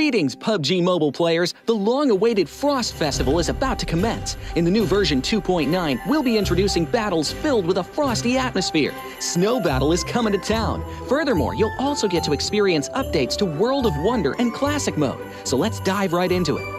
Greetings, PUBG Mobile players! The long-awaited Frost Festival is about to commence. In the new version 2.9, we'll be introducing battles filled with a frosty atmosphere. Snow Battle is coming to town. Furthermore, you'll also get to experience updates to World of Wonder and Classic Mode. So let's dive right into it.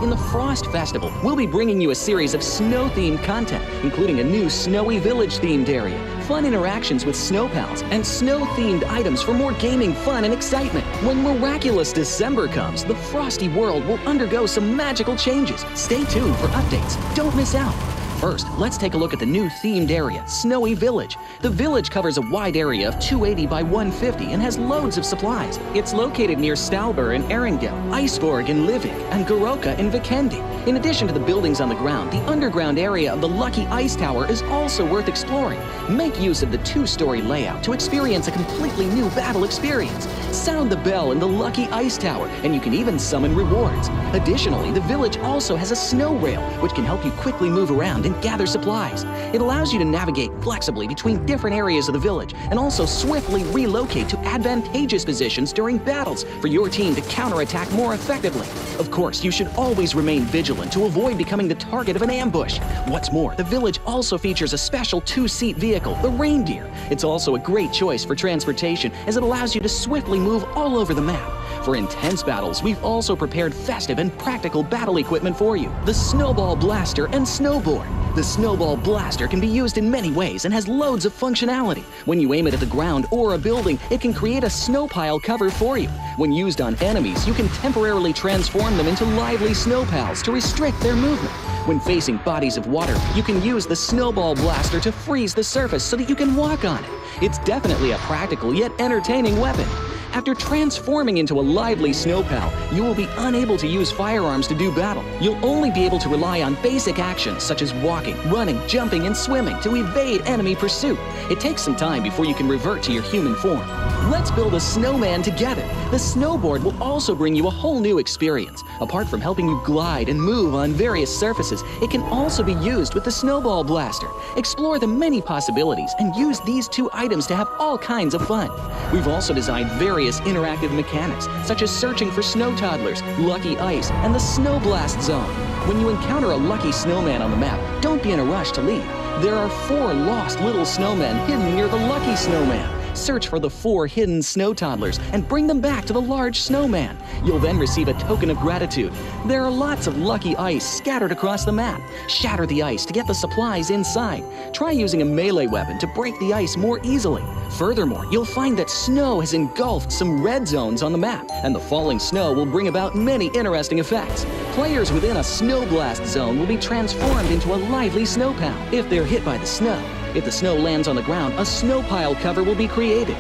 In the Frost Festival, we'll be bringing you a series of snow-themed content, including a new Snowy Village-themed area, fun interactions with snow pals, and snow-themed items for more gaming fun and excitement. When miraculous December comes, the frosty world will undergo some magical changes. Stay tuned for updates. Don't miss out. First, let's take a look at the new themed area, Snowy Village. The village covers a wide area of 280 by 150 and has loads of supplies. It's located near Stalber in Erringel, Iceborg in Livik, and Goroka in Vikendi. In addition to the buildings on the ground, the underground area of the Lucky Ice Tower is also worth exploring. Make use of the two-story layout to experience a completely new battle experience. Sound the bell in the Lucky Ice Tower, and you can even summon rewards. Additionally, the village also has a snow rail, which can help you quickly move around and gather supplies. It allows you to navigate flexibly between different areas of the village and also swiftly relocate to advantageous positions during battles for your team to counterattack more effectively. Of course, you should always remain vigilant to avoid becoming the target of an ambush. What's more, the village also features a special two-seat vehicle, the Reindeer. It's also a great choice for transportation as it allows you to swiftly move all over the map. For intense battles, we've also prepared festive and practical battle equipment for you, the Snowball Blaster and Snowboard. The Snowball Blaster can be used in many ways and has loads of functionality. When you aim it at the ground or a building, it can create a snow pile cover for you. When used on enemies, you can temporarily transform them into lively snow pals to restrict their movement. When facing bodies of water, you can use the Snowball Blaster to freeze the surface so that you can walk on it. It's definitely a practical yet entertaining weapon. After transforming into a lively snow pal, you will be unable to use firearms to do battle. You'll only be able to rely on basic actions such as walking, running, jumping, and swimming to evade enemy pursuit. It takes some time before you can revert to your human form. Let's build a snowman together. The snowboard will also bring you a whole new experience. Apart from helping you glide and move on various surfaces, it can also be used with the Snowball Blaster. Explore the many possibilities and use these two items to have all kinds of fun. We've also designed various interactive mechanics, such as searching for snow toddlers, lucky ice, and the snow blast zone. When you encounter a lucky snowman on the map, don't be in a rush to leave. There are 4 lost little snowmen hidden near the lucky snowman. Search for the 4 hidden snow toddlers and bring them back to the large snowman. You'll then receive a token of gratitude. There are lots of lucky ice scattered across the map. Shatter the ice to get the supplies inside. Try using a melee weapon to break the ice more easily. Furthermore, you'll find that snow has engulfed some red zones on the map, and the falling snow will bring about many interesting effects. Players within a snow blast zone will be transformed into a lively snow pal if they're hit by the snow. If the snow lands on the ground, a snow pile cover will be created.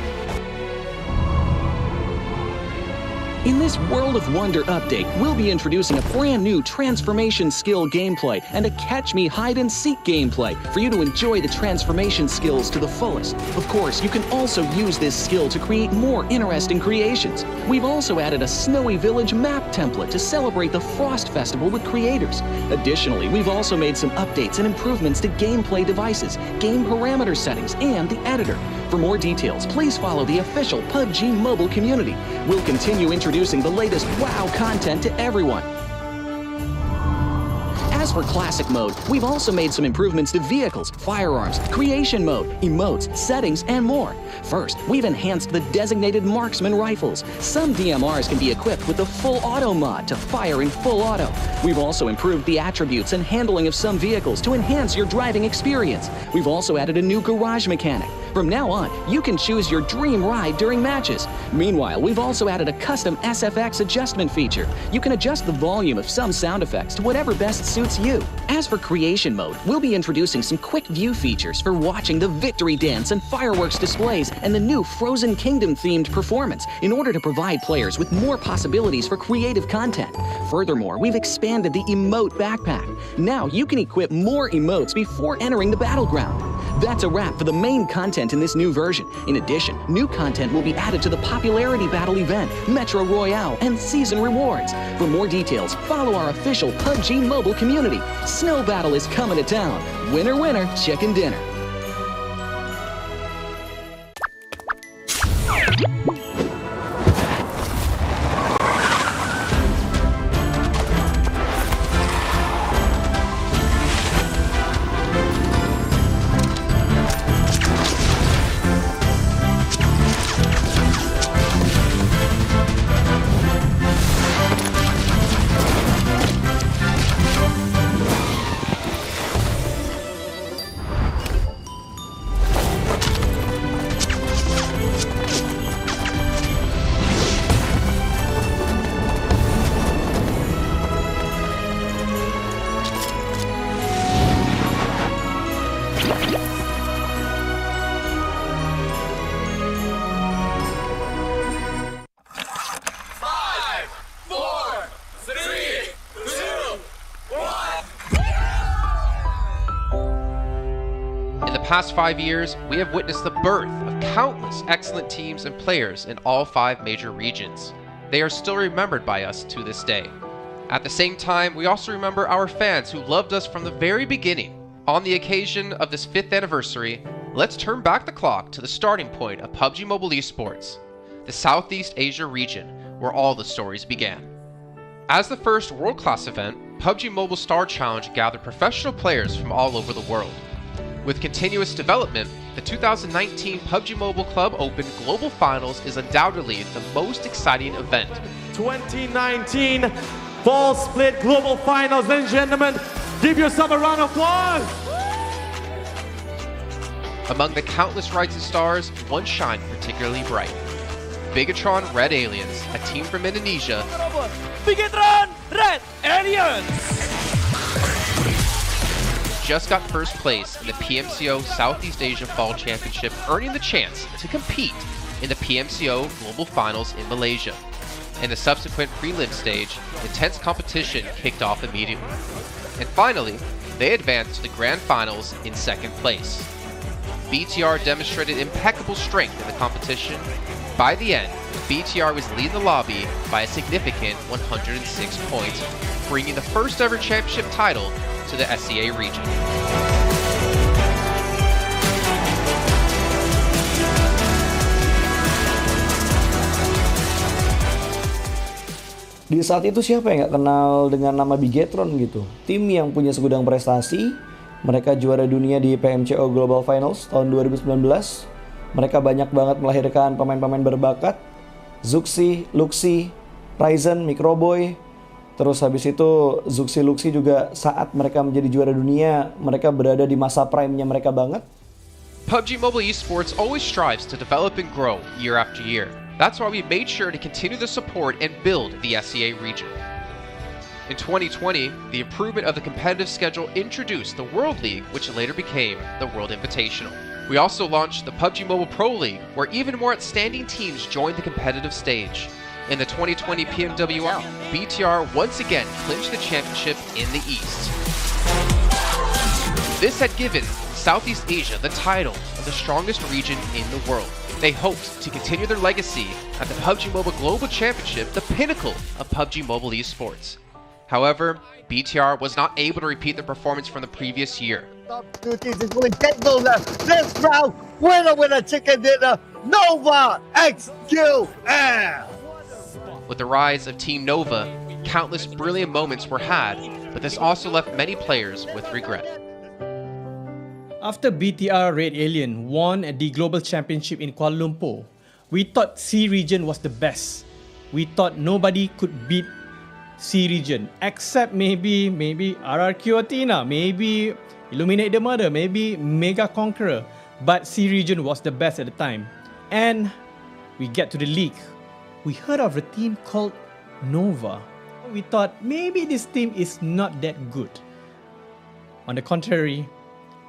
In this World of Wonder update, we'll be introducing a brand new transformation skill gameplay and a catch me hide and seek gameplay for you to enjoy the transformation skills to the fullest. Of course, you can also use this skill to create more interesting creations. We've also added a Snowy Village map template to celebrate the Frost Festival with creators. Additionally, we've also made some updates and improvements to gameplay devices, game parameter settings, and the editor. For more details, please follow the official PUBG Mobile community. We'll continue introducing the latest WoW content to everyone. As for Classic Mode, we've also made some improvements to vehicles, firearms, creation mode, emotes, settings, and more. First, we've enhanced the designated marksman rifles. Some DMRs can be equipped with the full auto mod to fire in full auto. We've also improved the attributes and handling of some vehicles to enhance your driving experience. We've also added a new garage mechanic. From now on, you can choose your dream ride during matches. Meanwhile, we've also added a custom SFX adjustment feature. You can adjust the volume of some sound effects to whatever best suits you. As for creation mode, we'll be introducing some quick view features for watching the victory dance and fireworks displays and the new Frozen Kingdom themed performance in order to provide players with more possibilities for creative content. Furthermore, we've expanded the emote backpack. Now you can equip more emotes before entering the battleground. That's a wrap for the main content in this new version. In addition, new content will be added to the Popularity Battle event, Metro Royale, and Season Rewards. For more details, follow our official PUBG Mobile community. Snow Battle is coming to town. Winner, winner, chicken dinner. past 5 years, we have witnessed the birth of countless excellent teams and players in all 5 major regions. They are still remembered by us to this day. At the same time, we also remember our fans who loved us from the very beginning. On the occasion of this 5th anniversary, let's turn back the clock to the starting point of PUBG Mobile Esports, the Southeast Asia region, where all the stories began. As the first world-class event, PUBG Mobile Star Challenge gathered professional players from all over the world. With continuous development, the 2019 PUBG Mobile Club Open Global Finals is undoubtedly the most exciting event. 2019 Fall Split Global Finals, ladies and gentlemen, give yourself a round of applause! Among the countless rising stars, one shined particularly bright. Bigatron Red Aliens, a team from Indonesia, Bigatron Red Aliens just got first place in the PMCO Southeast Asia Fall Championship, earning the chance to compete in the PMCO Global Finals in Malaysia. In the subsequent prelim stage, intense competition kicked off immediately. And finally, they advanced to the Grand Finals in 2nd place. BTR demonstrated impeccable strength in the competition. By the end, BTR was leading the lobby by a significant 106 points, bringing the first ever championship title to the SEA region. Di saat itu siapa yang nggak kenal dengan nama Bigatron gitu? Tim yang punya segudang prestasi, mereka juara dunia di PMCO Global Finals tahun 2019. Mereka banyak banget melahirkan pemain-pemain berbakat, Zuxi, Luxi, Ryzen, Microboy. Terus habis itu Zuxi, Luxi juga saat mereka menjadi juara dunia, mereka berada di masa prime-nya mereka banget. PUBG Mobile Esports always strives to develop and grow year after year. That's why we made sure to continue the support and build the SEA region. In 2020, the improvement of the competitive schedule introduced the World League, which later became the World Invitational. We also launched the PUBG Mobile Pro League, where even more outstanding teams joined the competitive stage. In the 2020 PMWL, BTR once again clinched the championship in the East. This had given Southeast Asia the title of the strongest region in the world. They hoped to continue their legacy at the PUBG Mobile Global Championship, the pinnacle of PUBG Mobile Esports. However, BTR was not able to repeat their performance from the previous year. Top 2 teams is going to go this round. Winner, chicken dinner, Nova XQL. With the rise of Team Nova, countless brilliant moments were had, but this also left many players with regret. After BTR Red Alien won at the Global Championship in Kuala Lumpur, we thought C region was the best. We thought nobody could beat C region except maybe RRQ Athena, maybe Illuminate the Murder, maybe Mega Conqueror, but C region was the best at the time. And we get to the league. We heard of a team called Nova. We thought maybe this team is not that good. On the contrary,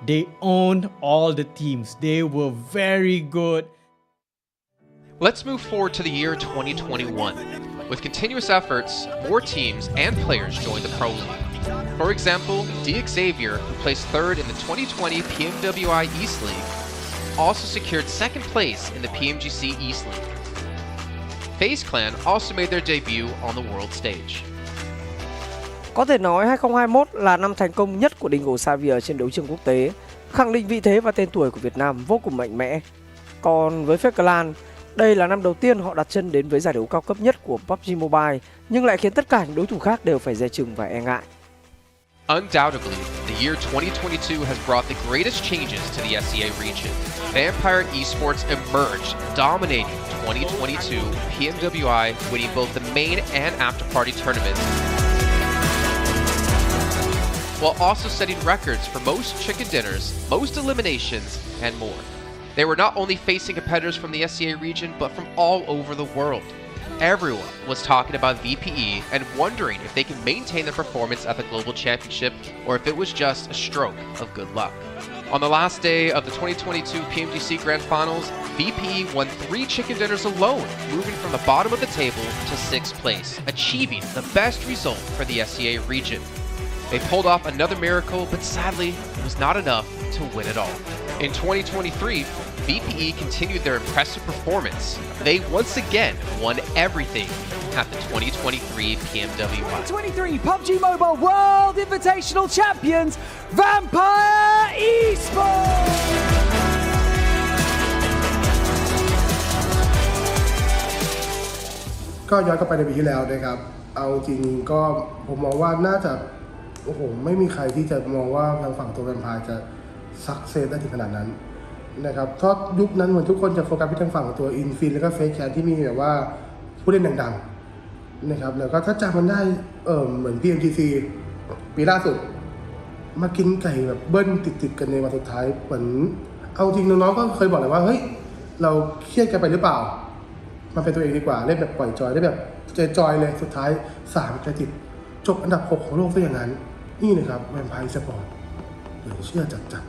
they owned all the teams. They were very good. Let's move forward to the year 2021. With continuous efforts, more teams and players joined the Pro League. For example, Xavier, who placed 3rd in the 2020 PMWI East League, also secured 2nd place in the PMGC East League. FaZe Clan also made their debut on the world stage. Có thể nói 2021 là năm thành công nhất của Dingo Xavier trên đấu trường quốc tế, khẳng định vị thế và tên tuổi của Việt Nam vô cùng mạnh mẽ. Còn với FaZe Clan, đây là năm đầu tiên họ đặt chân đến với giải đấu cao cấp nhất của PUBG Mobile, nhưng lại khiến tất cả những đối thủ khác đều phải dè chừng và e ngại. Undoubtedly, the year 2022 has brought the greatest changes to the SEA region. Vampire Esports emerged, dominating 2022 PMWI, winning both the main and after-party tournaments, while also setting records for most chicken dinners, most eliminations, and more. They were not only facing competitors from the SEA region, but from all over the world. Everyone was talking about VPE and wondering if they can maintain their performance at the Global Championship or if it was just a stroke of good luck. On the last day of the 2022 PMGC Grand Finals, VPE won 3 chicken dinners alone, moving from the bottom of the table to 6th place, achieving the best result for the SEA region. They pulled off another miracle, but sadly, it was not enough to win it all. In 2023, VPE continued their impressive performance. They once again won everything at the 2023 PMWI. 2023 PUBG Mobile World Invitational Champions, Vampire Esports! ก็ย้อนกลับไปในปีที่แล้วนะครับเอาจริงก็ผมมองว่าน่าจะโอ้โหไม่มีใครที่จะมองว่าทางฝั่งตัวแวมไพร์จะซักเซสได้ถึงขนาดนั้นนะครับเพราะยุคนั้นเหมือนทุกคนจะโฟกัสไปทางฝั่งของตัวอินฟินแล้วก็เฟคแคนที่มีแบบว่าผู้เล่นดังๆนะครับแล้วก็ถ้าจำมันได้เหมือน PMGC ปีล่าสุดมากินไก่แบบเบิ้ลติดๆกันในวันสุดท้ายเหมือนเอาจริงน้องๆก็เคยบอกเลยว่าเฮ้ยเราเครียดกันไปหรือเปล่ามันเป็นตัวเองดีกว่าเล่นแบบปล่อยจอยได้แบบจอยเลยสุดท้าย3จะติดจบอันดับ6ของโลกซะอย่างนั้นนี่นะครับแวมไพร์สปอร์ตเหลือเชื่อจัด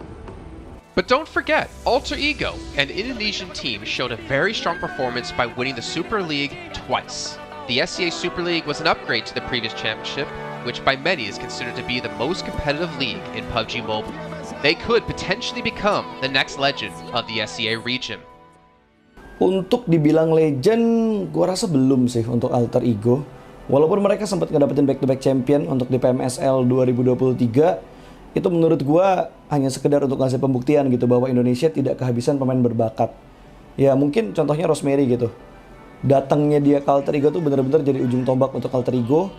But don't forget, Alter Ego, an Indonesian team, showed a very strong performance by winning the Super League twice. The SCA Super League was an upgrade to the previous championship, which by many is considered to be the most competitive league in PUBG Mobile. They could potentially become the next legend of the SCA region. Untuk dibilang legend, gua rasa belum sih untuk Alter Ego. Walaupun mereka sempat ngedapetin back-to-back champion untuk di PMSL 2023, itu menurut gua hanya sekedar untuk ngasih pembuktian gitu bahwa Indonesia tidak kehabisan pemain berbakat. Ya mungkin contohnya Rosemary gitu. Datangnya dia ke Alter Ego tuh bener-bener jadi ujung tombak untuk Alter Ego.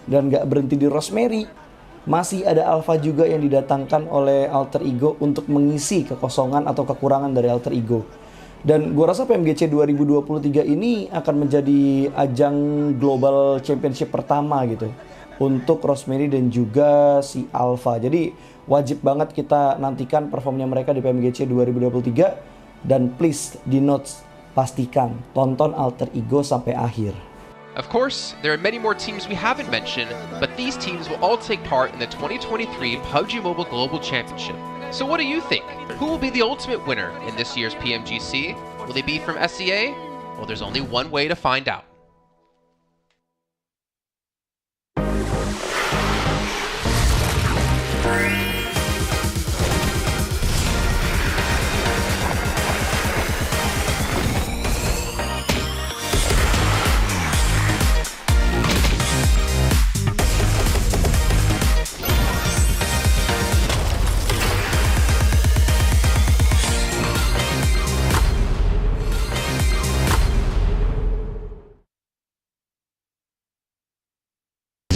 Dan gak berhenti di Rosemary. Masih ada Alpha juga yang didatangkan oleh Alter Ego untuk mengisi kekosongan atau kekurangan dari Alter Ego. Dan gue rasa PMGC 2023 ini akan menjadi ajang global championship pertama gitu untuk Rosemary dan juga si Alpha. Jadi wajib banget kita nantikan performnya mereka di PMGC 2023 dan please di notes pastikan tonton Alter Ego sampai akhir. Of course, there are many more teams we haven't mentioned, but these teams will all take part in the 2023 PUBG Mobile Global Championship. So what do you think? Who will be the ultimate winner in this year's PMGC? Will they be from SCA? Well, there's only one way to find out.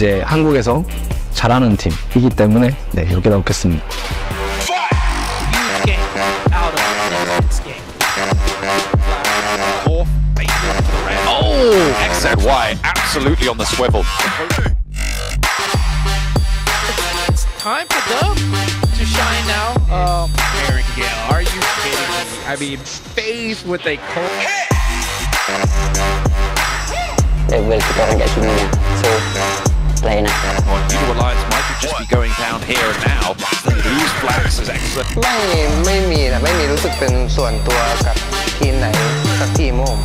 이제 한국에서 잘하는 팀이기 때문에 네, 이렇게 넣겠습니다. Oh, XZY absolutely on the swivel. It's time for them to shine now. Eric Gale, are you kidding me? I mean, faced with a cold. Level kita orang kat sini lah. So lain lah. New Alliance might just be going down here and now. These flags is excellent. ไม่มีนะไม่มีรู้สึกเป็นส่วนตัวกับทีมไหนสักทีมผม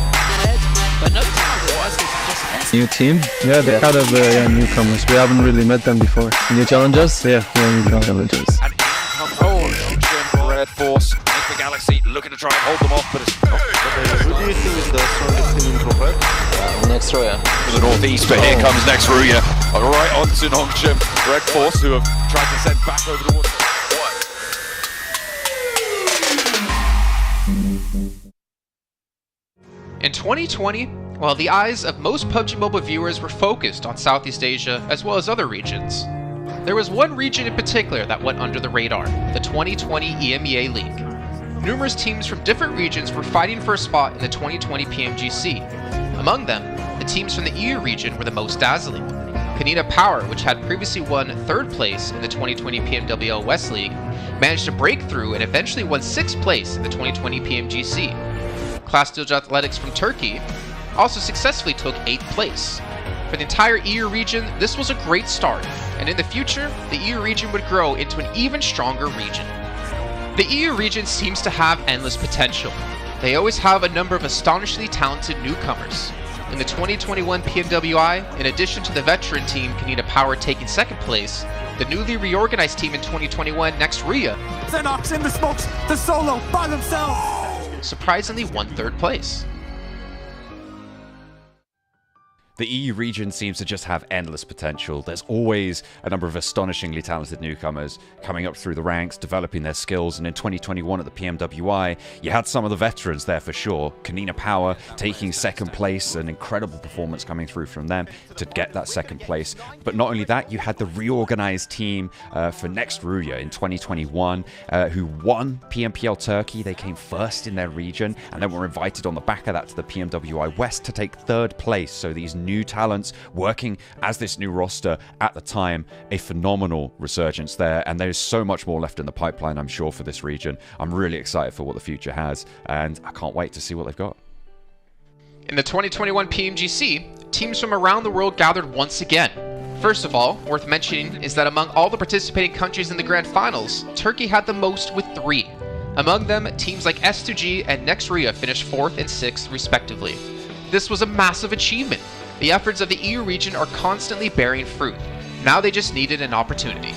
New team? Yeah, they're kind of newcomers. We haven't really met them before. New challengers? Yeah, new challengers. Oh, Red Force, Nick the Galaxy looking to try and hold them off, but it's not. Who do you think is the strongest team in Pro? Next Ruya. To the northeast, but here comes Next Ruya. Right on to Nongchim. Red Force, who have tried to send back over the water. In 2020, while the eyes of most PUBG Mobile viewers were focused on Southeast Asia as well as other regions, there was one region in particular that went under the radar, the 2020 EMEA League. Numerous teams from different regions were fighting for a spot in the 2020 PMGC. Among them, the teams from the EU region were the most dazzling. Kanina Power, which had previously won 3rd place in the 2020 PMWL West League, managed to break through and eventually won 6th place in the 2020 PMGC. Class Dilge Athletics from Turkey also successfully took 8th place. For the entire EU region, this was a great start, and in the future, the EU region would grow into an even stronger region. The EU region seems to have endless potential. They always have a number of astonishingly talented newcomers. in the 2021 PMWI, in addition to the veteran team Kanina Power taking second place, the newly reorganized team in 2021, Next Ria, Sanhok's in the smokes, the solo by themselves, surprisingly won third place. The EU region seems to just have endless potential. There's always a number of astonishingly talented newcomers coming up through the ranks, developing their skills, and in 2021 at the PMWI, you had some of the veterans there for sure. Kanina Power taking second place, an incredible performance coming through from them to get that second place. But not only that, you had the reorganized team for Next Ria in 2021 who won PMPL Turkey. They came first in their region and then were invited on the back of that to the PMWI West to take third place. So these new talents working as this new roster at the time, a phenomenal resurgence there, and there's so much more left in the pipeline, I'm sure, for this region. I'm really excited for what the future has, and I can't wait to see what they've got. In the 2021 PMGC, teams from around the world gathered once again. First of all, worth mentioning is that among all the participating countries in the Grand Finals, Turkey had the most with 3. Among them, teams like S2G and Next Ria finished 4th and 6th respectively. This was a massive achievement. The efforts of the EU region are constantly bearing fruit. Now they just needed an opportunity.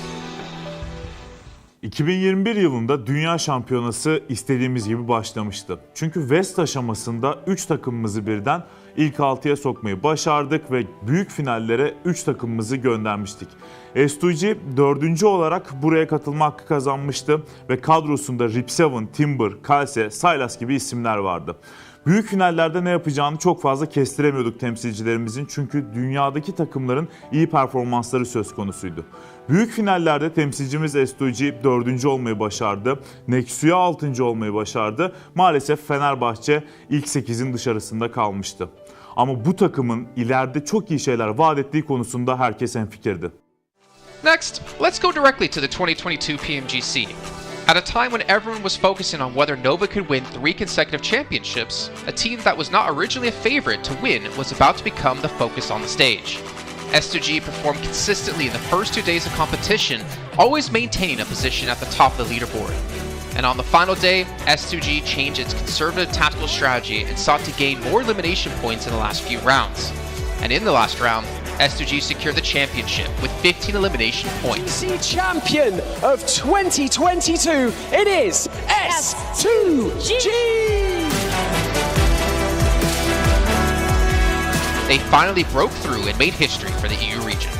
2021 yılında Dünya Şampiyonası istediğimiz gibi başlamıştı. Çünkü West aşamasında 3 takımımızı birden ilk 6'ya sokmayı başardık ve büyük finallere 3 takımımızı göndermiştik. S2G 4. olarak buraya katılma hakkı kazanmıştı ve kadrosunda Rip7, Timber, Kalse, Silas gibi isimler vardı. Büyük finallerde ne yapacağını çok fazla kestiremiyorduk temsilcilerimizin, çünkü dünyadaki takımların iyi performansları söz konusuydu. Büyük finallerde temsilcimiz S2G 4. olmayı başardı, Nexu'ya 6. olmayı başardı. Maalesef Fenerbahçe ilk 8'in dışarısında kalmıştı. Ama bu takımın ileride çok iyi şeyler vaat ettiği konusunda herkes hemfikirdi. Next, let's go directly to the 2022 PMGC. At a time when everyone was focusing on whether Nova could win 3 consecutive championships, a team that was not originally a favorite to win was about to become the focus on the stage. S2G performed consistently in the first 2 days of competition, always maintaining a position at the top of the leaderboard. And on the final day, S2G changed its conservative tactical strategy and sought to gain more elimination points in the last few rounds. And in the last round, S2G secured the championship with 15 elimination points. PMGC champion of 2022, it is S2G! They finally broke through and made history for the EU region.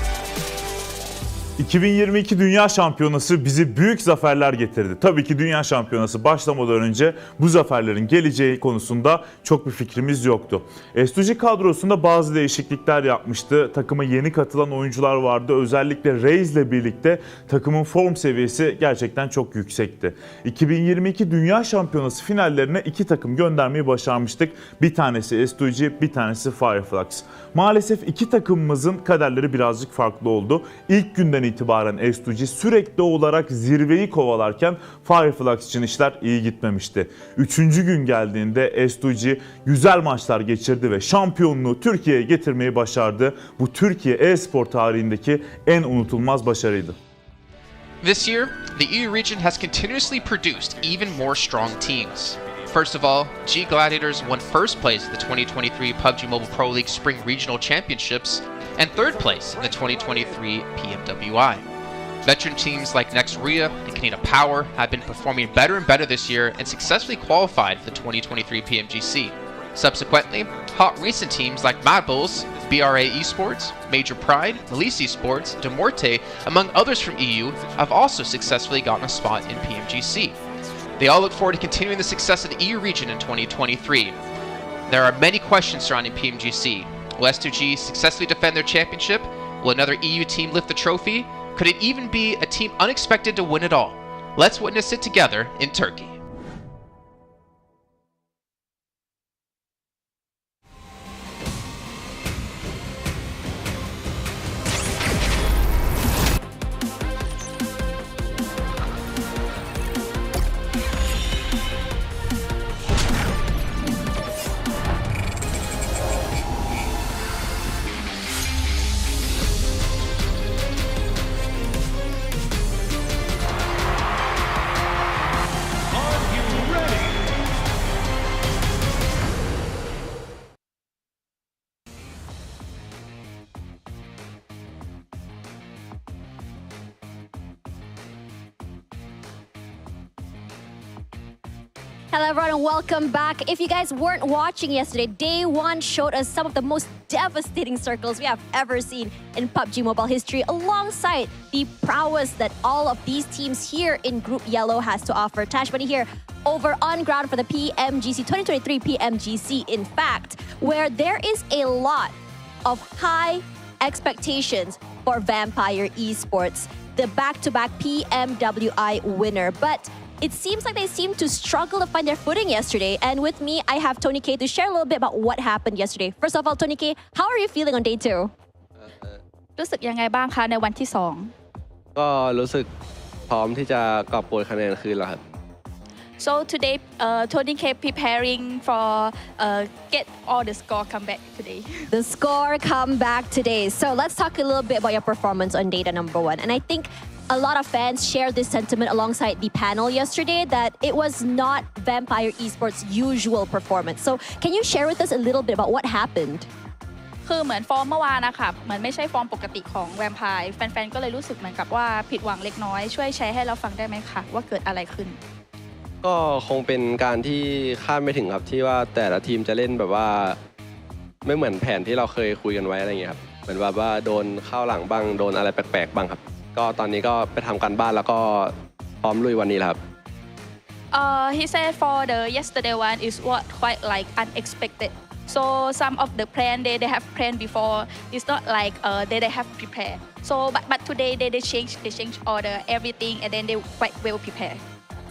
2022 Dünya Şampiyonası bizi büyük zaferler getirdi. Tabii ki Dünya Şampiyonası başlamadan önce bu zaferlerin geleceği konusunda çok bir fikrimiz yoktu. S2G kadrosunda bazı değişiklikler yapmıştı. Takıma yeni katılan oyuncular vardı. Özellikle Reis ile birlikte takımın form seviyesi gerçekten çok yüksekti. 2022 Dünya Şampiyonası finallerine 2 takım göndermeyi başarmıştık. Bir tanesi S2G, bir tanesi Fireflux. Maalesef 2 takımımızın kaderleri birazcık farklı oldu. İlk günden itibaren S2G sürekli olarak zirveyi kovalarken Fireflux için işler iyi gitmemişti. 3. gün geldiğinde S2G güzel maçlar geçirdi ve şampiyonluğu Türkiye'ye getirmeyi başardı. Bu Türkiye e-spor tarihindeki en unutulmaz başarıydı. This year, the EU region has continuously produced even more strong teams. First of all, G Gladiators won first place at the 2023 PUBG Mobile Pro League Spring Regional Championships and third place in the 2023 PMWI. Veteran teams like Next Ria and Kanina Power have been performing better and better this year and successfully qualified for the 2023 PMGC. Subsequently, hot recent teams like Mad Bulls, BRA Esports, Major Pride, Melise Esports, Demorte, among others from EU, have also successfully gotten a spot in PMGC. They all look forward to continuing the success of the EU region in 2023. There are many questions surrounding PMGC. Will S2G successfully defend their championship? Will another EU team lift the trophy? Could it even be a team unexpected to win it all? Let's witness it together in Turkey. Our Hello everyone and welcome back. If you guys weren't watching yesterday, Day 1 showed us some of the most devastating circles we have ever seen in PUBG Mobile history, alongside the prowess that all of these teams here in Group Yellow has to offer. Tash Bunny here over on ground for the PMGC 2023 PMGC, in fact, where there is a lot of high expectations for Vampire Esports, the back-to-back PMWI winner. But it seems like they seem to struggle to find their footing yesterday. And with me, I have Tony K to share a little bit about what happened yesterday. First of all, Tony K, how are you feeling on day 2? รู้สึกยังไงบ้างคะในวันที่ ก็รู้สึกพร้อมที่จะกอบโกยคะแนนคืนแล้วครับ So today, Tony K preparing for get all the score come back today. The score come back today. So let's talk a little bit about your performance on data number 1. And I think a lot of fans share this sentiment alongside the panel yesterday that it was not Vampire Esports' usual performance. So can you share with us a little bit about what happened? คือเหมือนฟอร์มเมื่อวานนะคะเหมือนไม่ใช่ฟอร์มปกติของแวมไพร์แฟนๆก็เลยรู้สึกเหมือนกับว่าผิดหวังเล็กน้อยช่วยแชร์ให้เราฟังได้ไหมคะว่าเกิดอะไรขึ้นก็คงเป็นการที่คาดไม่ถึงครับที่ว่าแต่ละทีมจะเล่นแบบว่าไม่เหมือนแผนที่เราเคยคุยกันไว้อะไรอย่างเงี้ยครับเหมือนแบบว่าโดนเข้าหลังบ้างโดนอะไรแปลกๆบ้างครับก็ตอนนี้ก็ไปทำการบ้านแล้วก็พร้อมลุยวันนี้แล้วครับ He said for the yesterday one is what quite like unexpected. So some of the plan they have planned before. It's not like they have prepared. So but today they change order everything and then they quite well prepared.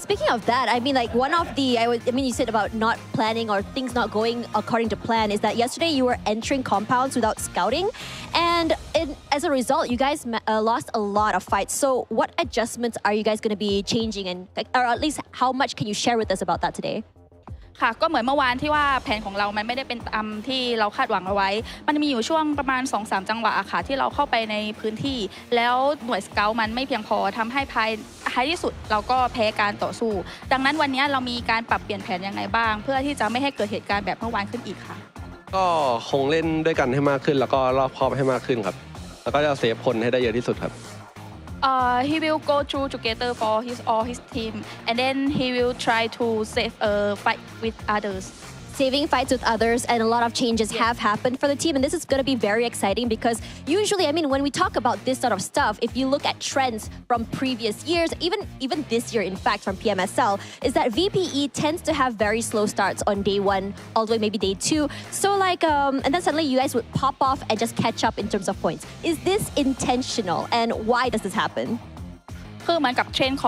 Speaking of that, I mean, like one of the, you said about not planning or things not going according to plan is that yesterday you were entering compounds without scouting. And as a result, you guys lost a lot of fights. So what adjustments are you guys going to be changing? And or at least how much can you share with us about that today? ค่ะก็เหมือนเมื่อวานที่ว่าแผนของเรามันไม่ได้เป็นตามที่เราคาดหวังเอาไว้มันมีอยู่ช่วงประมาณ 2-3 จังหวะค่ะที่เราเข้าไปในพื้นที่แล้วหน่วยสเกาต์มันไม่เพียงพอทำให้ท้ายที่สุดเราก็แพ้การต่อสู้ดังนั้นวันนี้เรามีการปรับเปลี่ยนแผนยังไงบ้างเพื่อที่จะไม่ให้เกิดเหตุการณ์แบบเมื่อวานขึ้นอีกค่ะก็คงเล่นด้วยกันให้มากขึ้นแล้วก็รอบคอบให้มากขึ้นครับแล้วก็จะเซฟคนให้ได้เยอะที่สุดครับHe will go through together for all his team, and then he will try to save fight with others. Saving fights with others, and a lot of changes have happened for the team, and this is going to be very exciting because usually, when we talk about this sort of stuff, if you look at trends from previous years, even this year, in fact, from PMSL, is that VPE tends to have very slow starts on day 1, all the way maybe day 2. So and then suddenly you guys would pop off and just catch up in terms of points. Is this intentional, and why does this happen? คือเหมือนกับเทรนด์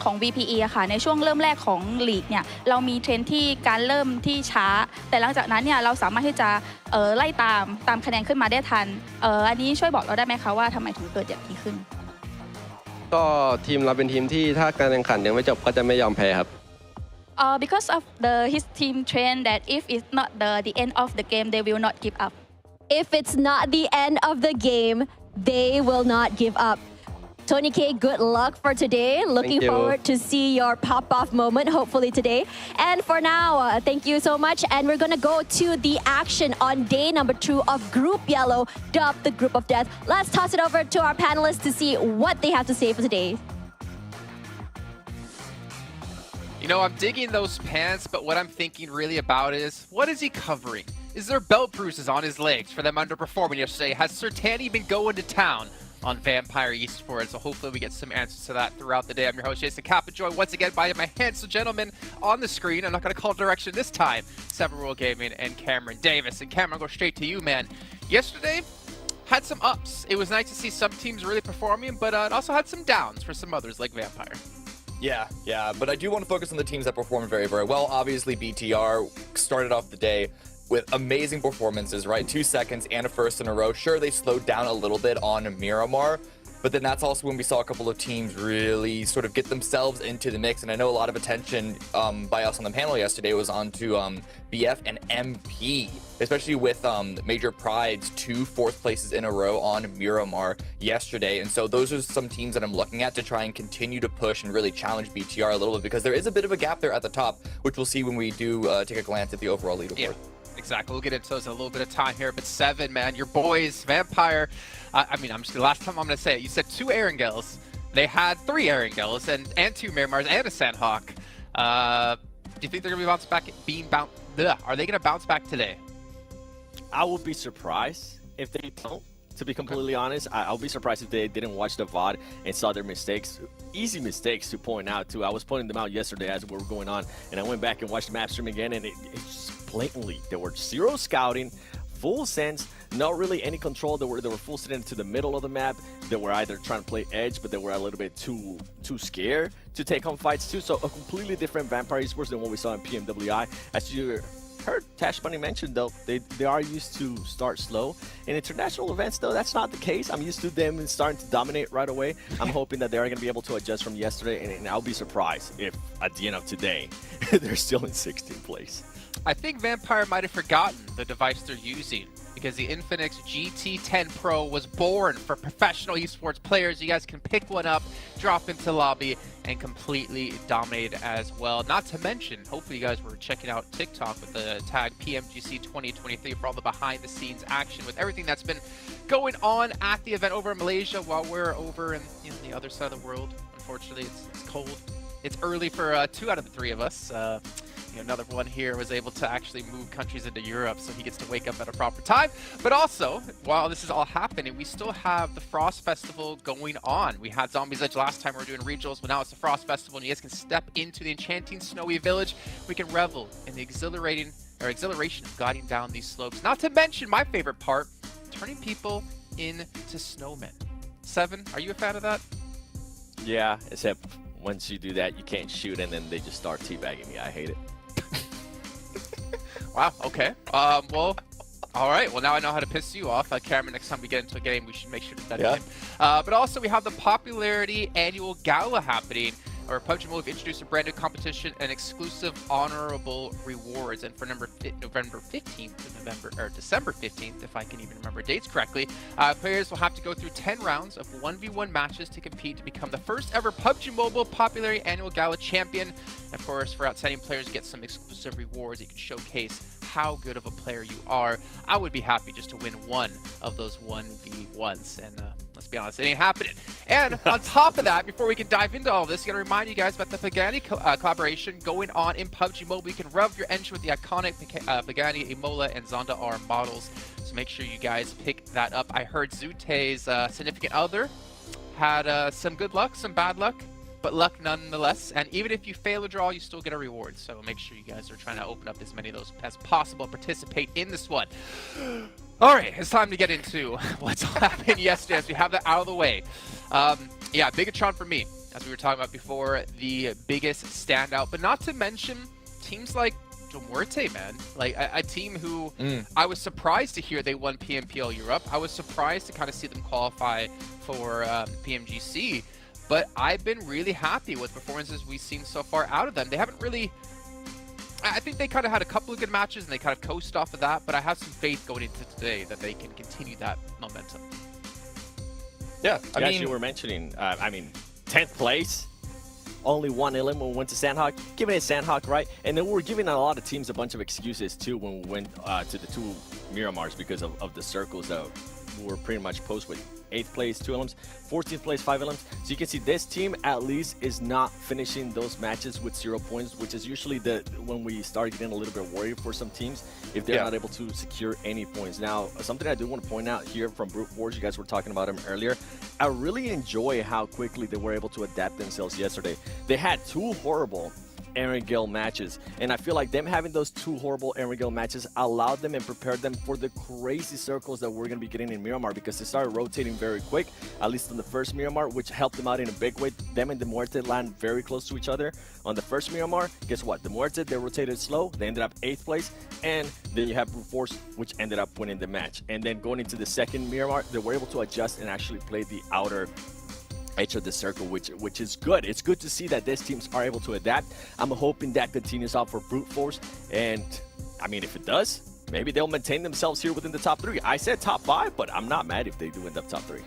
ของ VPE อะค่ะในช่วงเริ่มแรกของลีกเนี่ยเรามีเทรนด์ที่การเริ่มที่ช้าแต่หลังจากนั้นเนี่ยเราสามารถที่จะไล่ตามคะแนนขึ้นมาได้ทันอันนี้ช่วยบอกเราได้ไหมคะว่าทำไมถึงเกิดอย่างนี้ขึ้นก็ทีมเราเป็นทีมที่ถ้าการแข่งขันยังไม่จบก็จะไม่ยอมแพ้ครับbecause of his team train that if it's not the end of the game they will not give up if it's not the end of the game they will not give up Tony K, good luck for today. Looking forward to see your pop-off moment, hopefully today. And for now, thank you so much. And we're going to go to the action on day number 2 of Group Yellow, dubbed the Group of Death. Let's toss it over to our panelists to see what they have to say for today. You know, I'm digging those pants, but what I'm thinking really about is, what is he covering? Is there belt bruises on his legs for them underperforming yesterday? Has Sertani been going to town on Vampire Esports? So hopefully we get some answers to that throughout the day. I'm your host, Jason Kappa, joined once again by my handsome gentleman on the screen. I'm not going to call direction this time. Seven Rule Gaming and Cameron Davis. And Cameron, I'll go straight to you, man. Yesterday, had some ups. It was nice to see some teams really performing, but it also had some downs for some others like Vampire. Yeah, but I do want to focus on the teams that performed very, very well. Obviously, BTR started off the day with amazing performances, right? 2 seconds and a first in a row. Sure, they slowed down a little bit on Miramar, but then that's also when we saw a couple of teams really sort of get themselves into the mix. And I know a lot of attention by us on the panel yesterday was onto BF and MP, especially with Major Pride's 2 4th places in a row on Miramar yesterday. And so those are some teams that I'm looking at to try and continue to push and really challenge BTR a little bit, because there is a bit of a gap there at the top, which we'll see when we do take a glance at the overall leaderboard. Yeah. Exactly. We'll get into those in a little bit of time here. But Seven, man, your boys, Vampire. I'm just the last time I'm going to say it. You said 2 Erangels. They had 3 Erangels and 2 Miramars and a Sanhok. Do you think they're going to are they going to bounce back today? I would be surprised if they don't. To be completely honest, I'll be surprised if they didn't watch the VOD and saw their mistakes. Easy mistakes to point out, too. I was pointing them out yesterday as we were going on, and I went back and watched the map stream again, and it's blatantly, there were zero scouting, full sense, not really any control. They were full sitting into the middle of the map. They were either trying to play edge, but they were a little bit too scared to take on fights, too. So a completely different Vampire Esports than what we saw in PMWI. As you heard Tash Bunny mentioned, though, they are used to start slow. In international events, though, that's not the case. I'm used to them starting to dominate right away. I'm hoping that they're going to be able to adjust from yesterday, and I'll be surprised if at the end of today they're still in 16th place. I think Vampire might have forgotten the device they're using, because the Infinix GT10 Pro was born for professional esports players. You guys can pick one up, drop into lobby, and completely dominate as well. Not to mention, hopefully you guys were checking out TikTok with the tag PMGC 2023 for all the behind-the-scenes action with everything that's been going on at the event over in Malaysia while we're over in the other side of the world. Unfortunately, it's cold. It's early for 2 out of the 3 of us. Another one here was able to actually move countries into Europe, so he gets to wake up at a proper time. But also, while this is all happening, we still have the Frost Festival going on. We had Zombies Edge last time we were doing regionals, but now it's the Frost Festival, and you guys can step into the enchanting snowy village. We can revel in the exhilaration of guiding down these slopes. Not to mention my favorite part, turning people into snowmen. Seven, are you a fan of that? Yeah, except once you do that, you can't shoot, and then they just start teabagging me. I hate it. Wow, okay. Well, all right. Well, now I know how to piss you off. Cameron, next time we get into a game, we should make sure to that in. But also, we have the Popularity Annual Gala happening, or PUBG Mobile introduced a brand new competition and exclusive honorable rewards. And for December 15th, if I can even remember dates correctly, players will have to go through 10 rounds of 1v1 matches to compete to become the first ever PUBG Mobile Popularity Annual Gala champion. Of course, for outstanding players, get some exclusive rewards. You can showcase how good of a player you are. I would be happy just to win one of those 1v1s, and let's be honest, it ain't happening. And on top of that, before we can dive into all this, I'm going to remind you guys about the Pagani collaboration going on in PUBG Mobile. You can rev your engine with the iconic Pagani, Imola, and Zonda R models, so make sure you guys pick that up. I heard Zute's significant other had some good luck, some bad luck, but luck nonetheless. And even if you fail a draw, you still get a reward. So make sure you guys are trying to open up as many of those as possible, participate in this one. All right, it's time to get into what's happened yesterday as we have that out of the way. Yeah, Bigatron for me, as we were talking about before, the biggest standout, but not to mention teams like Muerte, man. Like a team who I was surprised to hear they won PMPL Europe. I was surprised to kind of see them qualify for PMGC. But I've been really happy with performances we've seen so far out of them. They haven't really... I think they kind of had a couple of good matches and they kind of coast off of that, but I have some faith going into today that they can continue that momentum. Yeah, I mean... you were mentioning, 10th place, only one elim when we went to Sanhok. Giving it Sanhok, right? And then we were giving a lot of teams a bunch of excuses, too, when we went to the 2 Miramars because of the circles that were pretty much post with 8th place, 2 elims, 14th place, 5 elims. So you can see this team at least is not finishing those matches with 0 points, which is usually when we start getting a little bit worried for some teams if they're not able to secure any points. Now, something I do want to point out here from Brute Force, you guys were talking about him earlier. I really enjoy how quickly they were able to adapt themselves yesterday. They had 2 horrible Erangel matches, and I feel like them having those 2 horrible Erangel matches allowed them and prepared them for the crazy circles that we're going to be getting in Miramar, because they started rotating very quick, at least on the first Miramar, which helped them out in a big way. Them and the Muerte land very close to each other. On the first Miramar, guess what? The Muerte, they rotated slow, they ended up 8th place, and then you have Brute Force, which ended up winning the match. And then going into the second Miramar, they were able to adjust and actually play the outer edge of the circle, which is good. It's good to see that these teams are able to adapt. I'm hoping that continues out for Brute Force, and I mean, if it does, maybe they'll maintain themselves here within the top 3. I said top 5, but I'm not mad if they do end up top 3.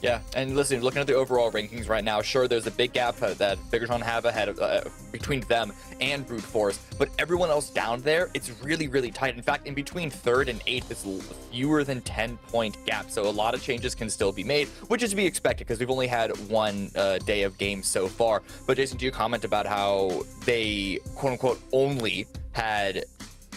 Yeah, and listen, looking at the overall rankings right now, sure, there's a big gap that Bigatron have ahead of, between them and Brute Force, but everyone else down there, it's really, really tight. In fact, in between 3rd and 8th, it's fewer than 10-point gap, so a lot of changes can still be made, which is to be expected because we've only had one day of games so far. But Jason, do you comment about how they, quote-unquote, only had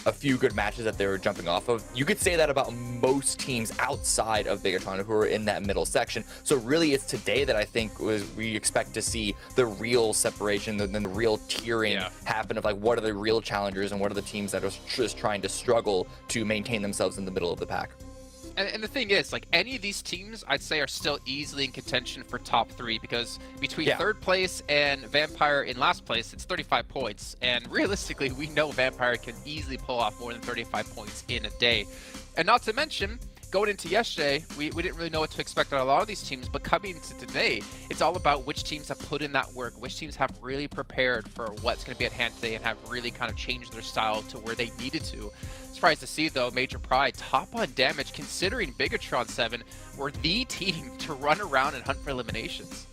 a few good matches that they were jumping off of? You could say that about most teams outside of Bigatron who are in that middle section. So really it's today that I think we expect to see the real separation and then the real tiering happen of like what are the real challengers and what are the teams that are just trying to struggle to maintain themselves in the middle of the pack. And the thing is, like, any of these teams, I'd say, are still easily in contention for top 3 because between 3rd place and Vampire in last place, it's 35 points. And realistically, we know Vampire can easily pull off more than 35 points in a day. And not to mention, going into yesterday, we didn't really know what to expect on a lot of these teams, but coming into today, it's all about which teams have put in that work, which teams have really prepared for what's going to be at hand today and have really kind of changed their style to where they needed to. Surprised to see, though, Major Pride top on damage, considering Bigatron 7 were the team to run around and hunt for eliminations.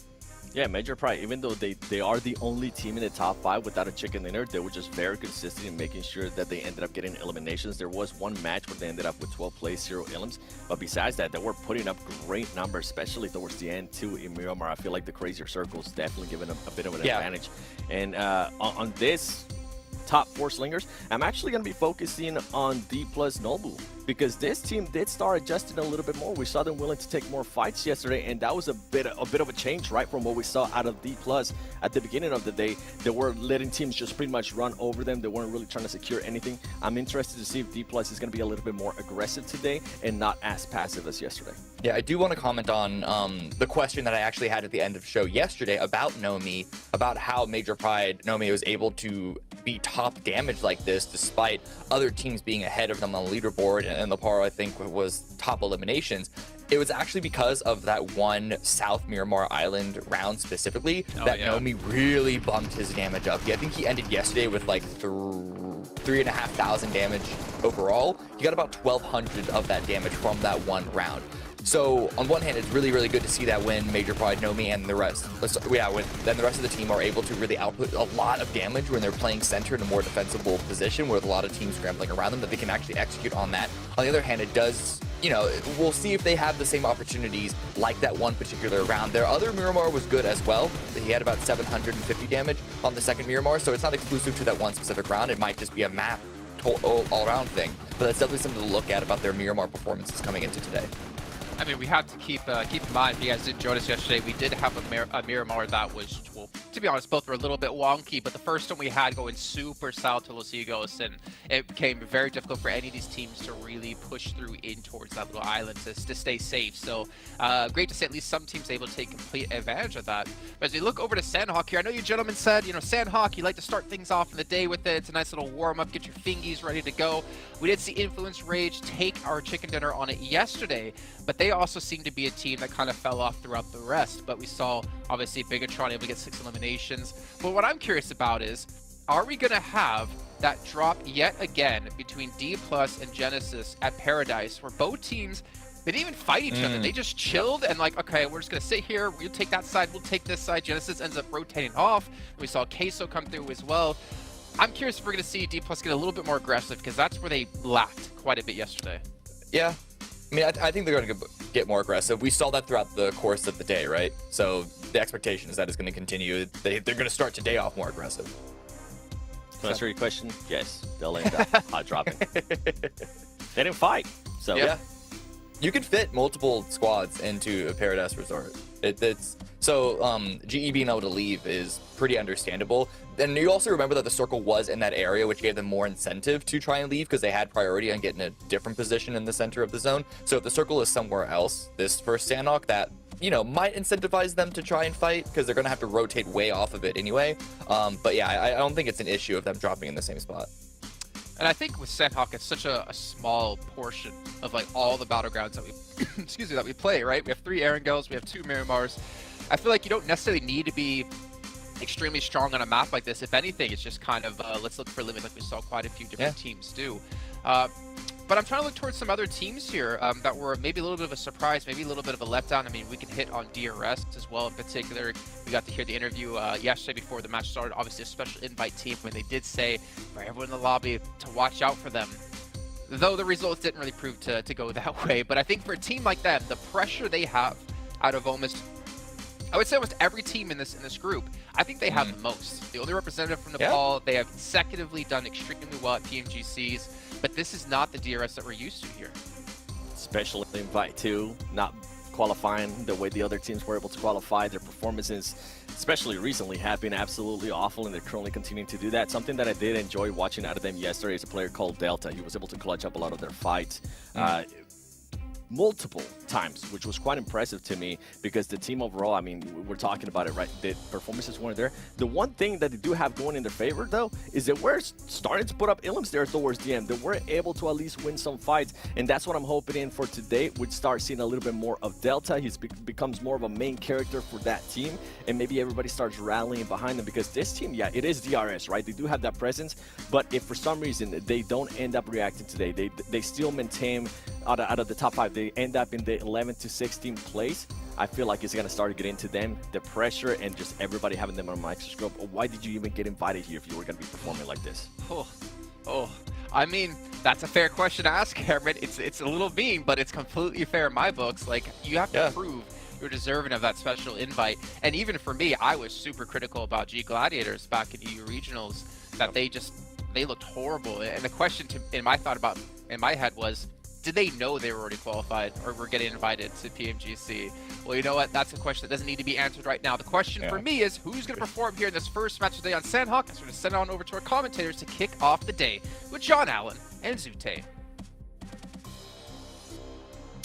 Yeah, Major Pride, even though they are the only team in the top 5 without a chicken dinner, they were just very consistent in making sure that they ended up getting eliminations. There was one match where they ended up with 12 plays, 0 elims, but besides that, they were putting up great numbers, especially towards the end too in Miramar. I feel like the Crazier Circle's definitely given a bit of an advantage. And on this top 4 slingers, I'm actually going to be focusing on D plus Nobu because this team did start adjusting a little bit more. We saw them willing to take more fights yesterday, and that was a bit of a change, right, from what we saw out of D plus at the beginning of the day. They were letting teams just pretty much run over them. They weren't really trying to secure anything. I'm interested to see if D plus is going to be a little bit more aggressive today and not as passive as yesterday. Yeah, I do want to comment on the question that I actually had at the end of the show yesterday about Nomi, about how Major Pride Nomi was able to be top damage like this despite other teams being ahead of them on the leaderboard, and Leparo, I think, was top eliminations. It was actually because of that one South Miramar Island round specifically that Nomi really bumped his damage up. I think he ended yesterday with like 3,500 damage overall. He got about 1,200 of that damage from that one round. So on one hand, it's really, really good to see that when Major Pride, Nomi, and the rest, then the rest of the team are able to really output a lot of damage when they're playing center in a more defensible position with a lot of teams scrambling around them, that they can actually execute on that. On the other hand, it does, you know, we'll see if they have the same opportunities like that one particular round. Their other Miramar was good as well. He had about 750 damage on the second Miramar, so it's not exclusive to that one specific round. It might just be a map all-around thing, but that's definitely something to look at about their Miramar performances coming into today. I mean, we have to keep in mind, if you guys didn't join us yesterday, we did have a Miramar that was, well, to be honest, both were a little bit wonky, but the first one we had going super south to Los Higos, and it became very difficult for any of these teams to really push through in towards that little island to stay safe. So great to see at least some teams able to take complete advantage of that. But as we look over to Sanhok here, I know you gentlemen said, you know, Sanhok, you like to start things off in the day with it. It's a nice little warm-up, get your fingies ready to go. We did see Influence Rage take our chicken dinner on it yesterday, but they also seem to be a team that kind of fell off throughout the rest. But we saw, obviously, Bigatron able to get 6 eliminations. But what I'm curious about is, are we going to have that drop yet again between D Plus and Genesis at Paradise, where both teams, they didn't even fight each other. They just chilled and like, okay, we're just going to sit here. We'll take that side. We'll take this side. Genesis ends up rotating off. We saw Queso come through as well. I'm curious if we're going to see D Plus get a little bit more aggressive, because that's where they lacked quite a bit yesterday. Yeah. I mean, I think they're going to get more aggressive. We saw that throughout the course of the day, right? So the expectation is that it's going to continue. They're going to start today off more aggressive. To answer your question, yes, they'll end up hot dropping. They didn't fight, so yeah. You can fit multiple squads into a Paradise Resort. GE being able to leave is pretty understandable. And you also remember that the circle was in that area, which gave them more incentive to try and leave because they had priority on getting a different position in the center of the zone. So if the circle is somewhere else, this first Sanhok, that, you know, might incentivize them to try and fight because they're going to have to rotate way off of it anyway. But yeah, I don't think it's an issue of them dropping in the same spot. And I think with Sanhok, it's such a small portion of like all the battlegrounds that we, that we play, right? We have 3 Erangels, we have 2 Miramars. I feel like you don't necessarily need to be extremely strong on a map like this. If anything, it's just kind of let's look for limits, like we saw quite a few different teams do. But I'm trying to look towards some other teams here that were maybe a little bit of a surprise, maybe a little bit of a letdown. I mean, we can hit on DRS as well in particular. We got to hear the interview yesterday before the match started. Obviously, a special invite team when they did say for everyone in the lobby to watch out for them. Though the results didn't really prove to go that way. But I think for a team like that, the pressure they have out of I would say almost every team in this group, I think they have the most. The only representative from Nepal, they have consecutively done extremely well at PMGCs, but this is not the DRS that we're used to here. Special invite too, not qualifying the way the other teams were able to qualify. Their performances, especially recently, have been absolutely awful, and they're currently continuing to do that. Something that I did enjoy watching out of them yesterday is a player called Delta. He was able to clutch up a lot of their fights. Multiple times, which was quite impressive to me because the team overall, I mean, we're talking about it, right? The performances weren't there. The one thing that they do have going in their favor, though, is that we're starting to put up elims there towards the end. That we're able to at least win some fights, and that's what I'm hoping in for today. We'd start seeing a little bit more of Delta. He becomes more of a main character for that team, and maybe everybody starts rallying behind them because this team, yeah, it is DRS, right? They do have that presence, but if for some reason they don't end up reacting today, they still maintain out of the top 5, they end up in the 11th to 16th place. I feel like it's going to start to get into them, the pressure, and just everybody having them on a microscope. Why did you even get invited here if you were going to be performing like this? I mean, that's a fair question to ask, Cameron. It's a little mean, but it's completely fair in my books. Like, you have to prove you're deserving of that special invite. And even for me, I was super critical about G Gladiators back in EU Regionals, that they looked horrible. And the question in my head was, did they know they were already qualified or were getting invited to PMGC? Well, you know what? That's a question that doesn't need to be answered right now. The question for me is, who's going to perform here in this first match today on Sanhok? I'm going to send it on over to our commentators to kick off the day with John Allen and Zute.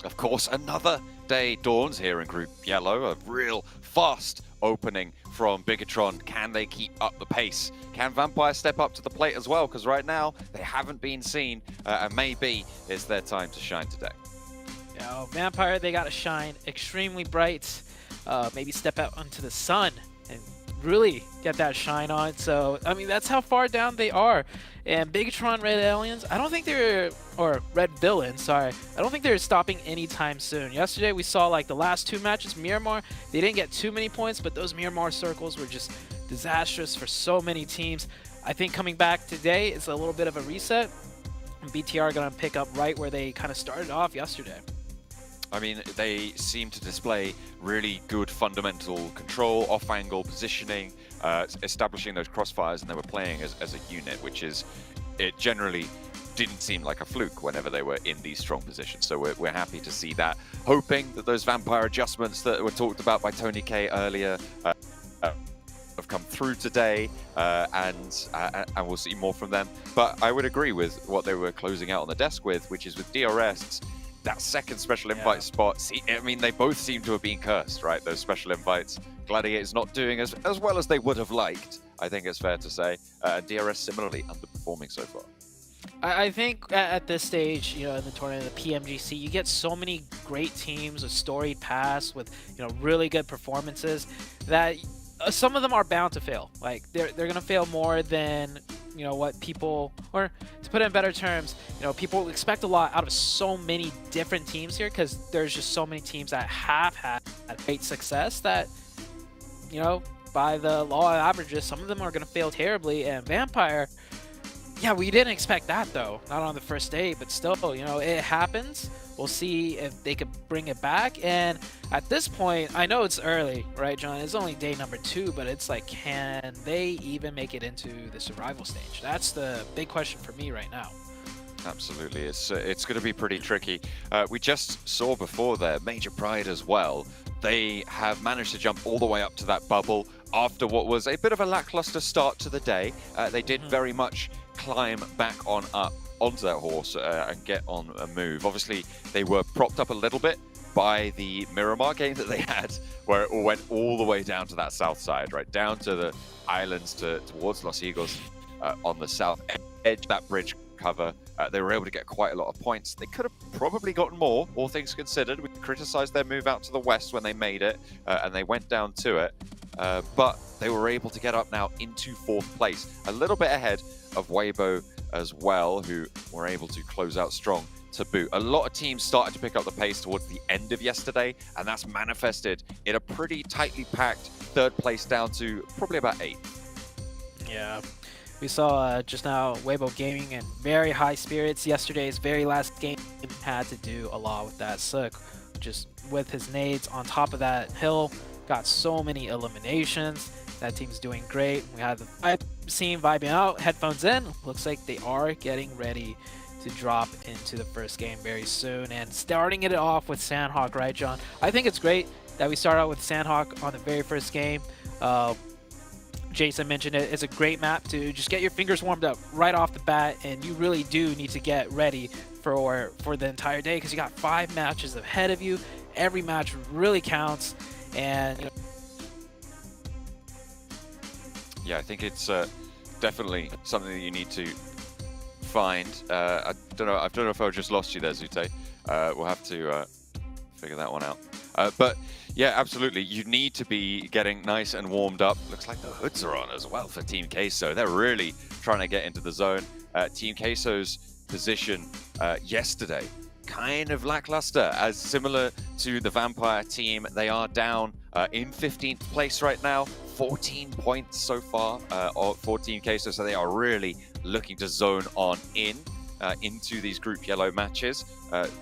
Of course, another day dawns here in Group Yellow. A real fast opening from Bigatron. Can they keep up the pace? Can Vampire step up to the plate as well? Because right now, they haven't been seen, and maybe it's their time to shine today. Yeah, Vampire, they got to shine extremely bright. Maybe step out onto the sun and really get that shine on. So, I mean, that's how far down they are. And Bigatron Red Aliens, I don't think they're, or Red Villains, sorry, I don't think they're stopping anytime soon. Yesterday we saw like the last 2 matches, Miramar, they didn't get too many points, but those Miramar circles were just disastrous for so many teams. I think coming back today is a little bit of a reset, and BTR are going to pick up right where they kind of started off yesterday. I mean, they seem to display really good fundamental control, off-angle positioning, establishing those crossfires, and they were playing as a unit, which is, it generally didn't seem like a fluke whenever they were in these strong positions. So we're happy to see that. Hoping that those Vampire adjustments that were talked about by Tony K earlier have come through today, and we'll see more from them. But I would agree with what they were closing out on the desk with, which is with DRS, that second special invite spot. See, I mean, they both seem to have been cursed, right? Those special invites. Gladiators not doing as well as they would have liked, I think it's fair to say. DRS similarly underperforming so far. I think at this stage, you know, in the tournament, the PMGC, you get so many great teams with storied past, with, you know, really good performances, that some of them are bound to fail. Like, they're going to fail more than, you know, what people, or to put it in better terms, you know, people expect a lot out of so many different teams here, because there's just so many teams that have had great success that, you know, by the law of averages, some of them are going to fail terribly. And Vampire, yeah, we didn't expect that, though. Not on the first day, but still, you know, it happens. We'll see if they could bring it back. And at this point, I know it's early, right, John? It's only day number 2, but it's like, can they even make it into the survival stage? That's the big question for me right now. Absolutely, it's going to be pretty tricky. We just saw before there, Major Pride as well. They have managed to jump all the way up to that bubble after what was a bit of a lackluster start to the day. They did very much climb back on up onto that horse and get on a move. Obviously, they were propped up a little bit by the Miramar game that they had, where it all went all the way down to that south side, right down to the islands towards Los Eagles on the south edge, that bridge cover. They were able to get quite a lot of points. They could have probably gotten more, all things considered. We criticized their move out to the west when they made it, and they went down to it. But they were able to get up now into 4th place, a little bit ahead of Weibo as well, who were able to close out strong to boot. A lot of teams started to pick up the pace towards the end of yesterday, and that's manifested in a pretty tightly packed 3rd place down to probably about 8th. Yeah. We saw just now Weibo Gaming in very high spirits. Yesterday's very last game had to do a lot with that. Sook, just with his nades on top of that hill, got so many eliminations. That team's doing great. We had the team vibing out, headphones in. Looks like they are getting ready to drop into the first game very soon. And starting it off with Sanhok, right, John? I think it's great that we start out with Sanhok on the very first game. Jason mentioned it. It's a great map to just get your fingers warmed up right off the bat, and you really do need to get ready for the entire day because you got 5 matches ahead of you. Every match really counts, and you know, yeah, I think it's definitely something that you need to find. I don't know if I just lost you there, Zute. We'll have to figure that one out. But yeah, absolutely. You need to be getting nice and warmed up. Looks like the hoods are on as well for Team Queso. They're really trying to get into the zone. Team Queso's position yesterday, kind of lackluster, as similar to the Vampire team. They are down in 15th place right now. 14 points so far for Team Queso, so they are really looking to zone on into these Group Yellow matches.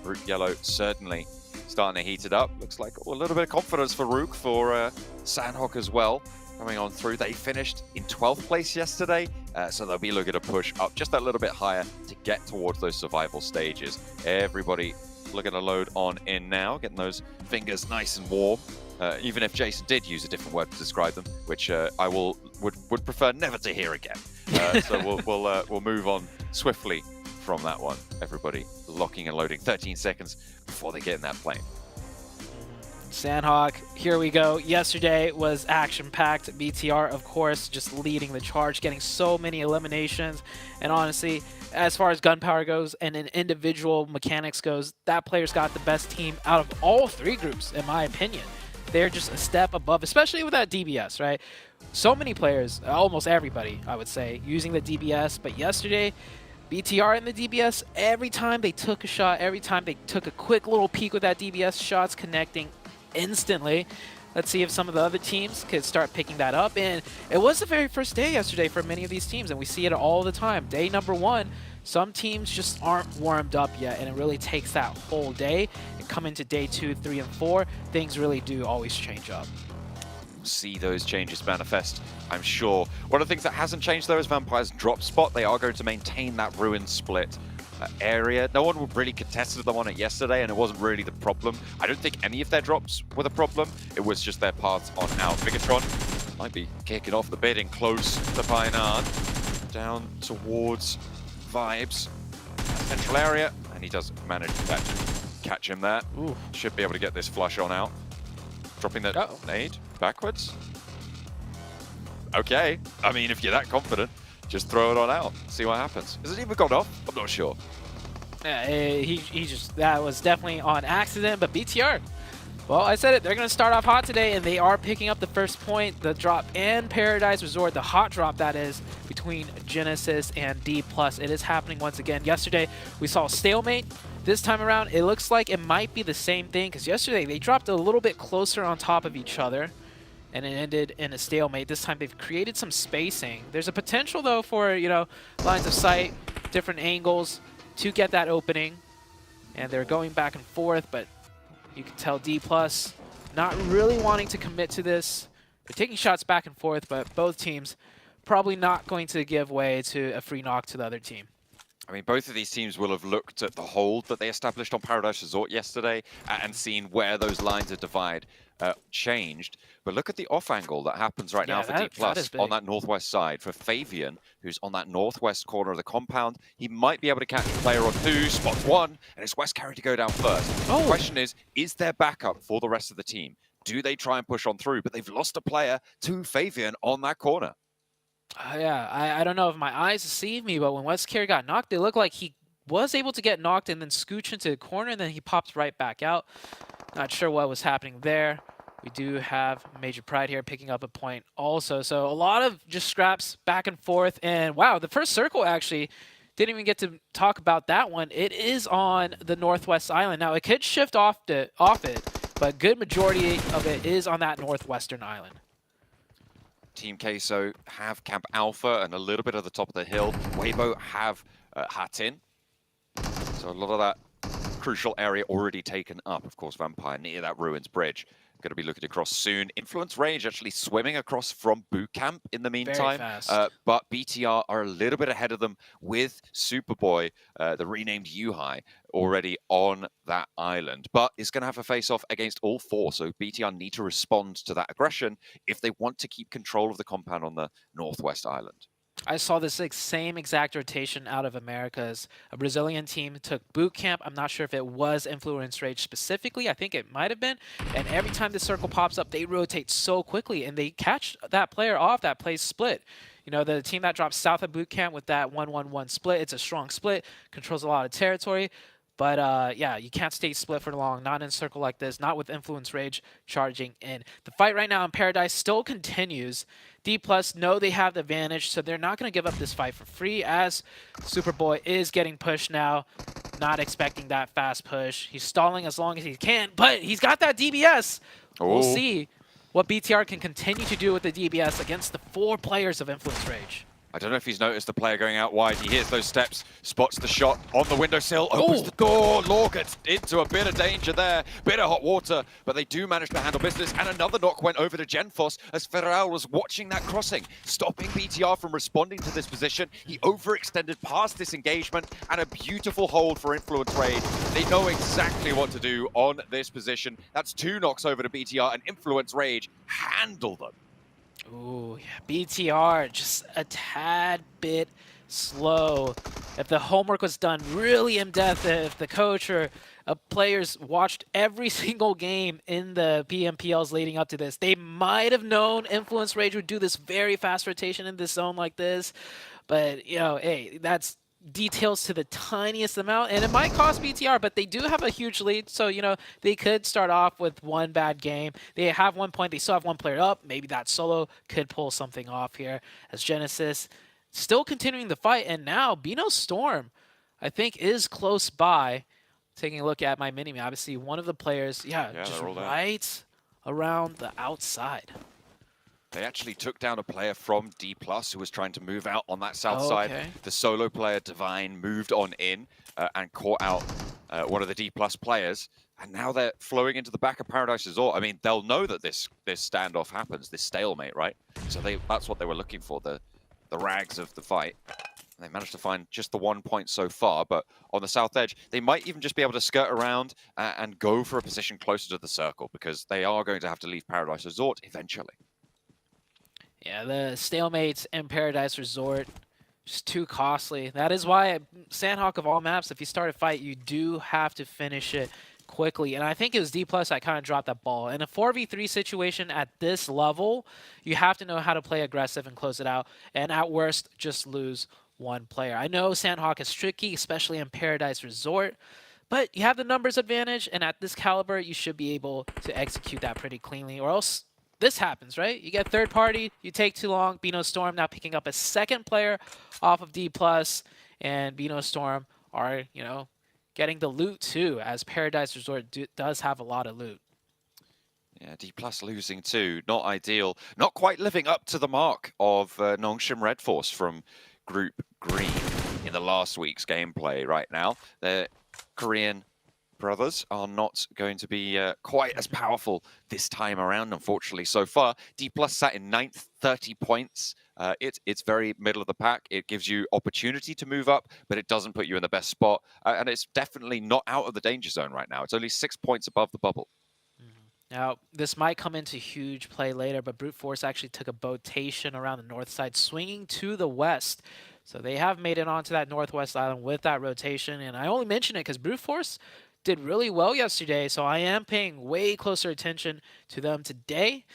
Group Yellow certainly starting to heat it up. Looks like a little bit of confidence for Rook, for Sanhok as well, coming on through. They finished in 12th place yesterday, so they'll be looking to push up just that little bit higher to get towards those survival stages. Everybody looking to load on in now, getting those fingers nice and warm. Even if Jason did use a different word to describe them, which I would prefer never to hear again. So we'll move on swiftly from that one. Everybody locking and loading 13 seconds before they get in that plane. Sanhok, here we go. Yesterday was action-packed. BTR, of course, just leading the charge, getting so many eliminations. And honestly, as far as gunpowder goes and in individual mechanics goes, that player's got the best team out of all 3 groups, in my opinion. They're just a step above, especially with that DBS, right? So many players, almost everybody, I would say, using the DBS. But yesterday, BTR in the DBS, every time they took a shot, every time they took a quick little peek with that DBS, shots connecting instantly. Let's see if some of the other teams could start picking that up. And it was the very first day yesterday for many of these teams, and we see it all the time. Day number 1, some teams just aren't warmed up yet, and it really takes that whole day. And come into day 2, 3, and 4, things really do always change up. See those changes manifest, I'm sure. One of the things that hasn't changed though is Vampire's drop spot. They are going to maintain that ruin split area. No one really contested them on it yesterday, and it wasn't really the problem. I don't think any of their drops were the problem. It was just their paths on out. Bigatron might be kicking off the bidding close to Pynard, down towards Vibes, central area, and he does manage to catch him there. Ooh. Should be able to get this flush on out. Dropping the nade backwards. Okay, I mean, if you're that confident, just throw it on out. See what happens. Has it even gone off? I'm not sure. Yeah, he just, that was definitely on accident, but BTR, well, I said it, they're going to start off hot today, and they are picking up the first point. The drop and Paradise Resort, the hot drop that is, between Genesis and D+. It is happening once again. Yesterday, we saw a stalemate. This time around, it looks like it might be the same thing, because yesterday they dropped a little bit closer on top of each other, and it ended in a stalemate. This time they've created some spacing. There's a potential, though, for, you know, lines of sight, different angles to get that opening, and they're going back and forth, but you can tell D+ not really wanting to commit to this. They're taking shots back and forth, but both teams probably not going to give way to a free knock to the other team. I mean, both of these teams will have looked at the hold that they established on Paradise Resort yesterday and seen where those lines of divide changed. But look at the off angle that happens right now for D+ on that northwest side. For Fabian, who's on that northwest corner of the compound, he might be able to catch a player or 2, spots 1, and it's West Carry to go down first. The question is there backup for the rest of the team? Do they try and push on through? But they've lost a player to Fabian on that corner. Yeah, I don't know if my eyes deceive me, but when West Carry got knocked, it looked like he was able to get knocked and then scooch into the corner, and then he pops right back out. Not sure what was happening there. We do have Major Pride here picking up a point also. So a lot of just scraps back and forth. And wow, the first circle actually didn't even get to talk about that one. It is on the Northwest Island. Now, it could shift off it, but good majority of it is on that Northwestern Island. Team Queso have Camp Alpha and a little bit at the top of the hill. Weibo have Hatin. So a lot of that crucial area already taken up. Of course, Vampire near that Ruins Bridge. Going to be looking across soon. Influence Range actually swimming across from Boot Camp in the meantime. Very fast. But BTR are a little bit ahead of them with Superboy, the renamed Yuhai, already on that island. But it's going to have a face-off against all four. So BTR need to respond to that aggression if they want to keep control of the compound on the Northwest Island. I saw this same exact rotation out of Americas. A Brazilian team took Boot Camp. I'm not sure if it was Influence Rage specifically. I think it might have been. And every time the circle pops up, they rotate so quickly, and they catch that player off that plays split. You know, the team that drops south of Boot Camp with that 1-1-1 split, it's a strong split, controls a lot of territory. But yeah, you can't stay split for long, not in a circle like this, not with Influence Rage charging in. The fight right now in Paradise still continues. D+ know they have the advantage, so they're not going to give up this fight for free, as Superboy is getting pushed now. Not expecting that fast push. He's stalling as long as he can, but he's got that DBS. We'll see what BTR can continue to do with the DBS against the 4 players of Influence Rage. I don't know if he's noticed the player going out wide. He hears those steps, spots the shot on the windowsill, opens the door. Law gets into a bit of danger there, bit of hot water, but they do manage to handle business. And another knock went over to Genfos as Ferral was watching that crossing, stopping BTR from responding to this position. He overextended past this engagement, and a beautiful hold for Influence Rage. They know exactly what to do on this position. That's 2 knocks over to BTR, and Influence Rage handle them. Ooh, yeah. BTR just a tad bit slow. If the homework was done really in depth, if the coach or players watched every single game in the PMPLs leading up to this, they might have known Influence Rage would do this very fast rotation in this zone like this. But, you know, hey, that's details to the tiniest amount, and it might cost BTR, but they do have a huge lead, so you know they could start off with one bad game. They have 1 point, they still have 1 player up. Maybe that solo could pull something off here, as Genesis still continuing the fight. And now Bino Storm, I think, is close by. Taking a look at my mini-map, obviously one of the players, just right around the outside. They actually took down a player from D+, who was trying to move out on that south side. The solo player, Divine, moved on in and caught out one of the D+ players. And now they're flowing into the back of Paradise Resort. I mean, they'll know that this standoff happens, this stalemate, right? So that's what they were looking for, the rags of the fight. They managed to find just the 1 point so far, but on the south edge, they might even just be able to skirt around and go for a position closer to the circle, because they are going to have to leave Paradise Resort eventually. Yeah, the stalemates in Paradise Resort, just too costly. That is why Sanhok of all maps, if you start a fight, you do have to finish it quickly. And I think it was D+ that kind of dropped that ball. In a 4v3 situation at this level, you have to know how to play aggressive and close it out. And at worst, just lose 1 player. I know Sanhok is tricky, especially in Paradise Resort, but you have the numbers advantage, and at this caliber, you should be able to execute that pretty cleanly, or else this happens, right? You get third party, you take too long. Bino Storm now picking up a 2nd player off of D+, and Bino Storm are, you know, getting the loot too, as Paradise Resort does have a lot of loot. Yeah, D+ losing too, not ideal. Not quite living up to the mark of Nongshim Red Force from Group Green in the last week's gameplay right now. The Korean brothers are not going to be quite as powerful this time around, unfortunately. So far, D+ sat in 9th, 30 points. It's very middle of the pack. It gives you opportunity to move up, but it doesn't put you in the best spot. And it's definitely not out of the danger zone right now. It's only 6 points above the bubble. Now, this might come into huge play later, but Brute Force actually took a rotation around the north side, swinging to the west. So they have made it onto that northwest island with that rotation. And I only mention it because Brute Force did really well yesterday, so I am paying way closer attention to them today.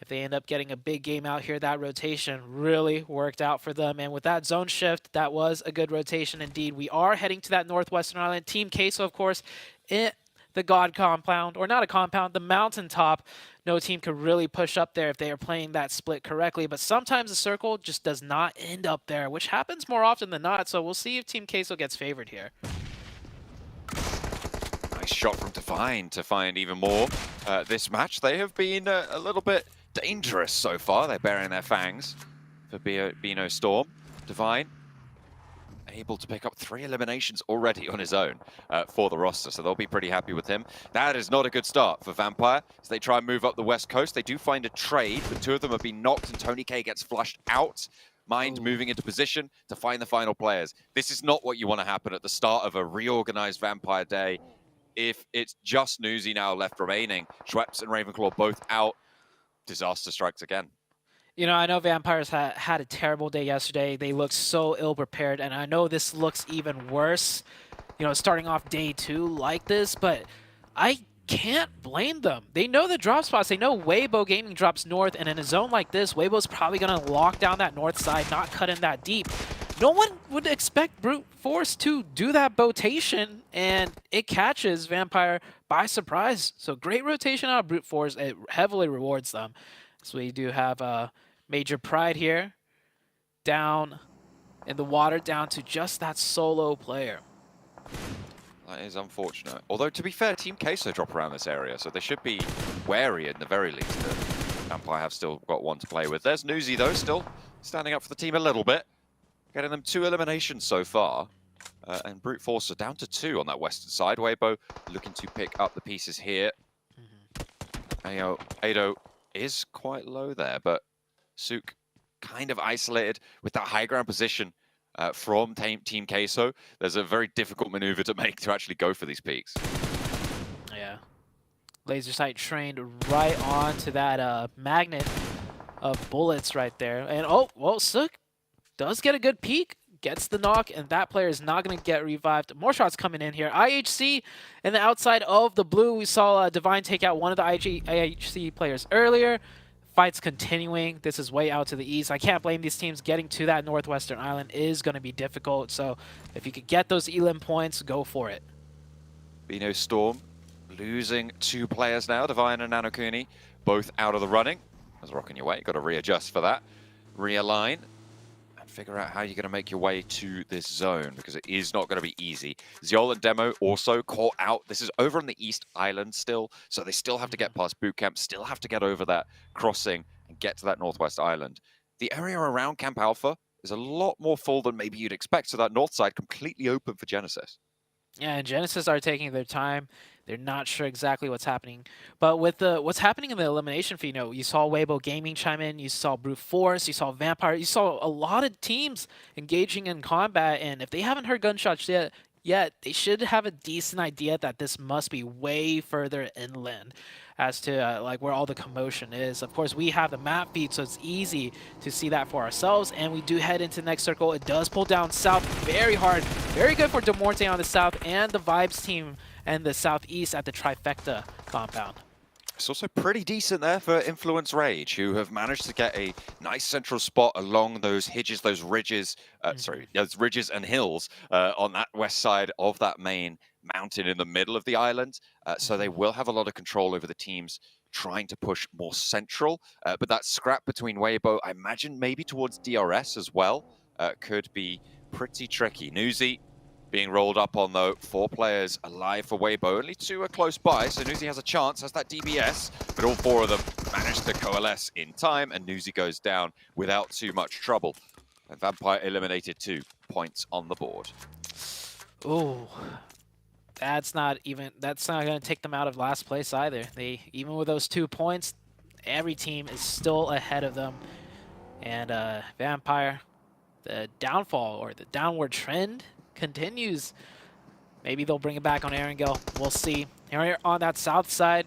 If they end up getting a big game out here, that rotation really worked out for them. And with that zone shift, that was a good rotation indeed. We are heading to that northwestern island. Team Queso, of course, the the God compound, or not a compound, the mountaintop. No team could really push up there if they are playing that split correctly, but sometimes the circle just does not end up there, which happens more often than not, so we'll see if Team Queso gets favored here. Nice shot from Divine to find even more. This match, they have been a little bit dangerous so far. They're bearing their fangs for Bino Storm. Divine able to pick up 3 eliminations already on his own for the roster, so they'll be pretty happy with him. That is not a good start for Vampire as they try and move up the west coast. They do find a trade, but 2 of them have been knocked and Tony K gets flushed out. Mind moving into position to find the final players. This is not what you want to happen at the start of a reorganized Vampire day. If it's just Newsy now left remaining, Schweppes and Ravenclaw both out, disaster strikes again. You know, I know Vampires had a terrible day yesterday. They looked so ill-prepared, and I know this looks even worse, you know, starting off day 2 like this, but I can't blame them. They know the drop spots. They know Weibo Gaming drops north, and in a zone like this, Weibo's probably going to lock down that north side, not cut in that deep. No one would expect Brute Force to do that rotation, and it catches Vampire by surprise. So great rotation out of Brute Force. It heavily rewards them. So we do have Major Pride here, down in the water, down to just that solo player. That is unfortunate. Although, to be fair, Team Queso drop around this area, so they should be wary at the very least. Vampire have still got 1 to play with. There's Newsy, though, still standing up for the team a little bit. Getting them 2 eliminations so far. And Brute Force are down to 2 on that western side. Weibo looking to pick up the pieces here. And, you know, Ado is quite low there, but Sook kind of isolated with that high ground position from Team Queso. There's a very difficult maneuver to make to actually go for these peaks. Yeah. Laser sight trained right onto that magnet of bullets right there. And oh, well, Sook does get a good peek, gets the knock, and that player is not going to get revived. More shots coming in here. IHC in the outside of the blue. We saw Divine take out one of the IHC players earlier. Fight's continuing. This is way out to the east. I can't blame these teams. Getting to that northwestern island is going to be difficult. So if you could get those elim points, go for it. Bino Storm losing 2 players now. Divine and Nanokuni both out of the running. That's rocking your way. Got to readjust for that. Realign. Figure out how you're going to make your way to this zone, because it is not going to be easy. Ziol and Demo also caught out. This is over on the East Island still, so they still have to get past boot camp, still have to get over that crossing and get to that Northwest Island. The area around Camp Alpha is a lot more full than maybe you'd expect, so that north side completely open for Genesis. Yeah, and Genesis are taking their time. They're not sure exactly what's happening. But with what's happening in the elimination feed, you know, you saw Weibo Gaming chime in, you saw Brute Force, you saw Vampire, you saw a lot of teams engaging in combat, and if they haven't heard gunshots yet, they should have a decent idea that this must be way further inland as to like where all the commotion is. Of course, we have the map feed, so it's easy to see that for ourselves, and we do head into the next circle. It does pull down south very hard. Very good for Demorte on the south and the Vibes team and the southeast at the Trifecta compound. It's also pretty decent there for Influence Rage, who have managed to get a nice central spot along those hedges, those ridges, those ridges and hills on that west side of that main mountain in the middle of the island. So they will have a lot of control over the teams trying to push more central. But that scrap between Weibo, I imagine maybe towards DRS as well, could be pretty tricky. Newsy being rolled up on, though. 4 players alive for Weibo. Only 2 are close by, so Newsy has a chance, has that DBS, but all 4 of them manage to coalesce in time, and Newsy goes down without too much trouble. And Vampire eliminated 2 points on the board. Ooh, that's not going to take them out of last place either. Even with those 2 points, every team is still ahead of them. And Vampire, the downfall or the downward trend continues. Maybe they'll bring it back on Erangel. We'll see. Here on that south side,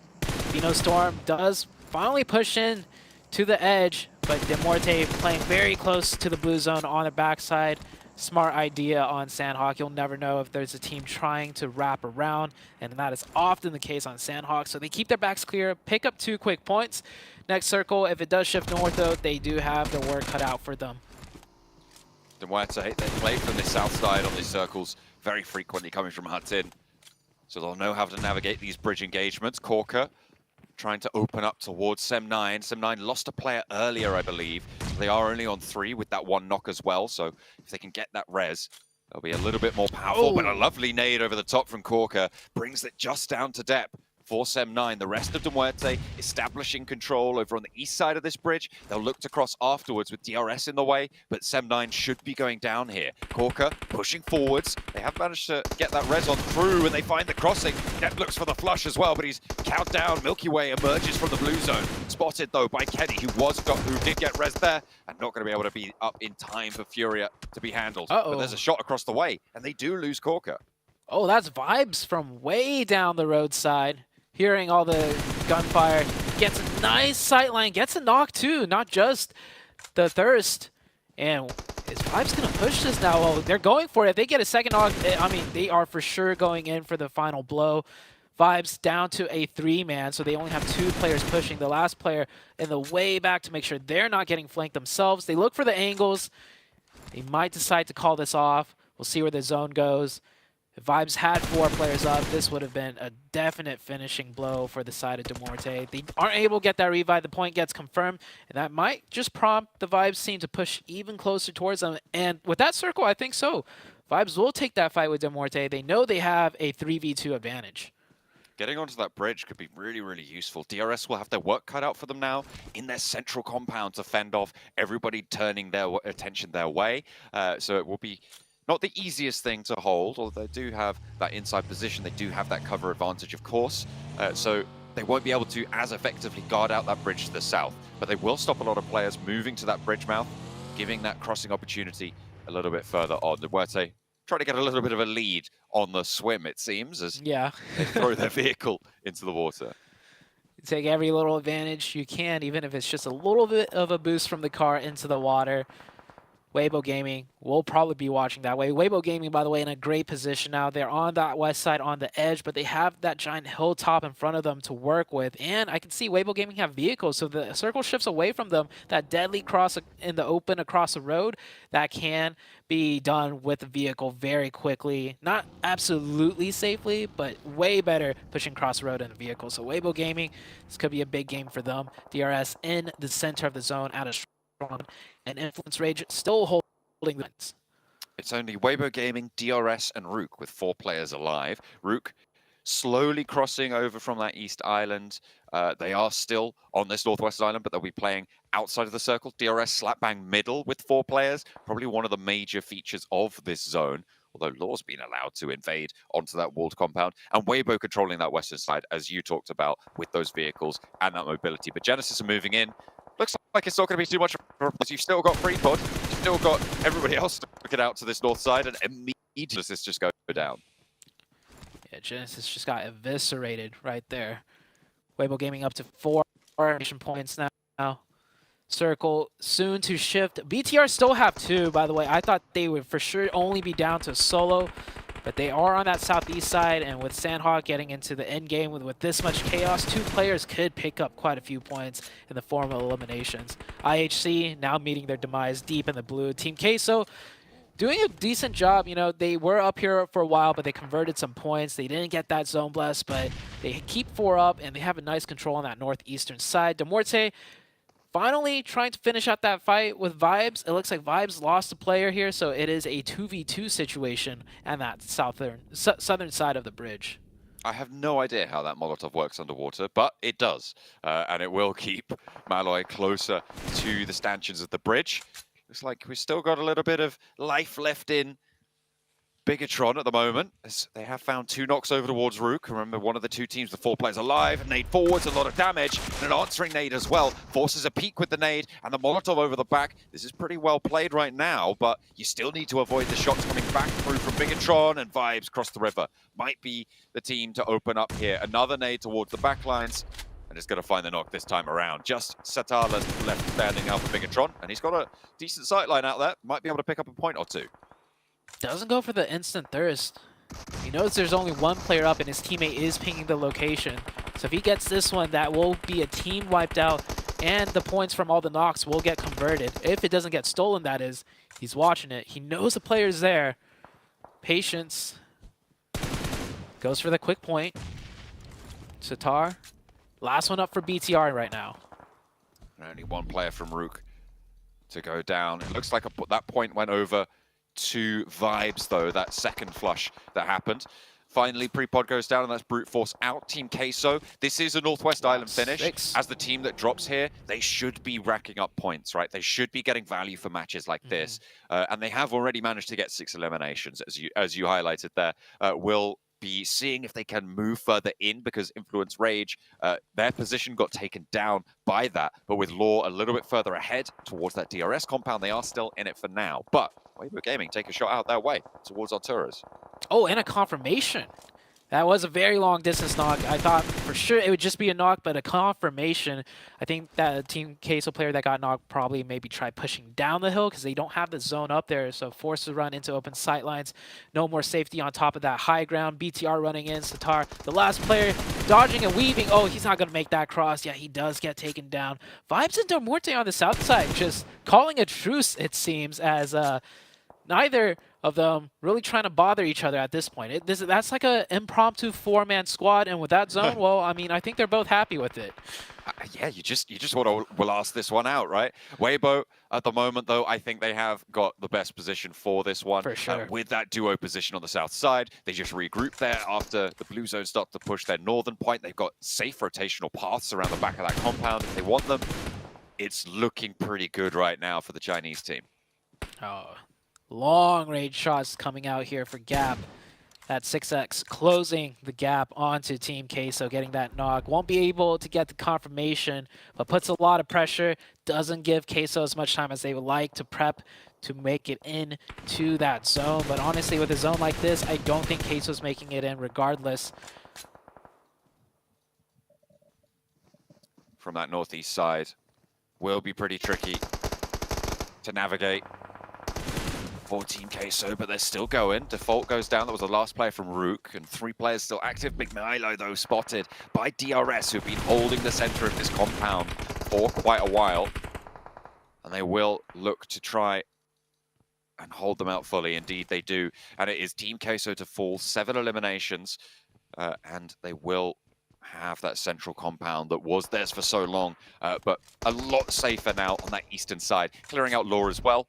Bino Storm does finally push in to the edge, but Demorte playing very close to the blue zone on the backside. Smart idea on Sanhok. You'll never know if there's a team trying to wrap around, and that is often the case on Sanhok. So they keep their backs clear, pick up 2 quick points. Next circle, if it does shift north, though, they do have their work cut out for them. Demorte, they play from the south side on these circles very frequently, coming from Hudson. so they'll know how to navigate these bridge engagements. Corker trying to open up towards Sem9. Sem9 lost a player earlier, I believe. So they are only on 3 with that 1 knock as well. So if they can get that res, they'll be a little bit more powerful. But a lovely nade over the top from Corker brings it just down to depth for Sem9. The rest of Demuerte establishing control over on the east side of this bridge. They'll look to cross afterwards with DRS in the way, but Sem9 should be going down here. Corker pushing forwards. They have managed to get that res on through, and they find the crossing. Depp looks for the flush as well, but he's cowed down. Milky Way emerges from the blue zone. Spotted, though, by Kenny, who did get res there, and not going to be able to be up in time for Furia to be handled. But there's a shot across the way, and they do lose Corker. Oh, that's Vibes from way down the roadside. Hearing all the gunfire, gets a nice sightline, gets a knock too, not just the thirst. And is Vibes gonna push this now? Well, they're going for it. If they get a second knock, I mean, they are for sure going in for the final blow. Vibes down to a 3-man, so they only have 2 players pushing. The last player in the way back to make sure they're not getting flanked themselves. They look for the angles. They might decide to call this off. We'll see where the zone goes. If Vibes had 4 players up, this would have been a definite finishing blow for the side of Demuerte. They aren't able to get that revive. The point gets confirmed, and that might just prompt the Vibes team to push even closer towards them. And with that circle, I think so. Vibes will take that fight with Demuerte. They know they have a 3v2 advantage. Getting onto that bridge could be really, really useful. DRS will have their work cut out for them now in their central compound to fend off everybody turning their attention their way. So it will be not the easiest thing to hold, although they do have that inside position. They do have that cover advantage, of course. So they won't be able to as effectively guard out that bridge to the south. But they will stop a lot of players moving to that bridge mouth, giving that crossing opportunity a little bit further on. Demuerte trying to get a little bit of a lead on the swim, it seems, as they throw their vehicle into the water. You take every little advantage you can, even if it's just a little bit of a boost from the car into the water. Weibo Gaming will probably be watching that way. Weibo Gaming, by the way, in a great position now. They're on that west side on the edge, but they have that giant hilltop in front of them to work with. And I can see Weibo Gaming have vehicles, so the circle shifts away from them. That deadly cross in the open across the road, that can be done with the vehicle very quickly. Not absolutely safely, but way better pushing across the road in a vehicle. So Weibo Gaming, this could be a big game for them. DRS in the center of the zone at a strong and Influence Rage still holding the wins. It's only Weibo Gaming, DRS, and Rook with 4 players alive. Rook slowly crossing over from that east island. They are still on this northwest island, but they'll be playing outside of the circle. DRS slap bang middle with 4 players. Probably one of the major features of this zone, although Law's been allowed to invade onto that walled compound. And Weibo controlling that western side, as you talked about, with those vehicles and that mobility. But Genesis are moving in. Looks like it's not going to be too much. You've still got FreePod. You've still got everybody else to get out to this north side, and immediately this just go down. Yeah, Genesis just got eviscerated right there. Weibo Gaming up to 4 nation points now. Circle soon to shift. BTR still have 2, by the way. I thought they would for sure only be down to solo, but they are on that southeast side, and with Sanhok getting into the end game with this much chaos, 2 players could pick up quite a few points in the form of eliminations. IHC now meeting their demise deep in the blue. Team Queso doing a decent job. You know, they were up here for a while, but they converted some points. They didn't get that zone bless, but they keep 4 up, and they have a nice control on that northeastern side. Demuerte finally trying to finish out that fight with Vibes. It looks like Vibes lost a player here, so it is a 2v2 situation on that southern side of the bridge. I have no idea how that Molotov works underwater, but it does. And it will keep Malloy closer to the stanchions of the bridge. Looks like we've still got a little bit of life left in Bigatron at the moment, as they have found 2 knocks over towards Rook. Remember, one of the 2 teams, the 4 players alive, nade forwards, a lot of damage, and an answering nade as well. Forces a peek with the nade, and the Molotov over the back. This is pretty well played right now, but you still need to avoid the shots coming back through from Bigatron, and Vibes cross the river. Might be the team to open up here. Another nade towards the backlines, and it's going to find the knock this time around. Just Satala's left standing now for Bigatron, and he's got a decent sightline out there. Might be able to pick up a point or 2. Doesn't go for the instant thirst. He knows there's only 1 player up and his teammate is pinging the location. So if he gets this one, that will be a team wiped out, and the points from all the knocks will get converted. If it doesn't get stolen, that is. He's watching it. He knows the player's there. Patience. Goes for the quick point. Sitar, last one up for BTR right now. Only one player from Rook to go down. It looks like that point went over to Vibes, though, that second flush that happened. Finally, Prepod goes down, and that's Brute Force out. Team Queso, this is a Northwest Island finish. As the team that drops here, they should be racking up points, right? They should be getting value for matches like this. And they have already managed to get 6 eliminations, as you highlighted there. Will be seeing if they can move further in, because Influence Rage, their position got taken down by that. But with Law a little bit further ahead towards that DRS compound, they are still in it for now. But Weibo Gaming take a shot out their way towards Arturas. Oh, and a confirmation. That was a very long distance knock. I thought for sure it would just be a knock, but a confirmation. I think that Team Queso player that got knocked probably maybe tried pushing down the hill because they don't have the zone up there. So forced to run into open sight lines. No more safety on top of that high ground. BTR running in. Sitar, the last player, dodging and weaving. Oh, he's not going to make that cross. Yeah, he does get taken down. Vibes and Dormorte on the south side just calling a truce, it seems, as neither of them really trying to bother each other at this point. That's like an impromptu 4-man squad, and with that zone, well, I mean, I think they're both happy with it. Yeah, you just want to last this one out, right? Weibo, at the moment, though, I think they have got the best position for this one. For sure. With that duo position on the south side, they just regroup there after the blue zone start to push their northern point. They've got safe rotational paths around the back of that compound if they want them. It's looking pretty good right now for the Chinese team. Oh. Long range shots coming out here for Gap. That 6x closing the gap onto Team Queso, getting that knock. Won't be able to get the confirmation, but puts a lot of pressure. Doesn't give Queso as much time as they would like to prep to make it in to that zone. But honestly, with a zone like this, I don't think Queso's making it in regardless. From that northeast side, will be pretty tricky to navigate for Team Queso, but they're still going. Default goes down. That was the last player from Rook, and 3 players still active. Big Milo, though, spotted by DRS, who've been holding the center of this compound for quite a while. And they will look to try and hold them out fully. Indeed, they do. And it is Team Queso to fall. 7 eliminations, and they will have that central compound that was theirs for so long, but a lot safer now on that eastern side. Clearing out Law as well.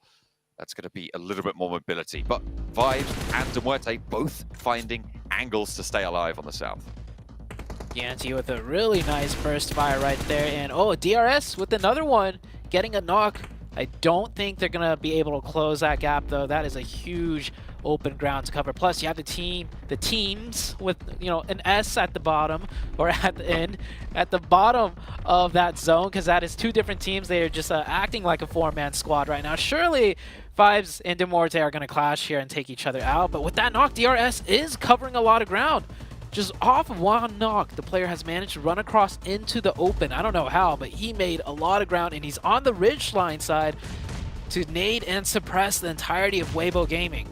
That's going to be a little bit more mobility. But Vibes and Demuerte both finding angles to stay alive on the south. Yanti with a really nice burst fire right there. And oh, DRS with another one, getting a knock. I don't think they're going to be able to close that gap, though. That is a huge open ground to cover. Plus, you have the teams with, you know, an S at the bottom, or at the end, at the bottom of that zone, because that is 2 different teams. They are just acting like a 4-man squad right now. Surely, Vibes and Demuerte are going to clash here and take each other out. But with that knock, DRS is covering a lot of ground. Just off of one knock, the player has managed to run across into the open. I don't know how, but he made a lot of ground, and he's on the ridgeline side to nade and suppress the entirety of Weibo Gaming.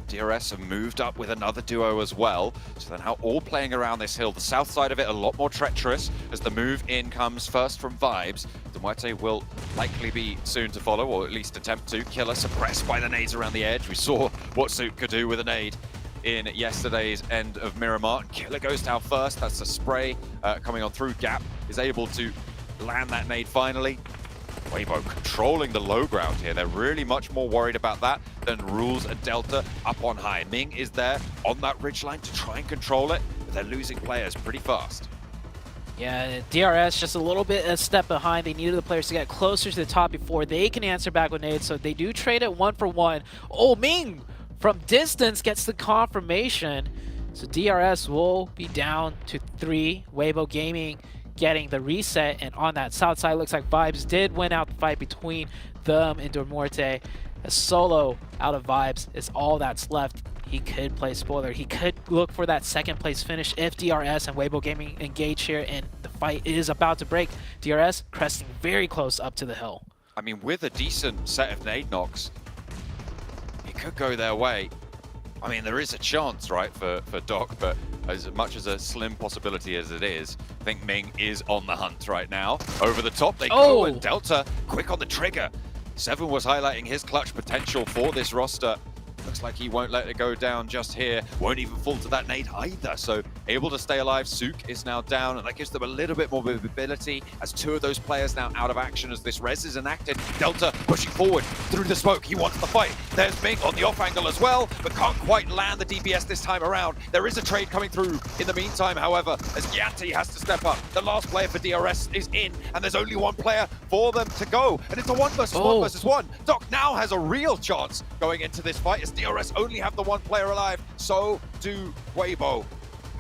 DRS have moved up with another duo as well. So they're now all playing around this hill. The south side of it a lot more treacherous as the move in comes first from Vibes. Demuerte will likely be soon to follow, or at least attempt to. Killer suppressed by the nades around the edge. We saw what Suit could do with a nade in yesterday's end of Miramar. Killer goes down first. That's a spray coming on through. Gap is able to land that nade finally. Weibo controlling the low ground here. They're really much more worried about that than Rules and Delta up on high. Ming is there on that ridgeline to try and control it, but they're losing players pretty fast. Yeah, DRS just a step behind. They needed the players to get closer to the top before they can answer back with nades, so they do trade it 1 for 1. Oh, Ming from distance gets the confirmation. So DRS will be down to 3. Weibo Gaming getting the reset, and on that south side, looks like Vibes did win out the fight between them and Demuerte. A solo out of Vibes is all that's left. He could play spoiler. He could look for that 2nd place finish if DRS and Weibo Gaming engage here, and the fight is about to break. DRS cresting very close up to the hill. I mean, with a decent set of nade knocks, it could go their way. I mean, there is a chance, right, for Doc, but as much as a slim possibility as it is, I think Ming is on the hunt right now. Over the top they go, and Delta quick on the trigger. 7 was highlighting his clutch potential for this roster. Looks looks like he won't let it go down just here. Won't even fall to that nade either. So able to stay alive. Sook is now down, and that gives them a little bit more mobility as two of those players now out of action as this res is enacted. Delta pushing forward through the smoke. He wants the fight. There's Ming on the off angle as well, but can't quite land the DPS this time around. There is a trade coming through in the meantime, however, as Gianti has to step up. The last player for DRS is in, and there's only one player for them to go. And it's a 1 versus 1 versus 1. Doc now has a real chance going into this fight as DRS only have the one player alive. So do Weibo.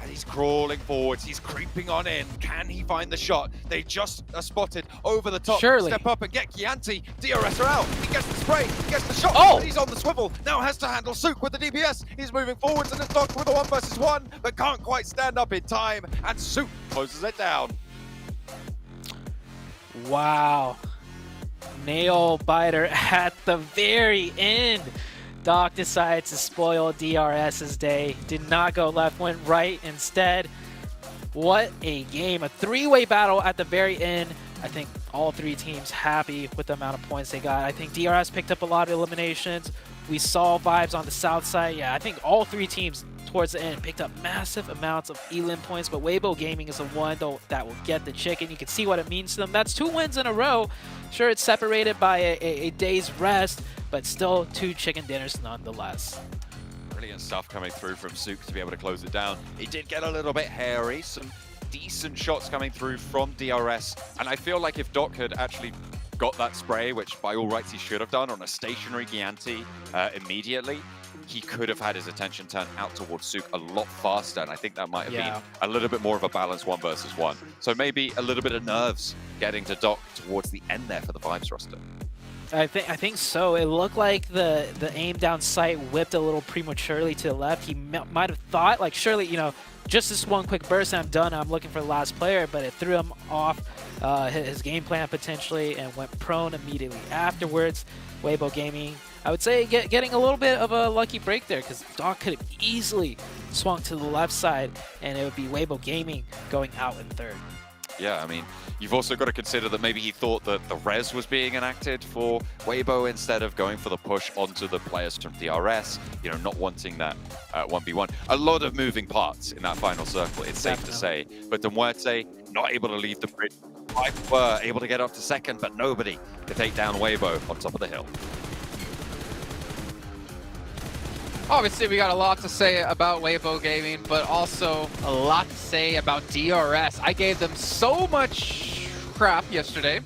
And he's crawling forwards. He's creeping on in. Can he find the shot? They just are spotted over the top. Surely. Step up and get Gianti. DRS are out. He gets the spray. He gets the shot. Oh! And he's on the swivel. Now has to handle Sook with the DPS. He's moving forwards and it's Doc with a 1 versus 1, but can't quite stand up in time. And Sook closes it down. Wow. Nail biter at the very end. Doc decides to spoil DRS's day. Did not go left, went right instead. What a game. A three-way battle at the very end. I think all three teams happy with the amount of points they got. I think DRS picked up a lot of eliminations. We saw vibes on the south side. Yeah, I think all three teams towards the end picked up massive amounts of elim points, but Weibo Gaming is the one that will get the chicken. You can see what it means to them. That's 2 wins in a row. Sure, it's separated by a day's rest, but still 2 chicken dinners nonetheless. Brilliant stuff coming through from Sook to be able to close it down. It did get a little bit hairy. Some decent shots coming through from DRS, and I feel like if Doc had actually got that spray, which by all rights he should have done, on a stationary Gianti immediately, he could have had his attention turned out towards Sook a lot faster, and I think that might have been a little bit more of a balanced 1 versus 1. So maybe a little bit of nerves getting to Doc towards the end there for the Vibes roster. I think so. It looked like the aim down sight whipped a little prematurely to the left. He might have thought, like, surely, you know, just this one quick burst and I'm done. I'm looking for the last player, but it threw him off his game plan potentially and went prone immediately afterwards. Weibo Gaming, I would say, getting a little bit of a lucky break there because Doc could have easily swung to the left side and it would be Weibo Gaming going out in third. Yeah, I mean, you've also got to consider that maybe he thought that the res was being enacted for Weibo instead of going for the push onto the players from DRS, you know, not wanting that 1v1. A lot of moving parts in that final circle, it's safe to say. But Muerte not able to leave the bridge. Five were able to get up to second, but nobody to take down Weibo on top of the hill. Obviously, we got a lot to say about Weibo Gaming, but also a lot to say about DRS. I gave them so much crap yesterday,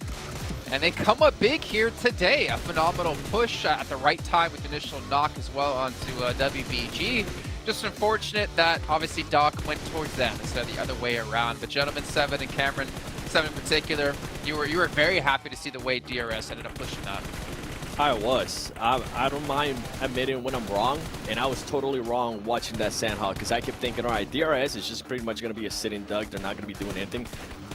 and they come up big here today. A phenomenal push at the right time with the initial knock as well onto WBG. Just unfortunate that obviously Doc went towards them instead of the other way around. But gentlemen, Seven and Cameron, Seven in particular, you were very happy to see the way DRS ended up pushing that. I was. I don't mind admitting when I'm wrong, and I was totally wrong watching that Sanhok because I kept thinking, all right, DRS is just pretty much going to be a sitting duck. They're not going to be doing anything.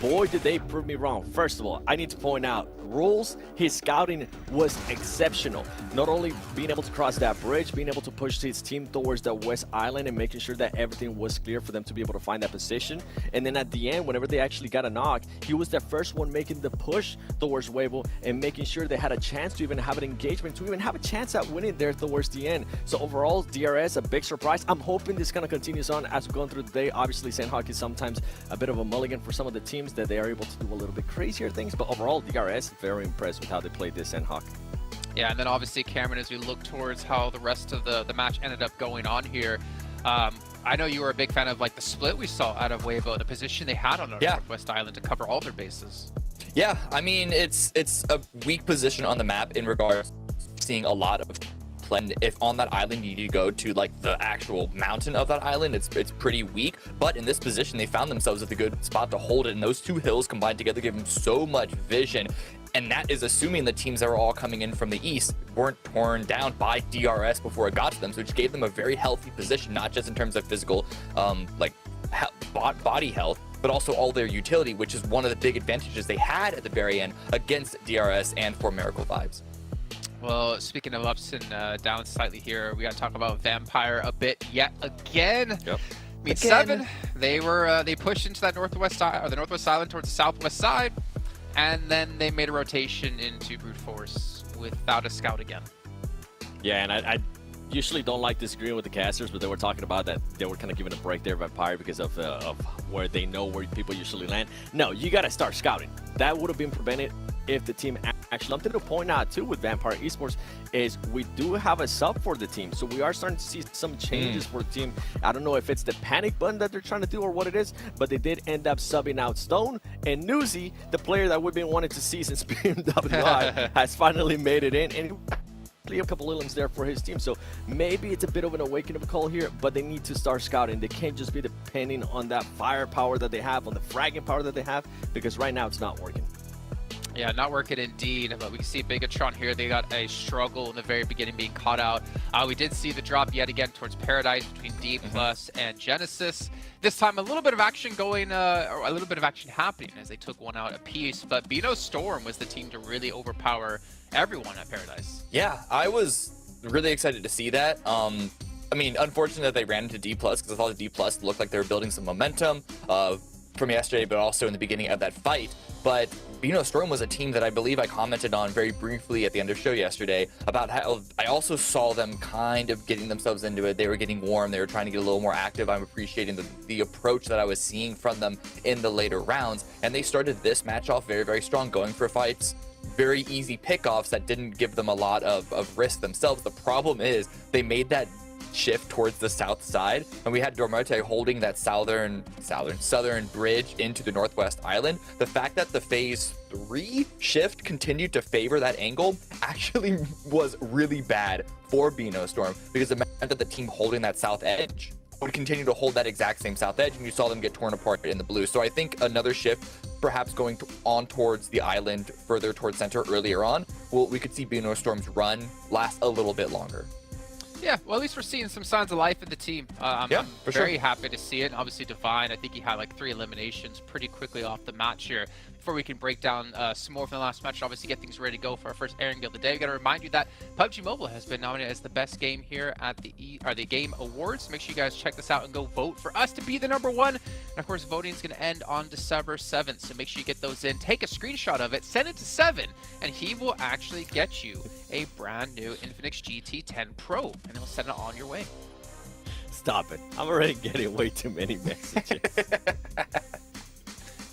Boy, did they prove me wrong. First of all, I need to point out, Rules, his scouting was exceptional. Not only being able to cross that bridge, being able to push his team towards the West Island and making sure that everything was clear for them to be able to find that position. And then at the end, whenever they actually got a knock, he was the first one making the push towards Weibo and making sure they had a chance to even have an engagement, to even have a chance at winning there towards the end. So overall, DRS, a big surprise. I'm hoping this kind of continues on as we're going through the day. Obviously, Sanhok is sometimes a bit of a mulligan for some of the teams that they are able to do a little bit crazier things, but overall, DRS, very impressed with how they played this Sanhok. Yeah, and then obviously, Cameron, as we look towards how the rest of the match ended up going on here, I know you were a big fan of like the split we saw out of Weibo, the position they had on the Northwest Island to cover all their bases. Yeah, I mean, it's a weak position on the map in regards to seeing a lot of play. If on that island you need to go to like the actual mountain of that island, it's pretty weak. But in this position, they found themselves at the good spot to hold it, and those two hills combined together give them so much vision. And that is assuming the teams that were all coming in from the east weren't torn down by DRS before it got to them, so which gave them a very healthy position, not just in terms of physical body health, but also all their utility, which is one of the big advantages they had at the very end against DRS and for Miracle Vibes. Well, speaking of ups and downs slightly here, we got to talk about Vampire a bit yet again. Yep. I mean, Seven, they pushed into that Northwest Island towards the southwest side, and then they made a rotation into Brute Force without a scout again. Yeah, and I usually don't like disagreeing with the casters, but they were talking about that they were kind of giving a break there, Vampire, because of where they know where people usually land. No, you got to start scouting. That would have been prevented if the team actually. Something to point out too with Vampire Esports is we do have a sub for the team, so we are starting to see some changes for the team. I don't know if it's the panic button that they're trying to do or what it is, but they did end up subbing out Stone, and Newsy, the player that we've been wanting to see since PMWI, has finally made it in, and a couple limbs there for his team. So maybe it's a bit of an awakening call here, but they need to start scouting. They can't just be depending on that firepower that they have, on the fragging power that they have, because right now it's not working. Yeah, not working indeed, but we can see Bigatron here. They got a struggle in the very beginning being caught out. We did see the drop yet again towards Paradise between D+ and Genesis. This time a little bit of action going, or a little bit of action happening as they took one out apiece, but Bino Storm was the team to really overpower everyone at Paradise. Yeah, I was really excited to see that. I mean, unfortunate that they ran into D+, because I thought the D+ looked like they were building some momentum from yesterday, but also in the beginning of that fight. But Bino Storm was a team that I believe I commented on very briefly at the end of the show yesterday about how I also saw them kind of getting themselves into it. They were getting warm. They were trying to get a little more active. I'm appreciating the approach that I was seeing from them in the later rounds. And they started this match off very, very strong, going for fights. Very easy pickoffs that didn't give them a lot of risk themselves. The problem is they made that shift towards the south side, and we had Dormarte holding that southern bridge into the northwest island. The fact that the phase 3 shift continued to favor that angle actually was really bad for Bino Storm, because it meant that the team holding that south edge would continue to hold that exact same south edge, and you saw them get torn apart in the blue. So I think another shift, perhaps going on towards the island, further towards center earlier on, we could see Bino Storm's run last a little bit longer. Yeah, well, at least we're seeing some signs of life in the team. I'm very happy to see it. Obviously, Divine, I think he had like 3 eliminations pretty quickly off the match here. Before we can break down some more from the last match, obviously get things ready to go for our first airing of the day. We got to remind you that PUBG Mobile has been nominated as the best game here at the Game Awards. Make sure you guys check this out and go vote for us to be the #1. And of course, voting is going to end on December 7th, so make sure you get those in. Take a screenshot of it, send it to Seven, and he will actually get you a brand new Infinix GT10 Pro, and he'll send it on your way. Stop it. I'm already getting way too many messages.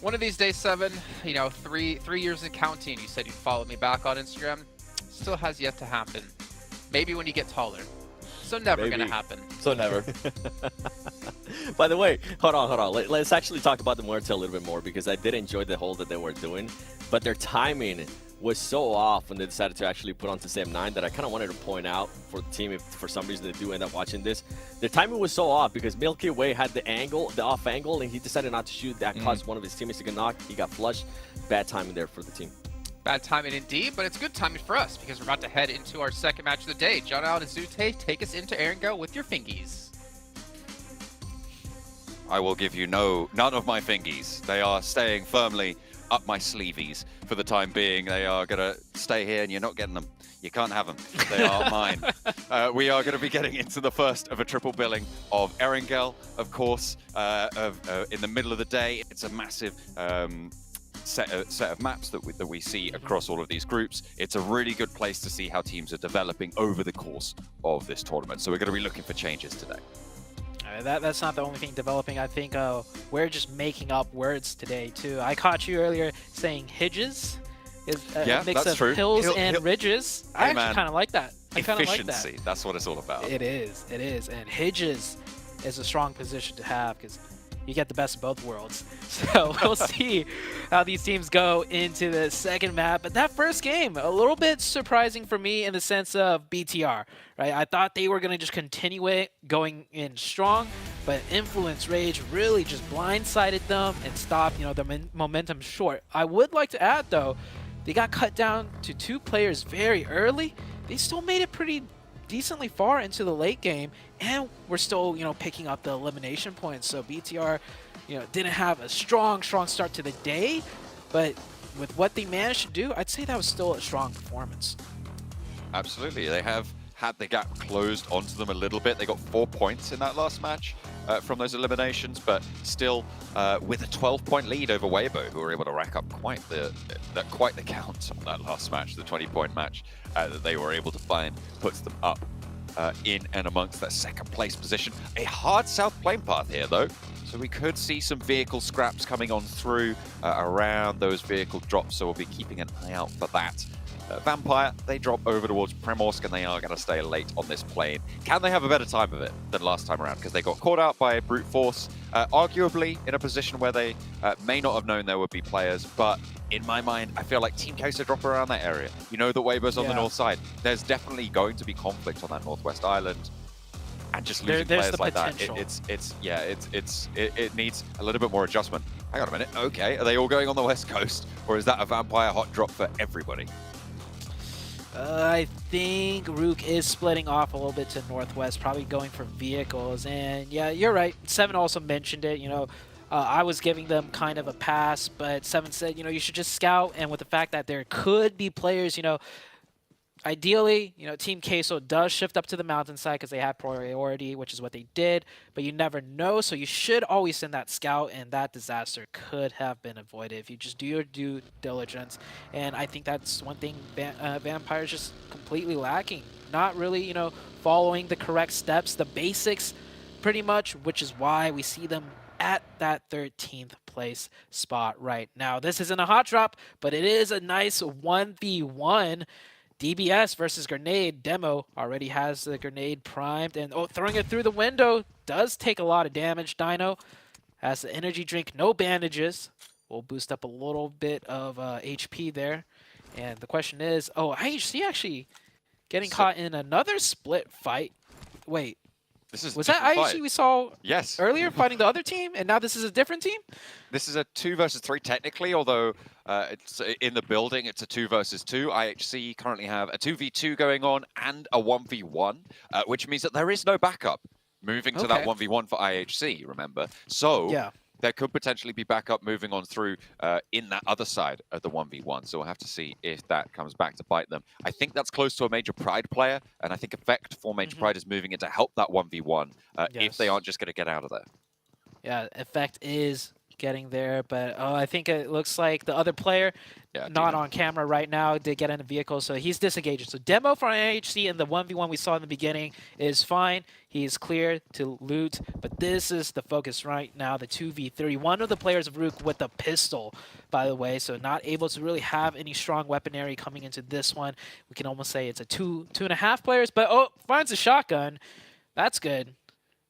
One of these days, Seven, you know, three years and counting, you said you'd follow me back on Instagram. Still has yet to happen. Maybe when you get taller. So never gonna happen. So never. By the way, hold on. Let's actually talk about the Muerte a little bit more, because I did enjoy the hold that they were doing, but their timing was so off when they decided to actually put on to Sam9 that I kind of wanted to point out for the team, if for some reason they do end up watching this. Their timing was so off because Milky Way had the off angle, and he decided not to shoot. That caused one of his teammates to get knocked. He got flushed. Bad timing there for the team. Bad timing indeed, but it's good timing for us because we're about to head into our second match of the day. John Allen and Zute, take us into Erangel with your fingies. I will give you none of my fingies. They are staying firmly up my sleeveys for the time being. They are going to stay here, and you're not getting them. You can't have them. They are mine. We are going to be getting into the first of a triple billing of Erangel, of course, in the middle of the day. It's a massive set of maps that we see across all of these groups. It's a really good place to see how teams are developing over the course of this tournament. So we're going to be looking for changes today. That's not the only thing developing. I think we're just making up words today too. I caught you earlier saying Hidges is a mix of hills and ridges. I actually kind of like that. I kind of like that. Efficiency, that's what it's all about. It is. And Hidges is a strong position to have because you get the best of both worlds. So we'll see how these teams go into the second map. But that first game, a little bit surprising for me in the sense of BTR, right? I thought they were going to just continue it going in strong, but Influence Rage really just blindsided them and stopped, the momentum short. I would like to add, though, they got cut down to 2 players very early. They still made it pretty decently far into the late game, and we're still, picking up the elimination points. So BTR, didn't have a strong start to the day, but with what they managed to do, I'd say that was still a strong performance. Absolutely. They have had the gap closed onto them a little bit. They got 4 points in that last match from those eliminations, but still with a 12-point lead over Weibo, who were able to rack up quite the count on that last match, the 20-point match that they were able to find, puts them up in and amongst that second place position. A hard south plane path here, though. So we could see some vehicle scraps coming on through around those vehicle drops, so we'll be keeping an eye out for that. Vampire, they drop over towards Primorsk, and they are going to stay late on this plane. Can they have a better time of it than last time around? Because they got caught out by brute force, arguably in a position where they may not have known there would be players, but in my mind, I feel like Team Queso drop around that area. You know that Weibo's on the north side. There's definitely going to be conflict on that northwest island. And just losing players like potential. that, it needs a little bit more adjustment. Hang on a minute. Okay, are they all going on the west coast, or is that a Vampire hot drop for everybody? I think Rook is splitting off a little bit to northwest, probably going for vehicles. And yeah, you're right. Seven also mentioned it. You know, I was giving them kind of a pass, but Seven said, you know, you should just scout. And with the fact that there could be players, you know, ideally, you know, Team Queso does shift up to the mountainside because they have priority, which is what they did, but you never know, so you should always send that scout, and that disaster could have been avoided if you just do your due diligence. And I think that's one thing Vampire is just completely lacking. Not really, you know, following the correct steps, the basics pretty much, which is why we see them at that 13th place spot right now. This isn't a hot drop, but it is a nice 1v1. DBS versus Grenade. Demo already has the grenade primed, and throwing it through the window does take a lot of damage. Dino has the energy drink, no bandages. Will boost up a little bit of HP there. And the question is, IHC actually getting caught in another split fight. Wait, was that IHC we saw earlier fighting the other team, and now this is a different team? This is a 2 versus 3 technically, although it's in the building, it's a 2 versus 2. IHC currently have a 2v2 going on and a 1v1, which means that there is no backup moving to that 1v1 for IHC, remember? So there could potentially be backup moving on through in that other side of the 1v1. So we'll have to see if that comes back to bite them. I think that's close to a Major Pride player, and I think Effect for Major Pride is moving in to help that 1v1 if they aren't just going to get out of there. Yeah, Effect is getting there, but I think it looks like the other player, not on camera right now, did get in the vehicle, so he's disengaged. So Demo from IHC in the 1v1 we saw in the beginning is fine. He is clear to loot, but this is the focus right now, the 2v3. One of the players of Rook with a pistol, by the way, so not able to really have any strong weaponry coming into this one. We can almost say it's a 2.5 players, but finds a shotgun. That's good.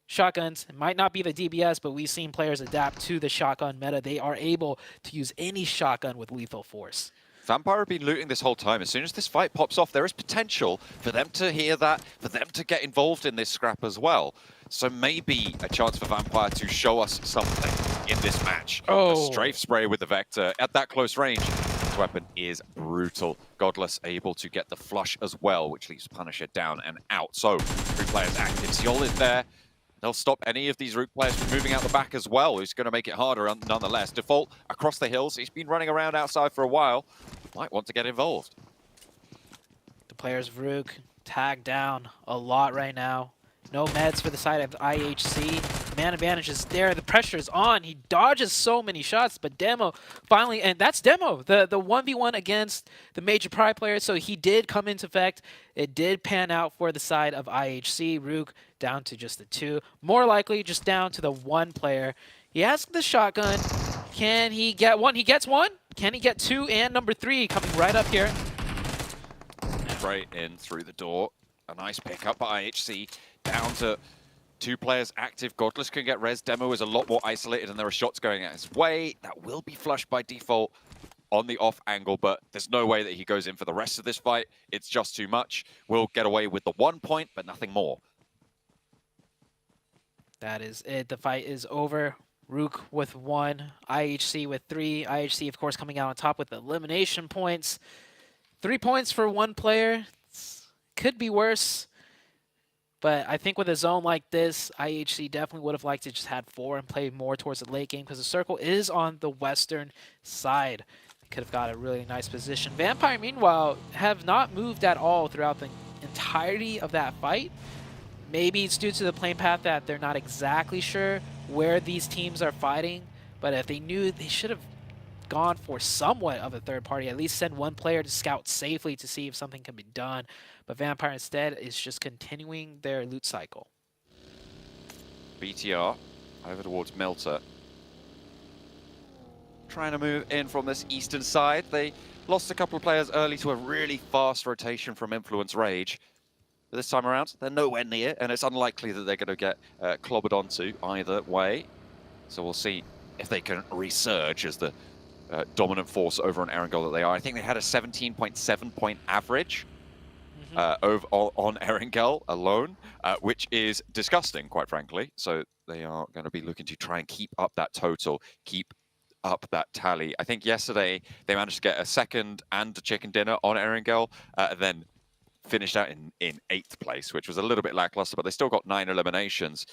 Shotguns, it might not be the DBS, but we've seen players adapt to the shotgun meta. They are able to use any shotgun with lethal force. Vampire have been looting this whole time. As soon as this fight pops off, there is potential for them to hear that, for them to get involved in this scrap as well. So maybe a chance for Vampire to show us something in this match. A strafe spray with the Vector at that close range. This weapon is brutal. Godless able to get the flush as well, which leaves Punisher down and out. So 3 players active. Seol is there. They'll stop any of these Rook players from moving out the back as well, who's going to make it harder nonetheless. Default across the hills. He's been running around outside for a while. Might want to get involved. The players of Rook tagged down a lot right now. No meds for the side of IHC. Man advantage is there. The pressure is on. He dodges so many shots, but Demo finally, and that's Demo, the 1v1 against the Major Pride player. So he did come into effect. It did pan out for the side of IHC. Rook down to just the 2. More likely just down to the 1 player. He has the shotgun. Can he get 1? He gets 1. Can he get 2 and number 3 coming right up here? Right in through the door. A nice pickup by IHC. Down to 2 players active. Godless can get res. Demo is a lot more isolated, and there are shots going at his way. That will be flushed by default on the off angle, but there's no way that he goes in for the rest of this fight. It's just too much. We'll get away with the 1 point, but nothing more. That is it. The fight is over. Rook with 1, IHC with 3. IHC, of course, coming out on top with elimination points. 3 points for 1 player. Could be worse. But I think with a zone like this, IHC definitely would have liked to just had 4 and play more towards the late game because the circle is on the western side. They could have got a really nice position. Vampire, meanwhile, have not moved at all throughout the entirety of that fight. Maybe it's due to the plane path that they're not exactly sure where these teams are fighting. But if they knew, they should have gone for somewhat of a third party, at least send one player to scout safely to see if something can be done. But Vampire instead is just continuing their loot cycle. BTR over towards Milter. Trying to move in from this eastern side. They lost a couple of players early to a really fast rotation from Influence Rage. But this time around, they're nowhere near, and it's unlikely that they're going to get clobbered onto either way. So we'll see if they can resurge as the dominant force over on Erangel that they are. I think they had a 17.7 point average over on Erangel alone, which is disgusting, quite frankly. So they are going to be looking to try and keep up that total, keep up that tally. I think yesterday they managed to get a second and a chicken dinner on Erangel, then finished out in 8th place, which was a little bit lackluster, but they still got 9 eliminations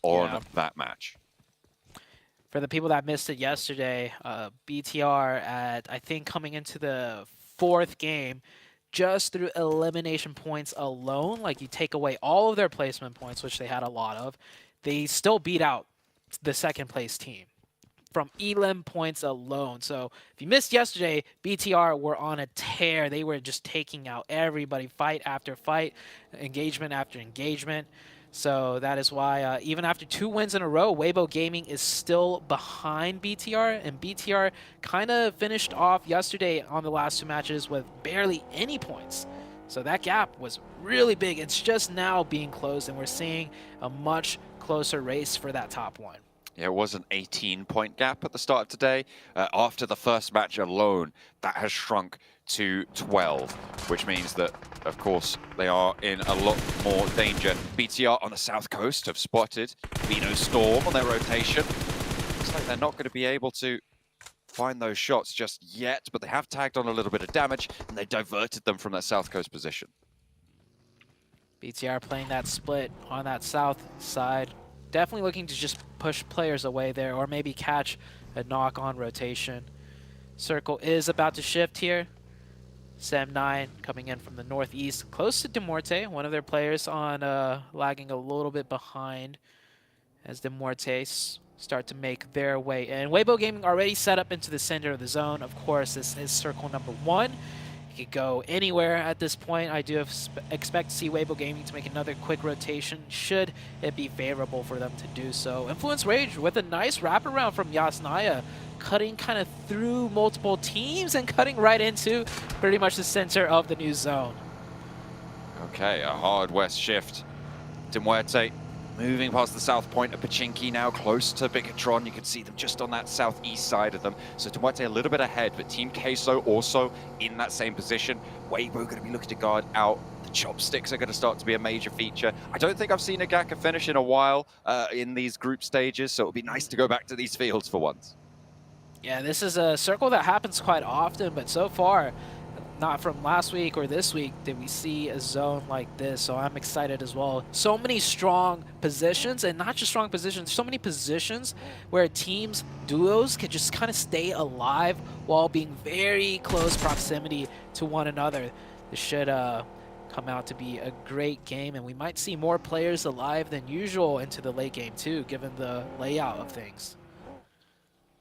on that match. For the people that missed it yesterday, BTR at, I think, coming into the 4th game, just through elimination points alone, like you take away all of their placement points, which they had a lot of, they still beat out the 2nd place team from elim points alone. So if you missed yesterday, BTR were on a tear. They were just taking out everybody, fight after fight, engagement after engagement. So that is why even after 2 wins in a row, Weibo Gaming is still behind BTR, and BTR kind of finished off yesterday on the last 2 matches with barely any points. So that gap was really big. It's just now being closed, and we're seeing a much closer race for that top 1. Yeah, it was an 18-point gap at the start of today. After the first match alone, that has shrunk to 12, which means that, of course, they are in a lot more danger. BTR on the south coast have spotted Vino Storm on their rotation. Looks like they're not going to be able to find those shots just yet, but they have tagged on a little bit of damage, and they diverted them from that south coast position. BTR playing that split on that south side. Definitely looking to just push players away there, or maybe catch a knock on rotation. Circle is about to shift here. Sem9 coming in from the northeast, close to Demorte. One of their players on lagging a little bit behind as Demorte start to make their way in. Weibo Gaming already set up into the center of the zone. Of course, this is circle number 1. Could go anywhere at this point. I do expect to see Weibo Gaming to make another quick rotation should it be favorable for them to do so. Influence Rage with a nice wraparound from Yasnaya, cutting kind of through multiple teams and cutting right into pretty much the center of the new zone. Okay, a hard west shift. Demuerte moving past the south point of Pachinki now, close to Bigatron. You can see them just on that southeast side of them. So Demuerte a little bit ahead, but Team Queso also in that same position. Weibo going to be looking to guard out. The chopsticks are going to start to be a major feature. I don't think I've seen a Gaka finish in a while in these group stages, so it'll be nice to go back to these fields for once. Yeah, this is a circle that happens quite often, but so far, not from last week or this week did we see a zone like this, so I'm excited as well. So many strong positions, and not just strong positions, so many positions where teams, duos can just kind of stay alive while being very close proximity to one another. This should come out to be a great game, and we might see more players alive than usual into the late game too, given the layout of things.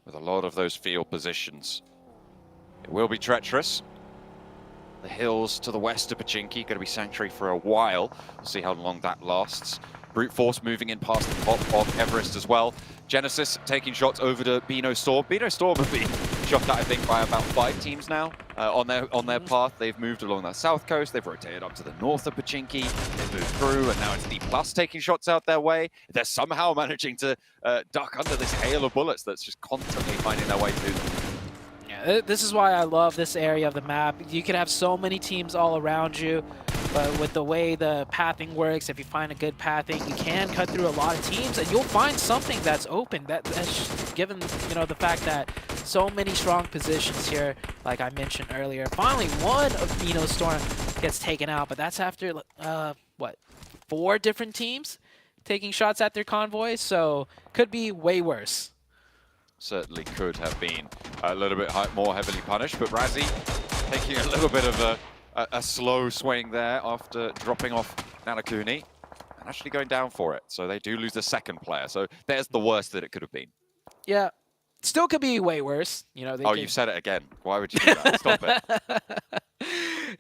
With a lot of those field positions, it will be treacherous. The hills to the west of Pachinki going to be sanctuary for a while. We'll see how long that lasts. Brute Force moving in past the top of Everest as well. Genesis taking shots over to Bino Storm. Bino Storm have been shot at, I think, by about 5 teams now on their path. They've moved along that south coast. They've rotated up to the north of Pachinki. They've moved through, and now it's D+ taking shots out their way. They're somehow managing to duck under this hail of bullets that's just constantly finding their way through them. This is why I love this area of the map. You can have so many teams all around you, but with the way the pathing works, if you find a good pathing, you can cut through a lot of teams, and you'll find something that's open. That's given, you know, the fact that so many strong positions here, like I mentioned earlier. Finally, one of Vino Storm gets taken out, but that's after, what, 4 different teams taking shots at their convoy, so could be way worse. Certainly could have been a little bit more heavily punished, but Razzie taking a little bit of a slow swing there after dropping off Nanakuni and actually going down for it. So they do lose the second player. So there's the worst that it could have been. Yeah, Still could be way worse. You know. You said it again. Why would you do that? Stop it.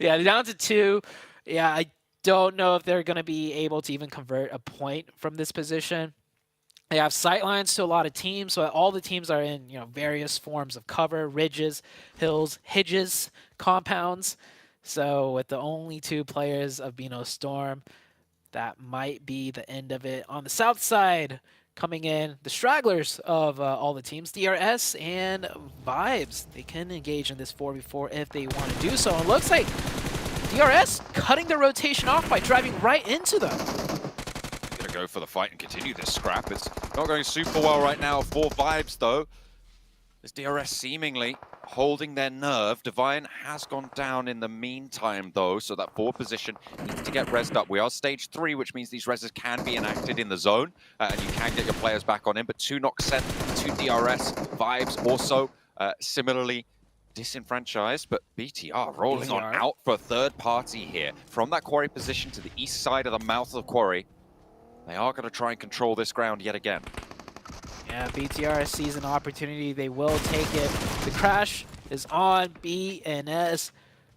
Yeah, down to 2. Yeah, I don't know if they're going to be able to even convert a point from this position. They have sightlines to a lot of teams, so all the teams are in various forms of cover, ridges, hills, hedges, compounds. So with the only 2 players of Beano Storm, that might be the end of it. On the south side, coming in, the stragglers of all the teams, DRS and Vibes. They can engage in this 4v4 if they want to do so. And it looks like DRS cutting the rotation off by driving right into them. Gonna go for the fight and continue this scrap. It's not going super well right now for Vibes, though. This DRS seemingly holding their nerve. Divine has gone down in the meantime, though, so that 4 position needs to get rezzed up. We are stage 3, which means these rezzes can be enacted in the zone, and you can get your players back on in, but 2 knocks sent to DRS. Vibes also similarly disenfranchised, but BTR rolling on out for a third party here. From that quarry position to the east side of the mouth of the quarry, they are going to try and control this ground yet again. Yeah, BTR sees an opportunity. They will take it. The crash is on BNS.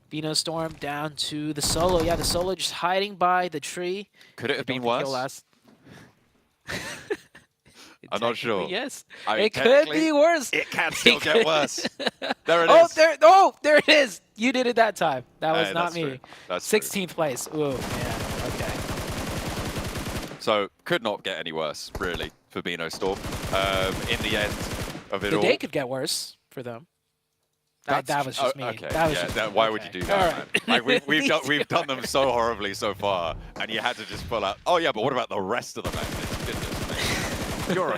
Beano Storm down to the solo. Yeah, the solo just hiding by the tree. Could it have been worse? I'm not sure. Yes, I mean, it could be worse. It can still get worse. There it is. There it is. You did it that time. That was not me. True. That's 16th place. Ooh, yeah. Okay. So could not get any worse, really, for Beano Storm. In the end of it all, the day could get worse for them. That was just me. Okay. That was just why me. would you do that, man? Like we've done them so horribly so far, and you had to just pull out. Oh yeah, but what about the rest of the matches? Goodness me. You're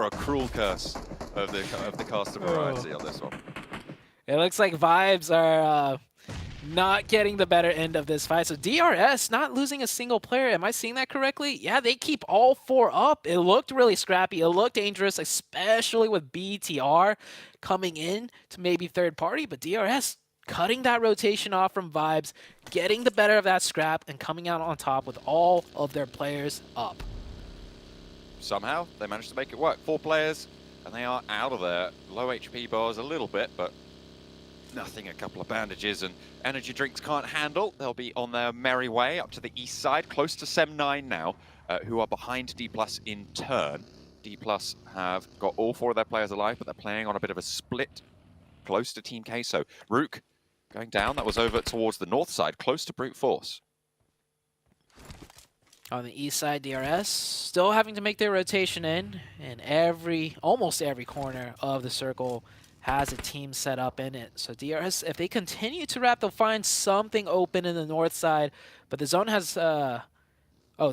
a cruel curse of the cast of variety on this one. It looks like Vibes are not getting the better end of this fight. So DRS not losing a single player. Am I seeing that correctly? Yeah, they keep all 4 up. It looked really scrappy. It looked dangerous, especially with BTR coming in to maybe third party. But DRS cutting that rotation off from Vibes, getting the better of that scrap, and coming out on top with all of their players up. Somehow, they managed to make it work. 4 players, and they are out of there. Low HP bars a little bit, but nothing a couple of bandages and energy drinks can't handle. They'll be on their merry way up to the east side, close to Sem9 now, who are behind D+ in turn. D+ have got all 4 of their players alive, but they're playing on a bit of a split close to Team K. So Rook going down. That was over towards the north side, close to Brute Force. On the east side, DRS still having to make their rotation in, and almost every corner of the circle has a team set up in it. So DRS, if they continue to wrap, they'll find something open in the north side. But the zone has, the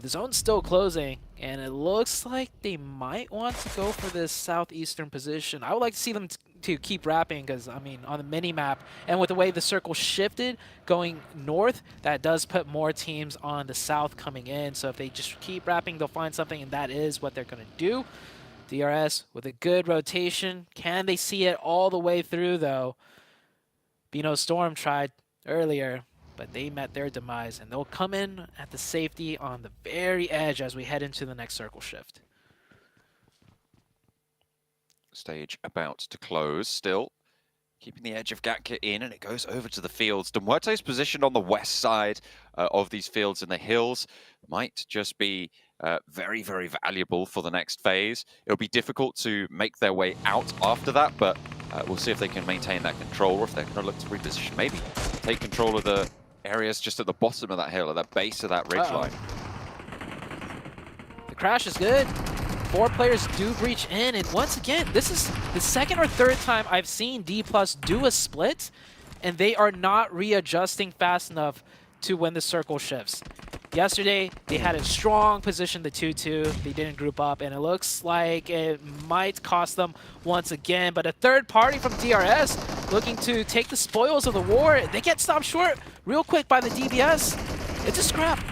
zone's still closing, and it looks like they might want to go for this southeastern position. I would like to see them to keep wrapping, because, I mean, on the mini-map, and with the way the circle shifted going north, that does put more teams on the south coming in. So if they just keep wrapping, they'll find something, and that is what they're going to do. DRS with a good rotation. Can they see it all the way through, though? Beano Storm tried earlier, but they met their demise, and they'll come in at the safety on the very edge as we head into the next circle shift. Stage about to close still. Keeping the edge of Gatka in, and it goes over to the fields. Demuerte's positioned on the west side of these fields in the hills. Might just be very, very valuable for the next phase. It'll be difficult to make their way out after that, but we'll see if they can maintain that control, or if they're going to look to reposition. Maybe take control of the areas just at the bottom of that hill, at the base of that ridgeline. The crash is good. 4 players do breach in, and once again, this is the second or third time I've seen D+ do a split, and they are not readjusting fast enough to when the circle shifts. Yesterday, they had a strong position, the 2-2. They didn't group up, and it looks like it might cost them once again. But a third party from DRS looking to take the spoils of the war. They get stopped short real quick by the DBS. It's a scrap.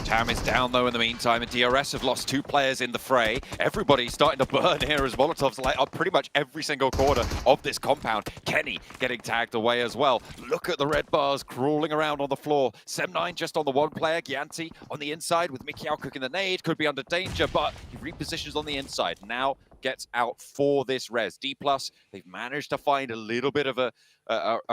Tam is down, though, in the meantime, and DRS have lost 2 players in the fray. Everybody's starting to burn here as Molotovs light up pretty much every single corner of this compound. Kenny getting tagged away as well. Look at the red bars crawling around on the floor. Sem9 just on the 1 player. Gyanti on the inside with Mikiao cooking the nade. Could be under danger, but he repositions on the inside. Now gets out for this res. D+, they've managed to find a little bit of a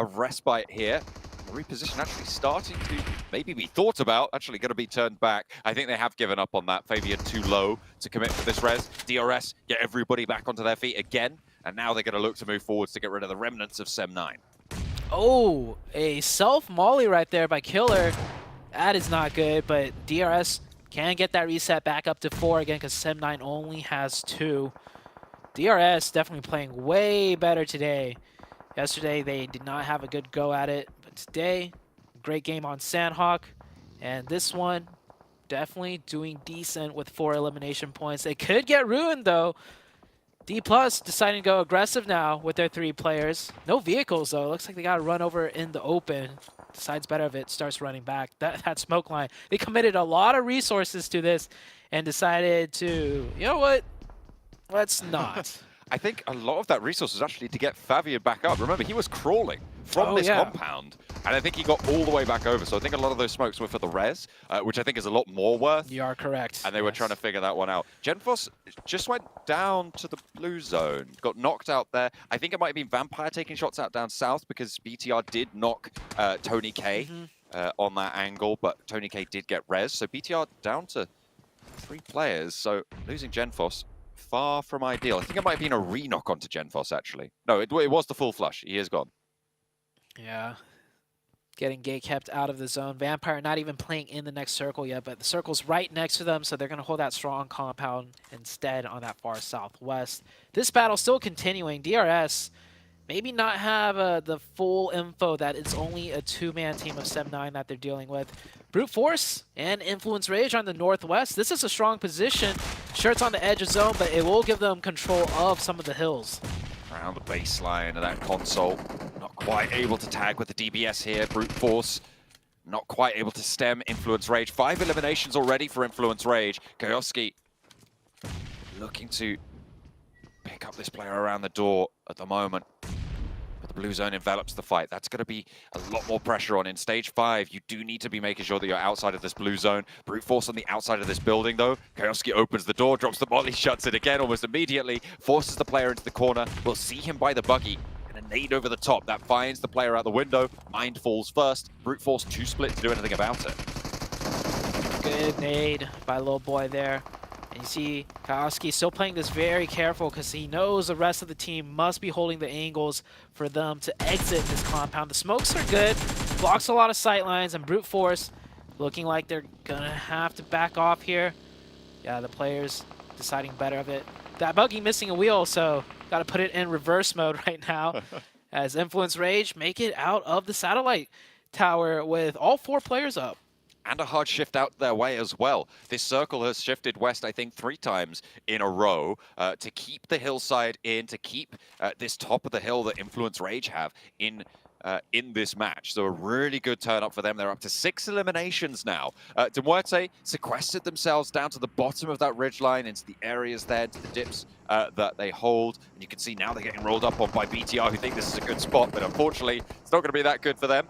respite here. The reposition actually starting to maybe be thought about, actually going to be turned back. I think they have given up on that. Fabian too low to commit for this res. DRS get everybody back onto their feet again, and now they're going to look to move forwards to get rid of the remnants of Sem9. Oh, a self-molly right there by Killer. That is not good, but DRS can get that reset back up to 4 again because Sem9 only has 2. DRS definitely playing way better today. Yesterday, they did not have a good go at it, but today, great game on Sanhok. And this one, definitely doing decent with 4 elimination points. They could get ruined, though. D+ deciding to go aggressive now with their 3 players. No vehicles, though. Looks like they got to run over in the open. Decides better of it, starts running back. That smoke line. They committed a lot of resources to this and decided to, you know what? Let's not. I think a lot of that resource was actually to get Fabian back up. Remember, he was crawling from this compound, and I think he got all the way back over. So I think a lot of those smokes were for the res, which I think is a lot more worth. You are correct. And they were trying to figure that one out. Genfos just went down to the blue zone, got knocked out there. I think it might have been Vampire taking shots out down south because BTR did knock Tony K on that angle, but Tony K did get res. So BTR down to 3 players, so losing Genfos. Far from ideal. I think it might have been a re-knock onto Genfos, actually. No, it was the full flush. He is gone. Yeah. Getting gate kept out of the zone. Vampire not even playing in the next circle yet, but the circle's right next to them, so they're going to hold that strong compound instead on that far southwest. This battle still continuing. DRS maybe not have the full info that it's only a 2-man team of Sem9 that they're dealing with. Brute Force and Influence Rage on the northwest. This is a strong position. Sure, it's on the edge of zone, but it will give them control of some of the hills. Around the baseline of that console. Not quite able to tag with the DBS here. Brute Force not quite able to stem Influence Rage. 5 eliminations already for Influence Rage. Koyoski looking to pick up this player around the door at the moment. But the blue zone envelops the fight. That's going to be a lot more pressure on. In stage 5, you do need to be making sure that you're outside of this blue zone. Brute Force on the outside of this building, though. Koyoski opens the door, drops the molly, shuts it again almost immediately, forces the player into the corner. We'll see him by the buggy. And a nade over the top. That finds the player out the window. Mind falls first. Brute Force too split to do anything about it. Good nade by little boy there. And you see Koyoski still playing this very careful because he knows the rest of the team must be holding the angles for them to exit this compound. The smokes are good, blocks a lot of sight lines, and Brute Force looking like they're gonna have to back off here. Yeah, the players deciding better of it. That buggy missing a wheel, so gotta put it in reverse mode right now as Influence Rage make it out of the satellite tower with all 4 players up. And a hard shift out their way as well. This circle has shifted west, I think, 3 times in a row to keep the hillside in, to keep this top of the hill that Influence Rage have in this match. So a really good turn up for them. They're up to 6 eliminations now. Demuerte sequestered themselves down to the bottom of that ridgeline into the areas there, to the dips that they hold. And you can see now they're getting rolled up on by BTR, who think this is a good spot, but unfortunately, it's not going to be that good for them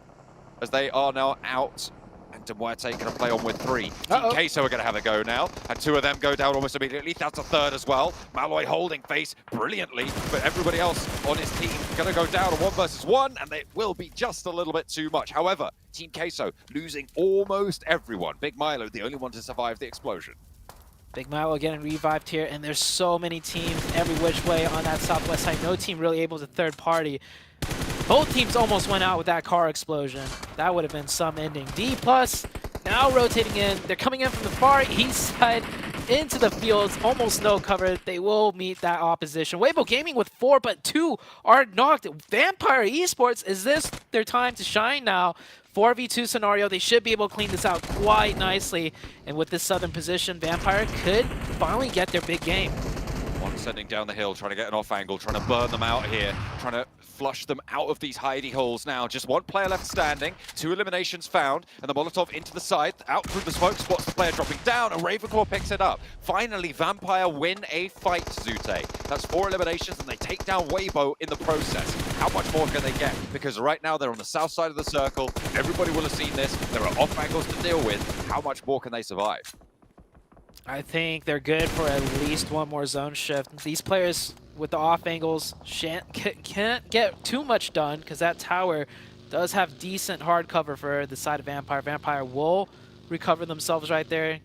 as they are now out. And Demuerte going to play on with 3. Team Queso are going to have a go now, and 2 of them go down almost immediately. That's a 3rd as well. Malloy holding face brilliantly, but everybody else on his team going to go down a 1 versus 1, and it will be just a little bit too much. However, Team Queso losing almost everyone. Big Milo, the only one to survive the explosion. Big Milo getting revived here, and there's so many teams every which way on that southwest side. No team really able to third party. Both teams almost went out with that car explosion. That would have been some ending. D+ now rotating in. They're coming in from the far east side into the fields. Almost no cover. They will meet that opposition. Weibo Gaming with 4, but 2 are knocked. Vampire Esports, is this their time to shine now? 4v2 scenario. They should be able to clean this out quite nicely. And with this southern position, Vampire could finally get their big game. One sending down the hill, trying to get an off angle, trying to burn them out here, trying to flush them out of these hidey holes now. Just 1 player left standing, 2 eliminations found, and the Molotov into the side, out through the smoke, spots the player dropping down, and Ravenclaw picks it up. Finally, Vampire win a fight, Zute. That's 4 eliminations, and they take down Weibo in the process. How much more can they get? Because right now, they're on the south side of the circle. Everybody will have seen this. There are off angles to deal with. How much more can they survive? I think they're good for at least one more zone shift. These players with the off angles can't get too much done because that tower does have decent hard cover for the side of Vampire. Vampire will recover themselves right there,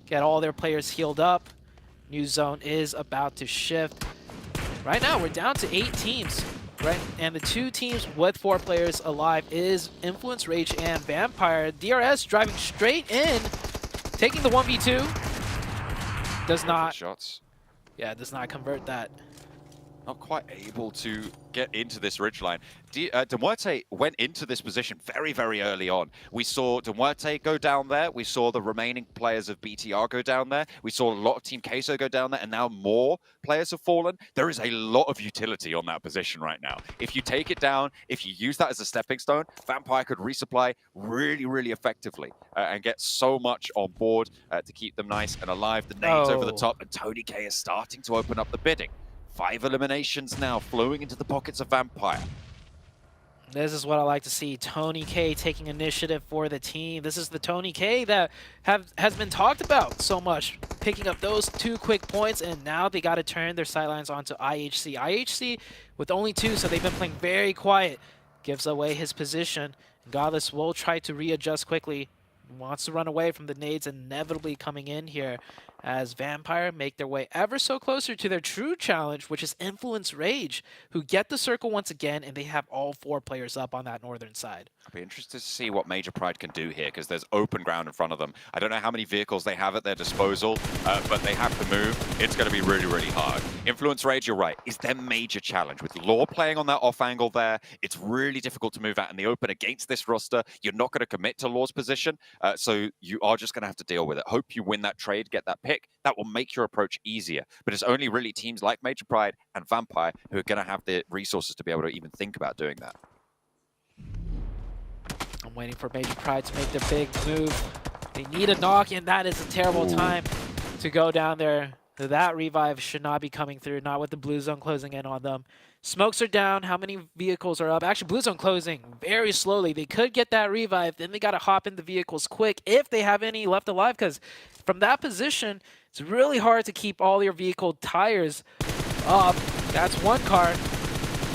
get all their players healed up. New zone is about to shift. Right now, we're down to 8 teams, right? And the 2 teams with 4 players alive is Influence, Rage, and Vampire. DRS driving straight in, taking the 1v2. Does not. Shots. Yeah, does not convert that. Not quite able to get into this ridgeline. Demuerte went into this position very, very early on. We saw Demuerte go down there. We saw the remaining players of BTR go down there. We saw a lot of Team Queso go down there, and now more players have fallen. There is a lot of utility on that position right now. If you take it down, if you use that as a stepping stone, Vampire could resupply really, really effectively and get so much on board to keep them nice and alive. The nades over the top, and Tony K is starting to open up the bidding. 5 eliminations now flowing into the pockets of Vampire. This is what I like to see. Tony K taking initiative for the team. This is the Tony K that has been talked about so much. Picking up those 2 quick points, and now they got to turn their sidelines onto IHC. IHC with only 2, so they've been playing very quiet. Gives away his position. Godless will try to readjust quickly. Wants to run away from the nades inevitably coming in here as Vampire make their way ever so closer to their true challenge, which is Influence Rage, who get the circle once again, and they have all 4 players up on that northern side. I'll be interested to see what Major Pride can do here, because there's open ground in front of them. I don't know how many vehicles they have at their disposal, but they have to move. It's going to be really, really hard. Influence Rage, you're right, is their major challenge. With Law playing on that off angle there, it's really difficult to move out in the open against this roster. You're not going to commit to Law's position, so you are just going to have to deal with it. Hope you win that trade, get that pick. That will make your approach easier. But it's only really teams like Major Pride and Vampire who are going to have the resources to be able to even think about doing that. I'm waiting for Major Pride to make their big move. They need a knock, and that is a terrible time to go down there. That revive should not be coming through, not with the blue zone closing in on them. Smokes are down. How many vehicles are up? Actually, blue zone closing very slowly. They could get that revive. Then they got to hop in the vehicles quick if they have any left alive, because from that position, it's really hard to keep all your vehicle tires up. That's 1 car.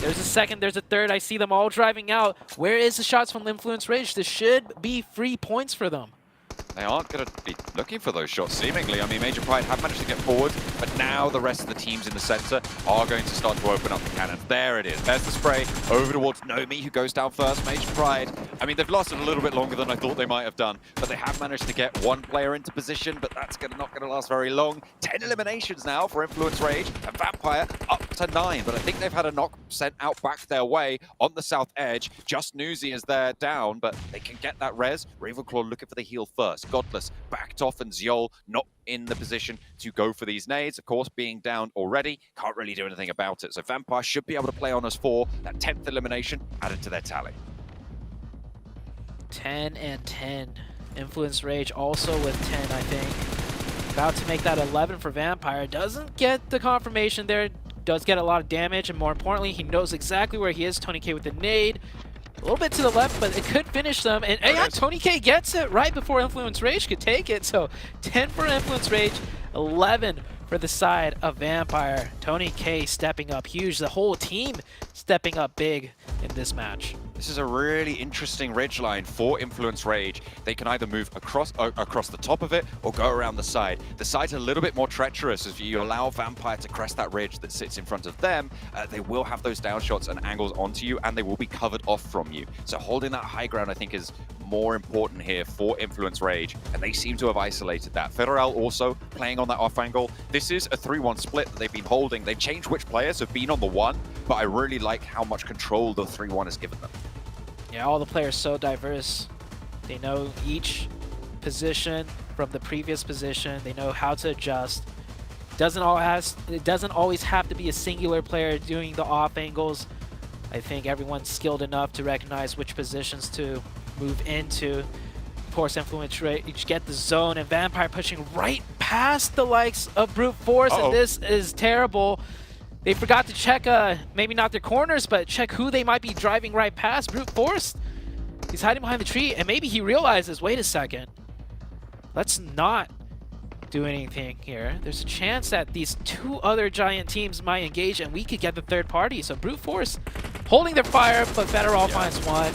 There's a second. There's a third. I see them all driving out. Where is the shots from Influence Rage? This should be free points for them. They aren't going to be looking for those shots, seemingly. I mean, Major Pride have managed to get forward, but now the rest of the teams in the center are going to start to open up the cannons. There it is. There's the spray over towards Nomi, who goes down first. Major Pride, I mean, they've lasted a little bit longer than I thought they might have done, but they have managed to get 1 player into position, but that's not going to last very long. 10 eliminations now for Influence Rage, and Vampire up to 9, but I think they've had a knock sent out back their way on the south edge. Just Newsy is there down, but they can get that res. Ravenclaw looking for the heal first. Godless backed off, and Ziol not in the position to go for these nades. Of course, being down already, can't really do anything about it. So Vampire should be able to play on us for that 10th elimination added to their tally. 10 and 10. Influence Rage also with 10, I think. About to make that 11 for Vampire. Doesn't get the confirmation there. Does get a lot of damage, and more importantly, he knows exactly where he is. Tony K with the nade. A little bit to the left, but it could finish them. And yeah, Tony K gets it right before Influence Rage could take it. So 10 for Influence Rage, 11 for the side of Vampire. Tony K stepping up huge. The whole team stepping up big in this match. This is a really interesting ridgeline for Influence Rage. They can either move across the top of it or go around the side. The side's a little bit more treacherous. If you allow Vampire to crest that ridge that sits in front of them, they will have those down shots and angles onto you, and they will be covered off from you. So holding that high ground, I think, is more important here for Influence Rage, and they seem to have isolated that. Federal also playing on that off angle. This is a 3-1 split that they've been holding. They've changed which players have been on the 1, but I really like how much control the 3-1 has given them. Yeah, all the players so diverse. They know each position from the previous position. They know how to adjust. It doesn't always have to be a singular player doing the off angles. I think everyone's skilled enough to recognize which positions to move into. Of course, Influence Rage get the zone, and Vampire pushing right past the likes of Brute Force, and this is terrible. They forgot to check, maybe not their corners, but check who they might be driving right past. Brute Force, he's hiding behind the tree, and maybe he realizes, wait a second, let's not do anything here. There's a chance that these two other giant teams might engage and we could get the third party. So Brute Force holding their fire, but Federal finds one.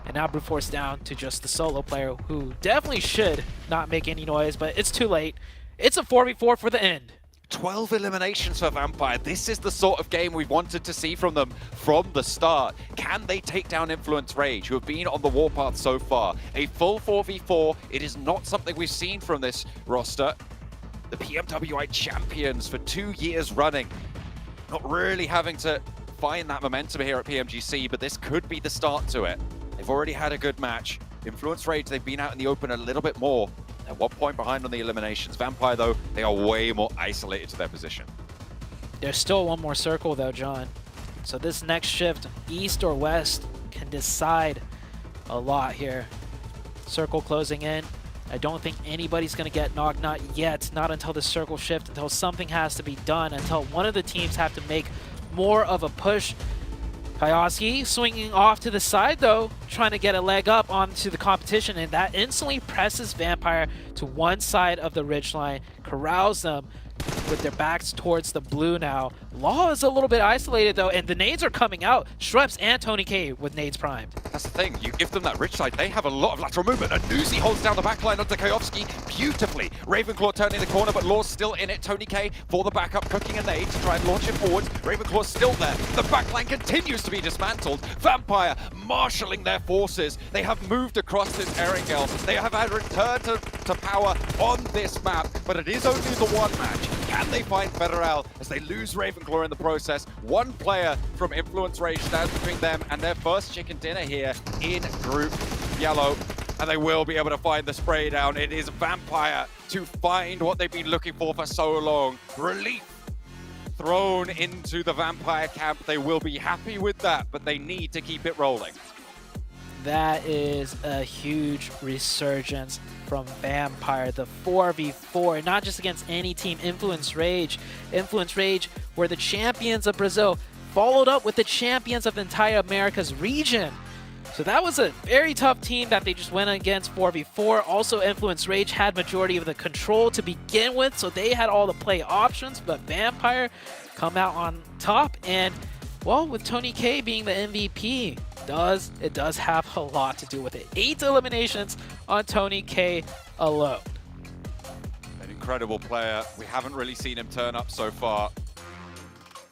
And now Brute Force down to just the solo player who definitely should not make any noise, but it's too late. It's a 4v4 for the end. 12 eliminations for Vampire. This is the sort of game we wanted to see from them from the start. Can they take down Influence Rage, who have been on the warpath so far? A full 4v4, it is not something we've seen from this roster. The PMWI champions for 2 years running. Not really having to find that momentum here at PMGC, but this could be the start to it. They've already had a good match. Influence Rage, they've been out in the open a little bit more. At 1 point behind on the eliminations. Vampire, though, they are way more isolated to their position. There's still one more circle, though, John. So this next shift, east or west, can decide a lot here. Circle closing in. I don't think anybody's going to get knocked, not yet. Not until the circle shift, until something has to be done, until one of the teams have to make more of a push. Kayaski swinging off to the side, though, trying to get a leg up onto the competition, and that instantly presses Vampire to one side of the ridgeline, corrals them with their backs towards the blue now. Law is a little bit isolated, though, and the nades are coming out. Schweppes and Tony K with nades primed. That's the thing. You give them that ridge side, they have a lot of lateral movement. And Nuzi holds down the backline onto Kayovski beautifully. Ravenclaw turning the corner, but Law's still in it. Tony K for the backup, cooking a nade to try and launch it forwards. Ravenclaw's still there. The backline continues to be dismantled. Vampire marshalling their forces. They have moved across this Erangel. They have had return to power on this map, but it is only the one match. Can they find Federal as they lose Ravenclaw in the process? One player from Influence Rage stands between them and their first chicken dinner here in Group Yellow. And they will be able to find the spray down. It is Vampire to find what they've been looking for so long. Relief thrown into the Vampire camp. They will be happy with that, but they need to keep it rolling. That is a huge resurgence from Vampire. The 4v4, not just against any team. Influence Rage were the champions of Brazil, followed up with the champions of the entire Americas region. So that was a very tough team that they just went against 4v4. Also, Influence Rage had majority of the control to begin with, so they had all the play options, but Vampire come out on top, and well, with Tony K being the MVP, it does have a lot to do with it. 8 eliminations on Tony K alone. An incredible player. We haven't really seen him turn up so far.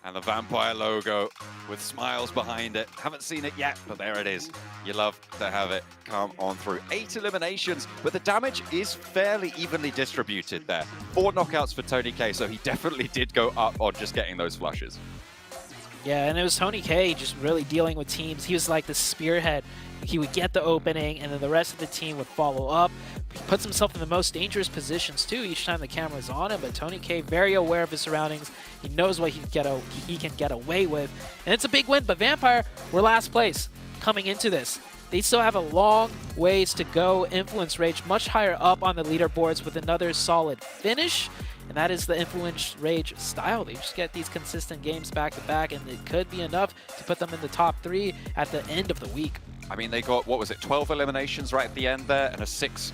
And the Vampire logo with smiles behind it. Haven't seen it yet, but there it is. You love to have it come on through. 8 eliminations, but the damage is fairly evenly distributed there. 4 knockouts for Tony K, so he definitely did go up on just getting those flushes. Yeah, and it was Tony K just really dealing with teams. He was like the spearhead. He would get the opening, and then the rest of the team would follow up. He puts himself in the most dangerous positions, too, each time the camera's on him. But Tony K, very aware of his surroundings. He knows what he can get away with. And it's a big win, but Vampire were last place coming into this. They still have a long ways to go. Influence Rage much higher up on the leaderboards with another solid finish. And that is the Influence Rage style. They just get these consistent games back to back, and it could be enough to put them in the top 3 at the end of the week. I mean, they got, what was it, 12 eliminations right at the end there, and a 6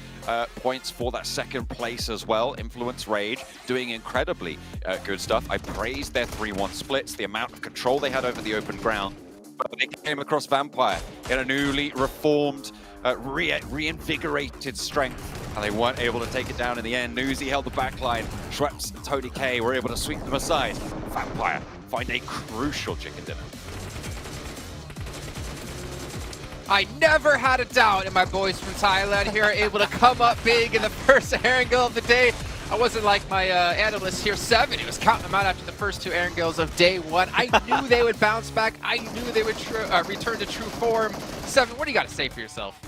points for that second place as well. Influence Rage doing incredibly good stuff. I praised their 3-1 splits, the amount of control they had over the open ground. But they came across Vampire in a newly reformed, reinvigorated strength, and they weren't able to take it down in the end. Nuzi held the backline. Schweppes and Tony K were able to sweep them aside. Vampire find a crucial chicken dinner. I never had a doubt in my boys from Thailand here, able to come up big in the first Erangel of the day. I wasn't like my analyst here, 7. He was counting them out after the first 2 Erangels of day 1. I knew they would bounce back. I knew they would return to true form. 7, what do you got to say for yourself?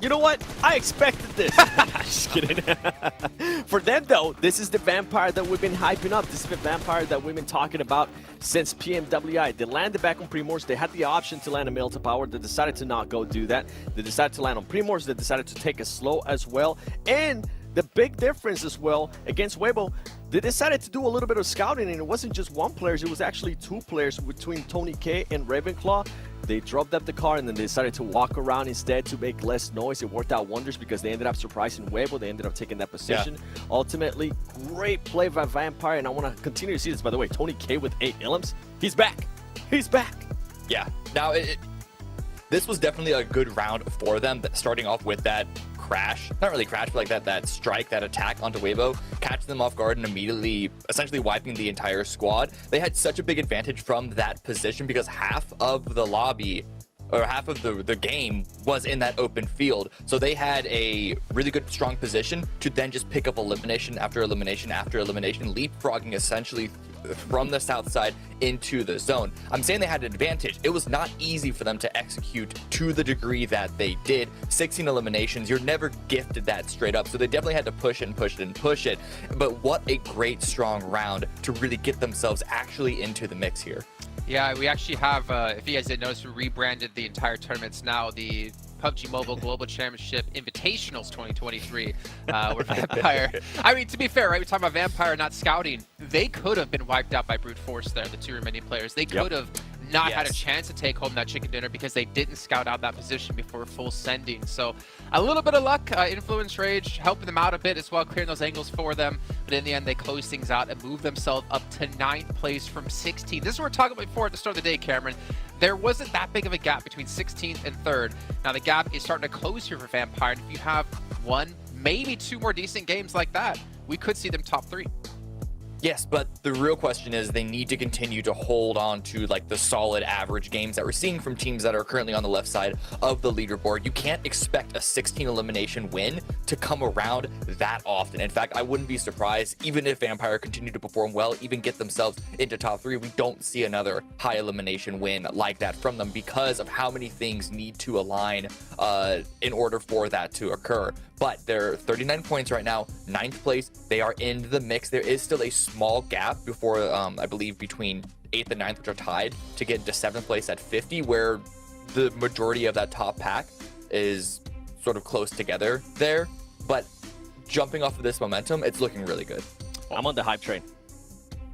You know what? I expected this. Just kidding. For them, though, this is the Vampire that we've been hyping up. This is the Vampire that we've been talking about since PMWI. They landed back on Primors. They had the option to land a Mill to Power. They decided to not go do that. They decided to land on Primors. They decided to take it slow as well. And the big difference as well against Weibo, they decided to do a little bit of scouting, and it wasn't just one player. It was actually 2 players between Tony K and Ravenclaw. They dropped up the car and then they decided to walk around instead to make less noise. It worked out wonders because they ended up surprising Weibo. They ended up taking that position. Yeah. Ultimately, great play by Vampire, and I want to continue to see this. By the way, Tony K with 8 Illims. He's back. He's back. Yeah. Now, this was definitely a good round for them, starting off with that crash. Not really crash, but like that strike, that attack onto Weibo, catching them off guard and immediately essentially wiping the entire squad. They had such a big advantage from that position because half of the lobby or half of the game was in that open field. So they had a really good, strong position to then just pick up elimination after elimination after elimination, leapfrogging essentially from the south side into the zone. I'm saying they had an advantage. It was not easy for them to execute to the degree that they did. 16 eliminations, you're never gifted that straight up. So they definitely had to push it and push it and push it. But what a great, strong round to really get themselves actually into the mix here. Yeah, we actually have, if you guys didn't notice, we rebranded the entire tournament. It's now the PUBG Mobile Global Championship Invitationals 2023. Where Vampire, I mean, to be fair, right, we're talking about Vampire not scouting. They could have been wiped out by brute force there, the two remaining players. They could have not had a chance to take home that chicken dinner because they didn't scout out that position before full sending. So a little bit of luck, Influence Rage helping them out a bit as well, clearing those angles for them. But in the end, they close things out and move themselves up to 9th place from 16th. This is what we were talking about before at the start of the day, Cameron. There wasn't that big of a gap between 16th and 3rd. Now the gap is starting to close here for Vampire. And if you have one, maybe two more decent games like that, we could see them top 3. Yes, but the real question is they need to continue to hold on to like the solid average games that we're seeing from teams that are currently on the left side of the leaderboard. You can't expect a 16 elimination win to come around that often. In fact, I wouldn't be surprised even if Vampire continue to perform well, even get themselves into top 3. We don't see another high elimination win like that from them because of how many things need to align in order for that to occur. But they're 39 points right now, 9th place. They are in the mix. There is still a small gap before, I believe, between 8th and 9th, which are tied, to get into 7th place at 50, where the majority of that top pack is sort of close together there. But jumping off of this momentum, it's looking really good. I'm on the hype train.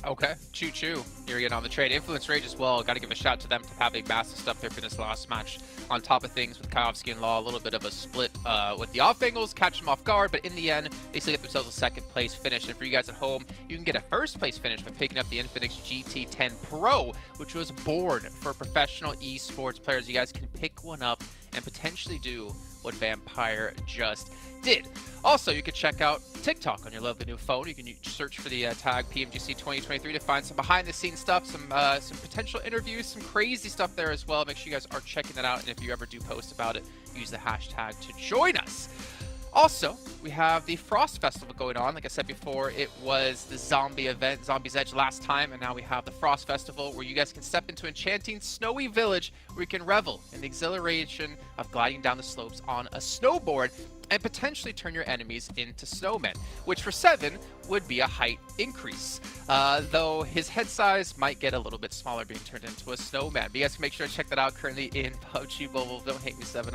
Okay, choo-choo. You're getting on the trade. Influence Rage as well. Got to give a shout to them for having massive stuff there for this last match. On top of things with Kaiovsky and Law, a little bit of a split with the off angles, catch them off guard, but in the end, they still get themselves a 2nd place finish. And for you guys at home, you can get a 1st place finish by picking up the Infinix GT10 Pro, which was born for professional esports players. You guys can pick one up and potentially do what Vampire just did. Also, you can check out TikTok on your lovely new phone. You can search for the tag PMGC 2023 to find some behind-the-scenes stuff, some potential interviews, some crazy stuff there as well. Make sure you guys are checking that out, and if you ever do post about it, use the hashtag to join us. Also, we have the Frost Festival going on. Like I said before, it was the zombie event, Zombie's Edge last time, and now we have the Frost Festival where you guys can step into enchanting snowy village where you can revel in the exhilaration of gliding down the slopes on a snowboard and potentially turn your enemies into snowmen, which for 7 would be a height increase. Though his head size might get a little bit smaller being turned into a snowman. But you guys can make sure to check that out currently in PUBG Mobile. Don't hate me, 7.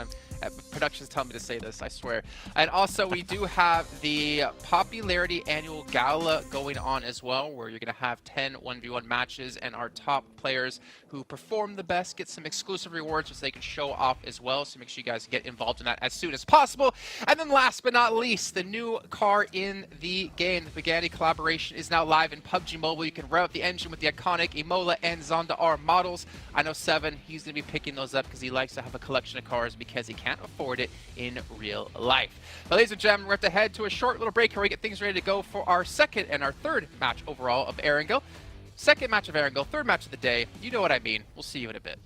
Productions tell me to say this, I swear. And also, we do have the Popularity Annual Gala going on as well, where you're going to have 10 1v1 matches, and our top players who perform the best get some exclusive rewards which they can show off as well. So make sure you guys get involved in that as soon as possible. And then last but not least, the new car in the game, the Bugatti collaboration, is now live in PUBG Mobile. You can rev up the engine with the iconic Imola and Zonda R models. I know 7, he's going to be picking those up because he likes to have a collection of cars because he can't afford it in real life. But ladies and gentlemen, we have to head to a short little break here. We get things ready to go for our 2nd and our 3rd match overall of Erangel. 2nd match of Erangel, 3rd match of the day. You know what I mean. We'll see you in a bit.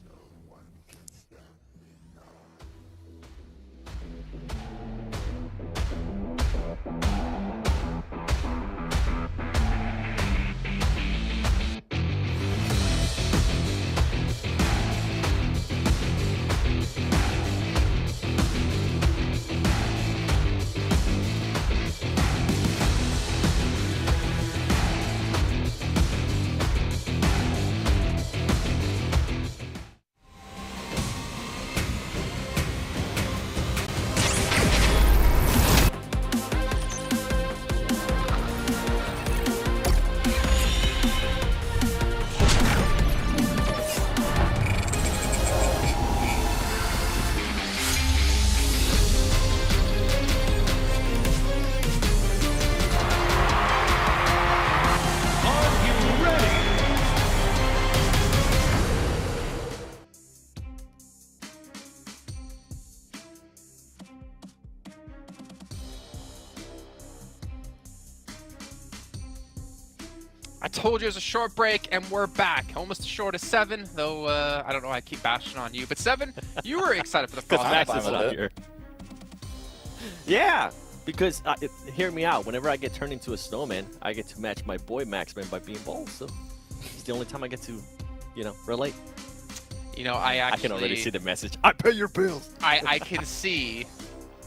I told you it was a short break, and we're back. Almost as short as 7, though I don't know why I keep bashing on you. But 7, you were excited for the Because prospect. Max is not here. Yeah, because hear me out. Whenever I get turned into a snowman, I get to match my boy Maxman by being bald. So it's the only time I get to, relate. You know, I can already see the message. I pay your bills. I can see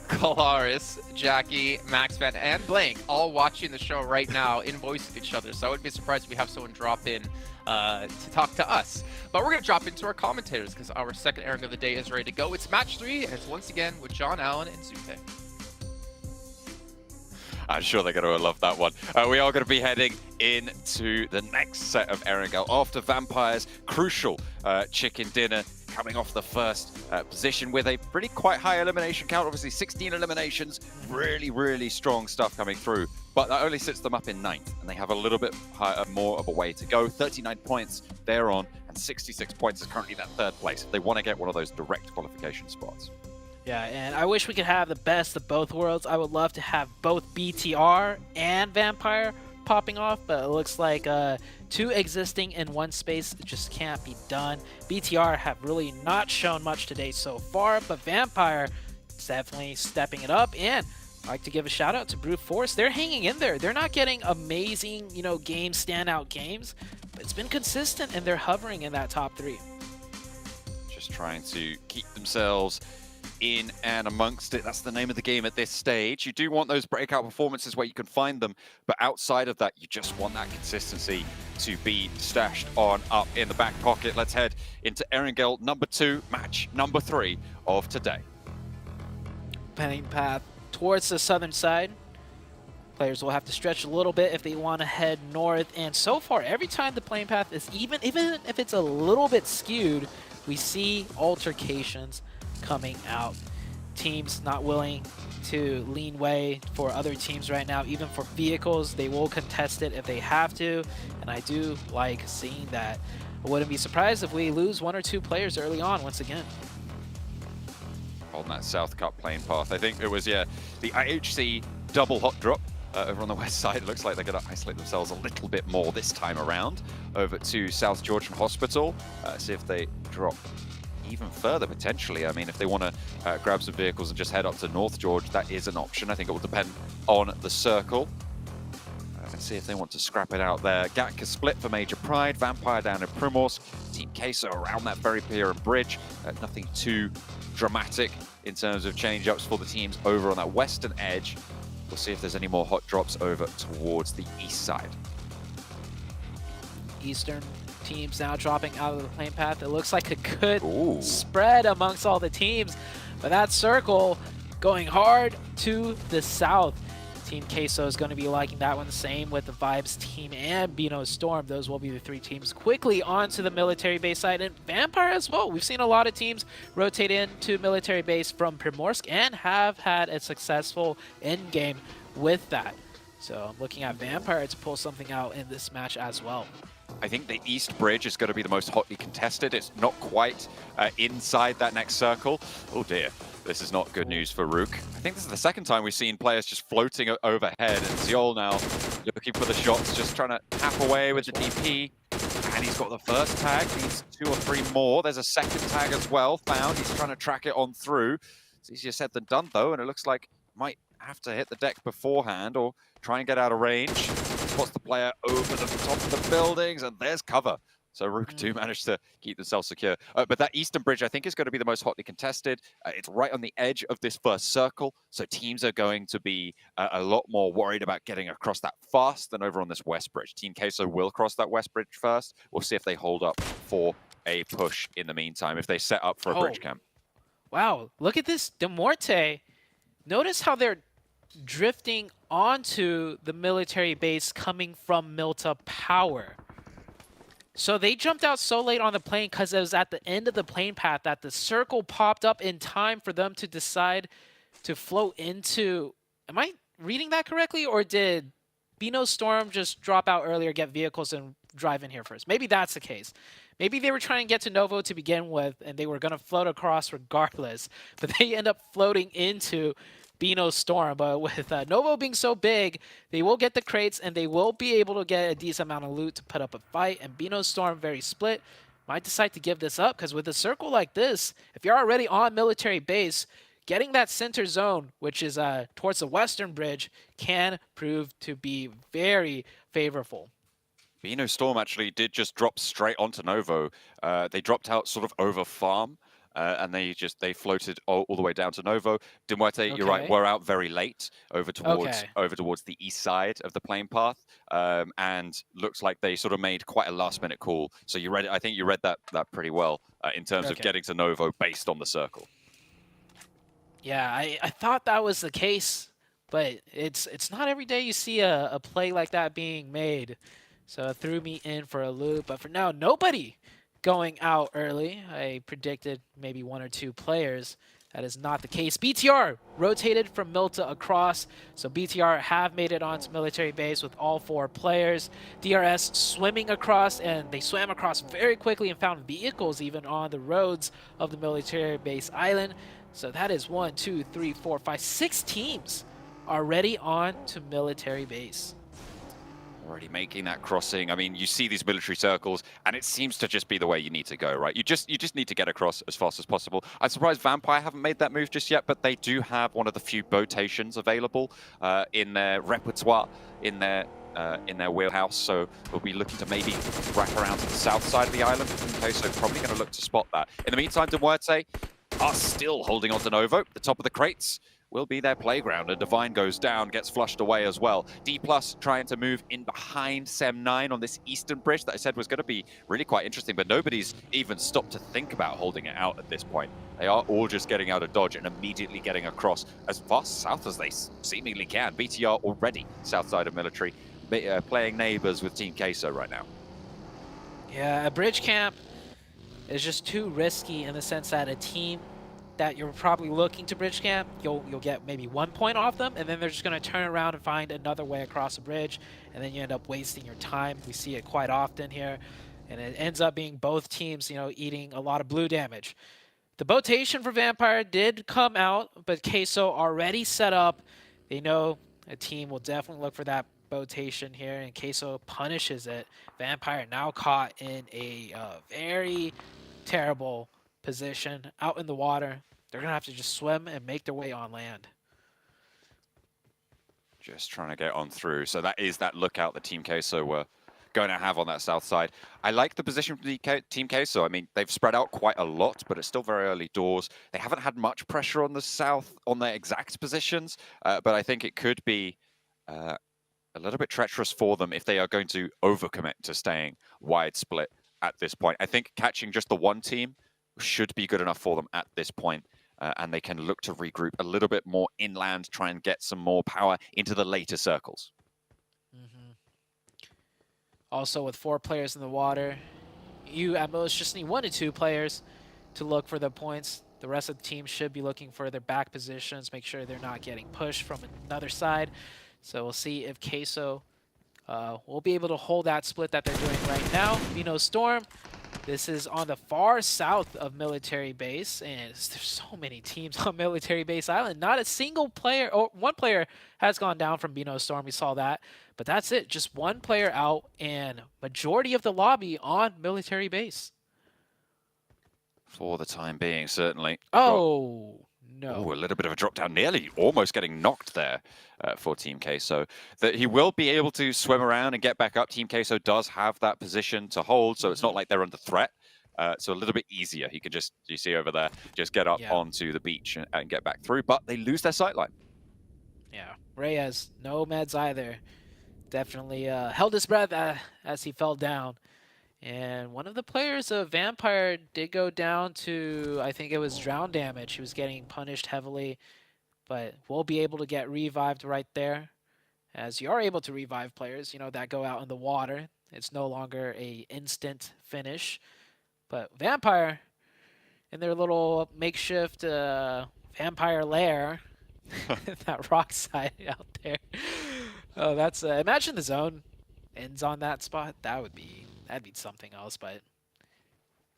Kalaris, Jackie, Maxman, and Blank all watching the show right now in voice with each other. So I wouldn't be surprised if we have someone drop in to talk to us. But we're going to drop into our commentators because our second airing of the day is ready to go. It's match 3, and it's once again with John Allen and Zute. I'm sure they're going to love that one. We are going to be heading into the next set of Erangel after Vampire's crucial chicken dinner, coming off the first position with a pretty quite high elimination count. Obviously 16 eliminations, really strong stuff coming through. But that only sits them up in 9th, and they have a little bit more of a way to go. 39 points they're on, and 66 points is currently that 3rd place if they want to get one of those direct qualification spots. Yeah, and I wish we could have the best of both worlds. I would love to have both BTR and Vampire popping off, but it looks like 2 existing in one space just can't be done. BTR have really not shown much today so far, but Vampire is definitely stepping it up. And I'd like to give a shout out to Brute Force. They're hanging in there. They're not getting amazing, game standout games, but it's been consistent and they're hovering in that top 3. Just trying to keep themselves in and amongst it. That's the name of the game at this stage. You do want those breakout performances where you can find them, but outside of that, you just want that consistency to be stashed on up in the back pocket. Let's head into Erangel number 2, match number 3 of today. Playing path towards the southern side. Players will have to stretch a little bit if they want to head north, and so far every time the playing path is even if it's a little bit skewed, we see altercations coming out. Teams not willing to lean way for other teams right now. Even for vehicles, they will contest it if they have to, and I do like seeing that. I wouldn't be surprised if we lose 1 or 2 players early on once again. On that South Cup playing path, I think it was, the IHC double hot drop over on the west side. It looks like they're going to isolate themselves a little bit more this time around over to South Georgian Hospital. See if they drop even further potentially. I mean, if they want to grab some vehicles and just head up to North George, that is an option. I think it will depend on the circle. And see if they want to scrap it out there. Gatka split for Major Pride, Vampire down in Primorsk, Team Queso around that very pier and bridge. Nothing too dramatic in terms of change-ups for the teams over on that western edge. We'll see if there's any more hot drops over towards the east side. Eastern teams now dropping out of the plane path. It looks like a good spread amongst all the teams, but that circle going hard to the south. Team Queso is going to be liking that one. Same with the Vibes team and Bino Storm. Those will be the 3 teams quickly onto the military base side, and Vampire as well. We've seen a lot of teams rotate into military base from Primorsk and have had a successful end game with that. So I'm looking at Vampire to pull something out in this match as well. I think the East Bridge is going to be the most hotly contested. It's not quite inside that next circle. Oh dear, this is not good news for Rook. I think this is the second time we've seen players just floating overhead, and Ziol now looking for the shots, just trying to tap away with the DP. And he's got the first tag, needs 2 or 3 more. There's a second tag as well found. He's trying to track it on through. It's easier said than done though, and it looks like might have to hit the deck beforehand or try and get out of range. Spots the player over the top of the buildings, and there's cover. So Rook do manage to keep themselves secure. But that Eastern Bridge, I think, is going to be the most hotly contested. It's right on the edge of this first circle, so teams are going to be a lot more worried about getting across that fast than over on this West Bridge. Team Queso will cross that West Bridge first. We'll see if they hold up for a push in the meantime, if they set up for a bridge camp. Wow, look at this. De Morte. Notice how they're drifting onto the military base coming from Milta Power. So they jumped out so late on the plane because it was at the end of the plane path that the circle popped up in time for them to decide to float into... Am I reading that correctly? Or did Bino Storm just drop out earlier, get vehicles, and drive in here first? Maybe that's the case. Maybe they were trying to get to Novo to begin with, and they were going to float across regardless. But they end up floating into Beano Storm. But with Novo being so big, they will get the crates and they will be able to get a decent amount of loot to put up a fight. And Beano Storm, very split, might decide to give this up because with a circle like this, if you're already on military base, getting that center zone, which is towards the western bridge, can prove to be very favorable. Beano Storm actually did just drop straight onto Novo. They dropped out sort of over farm. And they floated all the way down to Novo. Demuerte, you're right, were out very late over towards the east side of the plane path, and looks like they sort of made quite a last-minute call. So I think you read that pretty well in terms of getting to Novo based on the circle. Yeah, I thought that was the case, but it's not every day you see a play like that being made. So it threw me in for a loop. But for now, nobody going out early. I predicted maybe 1 or 2 players. That is not the case. BTR rotated from Milta across, so BTR have made it onto military base with all 4 players. DRS swimming across, and they swam across very quickly and found vehicles even on the roads of the military base island. So that is 1, 2, 3, 4, 5, 6 teams already on to military base. Already making that crossing. I mean, you see these military circles, and it seems to just be the way you need to go, right? You just need to get across as fast as possible. I'm surprised Vampire haven't made that move just yet, but they do have one of the few botations available in their repertoire, in their wheelhouse. So we'll be looking to maybe wrap around to the south side of the island. Okay, so probably going to look to spot that. In the meantime, Demuerte are still holding on to Novo. The top of the crates will be their playground, and Divine goes down, gets flushed away as well. D+ trying to move in behind Sem9 on this eastern bridge that I said was going to be really quite interesting, but nobody's even stopped to think about holding it out at this point. They are all just getting out of dodge and immediately getting across as far south as they seemingly can. BTR already south side of military, playing neighbors with Team Queso right now. Yeah, a bridge camp is just too risky in the sense that a team that you're probably looking to bridge camp, you'll get maybe 1 point off them, and then they're just going to turn around and find another way across the bridge, and then you end up wasting your time. We see it quite often here, and it ends up being both teams, eating a lot of blue damage. The botation for Vampire did come out, but Queso already set up. They know a team will definitely look for that botation here, and Queso punishes it. Vampire now caught in a very terrible position out in the water. They're gonna have to just swim and make their way on land. Just trying to get on through. So that is that lookout that Team Queso were going to have on that south side. I like the position from the Team Queso. I mean, they've spread out quite a lot, but it's still very early doors. They haven't had much pressure on the south on their exact positions, but I think it could be a little bit treacherous for them if they are going to overcommit to staying wide split at this point. I think catching just the one team should be good enough for them at this point, and they can look to regroup a little bit more inland, try and get some more power into the later circles. Also, with 4 players in the water, you at most just need 1 to 2 players to look for the points. The rest of the team should be looking for their back positions, make sure they're not getting pushed from another side. So we'll see if Queso will be able to hold that split that they're doing right now. Beano Storm, this is on the far south of military base, and there's so many teams on military base island. Not a single player, or 1 player has gone down from Beano Storm. We saw that, but that's it. Just 1 player out, and majority of the lobby on military base. For the time being, certainly. Oh, no. Ooh, a little bit of a drop down, nearly almost getting knocked there for Team Queso. That he will be able to swim around and get back up. Team Queso does have that position to hold, so it's not like they're under threat. So a little bit easier. He can just, you see over there, just get up onto the beach and get back through, but they lose their sightline. Yeah, Reyes, no meds either. Definitely held his breath as he fell down. And one of the players of Vampire did go down to, I think it was drown damage. He was getting punished heavily, but will be able to get revived right there. As you are able to revive players, that go out in the water. It's no longer a instant finish. But Vampire, in their little makeshift Vampire lair, that rock side out there. Oh, that's, imagine the zone ends on that spot. That'd be something else, but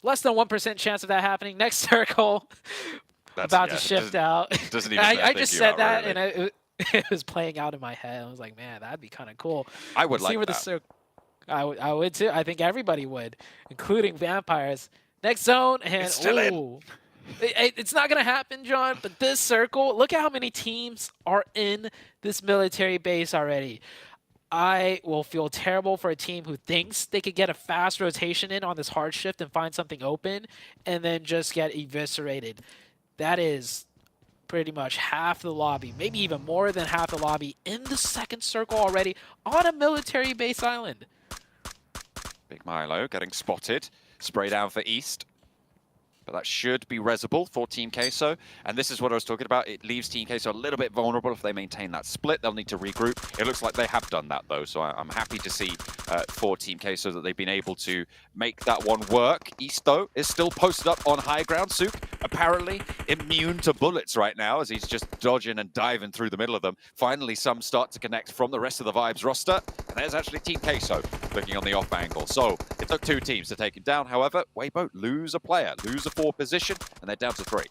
less than 1% chance of that happening. Next circle, about to shift out. Doesn't even I just said that, really. and it was playing out in my head. I was like, man, that'd be kind of cool. I would See like where that. I would too. I think everybody would, including Vampires. Next zone, and It's still in. It's not gonna happen, John. But this circle, look at how many teams are in this military base already. I will feel terrible for a team who thinks they could get a fast rotation in on this hard shift and find something open, and then just get eviscerated. That is pretty much half the lobby, maybe even more than half the lobby in the second circle already on a military base island. Big Milo getting spotted. Spray down for East. But that should be resible for Team Queso. And this is what I was talking about. It leaves Team Queso a little bit vulnerable. If they maintain that split, they'll need to regroup. It looks like they have done that, though. So I'm happy to see for Team Queso that they've been able to make that one work. East, though, is still posted up on high ground. Sook, apparently immune to bullets right now as he's just dodging and diving through the middle of them. Finally, some start to connect from the rest of the Vibes roster. And there's actually Team Queso looking on the off angle. So it took two teams to take him down. However, Weibo lose a player, lose a forward position, and they're down to 3.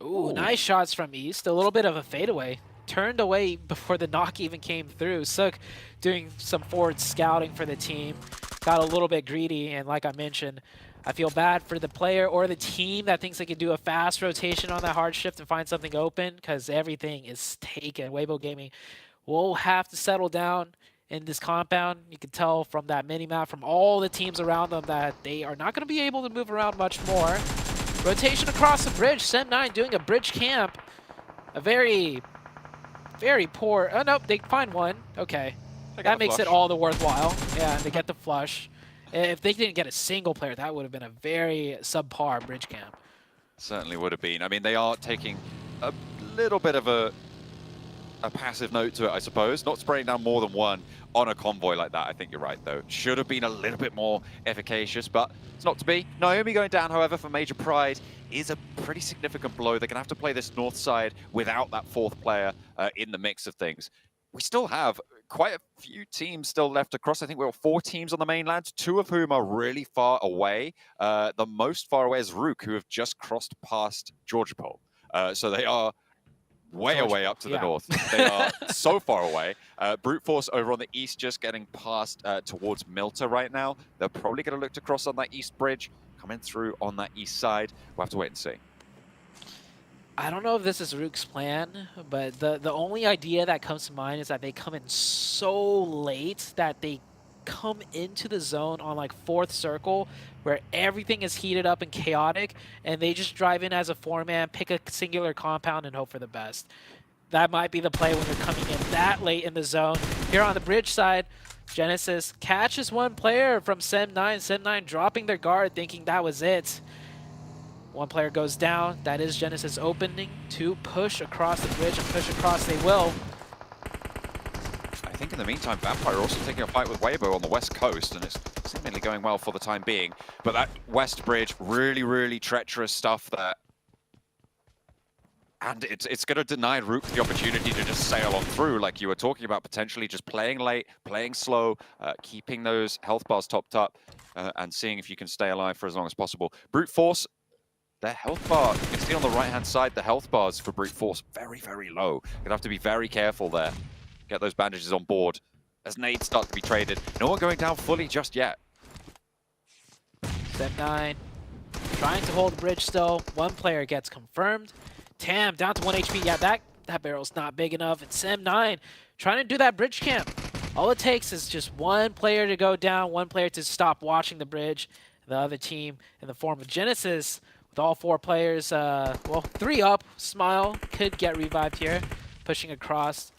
Ooh, nice shots from East. A little bit of a fadeaway. Turned away before the knock even came through. Sook doing some forward scouting for the team. Got a little bit greedy, and like I mentioned, I feel bad for the player or the team that thinks they can do a fast rotation on that hard shift and find something open, because everything is taken. Weibo Gaming will have to settle down in this compound. You can tell from that mini-map, from all the teams around them, that they are not going to be able to move around much more. Rotation across the bridge. Sem9 doing a bridge camp. A very, very poor... Oh, nope, they find one. Okay. That makes it all the worthwhile. Yeah, and they get the flush. If they didn't get a single player, that would have been a very subpar bridge camp. Certainly would have been. I mean, they are taking a little bit of a passive note to it, I suppose. Not spraying down more than one on a convoy like that. I think you're right, though. Should have been a little bit more efficacious, but it's not to be. Naomi going down, however, for Major Pride is a pretty significant blow. They're going to have to play this north side without that fourth player in the mix of things. We still have quite a few teams still left across. I think we're 4 teams on the mainland, 2 of whom are really far away. The most far away is Rook, who have just crossed past Georgopol. So they are way away up to the north. They are so far away. Brute Force over on the east just getting past towards Milta right now. They're probably going to look to cross on that east bridge, coming through on that east side. We'll have to wait and see. I don't know if this is Rook's plan, but the only idea that comes to mind is that they come in so late that they come into the zone on like 4th circle where everything is heated up and chaotic, and they just drive in as a 4-man, pick a singular compound, and hope for the best. That might be the play when you're coming in that late in the zone. Here on the bridge side, Genesis catches one player from Sem9. Sem9 dropping their guard, thinking that was it. One player goes down. That is Genesis opening to push across the bridge, and push across they will. I think in the meantime, Vampire also taking a fight with Weibo on the west coast, and it's seemingly going well for the time being. But that west bridge, really, really treacherous stuff there. And it's going to deny Rook the opportunity to just sail on through, like you were talking about, potentially just playing late, playing slow, keeping those health bars topped up, and seeing if you can stay alive for as long as possible. Brute Force, their health bar, you can see on the right-hand side, the health bars for Brute Force, very, very low. You're going to have to be very careful there. Get those bandages on board as nades start to be traded. No one going down fully just yet. Sem9 trying to hold the bridge still. One player gets confirmed. Tam down to 1 HP. Yeah, that barrel's not big enough. And Sem9 trying to do that bridge camp. All it takes is just one player to go down, one player to stop watching the bridge. The other team, in the form of Genesis, with all 4 players, well, 3 up. Smile could get revived here. Pushing across.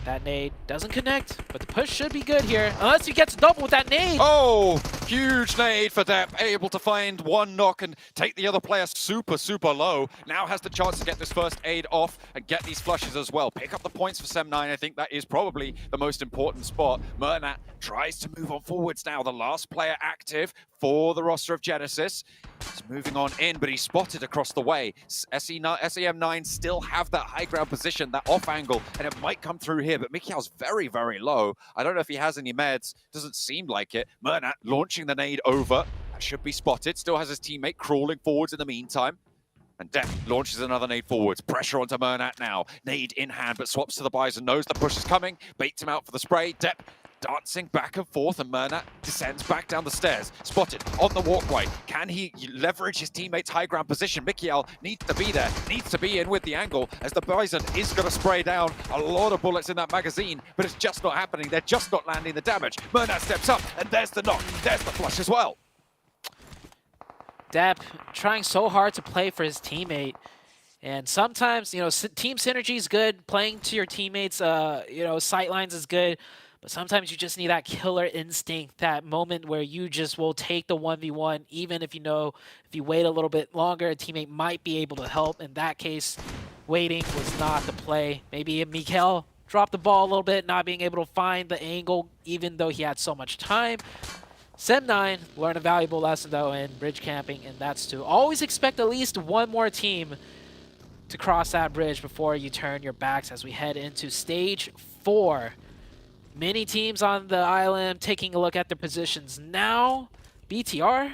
That nade doesn't connect, but the push should be good here. Unless he gets double with that nade. Oh, huge nade for Depp. Able to find one knock and take the other player super, super low. Now has the chance to get this first aid off and get these flushes as well. Pick up the points for Sem9. I think that is probably the most important spot. Murnat tries to move on forwards now. The last player active for the roster of Genesis. He's moving on in, but he's spotted across the way. SEM9 still have that high ground position, that off angle, and it might come through here, but Mikiel's very, very low. I don't know if he has any meds. Doesn't seem like it. Murnat launching the nade over. That should be spotted. Still has his teammate crawling forwards in the meantime. And Depp launches another nade forwards. Pressure onto Mernat now. Nade in hand, but swaps to the Bison. Knows the push is coming. Baits him out for the spray. Depp dancing back and forth, and Mernat descends back down the stairs. Spotted on the walkway. Can he leverage his teammate's high ground position? Mikiel needs to be there. Needs to be in with the angle, as the Bison is going to spray down a lot of bullets in that magazine, but it's just not happening. They're just not landing the damage. Mernat steps up, and there's the knock. There's the flush as well. Depp trying so hard to play for his teammate. And sometimes, you know, team synergy is good. Playing to your teammates, you know, sightlines is good. But sometimes you just need that killer instinct, that moment where you just will take the 1v1, even if you know if you wait a little bit longer, a teammate might be able to help. In that case, waiting was not the play. Maybe Mikel dropped the ball a little bit, not being able to find the angle, even though he had so much time. Sem9 learned a valuable lesson, though, in bridge camping, and that's to always expect at least one more team to cross that bridge before you turn your backs as we head into stage 4. Many teams on the island taking a look at their positions now. BTR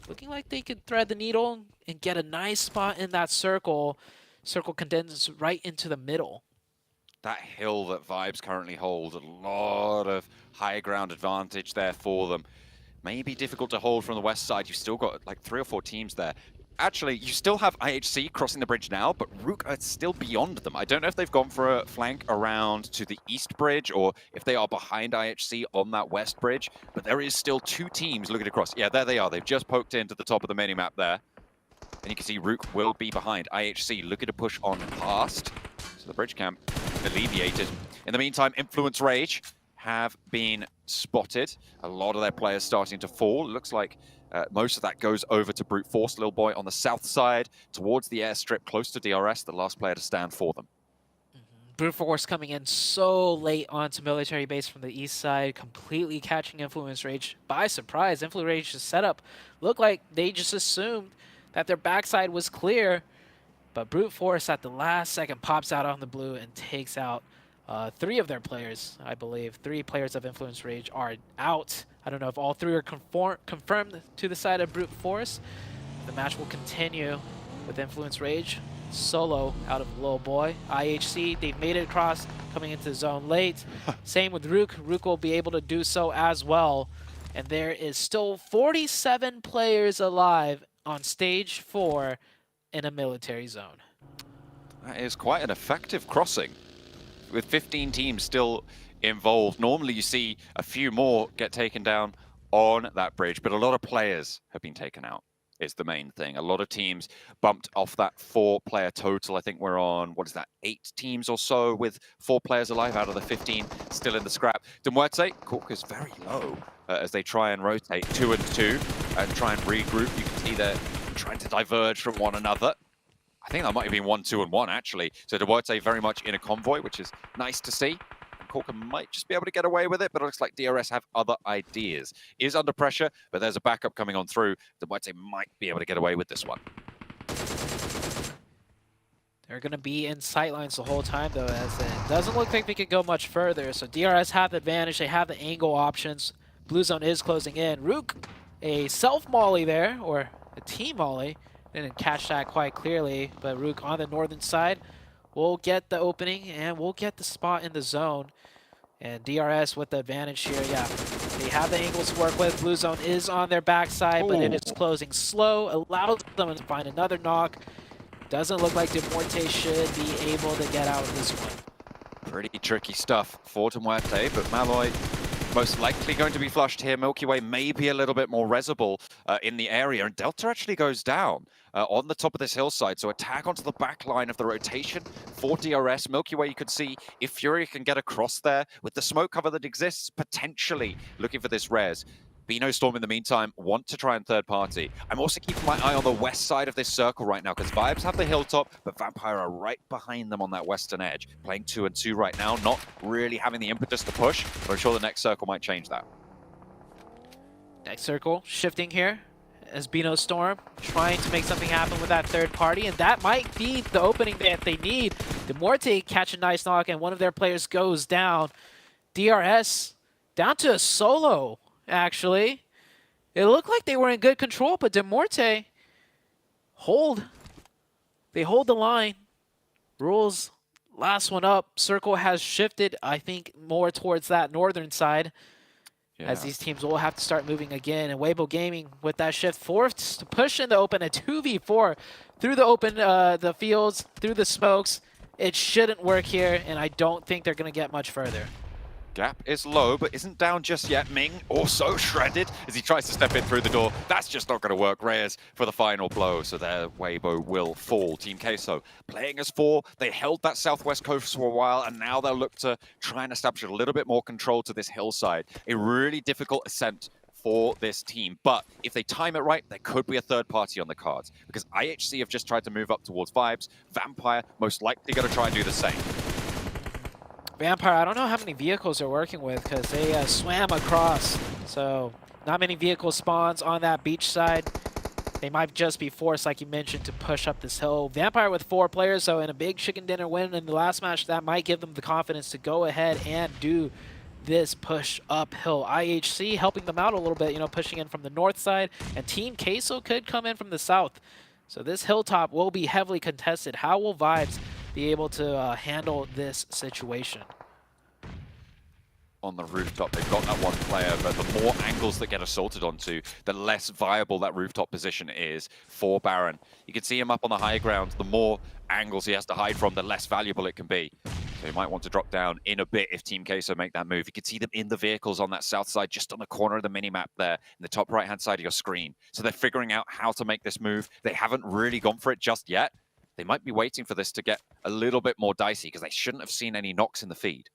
looking like they could thread the needle and get a nice spot in that circle. Circle condenses right into the middle. That hill that Vibes currently hold, a lot of high ground advantage there for them. Maybe difficult to hold from the west side. You've still got like 3 or 4 teams there. Actually, you still have IHC crossing the bridge now, but Rook are still beyond them. I don't know if they've gone for a flank around to the east bridge or if they are behind IHC on that west bridge, but there is still 2 teams looking across. Yeah, there they are. They've just poked into the top of the mini-map there. And you can see Rook will be behind. IHC looking to push on past. So the bridge camp alleviated. In the meantime, Influence Rage have been spotted. A lot of their players starting to fall. It looks like most of that goes over to Brute Force, Lil Boy on the south side, towards the airstrip, close to DRS, the last player to stand for them. Brute Force coming in so late onto military base from the east side, completely catching Influence Rage by surprise. Influence Rage's setup looked like they just assumed that their backside was clear, but Brute Force at the last second pops out on the blue and takes out 3 of their players, I believe. 3 players of Influence Rage are out. I don't know if all 3 are confirmed to the side of Brute Force. The match will continue with Influence Rage solo out of Lil Boy. IHC, they've made it across, coming into the zone late. Same with Rook. Rook will be able to do so as well. And there is still 47 players alive on stage 4 in a military zone. That is quite an effective crossing, with 15 teams still involved. Normally you see a few more get taken down on that bridge, but a lot of players have been taken out is the main thing. A lot of teams bumped off that 4-player total. I think we're on, what is that, 8 teams or so with 4 players alive out of the 15 still in the scrap. De Muerte, Cork is very low as they try and rotate 2 and 2 and try and regroup. You can see they're trying to diverge from one another. I think that might have been 1, 2, and 1, actually. So De Muerte very much in a convoy, which is nice to see. Corker might just be able to get away with it, but it looks like DRS have other ideas. Is under pressure, but there's a backup coming on through. De Muerte might be able to get away with this one. They're going to be in sightlines the whole time, though, as it doesn't look like they could go much further. So DRS have the advantage. They have the angle options. Blue zone is closing in. Rook, a self-molly there, or a team molly. Didn't catch that quite clearly, but Rook on the northern side will get the opening and we'll get the spot in the zone. And DRS with the advantage here, yeah. They have the angles to work with. Blue zone is on their backside, but it is closing slow, allows them to find another knock. Doesn't look like De Muerte should be able to get out of this one. Pretty tricky stuff for De Muerte, but Malloy most likely going to be flushed here. Milky Way may be a little bit more resible in the area, and Delta actually goes down on the top of this hillside. So attack onto the back line of the rotation for DRS. Milky Way, you could see if Fury can get across there with the smoke cover that exists, potentially looking for this res. Bino Storm, in the meantime, want to try and third party. I'm also keeping my eye on the west side of this circle right now, because Vibes have the hilltop, but Vampire are right behind them on that western edge. Playing 2 and 2 right now, not really having the impetus to push, but I'm sure the next circle might change that. Next circle, shifting here, as Bino Storm trying to make something happen with that third party, and that might be the opening that they need. De Muerte catch a nice knock, and one of their players goes down. DRS down to a solo. Actually, it looked like they were in good control, but De Muerte hold They hold the line. Rules, last one up. Circle has shifted, I think, more towards that northern side. As these teams will have to start moving again. And Weibo Gaming, with that shift, forced to push in the open, a 2v4 through the open, the fields, through the smokes. It shouldn't work here, and I don't think they're going to get much further. Gap is low, but isn't down just yet. Ming also shredded as he tries to step in through the door. That's just not going to work. Reyes for the final blow, so their Weibo will fall. Team Queso playing as 4. They held that southwest coast for a while, and now they'll look to try and establish a little bit more control to this hillside. A really difficult ascent for this team, but if they time it right, there could be a third party on the cards, because IHC have just tried to move up towards Vibes. Vampire most likely going to try and do the same. Vampire, I don't know how many vehicles they're working with because they swam across. So not many vehicle spawns on that beach side. They might just be forced, like you mentioned, to push up this hill. Vampire with 4 players, so in a big chicken dinner win in the last match, that might give them the confidence to go ahead and do this push uphill. IHC helping them out a little bit, you know, pushing in from the north side, and Team Queso could come in from the south. So this hilltop will be heavily contested. How will Vibes be able to handle this situation? On the rooftop, they've got that one player, but the more angles that get assaulted onto, the less viable that rooftop position is for Baron. You can see him up on the high ground. The more angles he has to hide from, the less valuable it can be. So he might want to drop down in a bit if Team Queso make that move. You can see them in the vehicles on that south side, just on the corner of the mini-map there, in the top right-hand side of your screen. So they're figuring out how to make this move. They haven't really gone for it just yet. They might be waiting for this to get a little bit more dicey, because they shouldn't have seen any knocks in the feed.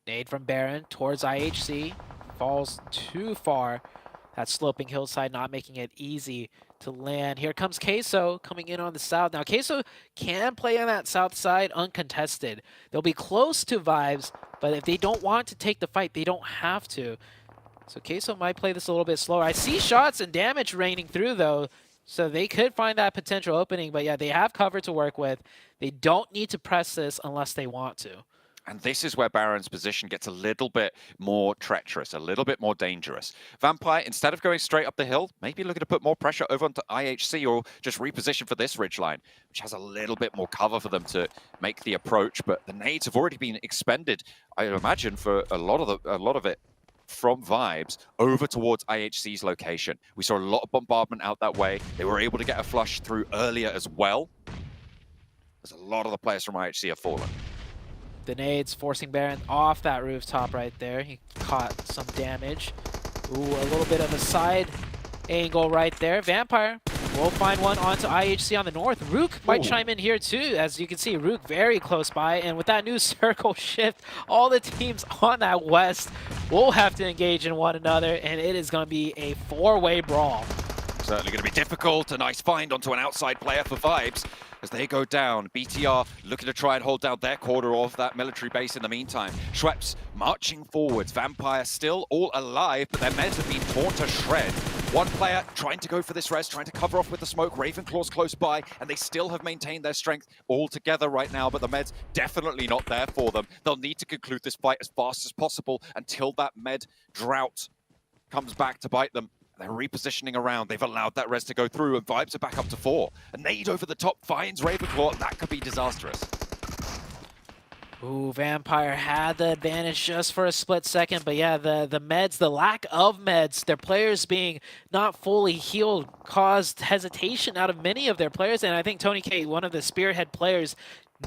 Nade from Baron towards IHC. Falls too far. That sloping hillside not making it easy to land. Here comes Queso coming in on the south. Now, Queso can play on that south side uncontested. They'll be close to Vibes, but if they don't want to take the fight, they don't have to. So Queso might play this a little bit slower. I see shots and damage raining through, though, so they could find that potential opening. But yeah, they have cover to work with. They don't need to press this unless they want to. And this is where Baron's position gets a little bit more treacherous, a little bit more dangerous. Vampire, instead of going straight up the hill, maybe looking to put more pressure over onto IHC or just reposition for this ridgeline, which has a little bit more cover for them to make the approach. But the nades have already been expended, I imagine, for a lot of it from Vibes over towards IHC's location. We saw a lot of bombardment out that way. They were able to get a flush through earlier as well. There's a lot of the players from IHC have fallen. The nades forcing Baron off that rooftop right there. He caught some damage. Ooh, a little bit of a side angle right there. Vampire will find one onto IHC on the north. Rook might chime in here too. As you can see, Rook very close by. And with that new circle shift, all the teams on that west will have to engage in one another. And it is going to be a 4-way brawl. Certainly going to be difficult. A nice find onto an outside player for Vibes. As they go down, BTR looking to try and hold down their quarter of that military base in the meantime. Schweppes marching forwards. Vampire still all alive, but their meds have been torn to shreds. One player trying to go for this res, trying to cover off with the smoke. Ravenclaw's close by, and they still have maintained their strength all together right now, but the meds definitely not there for them. They'll need to conclude this fight as fast as possible until that med drought comes back to bite them. They're repositioning around. They've allowed that res to go through, and Vibes are back up to 4. A nade over the top finds Ravenclaw, and that could be disastrous. Ooh, Vampire had the advantage just for a split second, but yeah, the meds, the lack of meds, their players being not fully healed caused hesitation out of many of their players, and I think Tony K, one of the spearhead players,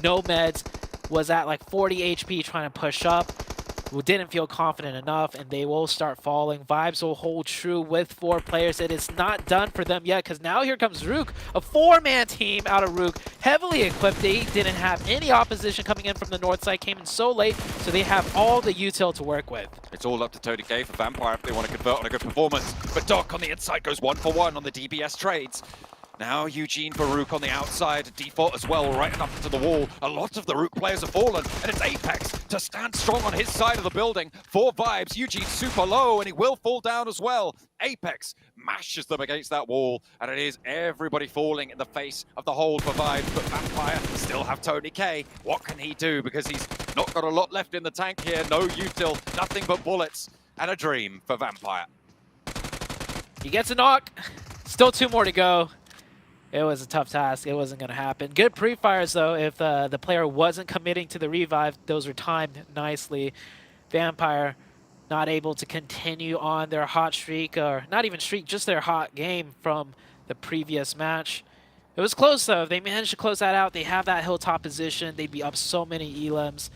no meds, was at like 40 HP trying to push up. Who didn't feel confident enough, and they will start falling. Vibes will hold true with 4 players. It is not done for them yet, because now here comes Rook, a 4-man team out of Rook, heavily equipped. They didn't have any opposition coming in from the north side, came in so late, so they have all the util to work with. It's all up to Tony K for Vampire if they want to convert on a good performance. But Doc on the inside goes 1 for 1 on the DBS trades. Now Eugene for Rook on the outside, default as well, right up to the wall. A lot of the Rook players have fallen, and it's Apex to stand strong on his side of the building. 4 Vibes, Eugene super low, and he will fall down as well. Apex mashes them against that wall, and it is everybody falling in the face of the hold for Vibes, but Vampire still have Tony K. What can he do? Because he's not got a lot left in the tank here. No util, nothing but bullets, and a dream for Vampire. He gets a knock. Still 2 more to go. It was a tough task. It wasn't going to happen. Good pre-fires, though. If the player wasn't committing to the revive, those were timed nicely. Vampire not able to continue on their hot streak, or not even streak, just their hot game from the previous match. It was close, though. If they managed to close that out, they have that hilltop position. They'd be up so many elims,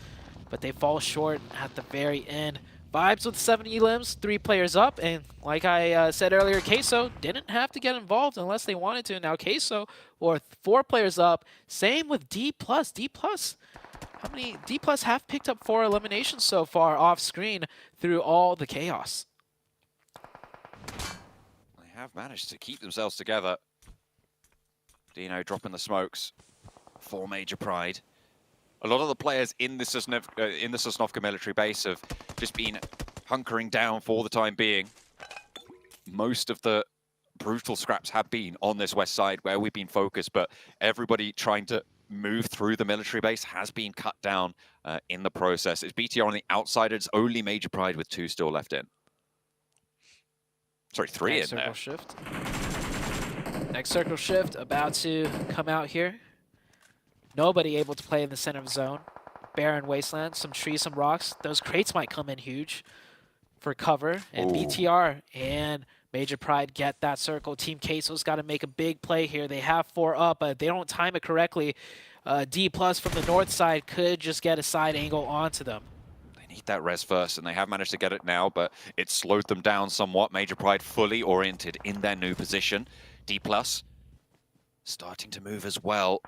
but they fall short at the very end. Vibes with 7 elims, 3 players up, and like I said earlier, Queso didn't have to get involved unless they wanted to. Now Queso, or 4 players up. Same with D+. D+, how many? D+ have picked up 4 eliminations so far off screen through all the chaos. They have managed to keep themselves together. Dino dropping the smokes for Major Pride. A lot of the players in the Sosnovka military base have just been hunkering down for the time being. Most of the brutal scraps have been on this west side where we've been focused, but everybody trying to move through the military base has been cut down in the process. It's BTR on the outside. It's only Major Pride with 2 still left in. Sorry, 3 in there. Shift. Next circle shift about to come out here. Nobody able to play in the center of zone. Barren wasteland, some trees, some rocks. Those crates might come in huge for cover. And BTR and Major Pride get that circle. Team Queso's got to make a big play here. They have 4 up, but they don't time it correctly. D+ from the north side could just get a side angle onto them. They need that res first, and they have managed to get it now, but it slowed them down somewhat. Major Pride fully oriented in their new position. D+ starting to move as well.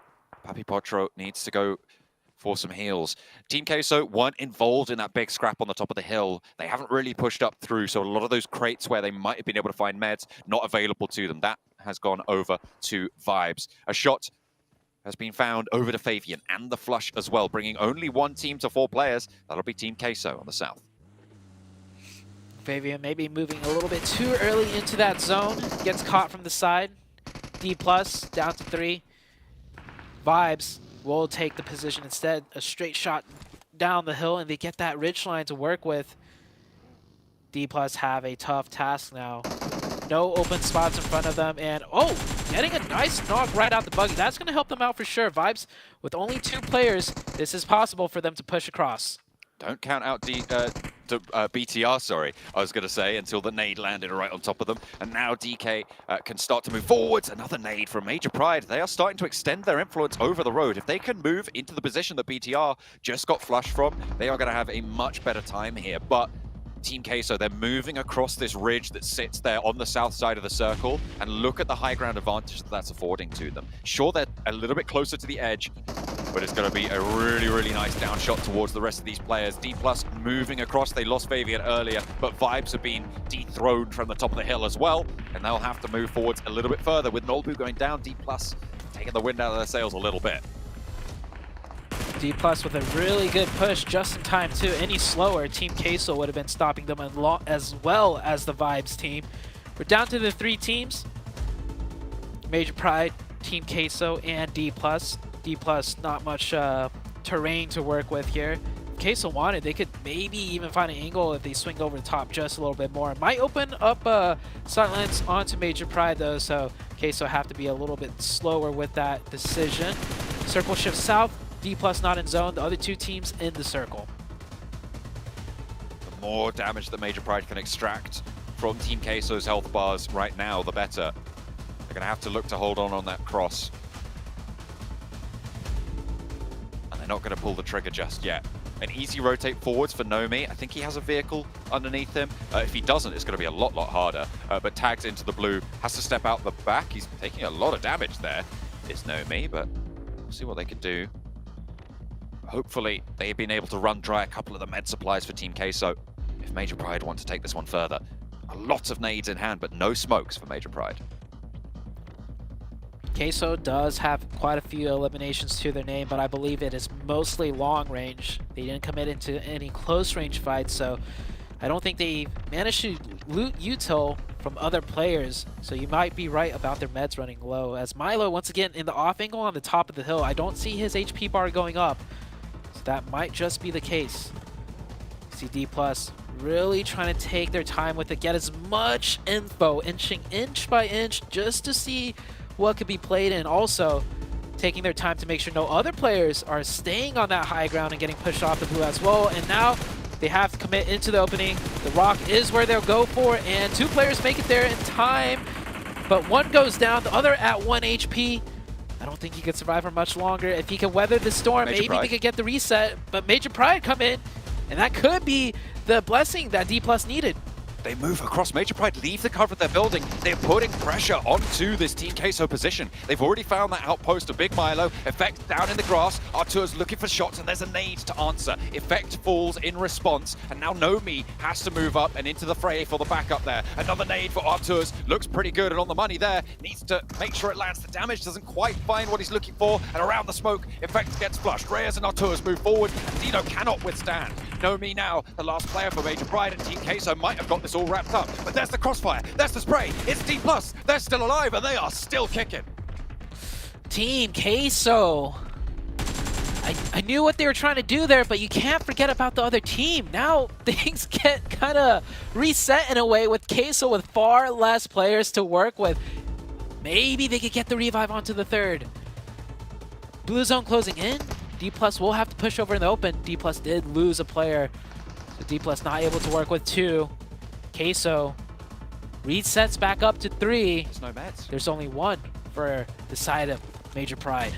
Papi Potro needs to go for some heals. Team Queso weren't involved in that big scrap on the top of the hill. They haven't really pushed up through, so a lot of those crates where they might have been able to find meds, not available to them. That has gone over to Vibes. A shot has been found over to Fabian and the flush as well, bringing only 1 team to 4 players. That'll be Team Queso on the south. Fabian maybe moving a little bit too early into that zone. Gets caught from the side. D+ down to 3. Vibes will take the position instead. A straight shot down the hill, and they get that ridge line to work with. D+ have a tough task now. No open spots in front of them, and getting a nice knock right out the buggy. That's going to help them out for sure. Vibes, with only 2 players, this is possible for them to push across. Don't count out BTR, sorry, I was going to say, until the nade landed right on top of them. And now DK can start to move forwards. Another nade from Major Pride. They are starting to extend their influence over the road. If they can move into the position that BTR just got flushed from, they are going to have a much better time here. But Team Queso, they're moving across this ridge that sits there on the south side of the circle, and look at the high ground advantage that that's affording to them. Sure, they're a little bit closer to the edge, but it's going to be a really, really nice down shot towards the rest of these players. D+ moving across. They lost Fabian earlier, but Vibes have been dethroned from the top of the hill as well, and they'll have to move forwards a little bit further. With Nolbu going down, D+ taking the wind out of their sails a little bit. D+ with a really good push just in time too. Any slower, Team Queso would have been stopping them as well as the Vibes team. We're down to the 3 teams. Major Pride, Team Queso, and D+. D+, not much terrain to work with here. If Queso wanted, they could maybe even find an angle if they swing over the top just a little bit more. It might open up silence onto Major Pride though, so Queso have to be a little bit slower with that decision. Circle shift south. D+ not in zone, the other 2 teams in the circle. The more damage that Major Pride can extract from Team Queso's health bars right now, the better. They're going to have to look to hold on that cross. And they're not going to pull the trigger just yet. An easy rotate forwards for Nomi. I think he has a vehicle underneath him. If he doesn't, it's going to be a lot harder. But tags into the blue, has to step out the back. He's taking a lot of damage there, is Nomi, but we'll see what they can do. Hopefully, they've been able to run dry a couple of the med supplies for Team Queso if Major Pride want to take this one further. A lot of nades in hand, but no smokes for Major Pride. Queso does have quite a few eliminations to their name, but I believe it is mostly long range. They didn't commit into any close range fights, so I don't think they managed to loot util from other players, so you might be right about their meds running low. As Milo, once again, in the off angle on the top of the hill, I don't see his HP bar going up. That might just be the case. See D+ really trying to take their time with it, get as much info, inching inch by inch, just to see what could be played in. Also, taking their time to make sure no other players are staying on that high ground and getting pushed off the blue as well. And now they have to commit into the opening. The rock is where they'll go for, and 2 players make it there in time. But one goes down, the other at 1 HP. I don't think he could survive for much longer. If he can weather the storm, maybe they could get the reset. But Major Pride come in, and that could be the blessing that D+ needed. They move across. Major Pride leave the cover of their building. They're putting pressure onto this Team Queso position. They've already found that outpost of Big Milo. Effect down in the grass. Artur's looking for shots, and there's a nade to answer. Effect falls in response, and now Nomi has to move up and into the fray for the backup there. Another nade for Artur's. Looks pretty good and on the money there. Needs to make sure it lands. The damage doesn't quite find what he's looking for, and around the smoke, Effect gets flushed. Reyes and Artur's move forward, and Dino cannot withstand. Nomi now, the last player for Major Pride, and Team Queso might have got this all wrapped up. But there's the crossfire, there's the spray, it's D+. They're still alive, and they are still kicking. Team Queso. I knew what they were trying to do there, but you can't forget about the other team. Now things get kind of reset in a way with Queso with far less players to work with. Maybe they could get the revive onto the 3rd. Blue zone closing in. D+ will have to push over in the open. D+ did lose a player. So D+ not able to work with 2. Queso resets back up to 3. There's no meds. There's only 1 for the side of Major Pride.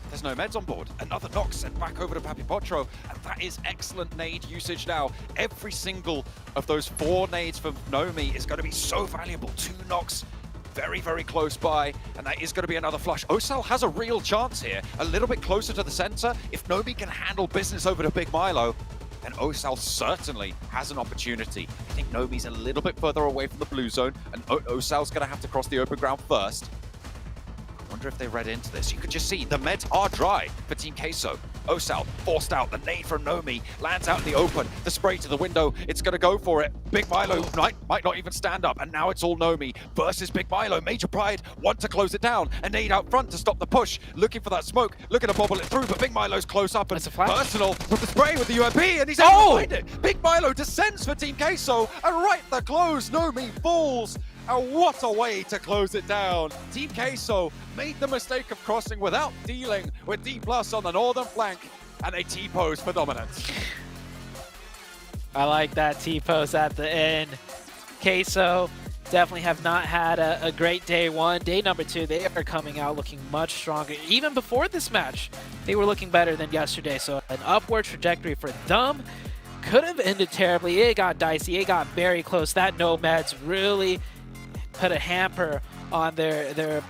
There's no meds on board. Another knock sent back over to Papi Potro, and that is excellent nade usage now. Every single of those 4 nades for Nomi is going to be so valuable. 2 knocks very, very close by, and that is going to be another flush. Osal has a real chance here, a little bit closer to the center. If Nomi can handle business over to Big Milo, then Osal certainly has an opportunity. I think Nomi's a little bit further away from the blue zone, and Osal's going to have to cross the open ground first. I wonder if they read into this. You could just see the meds are dry for Team Queso. Osal forced out. The nade from Nomi lands out in the open. The spray to the window. It's going to go for it. Big Milo might not even stand up. And now it's all Nomi versus Big Milo. Major Pride want to close it down. A nade out front to stop the push. Looking for that smoke. Looking to bobble it through. But Big Milo's close up. And Personal with the spray with the UMP. And he's able to find it. Big Milo descends for Team Queso. And right the close. Nomi falls. And what a way to close it down. Team Queso made the mistake of crossing without dealing with D+ on the northern flank, and they T-pose for dominance. I like that T-pose at the end. Queso definitely have not had a great day 1. Day number 2, they are coming out looking much stronger. Even before this match, they were looking better than yesterday. So an upward trajectory for them. Could have ended terribly. It got dicey. It got very close. That no meds really put a hamper on their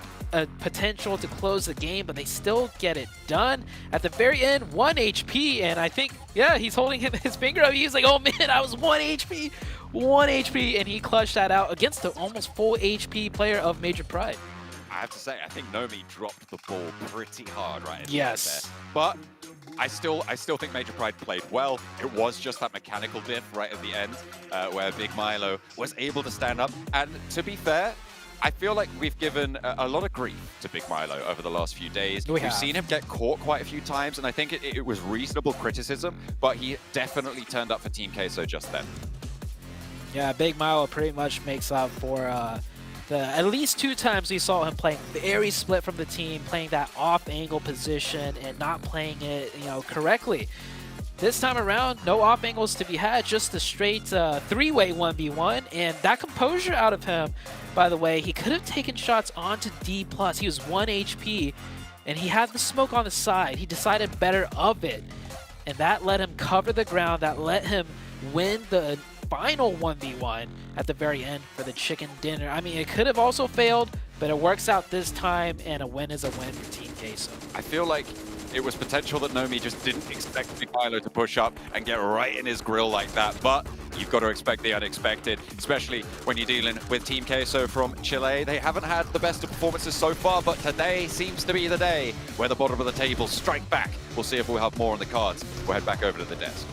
potential to close the game, but they still get it done. At the very end, 1 HP, and I think, yeah, he's holding his finger up. He's like, oh man, I was 1 HP, 1 HP, and he clutched that out against the almost full HP player of Major Pride. I have to say, I think Nomi dropped the ball pretty hard right at the end Yes. there. But I still think Major Pride played well. It was just that mechanical diff right at the end where Big Milo was able to stand up. And to be fair, I feel like we've given a lot of grief to Big Milo over the last few days. We've seen him get caught quite a few times, and I think it was reasonable criticism, but he definitely turned up for Team Queso just then. Yeah, Big Milo pretty much makes up for at least 2 times we saw him playing very split from the team, playing that off-angle position and not playing it, correctly. This time around, no off angles to be had, just a straight 3-way 1v1, and that composure out of him, by the way, he could have taken shots onto D+. He was 1 HP, and he had the smoke on the side. He decided better of it, and that let him cover the ground, that let him win the final 1v1 at the very end for the chicken dinner. I mean, it could have also failed, but it works out this time, and a win is a win for Team Queso. I feel like it was potential that Nomi just didn't expect Big Milo to push up and get right in his grill like that, but you've got to expect the unexpected, especially when you're dealing with Team Queso from Chile. They haven't had the best of performances so far, but today seems to be the day where the bottom of the table strike back. We'll see if we'll have more on the cards. We'll head back over to the desk.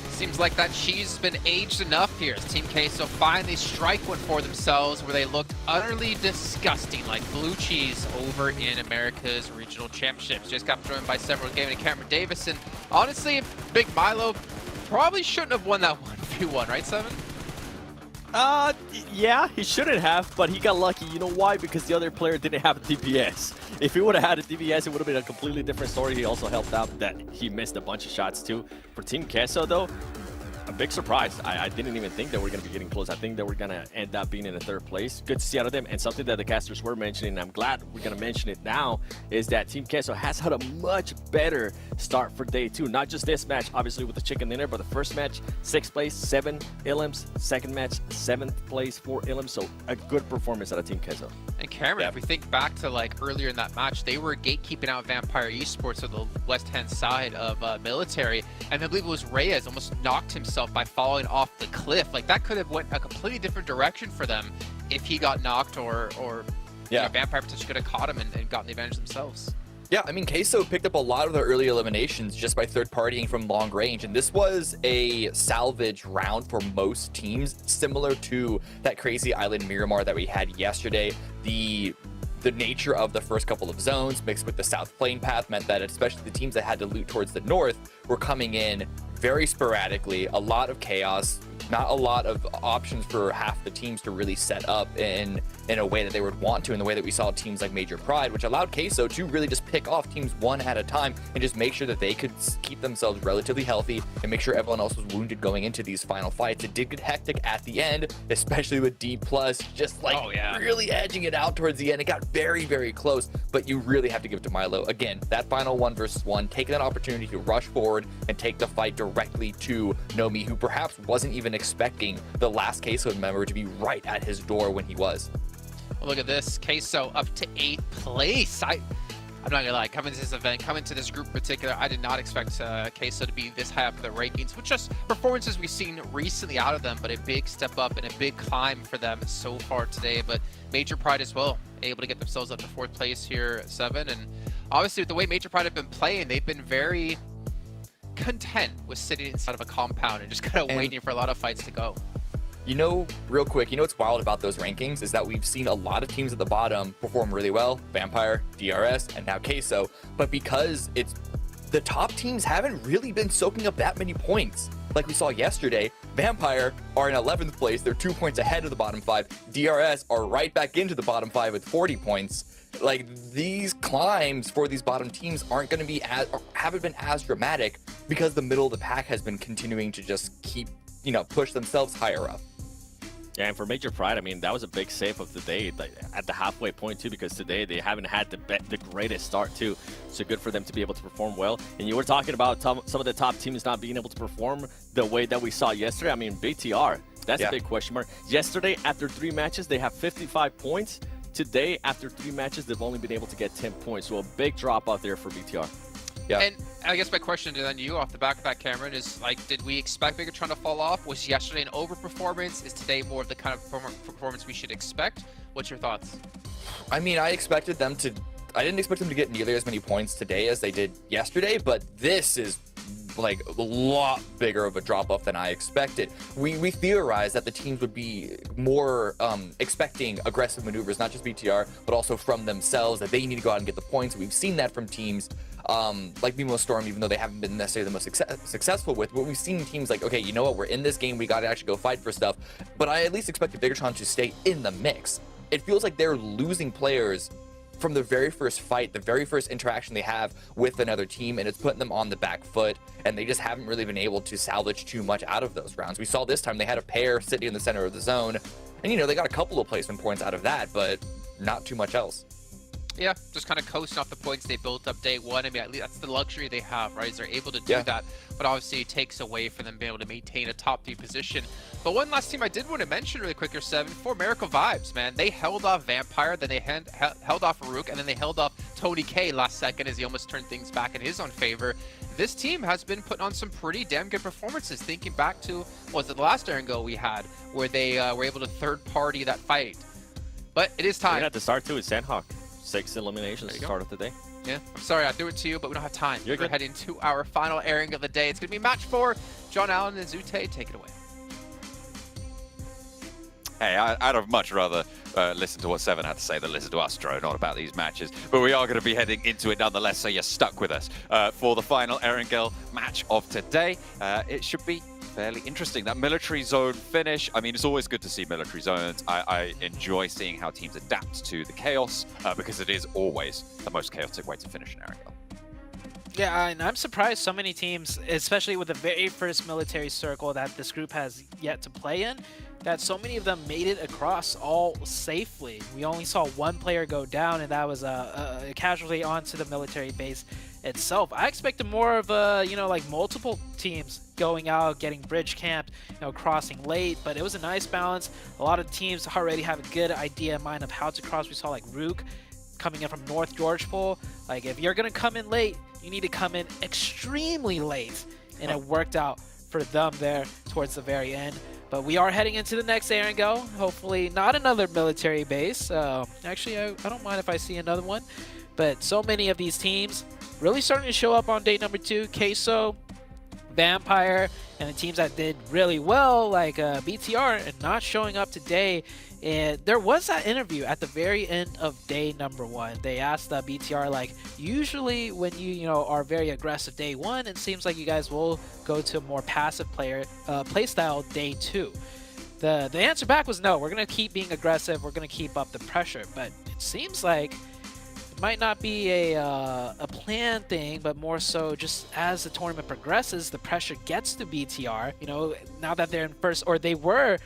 Seems like that cheese has been aged enough here as Team Queso finally strike one for themselves where they looked utterly disgusting like blue cheese over in America's regional championships. Just got thrown by several gaming and Cameron Davis, and honestly, Big Milo probably shouldn't have won that 1v1, right, Simon? Yeah, he shouldn't have, but he got lucky. You know why? Because the other player didn't have a DPS. If he would have had a DPS, it would have been a completely different story. He also helped out that he missed a bunch of shots too. For Team Queso, though, a big surprise. I didn't even think that we're going to be getting close. I think that we're going to end up being in the third place. Good to see out of them. And something that the casters were mentioning, and I'm glad we're going to mention it now, is that Team Queso has had a much better start for day 2. Not just this match, obviously with the chicken dinner, but the first match, 6th place, 7 Ilims. Second match, 7th place, 4 Ilims. So a good performance out of Team Queso. And Cameron, if we think back to like earlier in that match, they were gatekeeping out Vampire Esports on the west-hand side of military, and I believe it was Reyes almost knocked himself by falling off the cliff. Like that could have went a completely different direction for them if he got knocked, or you know, Vampire potentially could have caught him and gotten the advantage themselves. Yeah, I mean, Queso picked up a lot of their early eliminations just by third-partying from long range, and this was a salvage round for most teams, similar to that crazy island Miramar that we had yesterday. The nature of the first couple of zones mixed with the south plane path meant that especially the teams that had to loot towards the north were coming in very sporadically, a lot of chaos, not a lot of options for half the teams to really set up in a way that they would want to, in the way that we saw teams like Major Pride, which allowed Queso to really just pick off teams one at a time and just make sure that they could keep themselves relatively healthy and make sure everyone else was wounded going into these final fights. It did get hectic at the end, especially with D+, just like really edging it out towards the end. It got very, very close, but you really have to give it to Milo. Again, that final 1 versus 1, taking that opportunity to rush forward and take the fight directly to Nomi, who perhaps wasn't even expecting the last Queso member to be right at his door when he was. Well, look at this, Queso up to 8th place. I'm not gonna lie, coming to this event, coming to this group in particular, I did not expect Queso to be this high up in the rankings, with just performances we've seen recently out of them, but a big step up and a big climb for them so far today. But Major Pride as well, able to get themselves up to 4th place here at 7, and obviously with the way Major Pride have been playing, they've been very content with sitting inside of a compound and just kind of waiting for a lot of fights to go. You know, real quick, you know what's wild about those rankings is that we've seen a lot of teams at the bottom perform really well. Vampire, DRS, and now Queso. But because it's the top teams haven't really been soaking up that many points. Like we saw yesterday, Vampire are in 11th place. They're 2 points ahead of the bottom 5. DRS are right back into the bottom 5 with 40 points. Like, these climbs for these bottom teams aren't going to be haven't been as dramatic because the middle of the pack has been continuing to just keep, you know, push themselves higher up. Yeah, and for Major Pride, I mean, that was a big save of the day, like, at the halfway point too, because today they haven't had the greatest start too. So good for them to be able to perform well. And you were talking about some of the top teams not being able to perform the way that we saw yesterday. I mean, BTR, that's a big question mark. Yesterday, after 3 matches, they have 55 points. Today, after 3 matches, they've only been able to get 10 points. So a big drop out there for BTR. Yeah. And I guess my question to then you off the back of that, Cameron, is like, did we expect Megatron to fall off? Was yesterday an overperformance? Is today more of the kind of performance we should expect? What's your thoughts? I mean, I didn't expect them to get nearly as many points today as they did yesterday, but this is like a lot bigger of a drop-off than I expected. We theorized that the teams would be more expecting aggressive maneuvers, not just BTR, but also from themselves, that they need to go out and get the points. We've seen that from teams like Mimo Storm, even though they haven't been necessarily the most successful with, but we've seen teams like, okay, you know what, we're in this game, we got to actually go fight for stuff. But I at least expected Bigatron to stay in the mix. It feels like they're losing players from the very first fight, the very first interaction they have with another team, and it's putting them on the back foot, and they just haven't really been able to salvage too much out of those rounds. We saw this time they had a pair sitting in the center of the zone, and you know, they got a couple of placement points out of that, but not too much else. Yeah, just kind of coasting off the points they built up day 1. I mean, at least that's the luxury they have, right? Is they're able to do that, but obviously it takes away from them being able to maintain a top 3 position. But one last team I did want to mention really quick here, 7, for Miracle Vibes, man. They held off Vampire, then they held off Farouk, and then they held off Tony K last second as he almost turned things back in his own favor. This team has been putting on some pretty damn good performances, thinking back to, was it the last Erangel we had, where they were able to third-party that fight. But it is time. At the start, too, is Sanhok. 6 eliminations to start of the day. Yeah, I'm sorry I threw it to you, but we don't have time. You're We're heading to our final airing of the day. It's going to be match 4. John Allen and Zute, take it away. Hey, I'd have much rather listen to what Seven had to say than listen to us drone on about these matches. But we are going to be heading into it nonetheless, so you're stuck with us for the final Erangel match of today. It should be fairly interesting. That military zone finish, I mean, it's always good to see military zones. I enjoy seeing how teams adapt to the chaos because it is always the most chaotic way to finish an area. Yeah, and I'm surprised so many teams, especially with the very first military circle that this group has yet to play in, that so many of them made it across all safely. We only saw one player go down, and that was a casualty onto the military base itself. I expected more of like multiple teams going out, getting bridge camped, crossing late, but it was a nice balance. A lot of teams already have a good idea in mind of how to cross. We saw like Rook coming in from North Georgepol. Like, if you're gonna come in late, you need to come in extremely late, and it worked out for them there towards the very end. But we are heading into the next Erangel. Hopefully not another military base. Actually, I don't mind if I see another one. But so many of these teams really starting to show up on day number 2. Queso, Vampire, and the teams that did really well, like BTR, and not showing up today. And there was that interview at the very end of day number 1. They asked BTR, like, usually when you are very aggressive day 1, it seems like you guys will go to a more passive playstyle day 2. The answer back was no. We're gonna keep being aggressive. We're gonna keep up the pressure. But it seems like it might not be a planned thing, but more so just as the tournament progresses, the pressure gets to BTR. Now that they're in first, or they were.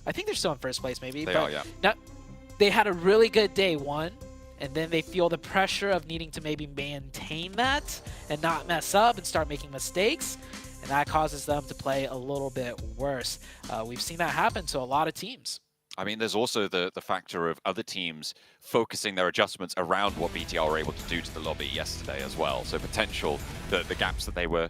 I think they're still in first place, maybe. They are, yeah. Now, they had a really good day 1, and then they feel the pressure of needing to maybe maintain that and not mess up and start making mistakes, and that causes them to play a little bit worse. We've seen that happen to a lot of teams. I mean, there's also the factor of other teams focusing their adjustments around what BTR were able to do to the lobby yesterday as well. So potential, the gaps that they were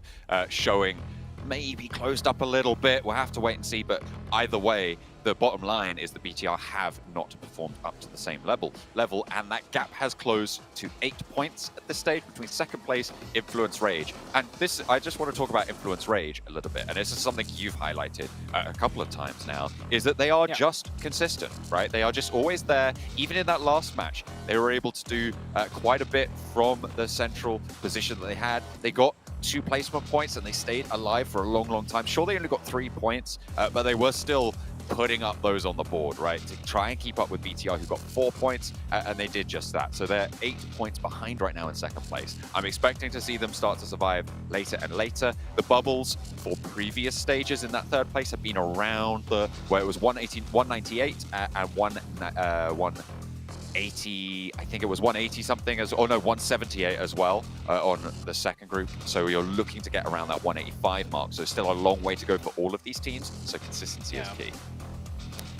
showing maybe closed up a little bit. We'll have to wait and see, but either way, the bottom line is the BTR have not performed up to the same level, and that gap has closed to 8 points at this stage between second place, Influence Rage. And this, I just want to talk about Influence Rage a little bit, and this is something you've highlighted a couple of times now, is that they are just consistent, right? They are just always there. Even in that last match, they were able to do quite a bit from the central position that they had. They got 2 placement points and they stayed alive for a long time. Sure, they only got 3 points, but they were still putting up those on the board, right, to try and keep up with BTR, who got 4 points, and they did just that. So they're 8 points behind right now in second place. I'm expecting to see them start to survive later and later. The bubbles for previous stages in that third place have been around where it was 198 and 180, I think it was 180 something, 178 as well on the second group. So you're looking to get around that 185 mark. So still a long way to go for all of these teams. So consistency is key.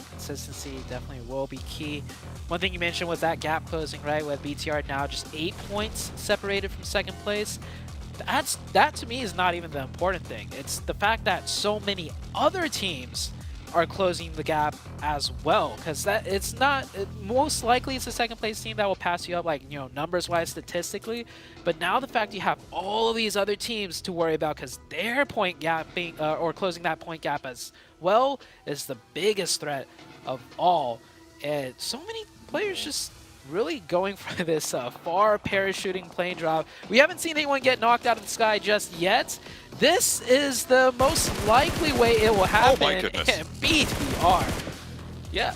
Consistency definitely will be key. One thing you mentioned was that gap closing, right, with BTR now just 8 points separated from second place. That to me is not even the important thing. It's the fact that so many other teams are closing the gap as well, because most likely it's the second place team that will pass you up, like, numbers wise, statistically. But now the fact you have all of these other teams to worry about because their point gap or closing that point gap as well is the biggest threat of all. And so many players just really going for this far parachuting plane drop. We haven't seen anyone get knocked out of the sky just yet. This is the most likely way it will happen. Oh my goodness. And BTR. Yeah,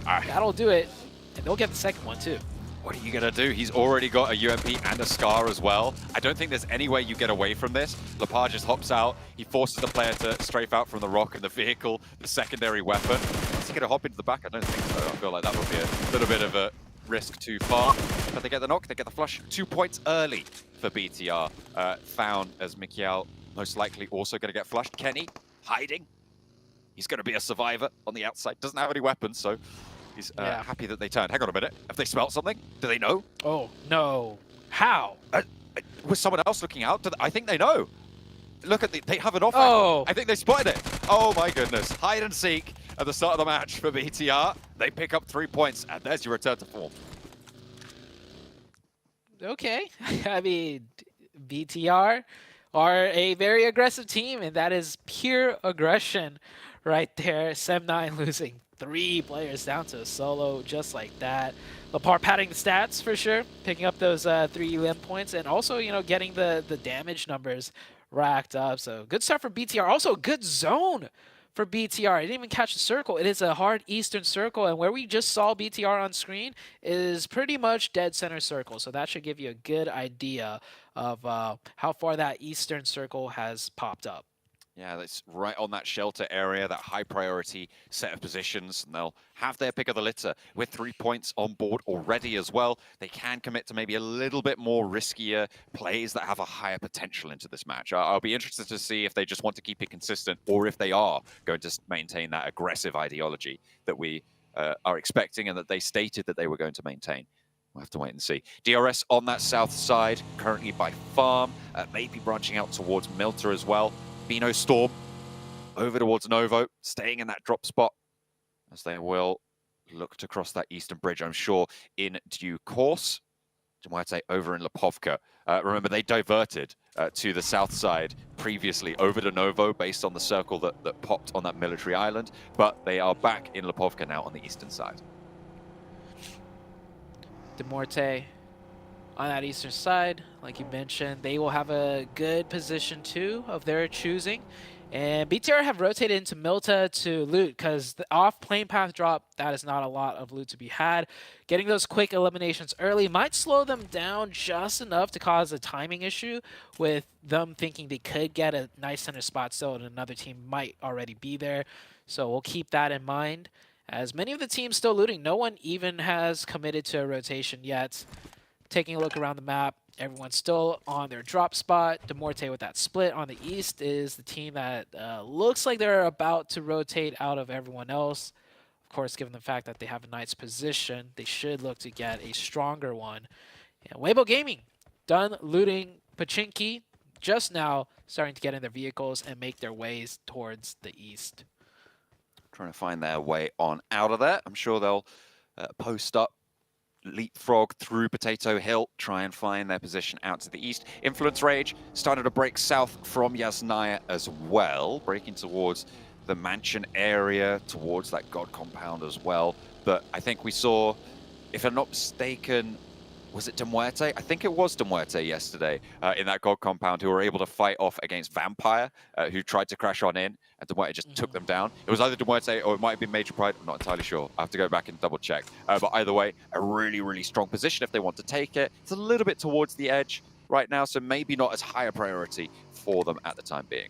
that'll do it. And they'll get the second one too. What are you going to do? He's already got a UMP and a Scar as well. I don't think there's any way you get away from this. Lepage just hops out. He forces the player to strafe out from the rock and the vehicle, the secondary weapon. Is he going to hop into the back? I don't think so. I feel like that would be a little bit of a risk too far. But they get the knock, they get the flush. 2 points early for BTR. Found as Mikiel most likely also going to get flushed. Kenny hiding. He's going to be a survivor on the outside. Doesn't have any weapons, so he's happy that they turned. Hang on a minute. Have they smelt something? Do they know? Oh, no. How? Was someone else looking out? I think they know. Look at they have an off. Oh. I think they spotted it. Oh my goodness. Hide and seek at the start of the match for BTR. They pick up 3 points, and there's your return to form. Okay. I mean, BTR are a very aggressive team, and that is pure aggression right there. Sem9 losing 3 players down to a solo just like that. Lepar padding the stats for sure, picking up those 3 limb points, and also, getting the damage numbers racked up. So good start for BTR. Also, good zone for BTR. I didn't even catch the circle. It is a hard eastern circle, and where we just saw BTR on screen is pretty much dead center circle. So that should give you a good idea of how far that eastern circle has popped up. Yeah, that's right on that shelter area, that high priority set of positions, and they'll have their pick of the litter. With 3 points on board already as well, they can commit to maybe a little bit more riskier plays that have a higher potential into this match. I'll be interested to see if they just want to keep it consistent or if they are going to maintain that aggressive ideology that we are expecting and that they stated that they were going to maintain. We'll have to wait and see. DRS on that south side, currently by Farm, maybe branching out towards Milta as well. Bino Storm over towards Novo, staying in that drop spot as they will look to cross that eastern bridge, I'm sure, in due course. Demuerte over in Lipovka. Remember, they diverted to the south side previously over to Novo based on the circle that popped on that military island, but they are back in Lipovka now on the eastern side. Demuerte on that eastern side, like you mentioned, they will have a good position too of their choosing. And BTR have rotated into Milta to loot because the off plane path drop, that is not a lot of loot to be had. Getting those quick eliminations early might slow them down just enough to cause a timing issue with them thinking they could get a nice center spot still and another team might already be there. So we'll keep that in mind. As many of the teams still looting, no one even has committed to a rotation yet. Taking a look around the map, everyone's still on their drop spot. Demuerte with that split on the east is the team that looks like they're about to rotate out of everyone else. Of course, given the fact that they have a nice position, they should look to get a stronger one. And Weibo Gaming, done looting Pachinki, just now starting to get in their vehicles and make their ways towards the east. Trying to find their way on out of there. I'm sure they'll post up, leapfrog through Potato Hill, try and find their position out to the east. Influence Rage started to break south from Yasnaya as well, breaking towards the mansion area, towards that god compound as well. But I think we saw, if I'm not mistaken, was it Demuerte? I think it was Demuerte yesterday in that god compound who were able to fight off against Vampire, who tried to crash on in, and Demuerte just took them down. It was either Demuerte or it might have been Major Pride. I'm not entirely sure. I have to go back and double check. But either way, a really, really strong position if they want to take it. It's a little bit towards the edge right now, so maybe not as high a priority for them at the time being.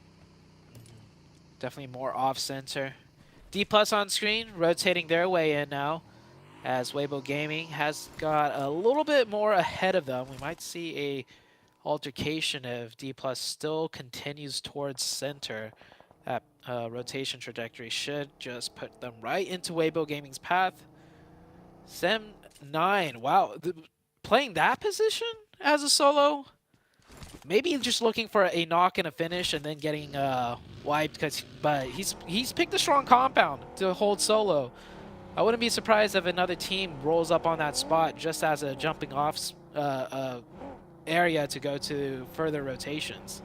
Definitely more off-center. D+ on screen, rotating their way in now, as Weibo Gaming has got a little bit more ahead of them. We might see a altercation if D+ still continues towards center. That rotation trajectory should just put them right into Weibo Gaming's path. Sem9, wow, playing that position as a solo? Maybe just looking for a knock and a finish and then getting wiped, but he's picked a strong compound to hold solo. I wouldn't be surprised if another team rolls up on that spot just as a jumping off area to go to further rotations.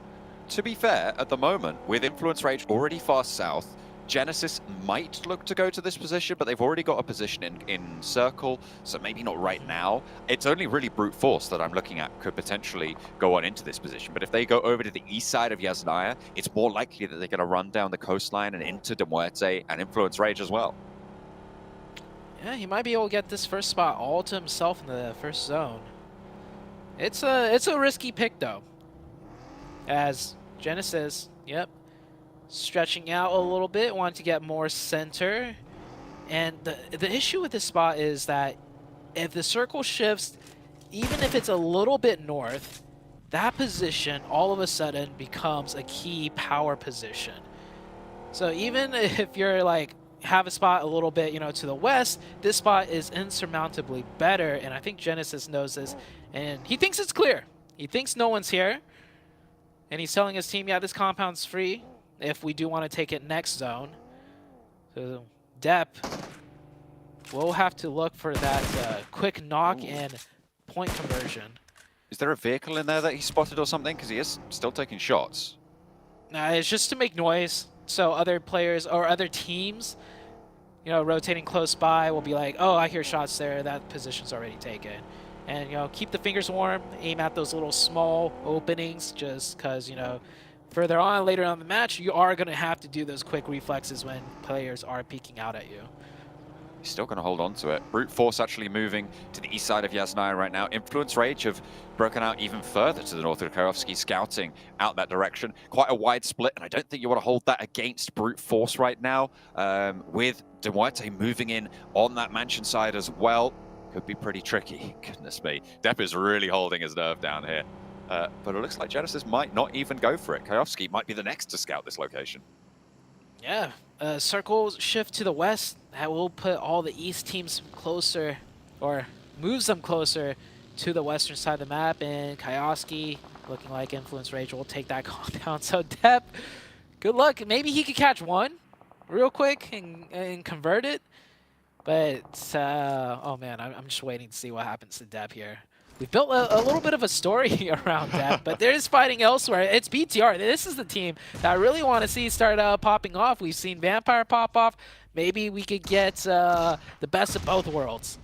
To be fair, at the moment, with Influence Rage already far south, Genesis might look to go to this position, but they've already got a position in circle, so maybe not right now. It's only really Brute Force that I'm looking at could potentially go on into this position, but if they go over to the east side of Yasnaya, it's more likely that they're going to run down the coastline and into Demuerte and Influence Rage as well. Yeah, he might be able to get this first spot all to himself in the first zone. It's a risky pick though, as Genesis, yep, stretching out a little bit, wanting to get more center. And the issue with this spot is that if the circle shifts, even if it's a little bit north, that position all of a sudden becomes a key power position. So even if you're like, have a spot a little bit, to the west, this spot is insurmountably better, and I think Genesis knows this, and he thinks it's clear. He thinks no one's here, and he's telling his team, yeah, this compound's free if we do want to take it next zone. So Dep will have to look for that quick knock and point conversion. Is there a vehicle in there that he spotted or something? Because he is still taking shots. Nah, it's just to make noise, so other players or other teams, rotating close by will be like, oh, I hear shots there, that position's already taken. And, keep the fingers warm, aim at those little small openings just because, further on later on in the match, you are going to have to do those quick reflexes when players are peeking out at you. He's still going to hold on to it. Brute Force actually moving to the east side of Yasnaya right now. Influence Rage have broken out even further to the north of Kayovsky, scouting out that direction. Quite a wide split, and I don't think you want to hold that against Brute Force right now. With Duarte moving in on that mansion side as well. Could be pretty tricky. Goodness me. Depp is really holding his nerve down here. But it looks like Genesis might not even go for it. Kayovsky might be the next to scout this location. Yeah, circles shift to the west. That will put all the east teams closer, or moves them closer to the western side of the map. And Kayovsky, looking like Influence Rage, will take that compound. So Depp, good luck. Maybe he could catch one real quick and convert it. But, oh man, I'm just waiting to see what happens to Depp here. We've built a little bit of a story around Depp, but there is fighting elsewhere. It's BTR. This is the team that I really want to see start popping off. We've seen Vampire pop off. Maybe we could get the best of both worlds.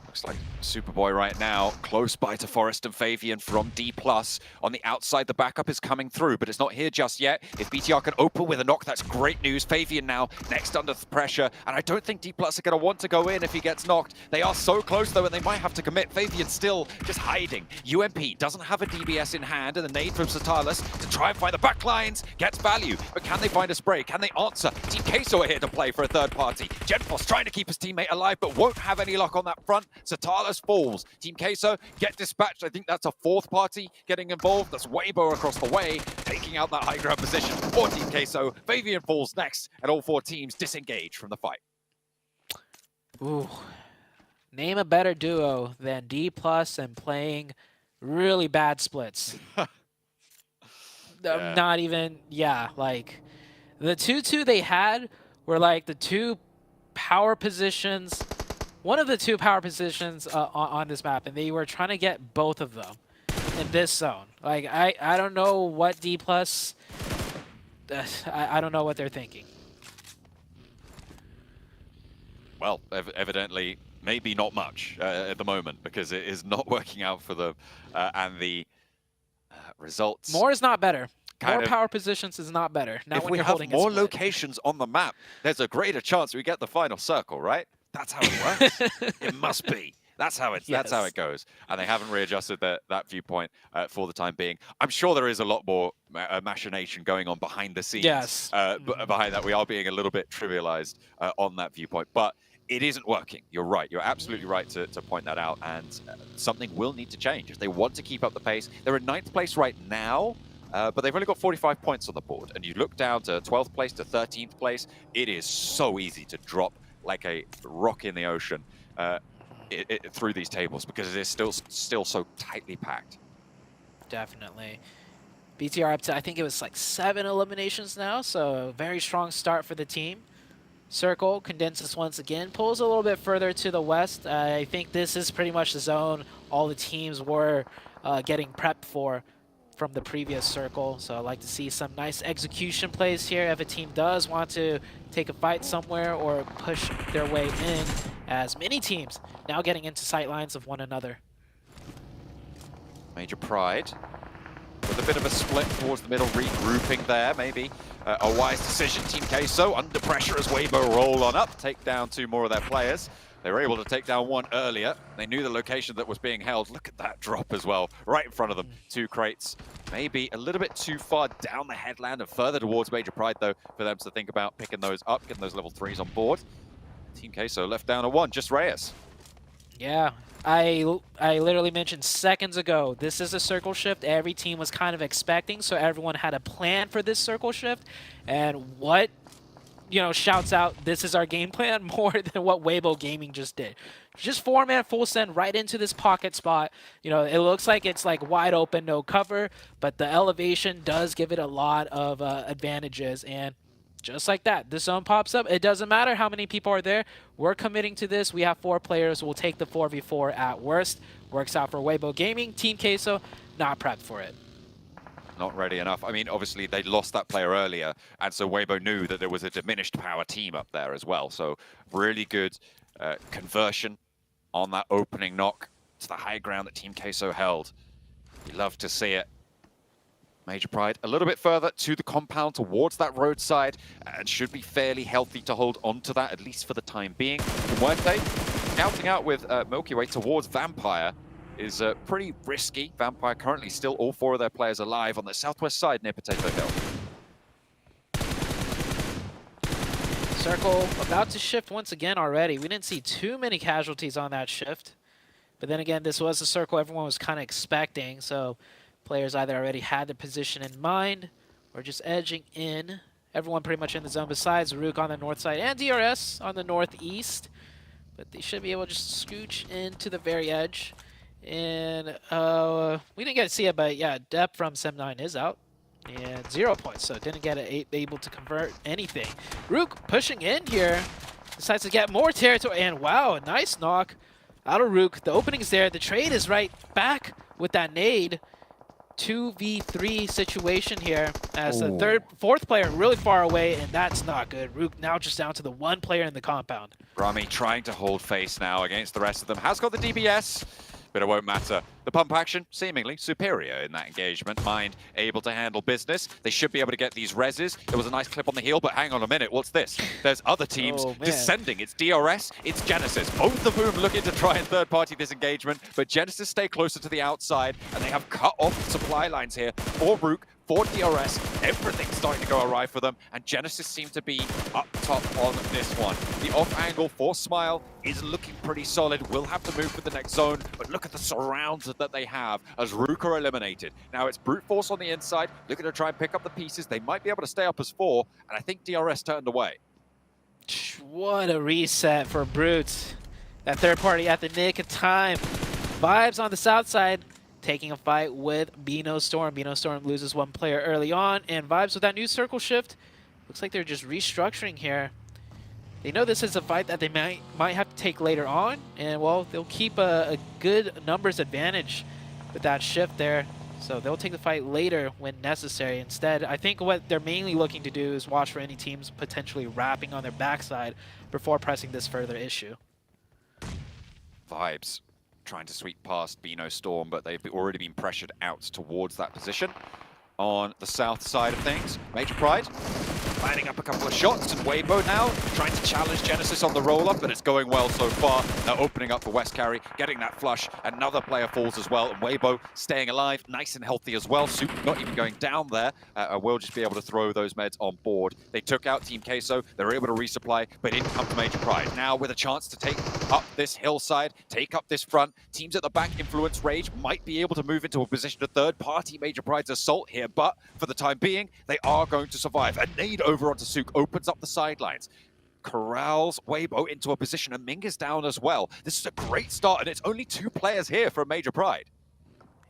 Looks like Superboy right now, close by to Forrest and Fabian from D+. On the outside, the backup is coming through, but it's not here just yet. If BTR can open with a knock, that's great news. Fabian now next under pressure, and I don't think D+ are going to want to go in if he gets knocked. They are so close, though, and they might have to commit. Fabian still just hiding. UMP doesn't have a DBS in hand, and the nade from Satalis to try and find the backlines gets value, but can they find a spray? Can they answer? Team Queso are here to play for a third party. Genfos trying to keep his teammate alive, but won't have any luck on that front. Satalis falls. Team Queso get dispatched. I think that's a fourth party getting involved. That's Weibo across the way, taking out that high ground position for Team Queso. Fabian falls next, and all four teams disengage from the fight. Ooh. Name a better duo than D+ and playing really bad splits. Yeah. Not even, yeah, like the 2-2 they had were like the two power positions, one of the two power positions on this map, and they were trying to get both of them in this zone. Like, I don't know what D+, I don't know what they're thinking. Well, evidently, maybe not much at the moment, because it is not working out for them, and the results... More is not better. Kind More of- power positions is not better. Not if when we you're have holding a more split. locations on the map, there's a greater chance we get the final circle, right? That's how it works. It must be. That's how it goes. And they haven't readjusted that viewpoint for the time being. I'm sure there is a lot more machination going on behind the scenes. Yes. Behind that, we are being a little bit trivialized on that viewpoint. But it isn't working. You're right. You're absolutely right to point that out. And something will need to change if they want to keep up the pace. They're in 9th place right now. But they've only got 45 points on the board. And you look down to 12th place to 13th place, it is so easy to drop like a rock in the ocean through these tables, because it is still so tightly packed. Definitely. BTR up to, I think it was like 7 eliminations now, so a very strong start for the team. Circle condenses once again, pulls a little bit further to the west. I think this is pretty much the zone all the teams were getting prepped for from the previous circle. So I'd like to see some nice execution plays here if a team does want to take a fight somewhere or push their way in, as many teams now getting into sight lines of one another. Major Pride with a bit of a split towards the middle, regrouping there, maybe a wise decision. Team Queso under pressure as Weibo roll on up, take down 2 more of their players. They were able to take down 1 earlier. They knew the location that was being held. Look at that drop as well, right in front of them. 2 crates. Maybe a little bit too far down the headland and further towards Major Pride, though, for them to think about picking those up, getting those level 3s on board. Team Queso left down to 1, just Reyes. Yeah, I literally mentioned seconds ago, this is a circle shift every team was kind of expecting, so everyone had a plan for this circle shift. And what, shouts out, this is our game plan, more than what Weibo Gaming just did. Just 4-man full send right into this pocket spot. It looks like it's like wide open, no cover, but the elevation does give it a lot of advantages. And just like that, the zone pops up. It doesn't matter how many people are there. We're committing to this. We have 4 players. We'll take the 4v4 at worst. Works out for Weibo Gaming. Team Queso, not prepped for it. Not ready enough. I mean, obviously, they lost that player earlier, and so Weibo knew that there was a diminished power team up there as well. So really good conversion on that opening knock to the high ground that Team Queso held. You love to see it. Major Pride a little bit further to the compound towards that roadside and should be fairly healthy to hold on to that, at least for the time being. Muerte scouting out with Milky Way towards Vampire is pretty risky. Vampire currently still all 4 of their players alive on the southwest side near Potato Hill. Circle about to shift once again already. We didn't see too many casualties on that shift. But then again, this was a circle everyone was kind of expecting, so players either already had the position in mind or just edging in. Everyone pretty much in the zone besides Rook on the north side and DRS on the northeast. But they should be able to just scooch into the very edge. And we didn't get to see it, but yeah, Depp from Sem9 is out. And 0 points, so didn't get able to convert anything. Rook pushing in here, decides to get more territory, and wow, a nice knock out of Rook. The opening's there, the trade is right back with that nade. 2v3 situation here as the fourth player really far away, and that's not good. Rook now just down to the 1 player in the compound. Rami trying to hold face now against the rest of them. Has got the DBS, but it won't matter. The pump action seemingly superior in that engagement. Mind able to handle business. They should be able to get these reses. There was a nice clip on the heel, but hang on a minute, what's this? There's other teams descending. It's DRS, it's Genesis, both of whom looking to try and third-party this engagement, but Genesis stay closer to the outside, and they have cut off supply lines here for Rook, for DRS. Everything's starting to go awry for them, and Genesis seem to be up top on this one. The off angle for Smile is looking pretty solid. Will have to move for the next zone, but look at the surrounds that they have as Rook are eliminated. Now it's brute force on the inside, looking to try and pick up the pieces. They might be able to stay up as 4, and I think DRS turned away. What a reset for Brute. That third party at the nick of time. Vibes on the south side, taking a fight with Bino Storm. Bino Storm loses 1 player early on, and Vibes with that new circle shift. Looks like they're just restructuring here. They know this is a fight that they might have to take later on, and well, they'll keep a good numbers advantage with that shift there. So they'll take the fight later when necessary. Instead, I think what they're mainly looking to do is watch for any teams potentially wrapping on their backside before pressing this further issue. Vibes trying to sweep past Bino Storm, but they've already been pressured out towards that position. On the south side of things, Major Pride lining up a couple of shots, and Weibo now trying to challenge Genesis on the roll-up, but it's going well so far. They're opening up for West Carry, getting that flush. Another player falls as well, and Weibo staying alive, nice and healthy as well. Soup not even going down there. Will just be able to throw those meds on board. They took out Team Queso. They were able to resupply, but in come to Major Pride. Now with a chance to take up this hillside, take up this front. Teams at the back, Influence Rage, might be able to move into a position of third-party Major Pride's assault here, but for the time being, they are going to survive. A nade over onto Sook opens up the sidelines, corrals Weibo into a position, and Ming is down as well. This is a great start, and it's only 2 players here from Major Pride.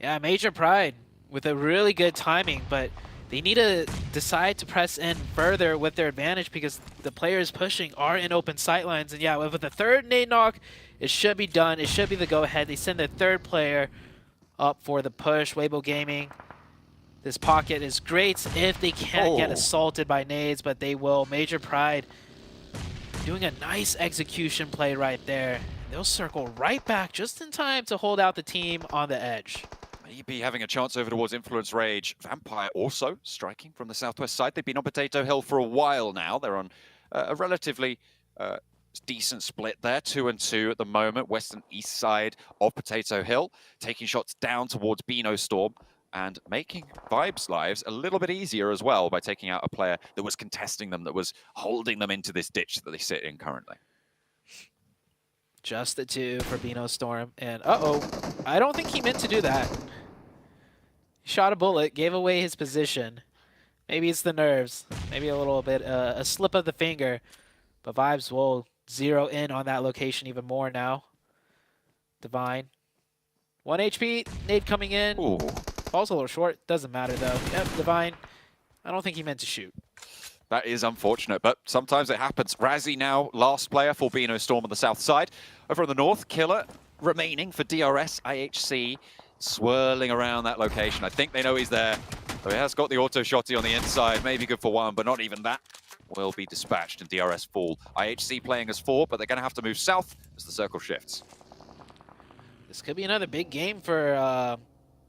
Yeah, Major Pride with a really good timing, but they need to decide to press in further with their advantage because the players pushing are in open sightlines. And yeah, with the third nade knock, it should be done. It should be the go-ahead. They send the third player up for the push. Weibo Gaming. This pocket is great if they can't get assaulted by nades, but they will. Major Pride doing a nice execution play right there. They'll circle right back just in time to hold out the team on the edge. Maybe having a chance over towards Influence Rage. Vampire also striking from the southwest side. They've been on Potato Hill for a while now. They're on a relatively decent split there, 2-2 at the moment. West and east side of Potato Hill, taking shots down towards Bino Storm, and making Vibes' lives a little bit easier as well by taking out a player that was contesting them, that was holding them into this ditch that they sit in currently. Just the 2 for Bino Storm, and I don't think he meant to do that. He shot a bullet, gave away his position. Maybe it's the nerves, maybe a little bit a slip of the finger, but Vibes will zero in on that location even more now. Divine. 1 HP, nade coming in. Ooh. Falls a little short, doesn't matter though. Yep, Divine. I don't think he meant to shoot. That is unfortunate, but sometimes it happens. Razzie now, last player for Bino Storm on the south side. Over on the north, Killer remaining for DRS, IHC, swirling around that location. I think they know he's there. So he has got the auto shotty on the inside, maybe good for 1, but not even that will be dispatched and DRS fall. IHC playing as 4, but they're going to have to move south as the circle shifts. This could be another big game for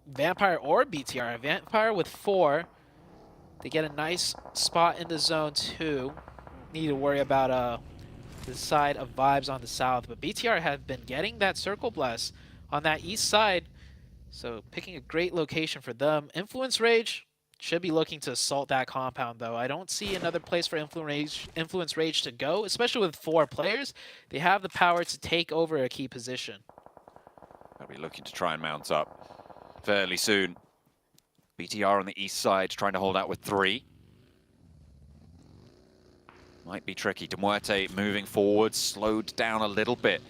Vampire or BTR. Vampire with 4. They get a nice spot in the zone 2. Need to worry about the side of Vibes on the south. But BTR have been getting that Circle Blast on that east side. So picking a great location for them. Influence Rage should be looking to assault that compound, though. I don't see another place for Influence Rage to go, especially with 4 players. They have the power to take over a key position. They'll be looking to try and mount up fairly soon. BTR on the east side trying to hold out with 3. Might be tricky. Demuerte moving forward, slowed down a little bit.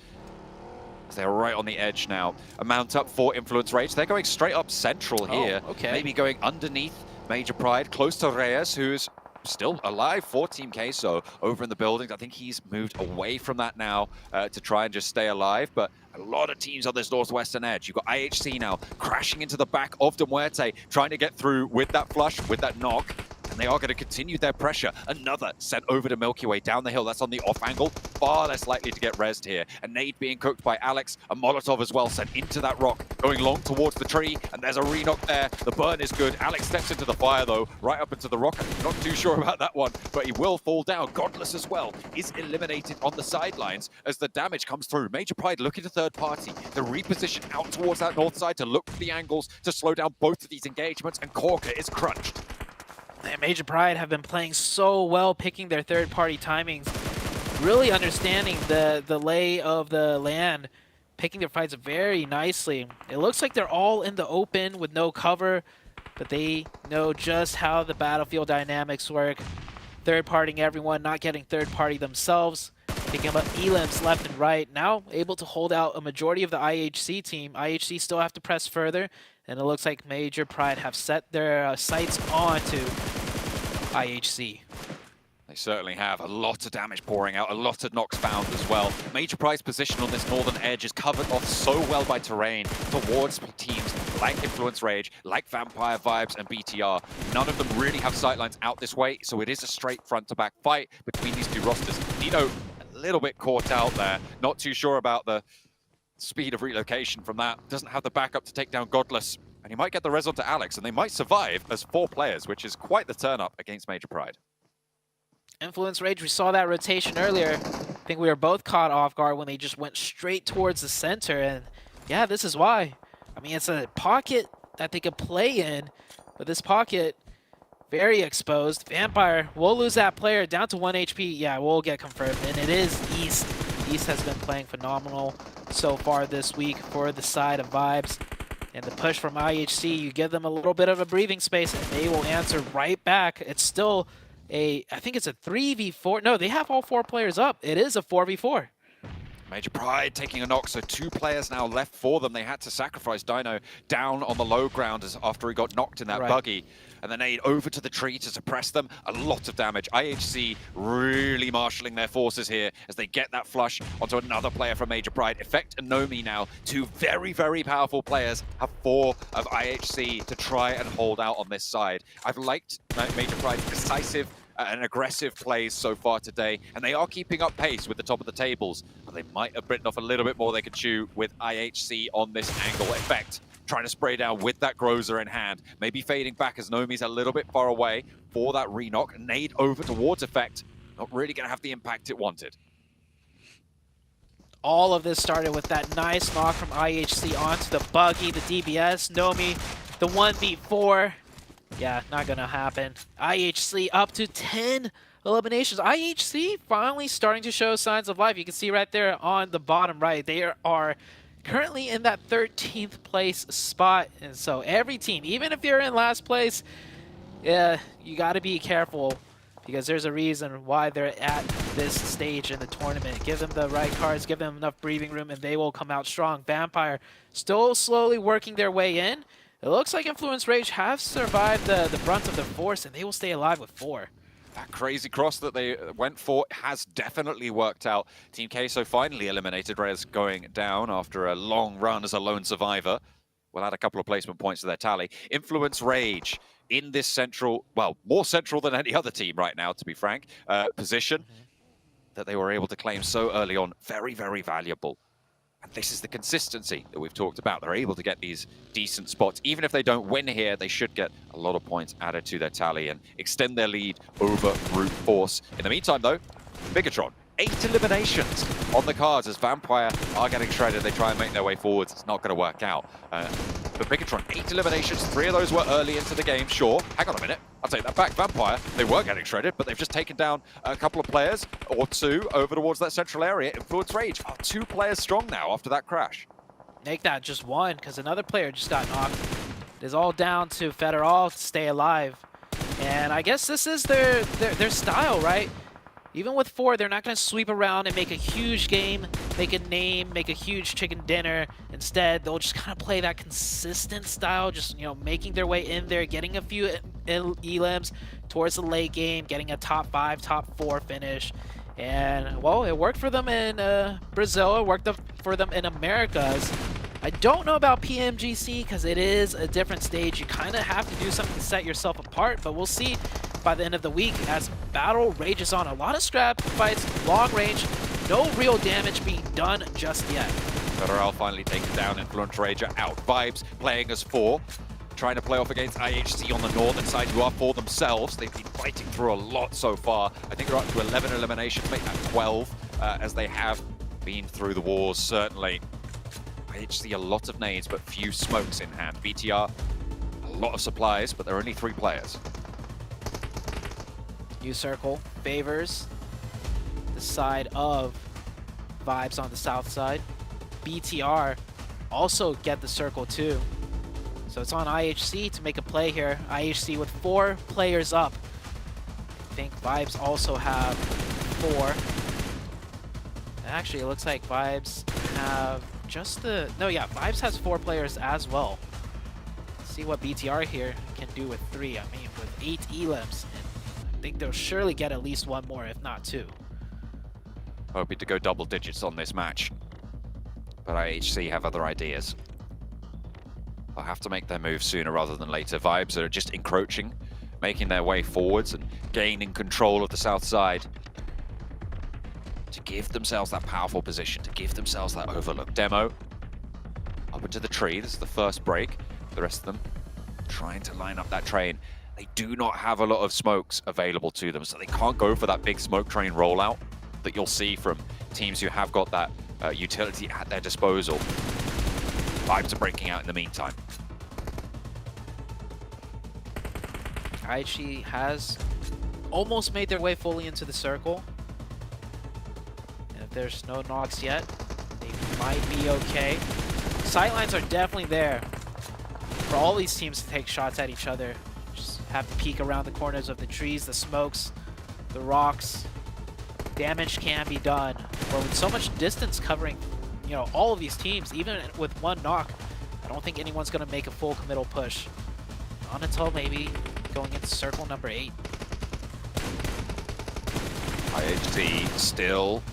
They're right on the edge now. A mount up for Influence Rage. They're going straight up central here. Okay. Maybe going underneath Major Pride, close to Reyes, who's still alive for Team Queso over in the buildings. I think he's moved away from that now to try and just stay alive. But a lot of teams on this northwestern edge. You've got IHC now crashing into the back of Demuerte, trying to get through with that flush, with that knock. And they are going to continue their pressure. Another sent over to Milky Way down the hill. That's on the off angle. Far less likely to get rezzed here. A nade being cooked by Alex. A Molotov as well sent into that rock. Going long towards the tree. And there's a re-knock there. The burn is good. Alex steps into the fire though. Right up into the rock. Not too sure about that one. But he will fall down. Godless as well is eliminated on the sidelines as the damage comes through. Major Pride looking to third party. The reposition out towards that north side to look for the angles to slow down both of these engagements. And Corker is crunched. Man, Major Pride have been playing so well, picking their third-party timings, really understanding the lay of the land, picking their fights very nicely. It looks like they're all in the open with no cover, but they know just how the battlefield dynamics work. Third-partying everyone, not getting third-party themselves, picking up elims left and right. Now able to hold out a majority of the IHC team. IHC still have to press further, and it looks like Major Pride have set their sights on to IHC. They certainly have. A lot of damage pouring out, a lot of knocks found as well. Major Pride's position on this northern edge is covered off so well by terrain towards teams like Influence Rage, like Vampire Vibes and BTR. None of them really have sightlines out this way, so it is a straight front-to-back fight between these two rosters. Nino, a little bit caught out there. Not too sure about the speed of relocation from that. Doesn't have the backup to take down Godless. And he might get the res onto Alex, and they might survive as 4 players, which is quite the turn-up against Major Pride. Influence Rage, we saw that rotation earlier. I think we were both caught off guard when they just went straight towards the center, and yeah, this is why. I mean, it's a pocket that they could play in, but this pocket, very exposed. Vampire will lose that player down to 1 HP. Yeah, we'll get confirmed, and it is East. East has been playing phenomenal so far this week for the side of Vibes. And the push from IHC, you give them a little bit of a breathing space, and they will answer right back. It's still I think it's a 3v4. No, they have all 4 players up. It is a 4v4. Major Pride taking a knock, so 2 players now left for them. They had to sacrifice Dino down on the low ground after he got knocked in that buggy. And then aid over to the tree to suppress them. A lot of damage. IHC really marshalling their forces here as they get that flush onto another player from Major Pride. Effect and Nomi now, 2 very, very powerful players, have 4 of IHC to try and hold out on this side. I've liked Major Pride's decisive and aggressive plays so far today, and they are keeping up pace with the top of the tables, but they might have bitten off a little bit more they could chew with IHC on this angle. Effect trying to spray down with that Grozer in hand, maybe fading back as Nomi's a little bit far away for that re-knock. Nade over towards Effect, not really going to have the impact it wanted. All of this started with that nice knock from IHC onto the buggy, the DBS, Nomi, the 1v4. Yeah, not gonna happen. IHC up to 10 eliminations. IHC finally starting to show signs of life. You can see right there on the bottom right, they are currently in that 13th place spot. And so every team, even if you're in last place, yeah, you gotta be careful because there's a reason why they're at this stage in the tournament. Give them the right cards, give them enough breathing room, and they will come out strong. Vampire still slowly working their way in. It looks like Influence Rage have survived the brunt of the force, and they will stay alive with 4. That crazy cross that they went for has definitely worked out. Team Queso finally eliminated Rez going down after a long run as a lone survivor. We'll add a couple of placement points to their tally. Influence Rage in this central, well, more central than any other team right now, to be frank, position that they were able to claim so early on. Very, very valuable. And this is the consistency that we've talked about. They're able to get these decent spots. Even if they don't win here, they should get a lot of points added to their tally and extend their lead over brute force. In the meantime, though, Bigatron, 8 eliminations on the cards as Vampire are getting shredded. They try and make their way forwards. It's not going to work out. But Bigatron, 8 eliminations. 3 of those were early into the game, sure. Hang on a minute. I'll take that back. Vampire, they were getting shredded, but they've just taken down a couple of players or 2 over towards that central area. Influence Rage are 2 players strong now after that crash. Make that just 1, because another player just got knocked. It is all down to Federal to stay alive. And I guess this is their style, right? Even with 4, they're not going to sweep around and make a huge game, make a name, make a huge chicken dinner. Instead, they'll just kind of play that consistent style, just, you know, making their way in there, getting a few elims towards the late game, getting a top 5, top 4 finish. And, well, it worked for them in Brazil, it worked for them in Americas. I don't know about PMGC because it is a different stage. You kind of have to do something to set yourself apart, but we'll see by the end of the week as battle rages on. A lot of scrap fights, long range, no real damage being done just yet. Federal finally taken down, Influence Rager out. Vibes playing as 4, trying to play off against IHC on the northern side, who are 4 themselves. They've been fighting through a lot so far. I think they're up to 11 eliminations, make that 12, as they have been through the wars, certainly. IHC, a lot of nades, but few smokes in hand. BTR, a lot of supplies, but there are only 3 players. U-Circle favors the side of Vibes on the south side. BTR also get the circle too. So it's on IHC to make a play here. IHC with 4 players up. I think Vibes also have 4. Actually, it looks like Vibes have just the... No, yeah, Vibes has 4 players as well. Let's see what BTR here can do with 3. I mean, with 8 elims. I think they'll surely get at least 1 more, if not 2. Hoping to go double digits on this match. But IHC have other ideas. They'll have to make their move sooner rather than later. Vibes are just encroaching, making their way forwards and gaining control of the south side to give themselves that powerful position, to give themselves that overlook. Demo up into the tree. This is the first break. The rest of them trying to line up that train. They do not have a lot of smokes available to them, so they can't go for that big smoke train rollout that you'll see from teams who have got that utility at their disposal. Vibes are breaking out in the meantime. IHC has almost made their way fully into the circle. And if there's no knocks yet, they might be okay. Sightlines are definitely there for all these teams to take shots at each other. Just have to peek around the corners of the trees, the smokes, the rocks. Damage can be done. But with so much distance covering, you know, all of these teams, even with 1 knock, I don't think anyone's going to make a full committal push. Not until maybe going into circle number 8. IHC still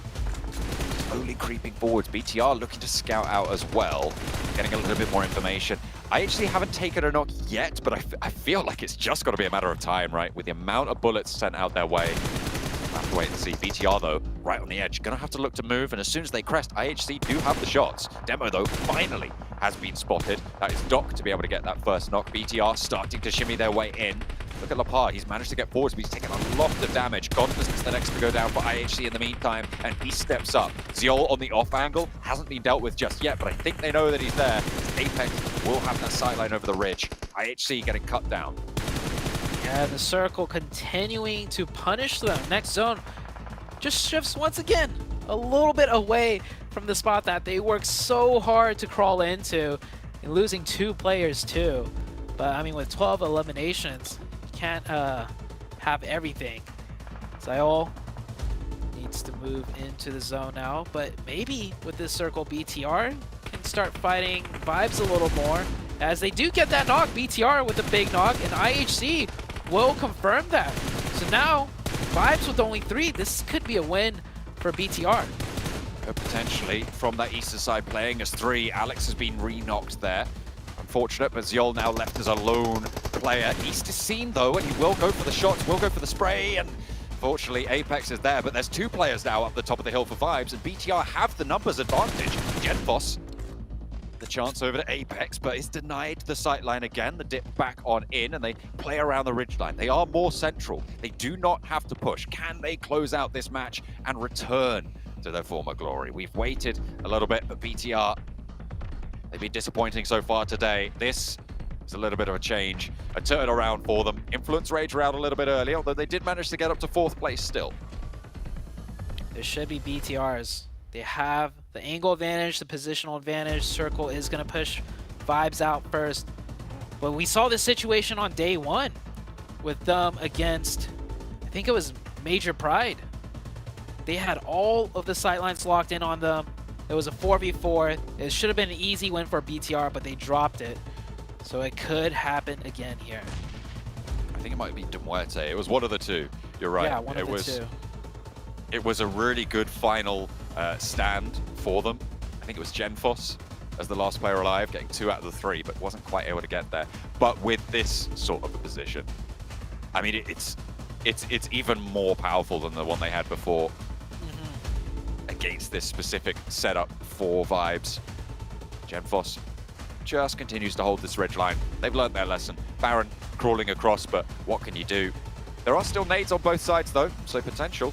slowly creeping forwards. BTR looking to scout out as well, getting a little bit more information. IHC haven't taken a knock yet, but I feel like it's just got to be a matter of time, right? With the amount of bullets sent out their way. We'll have to wait and see. BTR, though, right on the edge. Going to have to look to move, and as soon as they crest, IHC do have the shots. Demo, though, finally has been spotted. That is Doc to be able to get that first knock. BTR starting to shimmy their way in. Look at Lapar, he's managed to get forwards, but he's taken a lot of damage. Godless is the next to go down for IHC in the meantime, and he steps up. Ziol on the off angle, hasn't been dealt with just yet, but I think they know that he's there. Apex will have that sideline over the ridge. IHC getting cut down. Yeah, the circle continuing to punish them. Next zone just shifts once again a little bit away from the spot that they worked so hard to crawl into, and losing 2 players too. But I mean, with 12 eliminations, can't have everything. Ziol needs to move into the zone now, but maybe with this circle, BTR can start fighting Vibes a little more, as they do get that knock. BTR with a big knock, and IHC will confirm that. So now, Vibes with only 3, this could be a win for BTR. Potentially from that eastern side playing as 3. Alex has been re-knocked there. Unfortunate, but Ziol now left as a lone player. East is seen though, and he will go for the shots, will go for the spray, and Unfortunately, Apex is there, but there's two players now up the top of the hill for Vibes, and BTR have the numbers advantage. Genfos, the chance over to Apex, but is denied the sight line again. The dip back on in, and they play around the ridgeline. They are more central. They do not have to push. Can they close out this match and return to their former glory? We've waited a little bit, but BTR, they've been disappointing so far today. This is a little bit of a change, a turnaround for them. Influence Rage were out a little bit early, although they did manage to get up to 4th place still. This should be BTR's. They have the angle advantage, the positional advantage. Circle is going to push Vibes out first. But we saw this situation on day 1 with them against, I think it was Major Pride. They had all of the sightlines locked in on them. It was a 4v4. It should have been an easy win for BTR, but they dropped it. So it could happen again here. I think it might be Demuerte. It was one of the two. You're right. Yeah, one of the two. It was a really good final stand for them. I think it was Genfos as the last player alive, getting 2 out of the 3, but wasn't quite able to get there. But with this sort of a position, I mean, it's even more powerful than the one they had before against this specific setup for Vibes. Genfos just continues to hold this ridge line. They've learned their lesson. Baron crawling across, but what can you do? There are still nades on both sides though, so potential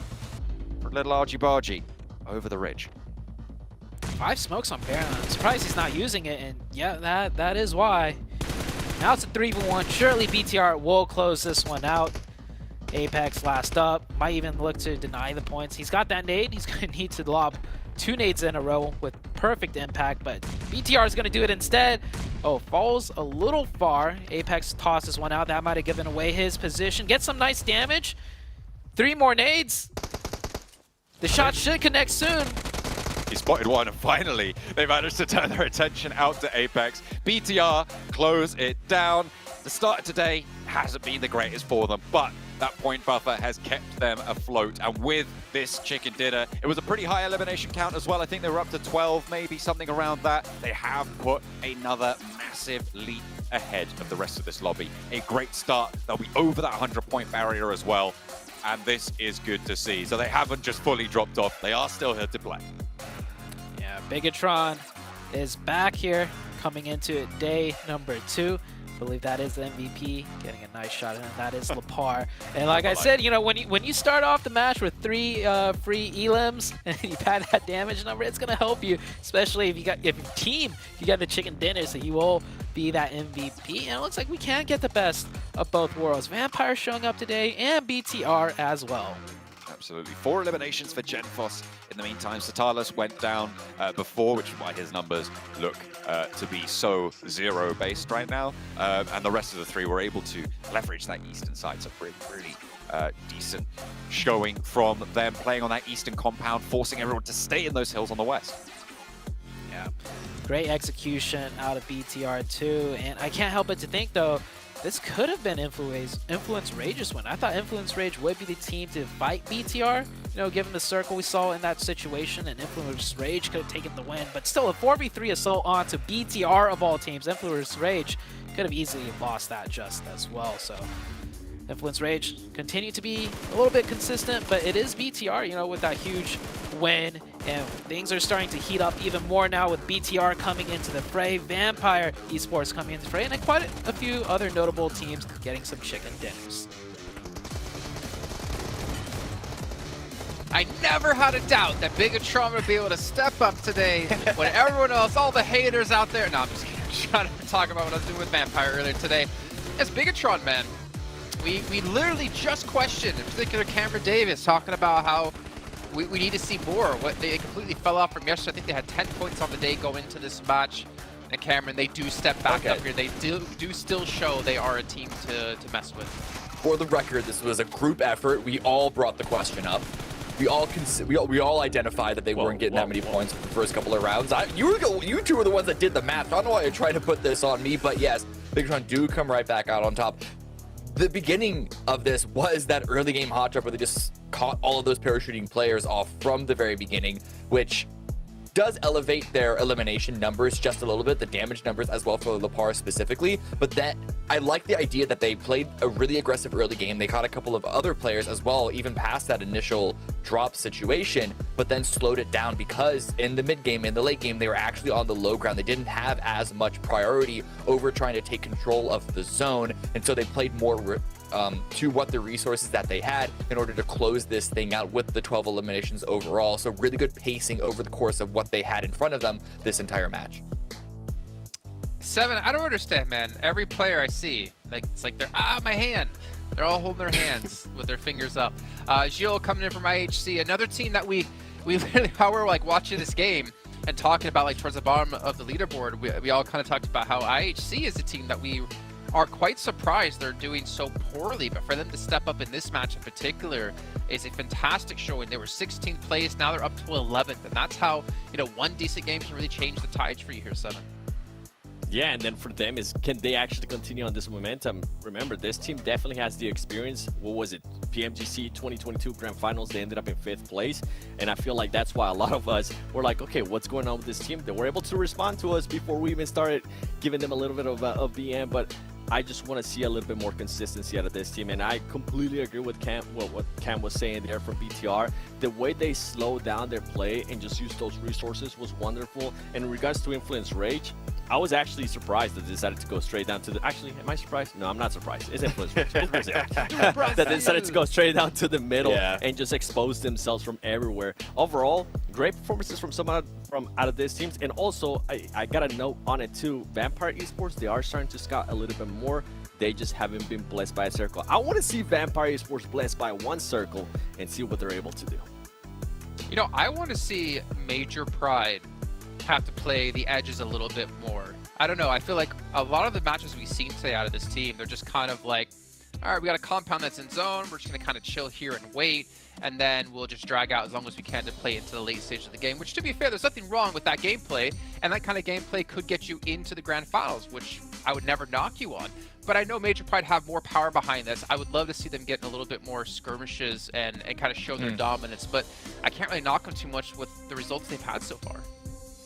for a little argy-bargy over the ridge. 5 smokes on Baron. I'm surprised he's not using it, and yeah, that is why. Now it's a 3v1. Surely BTR will close this one out. Apex last up. Might even look to deny the points. He's got that nade. He's going to need to lob 2 nades in a row with perfect impact, but BTR is going to do it instead. Oh, falls a little far. Apex tosses one out. That might have given away his position. Gets some nice damage. 3 more nades. The shot should connect soon. He spotted one, and finally they managed to turn their attention out to Apex. BTR close it down. The start of today hasn't been the greatest for them, but that point buffer has kept them afloat. And with this chicken dinner, it was a pretty high elimination count as well. I think they were up to 12, maybe something around that. They have put another massive leap ahead of the rest of this lobby. A great start. They'll be over that 100-point barrier as well. And this is good to see. So they haven't just fully dropped off. They are still here to play. Yeah, Bigatron is back here coming into day number 2. I believe that is the MVP, getting a nice shot, and that is Lepar. And like I said, you know, when you start off the match with 3 free elims and you pad that damage number, it's gonna help you, especially if you got you got the chicken dinner, so you will be that MVP. And it looks like we can get the best of both worlds. Vampire showing up today, and BTR as well. Absolutely. 4 eliminations for Genfos. In the meantime, Satalis went down before, which is why his numbers look to be so 0-based right now. And the rest of the 3 were able to leverage that eastern side. So really decent showing from them, playing on that eastern compound, forcing everyone to stay in those hills on the west. Yeah, great execution out of BTR too. And I can't help but to think, though, this could have been Influence Rage's win. I thought Influence Rage would be the team to fight BTR, you know, given the circle we saw in that situation, and Influence Rage could have taken the win. But still, a 4v3 assault on to BTR of all teams. Influence Rage could have easily lost that just as well. So Influence Rage continue to be a little bit consistent, but it is BTR, you know, with that huge win. And things are starting to heat up even more now with BTR coming into the fray, Vampire Esports coming into the fray, and then quite a few other notable teams getting some chicken dinners. I never had a doubt that Bigatron would be able to step up today when everyone else, all the haters out there. No, I'm just kidding. I'm trying to talk about what I was doing with Vampire earlier today. It's Bigatron, man. We literally just questioned, in particular Cameron Davis, talking about how we need to see more. What they completely fell off from yesterday. I think they had 10 points on the day going into this match. And Cameron, they do step back up here. They do still show they are a team to mess with. For the record, this was a group effort. We all brought the question up. We all identified that they weren't getting that many points for the first couple of rounds. You two are the ones that did the math. I don't know why you're trying to put this on me, but yes, Bigatron do come right back out on top. The beginning of this was that early game hot drop where they just caught all of those parachuting players off from the very beginning, which does elevate their elimination numbers just a little bit, the damage numbers as well for Lepar specifically. But that I like the idea that they played a really aggressive early game. They caught a couple of other players as well, even past that initial drop situation, but then slowed it down because in the mid game, in the late game, they were actually on the low ground. They didn't have as much priority over trying to take control of the zone, and so they played more to what the resources that they had in order to close this thing out with the 12 eliminations overall. So really good pacing over the course of what they had in front of them this entire match. Seven, I don't understand, man. Every player I see, like it's like they're my hand. They're all holding their hands with their fingers up. Gilles coming in from IHC, another team that we literally, how we're like watching this game and talking about like towards the bottom of the leaderboard, we all kind of talked about how IHC is a team that we are quite surprised they're doing so poorly, but for them to step up in this match in particular is a fantastic showing. They were 16th place, now they're up to 11th, and that's how, you know, one decent game can really change the tides for you here, Seven. Yeah, and then for them is, can they actually continue on this momentum? Remember, this team definitely has the experience. What was it? PMGC 2022 Grand Finals, they ended up in 5th place. And I feel like that's why a lot of us were like, okay, what's going on with this team? They were able to respond to us before we even started giving them a little bit of BM, but I just want to see a little bit more consistency out of this team. And I completely agree with Cam, what Cam was saying there from BTR. The way they slowed down their play and just used those resources was wonderful. And in regards to Influence Rage, I was actually surprised that they decided to go straight down to the... Actually, am I surprised? No, I'm not surprised. It's Influence Rage. That they decided to go straight down to the middle and just expose themselves from everywhere. Overall, great performances from someone from out of these teams. And also, I got a note on it too. Vampire Esports, they are starting to scout a little bit more. They just haven't been blessed by a circle. I want to see Vampire Esports blessed by one circle and see what they're able to do. You know, I want to see Major Pride have to play the edges a little bit more. I don't know. I feel like a lot of the matches we've seen today out of this team, they're just kind of like, all right, we got a compound that's in zone. We're just going to kind of chill here and wait. And then we'll just drag out as long as we can to play into the late stage of the game, which to be fair, there's nothing wrong with that gameplay. And that kind of gameplay could get you into the Grand Finals, which I would never knock you on. But I know Major Pride have more power behind this. I would love to see them getting a little bit more skirmishes and kind of show their dominance. But I can't really knock them too much with the results they've had so far.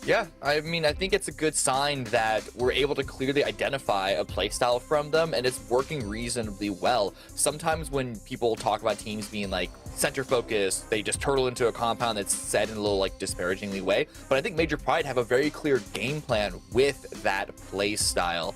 Yeah, I mean, I think it's a good sign that we're able to clearly identify a playstyle from them, and it's working reasonably well. Sometimes when people talk about teams being like center focused, they just turtle into a compound that's said in a little like disparagingly way. But I think Major Pride have a very clear game plan with that playstyle.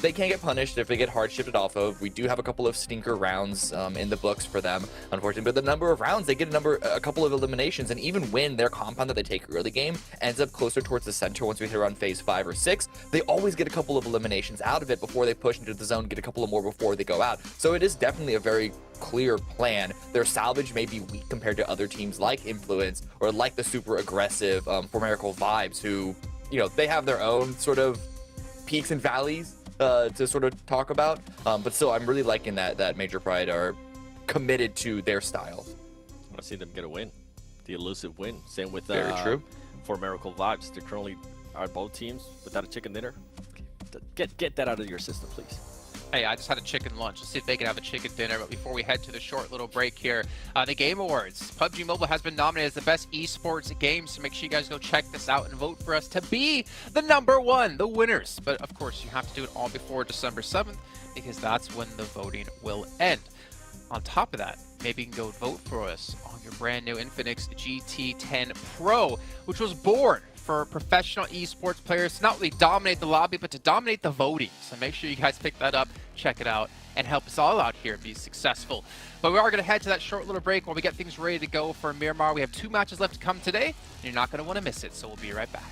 They can't get punished if they get hard shifted off of. We do have a couple of stinker rounds in the books for them, unfortunately. But the number of rounds, they get a couple of eliminations, and even when their compound that they take early game ends up closer towards the center once we hit around phase 5 or 6, they always get a couple of eliminations out of it before they push into the zone, get a couple of more before they go out. So it is definitely a very clear plan. Their salvage may be weak compared to other teams like Influence or like the super aggressive Formerical Vibes, who, you know, they have their own sort of peaks and valleys to sort of talk about, but still I'm really liking that Major Pride are committed to their style. I want to see them get a win, the elusive win. Same with very true for Miracle Vibes. They currently are both teams without a chicken dinner. Get that out of your system, please. Hey, I just had a chicken lunch. Let's see if they can have a chicken dinner. But before we head to the short little break here, the Game Awards. PUBG Mobile has been nominated as the best esports game, so make sure you guys go check this out and vote for us to be the #1, the winners. But of course, you have to do it all before December 7th, because that's when the voting will end. On top of that, maybe you can go vote for us on your brand new Infinix GT10 Pro, which was born for professional esports players to not only dominate the lobby, but to dominate the voting. So make sure you guys pick that up, check it out, and help us all out here and be successful. But we are going to head to that short little break while we get things ready to go for Miramar. We have 2 matches left to come today, and you're not going to want to miss it, so we'll be right back.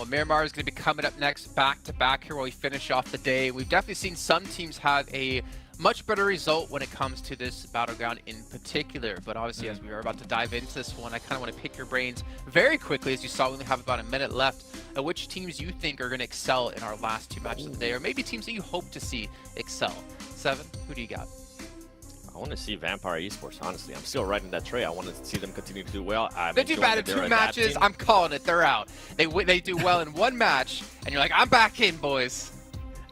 Well, Miramar is going to be coming up next, back-to-back here while we finish off the day. We've definitely seen some teams have a much better result when it comes to this battleground in particular. But obviously, as we are about to dive into this one, I kind of want to pick your brains very quickly, as you saw we only have about a minute left, at which teams you think are going to excel in our last 2 matches of the day, or maybe teams that you hope to see excel. Seven, who do you got? I want to see Vampire Esports, honestly. I'm still riding that train. I want to see them continue to do well. They do bad in 2 matches. I'm calling it. They're out. They do well in 1 match, and you're like, I'm back in, boys.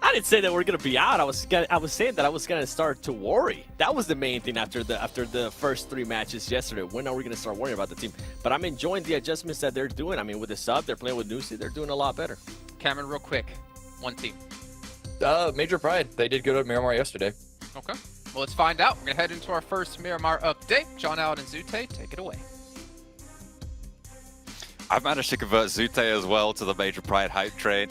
I didn't say that we're gonna be out. I was saying that I was gonna start to worry. That was the main thing after the first 3 matches yesterday. When are we gonna start worrying about the team? But I'm enjoying the adjustments that they're doing. I mean, with the sub, they're playing with Nusi. They're doing a lot better. Cameron, real quick, 1 team. Major Pride. They did good at Miramar yesterday. Okay. Well, let's find out. We're gonna head into our first Miramar update. John Allen and Zute, take it away. I've managed to convert Zute as well to the Major Pride hype train.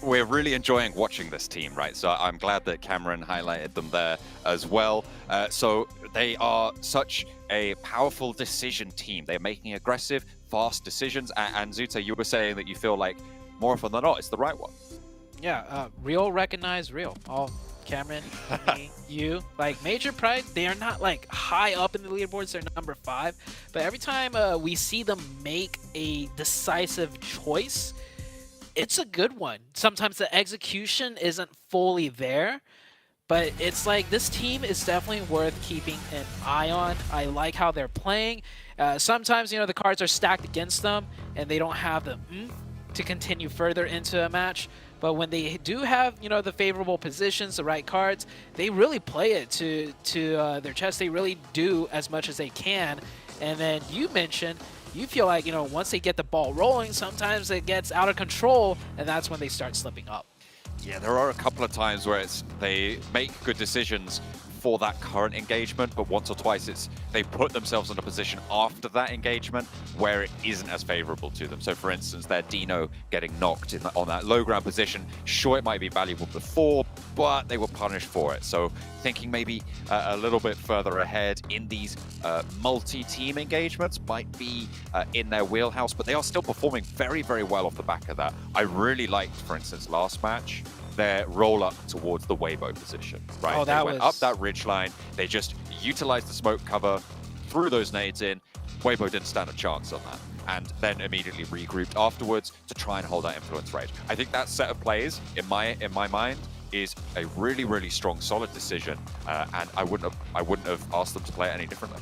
We're really enjoying watching this team, right? So I'm glad that Cameron highlighted them there as well. So they are such a powerful decision team. They're making aggressive, fast decisions. And Zute, you were saying that you feel like more often than not, it's the right one. Yeah, real recognize real. All Cameron, me, you. Like, Major Pride, they are not, like, high up in the leaderboards. They're number 5. But every time we see them make a decisive choice, it's a good one. Sometimes the execution isn't fully there, but it's like this team is definitely worth keeping an eye on. I like how they're playing. Sometimes, you know, the cards are stacked against them, and they don't have the to continue further into a match. But when they do have, you know, the favorable positions, the right cards, they really play it to their chest. They really do as much as they can. And then you mentioned, you feel like, you know, once they get the ball rolling, sometimes it gets out of control, and that's when they start slipping up. Yeah, there are a couple of times where they make good decisions for that current engagement, but once or twice they put themselves in a position after that engagement where it isn't as favorable to them. So for instance, their Dino getting knocked on that low ground position, sure, it might be valuable before, but they were punished for it. So thinking maybe a little bit further ahead in these multi-team engagements might be in their wheelhouse, but they are still performing very, very well off the back of that. I really liked, for instance, last match, their roll up towards the Weibo position, right? Oh, they went up that ridge line. They just utilized the smoke cover, threw those nades in. Weibo didn't stand a chance on that, and then immediately regrouped afterwards to try and hold that influence rage. I think that set of plays, in my mind, is a really, really strong, solid decision, and I wouldn't have asked them to play it any differently.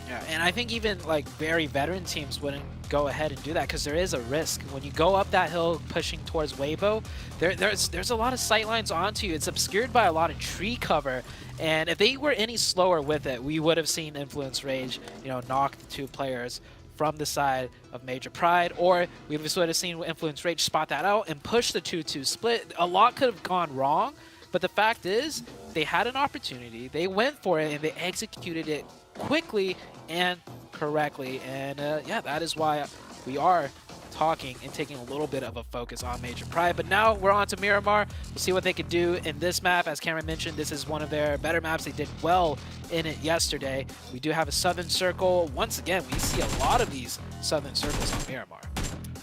Yeah, and I think even like very veteran teams wouldn't go ahead and do that because there is a risk. When you go up that hill pushing towards Weibo, there's a lot of sightlines onto you. It's obscured by a lot of tree cover, and if they were any slower with it, we would have seen Influence Rage, you know, knock the 2 players from the side of Major Pride, or we would have seen Influence Rage spot that out and push the 2-2 split. A lot could have gone wrong, but the fact is they had an opportunity, they went for it, and they executed it quickly and correctly. And yeah, that is why we are talking and taking a little bit of a focus on Major Pride. But now we're on to Miramar. We'll see what they could do in this map. As Cameron mentioned, this is one of their better maps. They did well in it yesterday. We do have a Southern Circle. Once again, we see a lot of these Southern Circles on Miramar.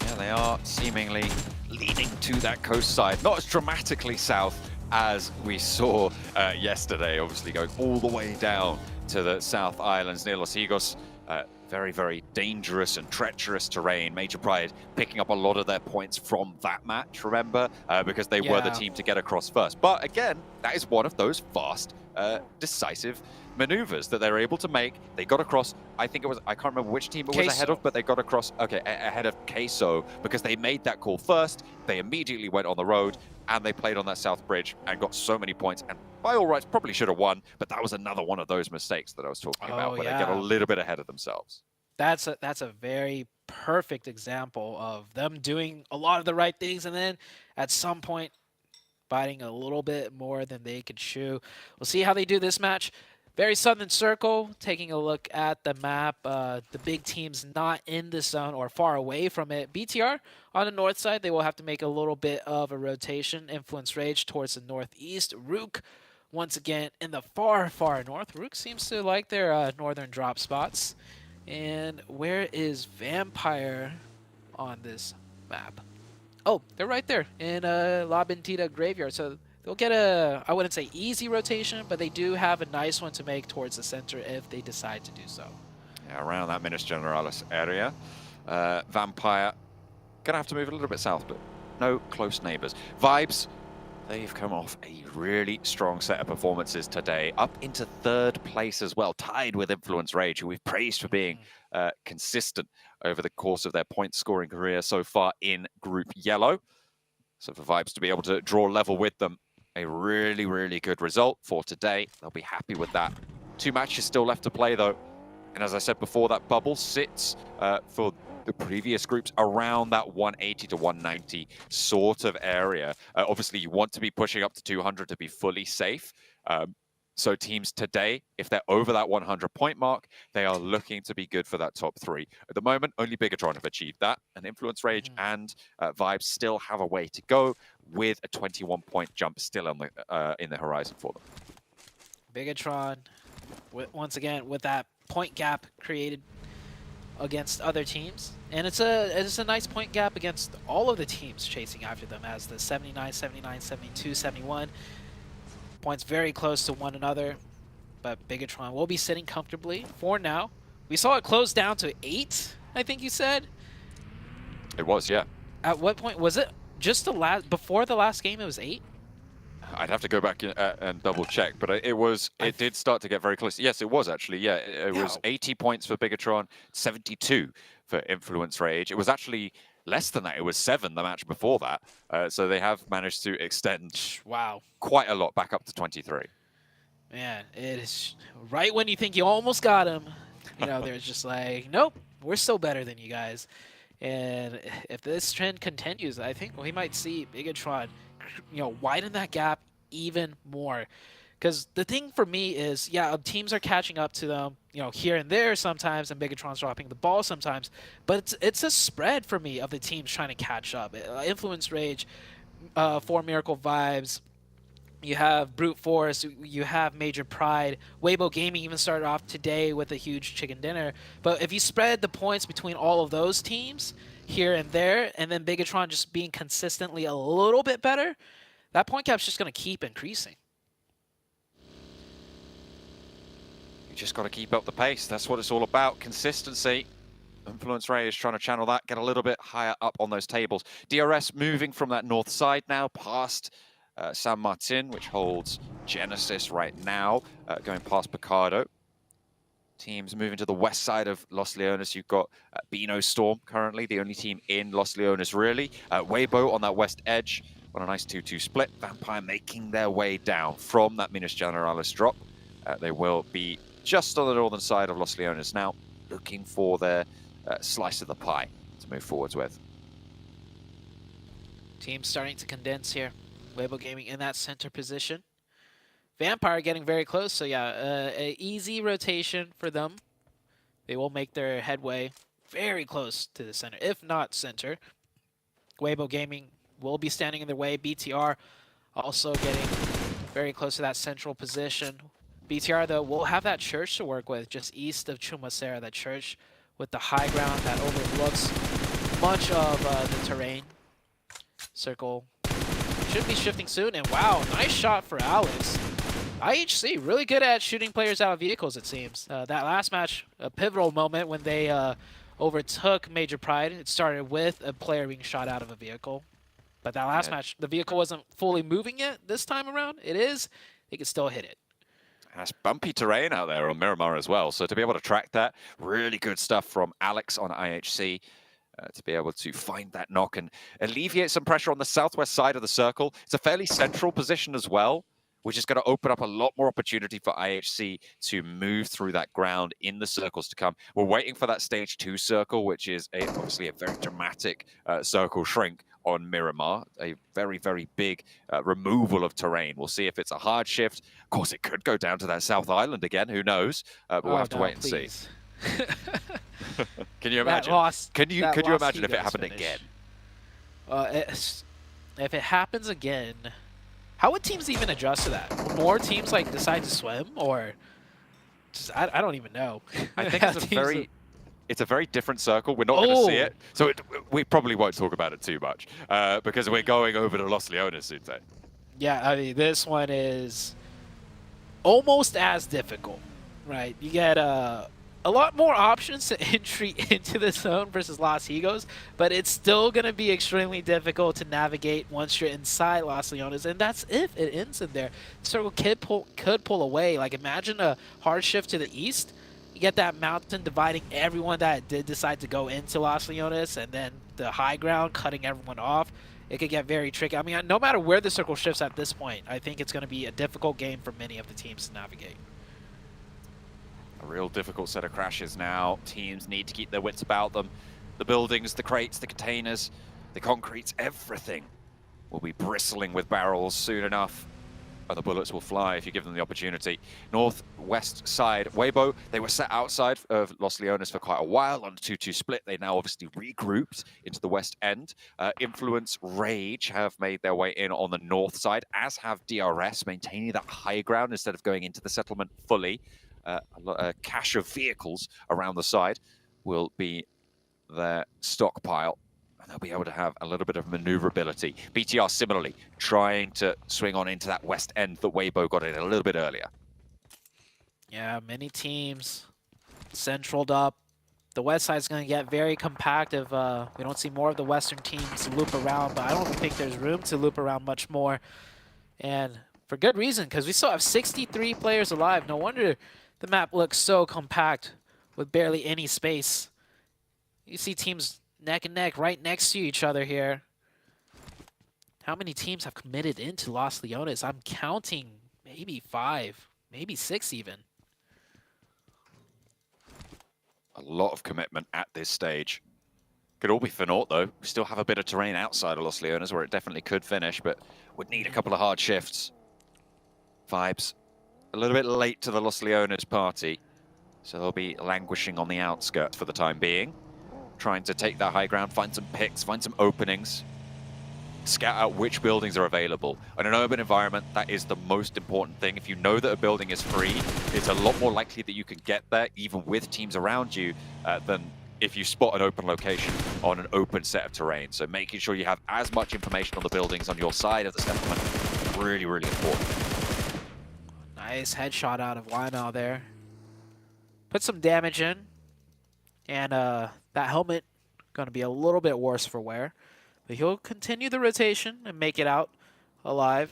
Yeah, they are seemingly leading to that coast side. Not as dramatically south as we saw yesterday, obviously going all the way down to the South Islands near Los Higos. Very, very dangerous and treacherous terrain. Major Pride picking up a lot of their points from that match, remember? Because they were the team to get across first. But again, that is one of those fast, decisive maneuvers that they're able to make. They got across, I think it was, I can't remember which team it was ahead of, but they got across, okay, ahead of Queso, because they made that call first. They immediately went on the road, and they played on that south bridge and got so many points, and by all rights probably should have won, but that was another one of those mistakes that I was talking about, where they get a little bit ahead of themselves. That's a very perfect example of them doing a lot of the right things, and then at some point biting a little bit more than they could chew. We'll see how they do this match. Very Southern Circle, taking a look at the map. The big teams not in the zone or far away from it. BTR on the north side, they will have to make a little bit of a rotation. Influence Rage towards the northeast. Rook, once again, in the far, far north. Rook seems to like their northern drop spots. And where is Vampire on this map? Oh, they're right there in La Bendita Graveyard. So they'll get a, I wouldn't say easy rotation, but they do have a nice one to make towards the center if they decide to do so. Yeah, around that Minas Generalis area. Vampire gonna have to move a little bit south, but no close neighbors. Vibes, they've come off a really strong set of performances today, up into 3rd place as well, tied with Influence Rage, who we've praised for being consistent over the course of their point-scoring career so far in Group Yellow. So for Vibes to be able to draw level with them, a really, really good result for today. They'll be happy with that. 2 matches still left to play, though. And as I said before, that bubble sits for the previous groups around that 180 to 190 sort of area. Obviously, you want to be pushing up to 200 to be fully safe. So teams today, if they're over that 100 point mark, they are looking to be good for that top 3. At the moment, only Bigatron have achieved that, and Influence Rage and Vibes still have a way to go with a 21 point jump still on the, in the horizon for them. Bigatron, once again, with that point gap created against other teams, and it's a nice point gap against all of the teams chasing after them, as the 79, 79, 72, 71 points very close to one another, but Bigatron will be sitting comfortably for now. We saw it close down to 8, I think you said. It was, yeah. At what point was it? Just the last, before the last game, it was 8. I'd have to go back and double check, but it did start to get very close. Yes, it was actually. Yeah, it was 80 points for Bigatron, 72 for Influence Rage. It was actually less than that. It was 7 the match before that. So they have managed to extend quite a lot back up to 23. Man, it is right when you think you almost got him. You know, they're just like, nope, we're still better than you guys. And if this trend continues, I think we might see Bigatron, you know, widen that gap even more. Because the thing for me is, yeah, teams are catching up to them, you know, here and there sometimes, and Bigatron's dropping the ball sometimes. But it's a spread for me of the teams trying to catch up. Influence Rage, 4 Miracle Vibes, you have Brute Force, you have Major Pride. Weibo Gaming even started off today with a huge chicken dinner. But if you spread the points between all of those teams here and there, and then Bigatron just being consistently a little bit better, that point gap's just going to keep increasing. You just got to keep up the pace. That's what it's all about, consistency. Influence Ray is trying to channel that, get a little bit higher up on those tables. DRS moving from that north side now past San Martin, which holds Genesis right now, going past Picardo. Teams moving to the west side of Los Leones. You've got Beano Storm currently, the only team in Los Leones really. Weibo on that west edge on a nice 2-2 split. Vampire making their way down from that Minas Generalis drop. They will be just on the northern side of Los Leones now, looking for their slice of the pie to move forwards with. Teams starting to condense here. Weibo Gaming in that center position. Vampire getting very close, so yeah, an easy rotation for them. They will make their headway very close to the center, if not center. Weibo Gaming will be standing in their way. BTR also getting very close to that central position. BTR, though, will have that church to work with just east of Chumacera, that church with the high ground that overlooks much of the terrain. Circle should be shifting soon, and wow, nice shot for Alex. IHC really good at shooting players out of vehicles, it seems. That last match, a pivotal moment when they overtook Major Pride. It started with a player being shot out of a vehicle. But that last match, the vehicle wasn't fully moving yet. This time around, it is. They can still hit it. That's bumpy terrain out there on Miramar as well. So to be able to track that, really good stuff from Alex on IHC. To be able to find that knock and alleviate some pressure on the southwest side of the circle. It's a fairly central position as well, which is going to open up a lot more opportunity for IHC to move through that ground in the circles to come. We're waiting for that stage 2 circle, which is obviously a very dramatic circle shrink on Miramar. A very, very big removal of terrain. We'll see if it's a hard shift. Of course, it could go down to that South Island again. Who knows? But we'll have to wait and see. Can you imagine? Could you imagine if it happened again? If it happens again, how would teams even adjust to that? Will more teams like decide to swim, or just I don't even know. I think it's a very it's a very different circle. We're not going to see it, so we probably won't talk about it too much because we're going over to Los Leones soon. Yeah, I mean, this one is almost as difficult, right? You get a lot more options to entry into the zone versus Los Higos, but it's still going to be extremely difficult to navigate once you're inside Los Leones, and that's if it ends in there. Circle could pull away. Like, imagine a hard shift to the east. You get that mountain dividing everyone that did decide to go into Los Leones, and then the high ground cutting everyone off. It could get very tricky. I mean, no matter where the circle shifts at this point, I think it's going to be a difficult game for many of the teams to navigate. A real difficult set of crashes now. Teams need to keep their wits about them. The buildings, the crates, the containers, the concretes, everything will be bristling with barrels soon enough. And the bullets will fly if you give them the opportunity. Northwest side, Weibo, they were set outside of Los Leones for quite a while on a 2-2 split. They now obviously regrouped into the west end. Influence, Rage have made their way in on the north side, as have DRS, maintaining that high ground instead of going into the settlement fully. A cache of vehicles around the side will be their stockpile. They'll be able to have a little bit of maneuverability. BTR similarly trying to swing on into that west end that Weibo got in a little bit earlier. Yeah, many teams centraled up. The west side's going to get very compact if we don't see more of the western teams loop around, but I don't think there's room to loop around much more. And for good reason, because we still have 63 players alive. No wonder the map looks so compact with barely any space. You see teams neck and neck right next to each other here. How many teams have committed into Los Leones? I'm counting maybe 5, maybe 6 even. A lot of commitment at this stage. Could all be for naught though. We still have a bit of terrain outside of Los Leones where it definitely could finish, but would need a couple of hard shifts. Vibes a little bit late to the Los Leones party, so they'll be languishing on the outskirts for the time being. Trying to take that high ground, find some picks, find some openings, scout out which buildings are available. In an urban environment, that is the most important thing. If you know that a building is free, it's a lot more likely that you can get there, even with teams around you, than if you spot an open location on an open set of terrain. So making sure you have as much information on the buildings on your side of the settlement, really, really important. Nice headshot out of Lionel there. Put some damage in. And that helmet going to be a little bit worse for wear. But he'll continue the rotation and make it out alive.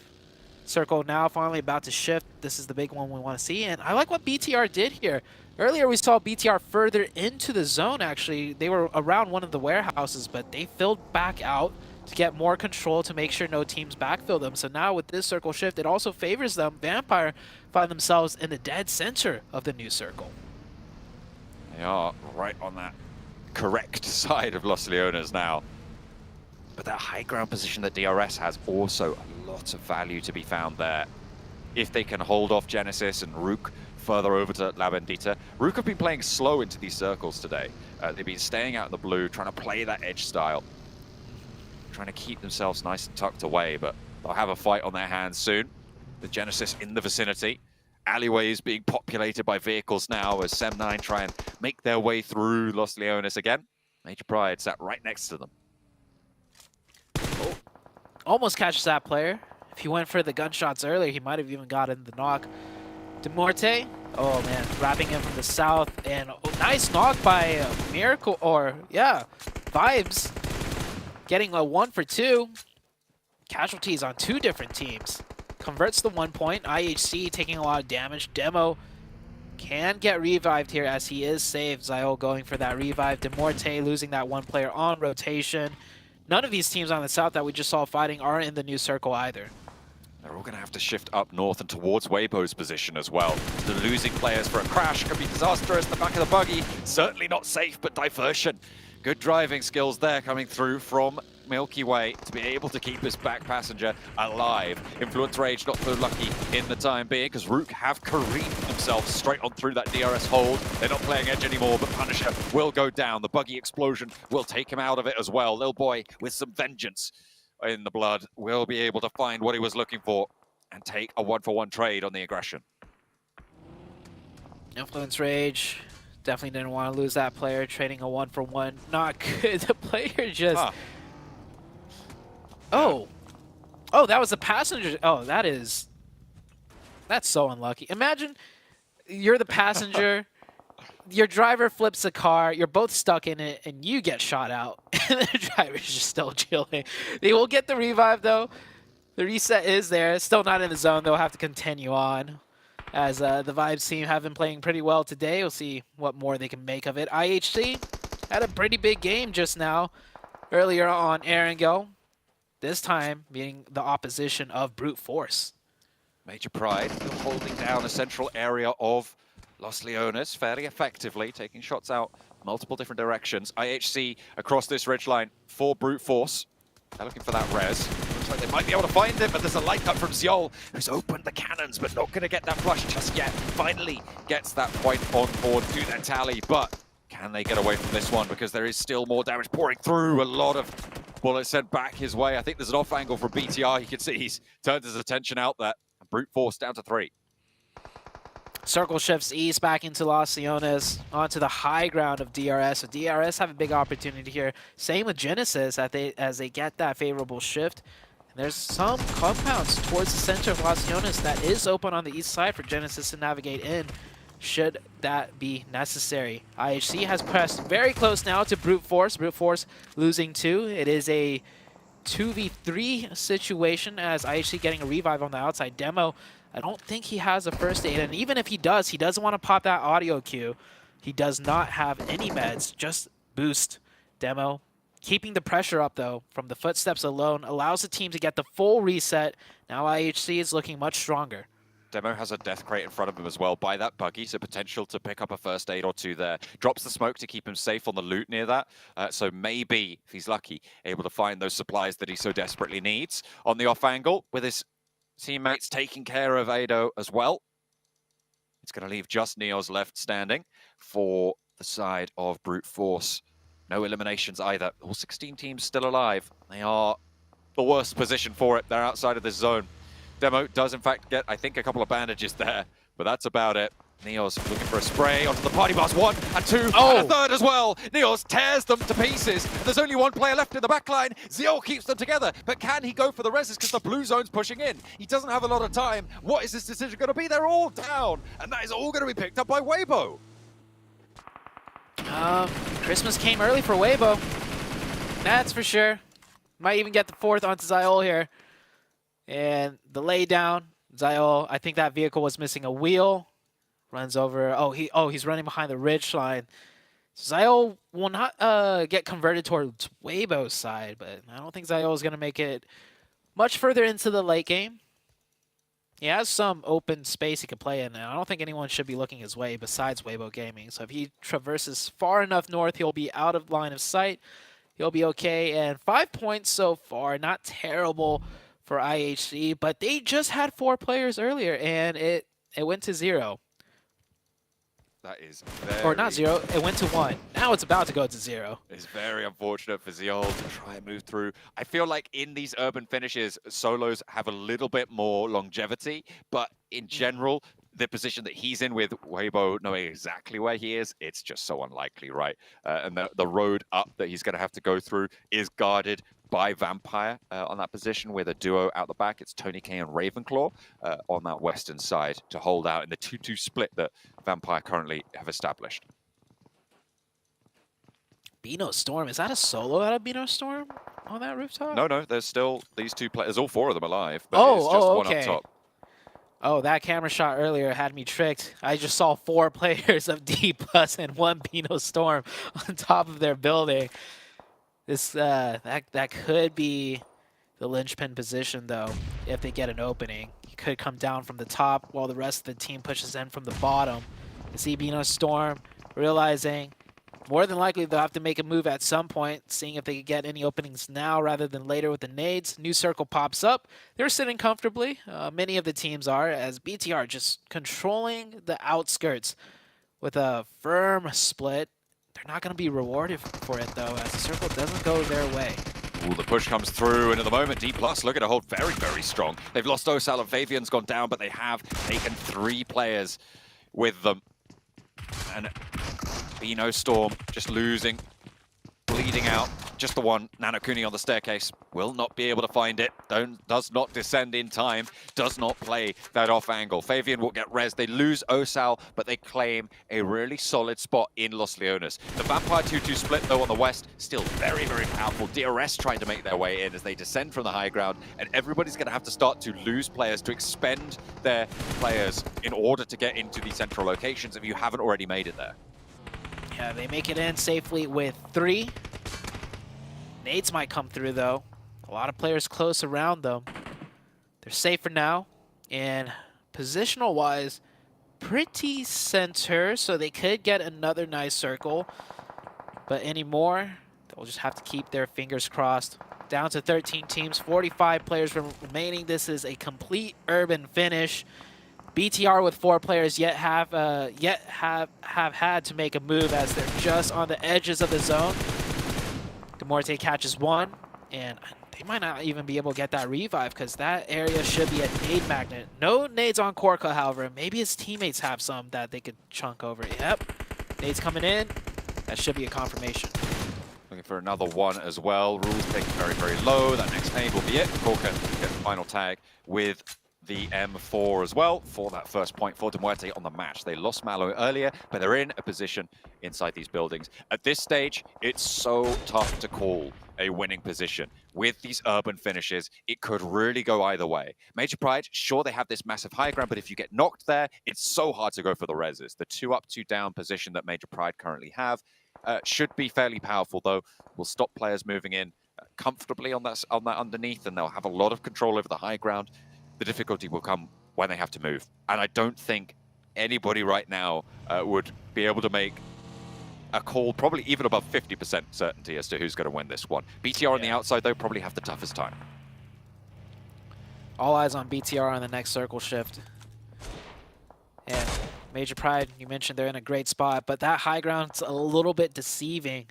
Circle now finally about to shift. This is the big one we want to see. And I like what BTR did here. Earlier we saw BTR further into the zone, actually. They were around one of the warehouses, but they filled back out to get more control to make sure no teams backfill them. So now with this circle shift, it also favors them. Vampire find themselves in the dead center of the new circle. They are right on that correct side of Los Leones now. But that high ground position that DRS has also a lot of value to be found there. If they can hold off Genesis and Rook further over to La Bendita. Rook have been playing slow into these circles today. They've been staying out in the blue, trying to play that edge style. Trying to keep themselves nice and tucked away, but they'll have a fight on their hands soon. The Genesis in the vicinity. Alleyways being populated by vehicles now as Sem9 try and make their way through Los Leones again. Major Pride sat right next to them. Oh, almost catches that player. If he went for the gunshots earlier, he might have even gotten the knock. Demorte, oh man, wrapping in from the south, and nice knock by Miracle, or yeah, Vibes. Getting a 1 for 2. Casualties on 2 different teams. Converts the 1 point. IHC taking a lot of damage. Demo can get revived here as he is saved. Zio going for that revive. Demorte losing that 1 player on rotation. None of these teams on the south that we just saw fighting are in the new circle either. They're all going to have to shift up north and towards Weibo's position as well. The losing players for a crash could be disastrous. The back of the buggy, certainly not safe, but diversion. Good driving skills there coming through from Milky Way to be able to keep his back passenger alive. Influence Rage not so lucky in the time being because Rook have careened themselves straight on through that DRS hold. They're not playing edge anymore, but Punisher will go down. The buggy explosion will take him out of it as well. Lil Boy with some vengeance in the blood will be able to find what he was looking for and take a 1-for-1 trade on the aggression. Influence Rage Definitely didn't want to lose that player. Trading a 1-for-1. Not good. The player just... Oh. Oh, that was the passenger. Oh, that's so unlucky. Imagine you're the passenger. Your driver flips the car. You're both stuck in it, and you get shot out. And the driver's just still chilling. They will get the revive, though. The reset is there. Still not in the zone. They'll have to continue on. As the Vibes team have been playing pretty well today. We'll see what more they can make of it. IHC had a pretty big game just now. Earlier on Erangel. This time being the opposition of Brute Force. Major Pride still holding down a central area of Los Leones fairly effectively, taking shots out multiple different directions. IHC across this ridgeline for Brute Force. They're looking for that res. Looks like they might be able to find it, but there's a light cut from Ziol, who's opened the cannons, but not going to get that flush just yet. Finally gets that point on board to their tally, but can they get away from this one? Because there is still more damage pouring through. A lot of bullets sent back his way. I think there's an off angle from BTR. You can see he's turned his attention out there. Brute Force down to 3. Circle shifts east back into Los Leones onto the high ground of DRS. So DRS have a big opportunity here. Same with Genesis as they get that favorable shift. And there's some compounds towards the center of Los Leones that is open on the east side for Genesis to navigate in, should that be necessary. IHC has pressed very close now to Brute Force. Brute Force losing 2. It is a 2v3 situation as IHC getting a revive on the outside. Demo, I don't think he has a first aid, and even if he does, he doesn't want to pop that audio cue. He does not have any meds, just boost. Demo keeping the pressure up, though, from the footsteps alone, allows the team to get the full reset. Now IHC is looking much stronger. Demo has a death crate in front of him as well by that buggy, so potential to pick up a first aid or 2 there. Drops the smoke to keep him safe on the loot near that, so maybe, if he's lucky, able to find those supplies that he so desperately needs. On the off angle, with his teammates taking care of Ado as well, it's going to leave just Neos left standing for the side of Brute Force. No eliminations either. All 16 teams still alive. They are the worst position for it. They're outside of this zone. Demo does, in fact, get, I think, a couple of bandages there, but that's about it. Neos looking for a spray onto the party bus. 1 and 2 and a third as well. Neos tears them to pieces. There's only one player left in the backline. Ziol keeps them together, but can he go for the reses because the blue zone's pushing in? He doesn't have a lot of time. What is this decision going to be? They're all down, and that is all going to be picked up by Weibo. Christmas came early for Weibo. That's for sure. Might even get the 4th onto Ziol here. And the lay down, Ziol, I think that vehicle was missing a wheel. Runs over. He's running behind the ridge line. Ziol will not get converted towards Weibo's side, but I don't think Ziol is going to make it much further into the late game. He has some open space he can play in, and I don't think anyone should be looking his way besides Weibo Gaming. So if he traverses far enough north, he'll be out of line of sight. He'll be okay, and 5 points so far. Not terrible for IHC, but they just had 4 players earlier, and it went to 0. That is Or not 0, it went to 1. Now it's about to go to 0. It's very unfortunate for Ziol to try and move through. I feel like in these urban finishes, solos have a little bit more longevity, but in general, the position that he's in with Weibo knowing exactly where he is, it's just so unlikely, right? And the road up that he's going to have to go through is guarded by Vampire on that position with a duo out the back. It's Tony K and Ravenclaw on that western side to hold out in the 2-2 split that Vampire currently have established. Beano Storm, is that a solo out of Beano Storm on that rooftop? No, there's still these 2 players, all 4 of them alive, but it's just one up top. Oh, that camera shot earlier had me tricked. I just saw 4 players of D+ and 1 Beano Storm on top of their building. This that could be the linchpin position, though, if they get an opening. He could come down from the top while the rest of the team pushes in from the bottom. You see Beano Storm realizing more than likely they'll have to make a move at some point, seeing if they could get any openings now rather than later with the nades. New circle pops up. They're sitting comfortably. Many of the teams are, as BTR just controlling the outskirts with a firm split. They're not going to be rewarded for it, though, as the circle doesn't go their way. Ooh, the push comes through, and at the moment, D+ looking to hold very, very strong. They've lost Osal and Fabian's gone down, but they have taken 3 players with them. And Beano Storm just losing, bleeding out. Just the one. Nanokuni on the staircase will not be able to find it. Does not descend in time. Does not play that off angle. Fabian will get res. They lose Osal, but they claim a really solid spot in Los Leones. The Vampire 2-2 split, though, on the west, still very, very powerful. DRS trying to make their way in as they descend from the high ground, and everybody's going to have to start to lose players, to expend their players in order to get into the central locations if you haven't already made it there. Yeah, they make it in safely with 3. Nades might come through, though. A lot of players close around them. They're safe for now. And positional-wise, pretty center, so they could get another nice circle. But anymore, they'll just have to keep their fingers crossed. Down to 13 teams, 45 players remaining. This is a complete urban finish. BTR with 4 players yet have had to make a move as they're just on the edges of the zone. Demorte catches 1, and they might not even be able to get that revive because that area should be a nade magnet. No nades on Korka, however. Maybe his teammates have some that they could chunk over. Yep, nades coming in. That should be a confirmation. Looking for another one as well. Rules taken very, very low. That next nade will be it. Korka gets the final tag with the M4 as well for that first point for Demuerte on the match. They lost Malo earlier, but they're in a position inside these buildings. At this stage, it's so tough to call a winning position. With these urban finishes, it could really go either way. Major Pride, sure, they have this massive high ground, but if you get knocked there, it's so hard to go for the reses. The 2 up, 2 down position that Major Pride currently have should be fairly powerful, though. Will stop players moving in comfortably on that underneath, and they'll have a lot of control over the high ground. The difficulty will come when they have to move. And I don't think anybody right now would be able to make a call, probably even above 50% certainty as to who's going to win this one. BTR on the outside, though, probably have the toughest time. All eyes on BTR on the next circle shift. And Major Pride, you mentioned they're in a great spot, but that high ground's a little bit deceiving.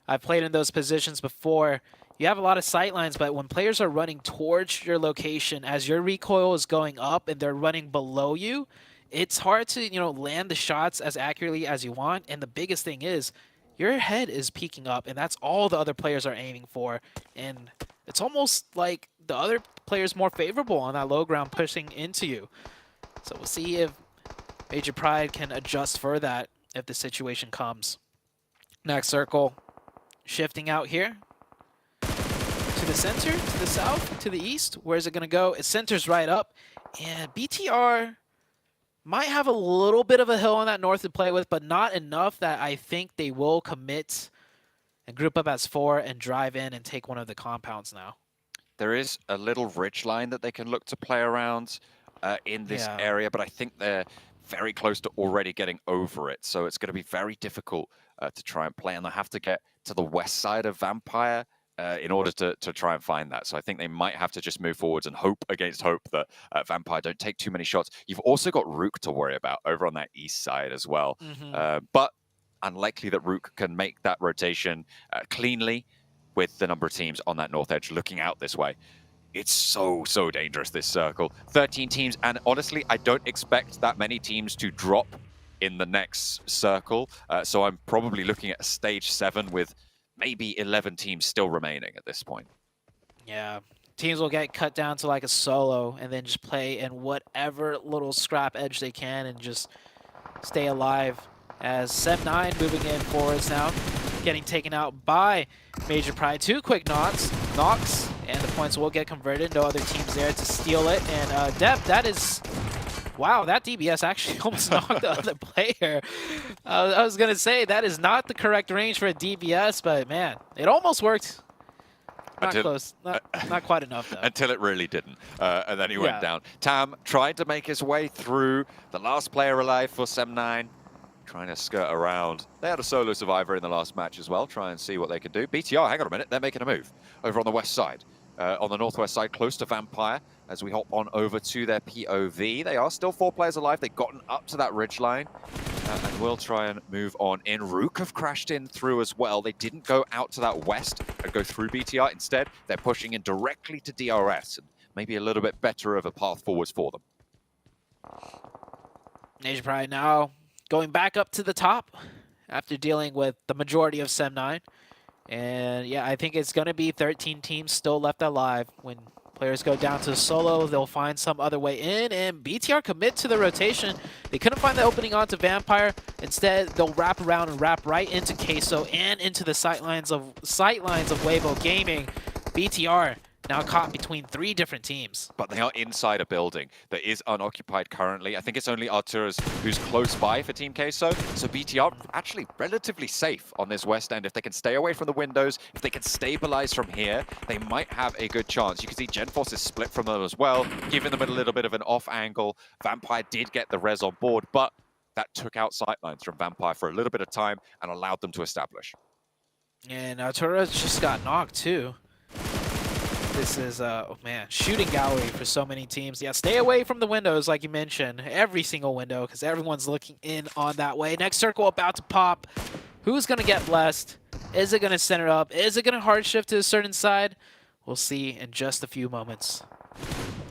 I've played in those positions before. You have a lot of sight lines, but when players are running towards your location as your recoil is going up and they're running below you, it's hard to, land the shots as accurately as you want. And the biggest thing is your head is peeking up, and that's all the other players are aiming for. And it's almost like the other player's more favorable on that low ground pushing into you. So we'll see if Major Pride can adjust for that if the situation comes. Next circle, shifting out here. To the center, to the south, to the east. Where's it going to go? It centers right up. And BTR might have a little bit of a hill on that north to play with, but not enough that I think they will commit and group up as 4 and drive in and take one of the compounds now. There is a little ridge line that they can look to play around in this area, but I think they're very close to already getting over it. So it's going to be very difficult to try and play, and they'll have to get to the west side of Vampire in order to try and find that. So I think they might have to just move forwards and hope against hope that Vampire don't take too many shots. You've also got Rook to worry about over on that east side as well. But unlikely that Rook can make that rotation cleanly with the number of teams on that north edge looking out this way. It's so dangerous, this circle. 13 teams, and honestly, I don't expect that many teams to drop in the next circle. So I'm probably looking at a stage 7 with maybe 11 teams still remaining at this point. Yeah, teams will get cut down to like a solo and then just play in whatever little scrap edge they can and just stay alive. As Seb9 moving in forwards now, getting taken out by Major Pride. 2 quick knocks, and the points will get converted. No other teams there to steal it. And Dep, that is... Wow, that DBS actually almost knocked the other player. I was going to say, that is not the correct range for a DBS, but man, it almost worked. Not close. Not quite enough, though. Until it really didn't. And then he went down. Tam tried to make his way through. The last player alive for Sem9. Trying to skirt around. They had a solo survivor in the last match as well. Try and see what they can do. BTR, hang on a minute. They're making a move over on the west side. On the northwest side, close to Vampire, as we hop on over to their POV. They are still 4 players alive. They've gotten up to that ridgeline, and will try and move on in. Rook have crashed in through as well. They didn't go out to that west and go through BTR. Instead, they're pushing in directly to DRS, and maybe a little bit better of a path forwards for them. Major Pride now going back up to the top after dealing with the majority of Sem9. And yeah, I think it's going to be 13 teams still left alive. When players go down to solo, they'll find some other way in, and BTR commit to the rotation. They couldn't find the opening onto Vampire. Instead, they'll wrap around and wrap right into Queso and into the sightlines of Weibo Gaming. BTR now caught between 3 different teams. But they are inside a building that is unoccupied currently. I think it's only Arturas who's close by for Team Queso. So BTR actually relatively safe on this west end. If they can stay away from the windows, if they can stabilize from here, they might have a good chance. You can see GenForce is split from them as well, giving them a little bit of an off angle. Vampire did get the res on board, but that took out sightlines from Vampire for a little bit of time and allowed them to establish. And Arturas just got knocked too. This is, oh man, shooting gallery for so many teams. Yeah, stay away from the windows, like you mentioned. Every single window, because everyone's looking in on that way. Next circle about to pop. Who's going to get blessed? Is it going to center up? Is it going to hard shift to a certain side? We'll see in just a few moments.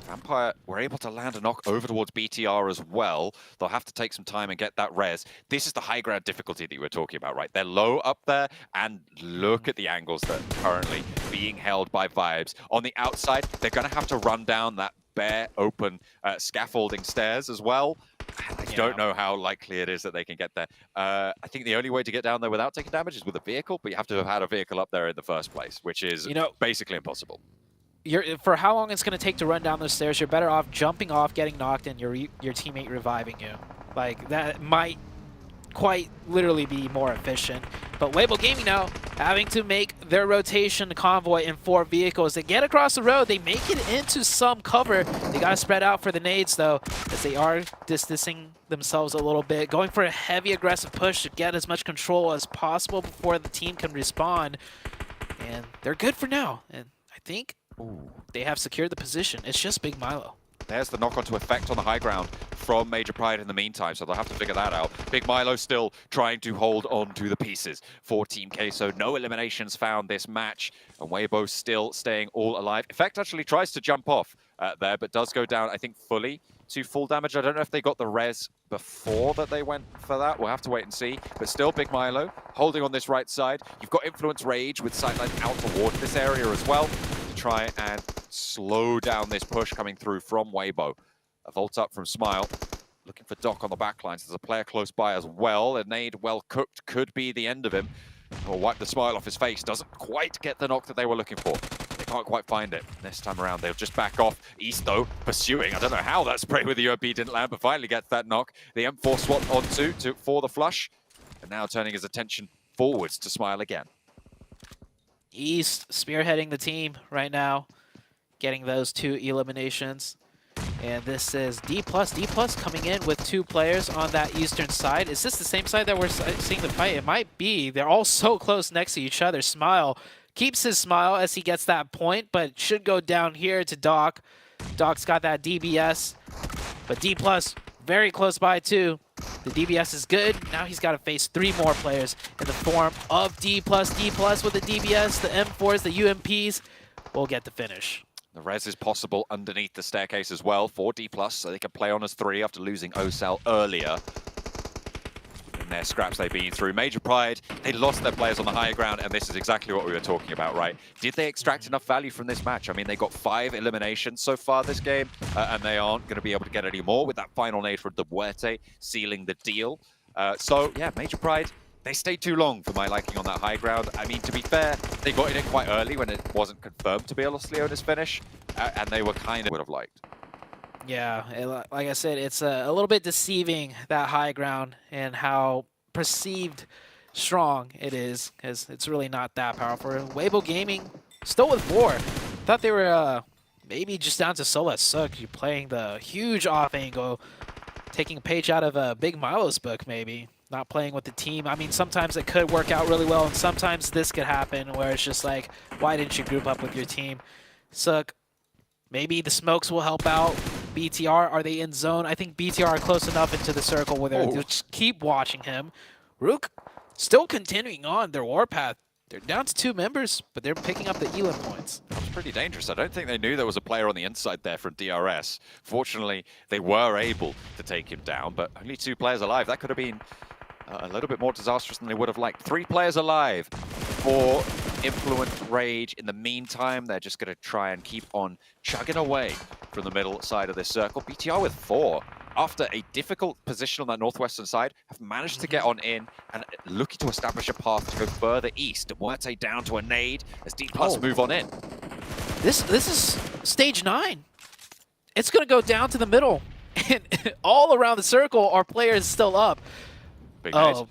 Vampire were able to land a knock over towards BTR as well. They'll have to take some time and get that res. This is the high ground difficulty that you were talking about, right? They're low up there, and look at the angles that are currently being held by Vibes. On the outside, they're going to have to run down that bare open scaffolding stairs as well. I don't know how likely it is that they can get there. I think the only way to get down there without taking damage is with a vehicle, but you have to have had a vehicle up there in the first place, which is basically impossible. For how long it's going to take to run down those stairs, you're better off jumping off, getting knocked, and your teammate reviving you. Like, that might quite literally be more efficient. But Weibo Gaming now having to make their rotation convoy in 4 vehicles. They get across the road, they make it into some cover. They got to spread out for the nades, though, as they are distancing themselves a little bit, going for a heavy aggressive push to get as much control as possible before the team can respond. And they're good for now. And I think they have secured the position. It's just Big Milo. There's the knock-on to effect on the high ground from Major Pride in the meantime, so they'll have to figure that out. Big Milo still trying to hold on to the pieces for Team Queso. No eliminations found this match, and Weibo still staying all alive. Effect actually tries to jump off there, but does go down, I think, fully to full damage. I don't know if they got the res before that they went for that. We'll have to wait and see. But still, Big Milo holding on this right side. You've got Influence Rage with Sightline out toward this area as well to try and slow down this push coming through from Weibo. A vault up from Smile. Looking for Doc on the backlines. There's a player close by as well. A nade well cooked could be the end of him. Or wipe the smile off his face. Doesn't quite get the knock that they were looking for. They can't quite find it. This time around, they'll just back off. East, though, pursuing. I don't know how that spray with the UMP didn't land, but finally gets that knock. The M4 swap onto for the flush. And now turning his attention forwards to Smile again. East spearheading the team right now, getting those 2 eliminations. And this is D+. D+ coming in with 2 players on that eastern side. Is this the same side that we're seeing the fight? It might be. They're all so close next to each other. Smile keeps his smile as he gets that point, but should go down here to Doc. Doc's got that DBS, but D+ very close by too. The DBS is good. Now he's got to face 3 more players in the form of D+. D+ with the DBS, the M4s, the UMPs will get the finish. The res is possible underneath the staircase as well for D+, so they can play on as 3 after losing Osal earlier. In their scraps they've been through. Major Pride, they lost their players on the higher ground, and this is exactly what we were talking about, right? Did they extract enough value from this match? I mean, they got 5 eliminations so far this game, and they aren't going to be able to get any more with that final nade for the Muerte sealing the deal. So, yeah, Major Pride, they stayed too long for my liking on that high ground. I mean, to be fair, they got in it quite early when it wasn't confirmed to be a Los Leones finish, and they were kind of would have liked. Yeah, like I said, it's a little bit deceiving, that high ground, and how perceived strong it is, because it's really not that powerful. Weibo Gaming still with 4. Thought they were maybe just down to Sola Suk. You're playing the huge off angle, taking a page out of Big Milo's book, maybe. Not playing with the team. I mean, sometimes it could work out really well, and sometimes this could happen where it's just like, why didn't you group up with your team? Suk, maybe the smokes will help out. BTR, are they in zone? I think BTR are close enough into the circle where they'll just keep watching him. Rook still continuing on their warpath. They're down to 2 members, but they're picking up the Elam points. That's pretty dangerous. I don't think they knew there was a player on the inside there from DRS. Fortunately, they were able to take him down, but only 2 players alive. That could have been a little bit more disastrous than they would have liked. 3 players alive for Influence Rage. In the meantime, they're just going to try and keep on chugging away from the middle side of this circle. BTR with 4. After a difficult position on that northwestern side, have managed to get on in and looking to establish a path to go further east. Muerte down to a nade as D+ move on in. This is stage 9. It's going to go down to the middle. And all around the circle, our players still up. Big man,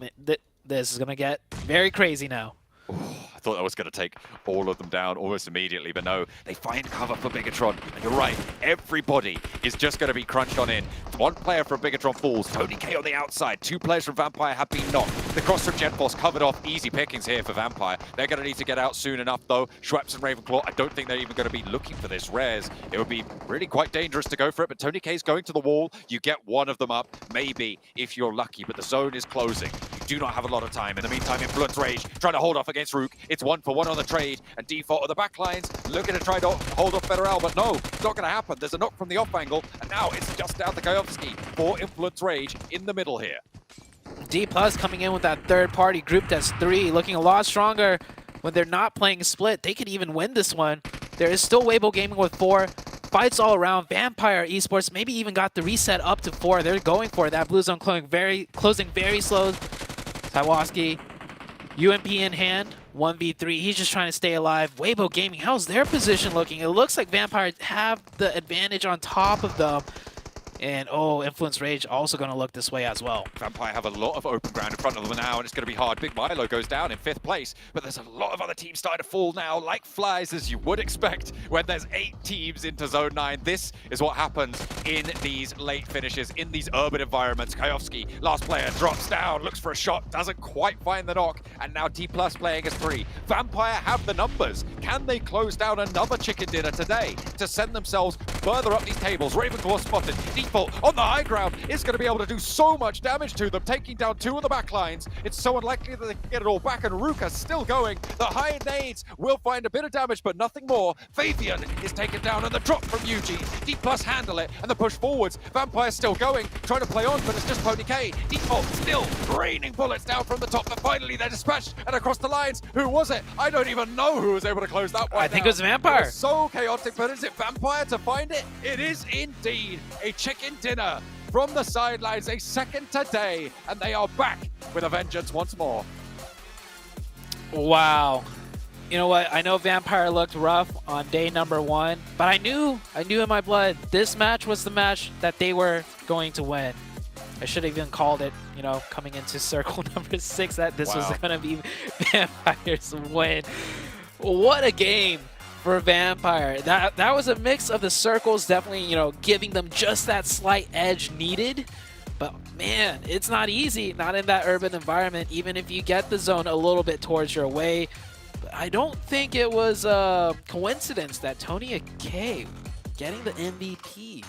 this is going to get very crazy now. I thought that was going to take all of them down almost immediately, but no, they find cover for Bigatron. And you're right, everybody is just going to be crunched on in. 1 player from Bigatron falls, Tony K on the outside, 2 players from Vampire have been knocked. The cross from Genforce covered off, easy pickings here for Vampire. They're going to need to get out soon enough though. Schweppes and Ravenclaw, I don't think they're even going to be looking for this res. It would be really quite dangerous to go for it, but Tony K's going to the wall. You get one of them up, maybe, if you're lucky, but the zone is closing. You do not have a lot of time. In the meantime, Influence Rage trying to hold off against Rook. It's 1-for-1 on the trade, and Default of the backlines looking to try to hold off Federal, but no, it's not going to happen. There's a knock from the off angle, and now it's just down to Kayovsky for Influence Rage in the middle here. D+ coming in with that third-party group that's 3, looking a lot stronger when they're not playing split. They could even win this one. There is still Weibo Gaming with 4. Fights all around. Vampire Esports maybe even got the reset up to 4. They're going for it. That blue zone closing very slow. Taiwaski, UMP in hand, 1v3. He's just trying to stay alive. Weibo Gaming, how's their position looking? It looks like Vampire have the advantage on top of them. And oh, Influence Rage also going to look this way as well. Vampire have a lot of open ground in front of them now, and it's going to be hard. Big Milo goes down in 5th place, but there's a lot of other teams starting to fall now, like flies, as you would expect when there's 8 teams into Zone 9. This is what happens in these late finishes, in these urban environments. Kayovsky, last player, drops down, looks for a shot, doesn't quite find the knock, and now D+ playing as 3. Vampire have the numbers. Can they close down another chicken dinner today to send themselves further up these tables? Ravenclaw spotted. Default on the high ground is going to be able to do so much damage to them, taking down 2 of the back lines. It's so unlikely that they can get it all back, and Ruka's still going. The high nades will find a bit of damage, but nothing more. Fabian is taken down, and the drop from Eugene. D+ handle it, and the push forwards. Vampire still going, trying to play on, but it's just Pony K. Default still raining bullets down from the top, but finally they're dispatched and across the lines. Who was it? I don't even know who was able to close that one I think it was Vampire. It was so chaotic, but is it Vampire to find it? It is indeed a chicken dinner from the sidelines, a second today, and they are back with a vengeance once more. Wow. You know what? I know Vampire looked rough on day number 1, but I knew in my blood this match was the match that they were going to win. I should have even called it, you know, coming into circle number 6, that this was going to be Vampire's win. What a game for Vampire. That was a mix of the circles, definitely, you know, giving them just that slight edge needed. But man, it's not easy, not in that urban environment, even if you get the zone a little bit towards your way. But I don't think it was a coincidence that Tony K getting the MVP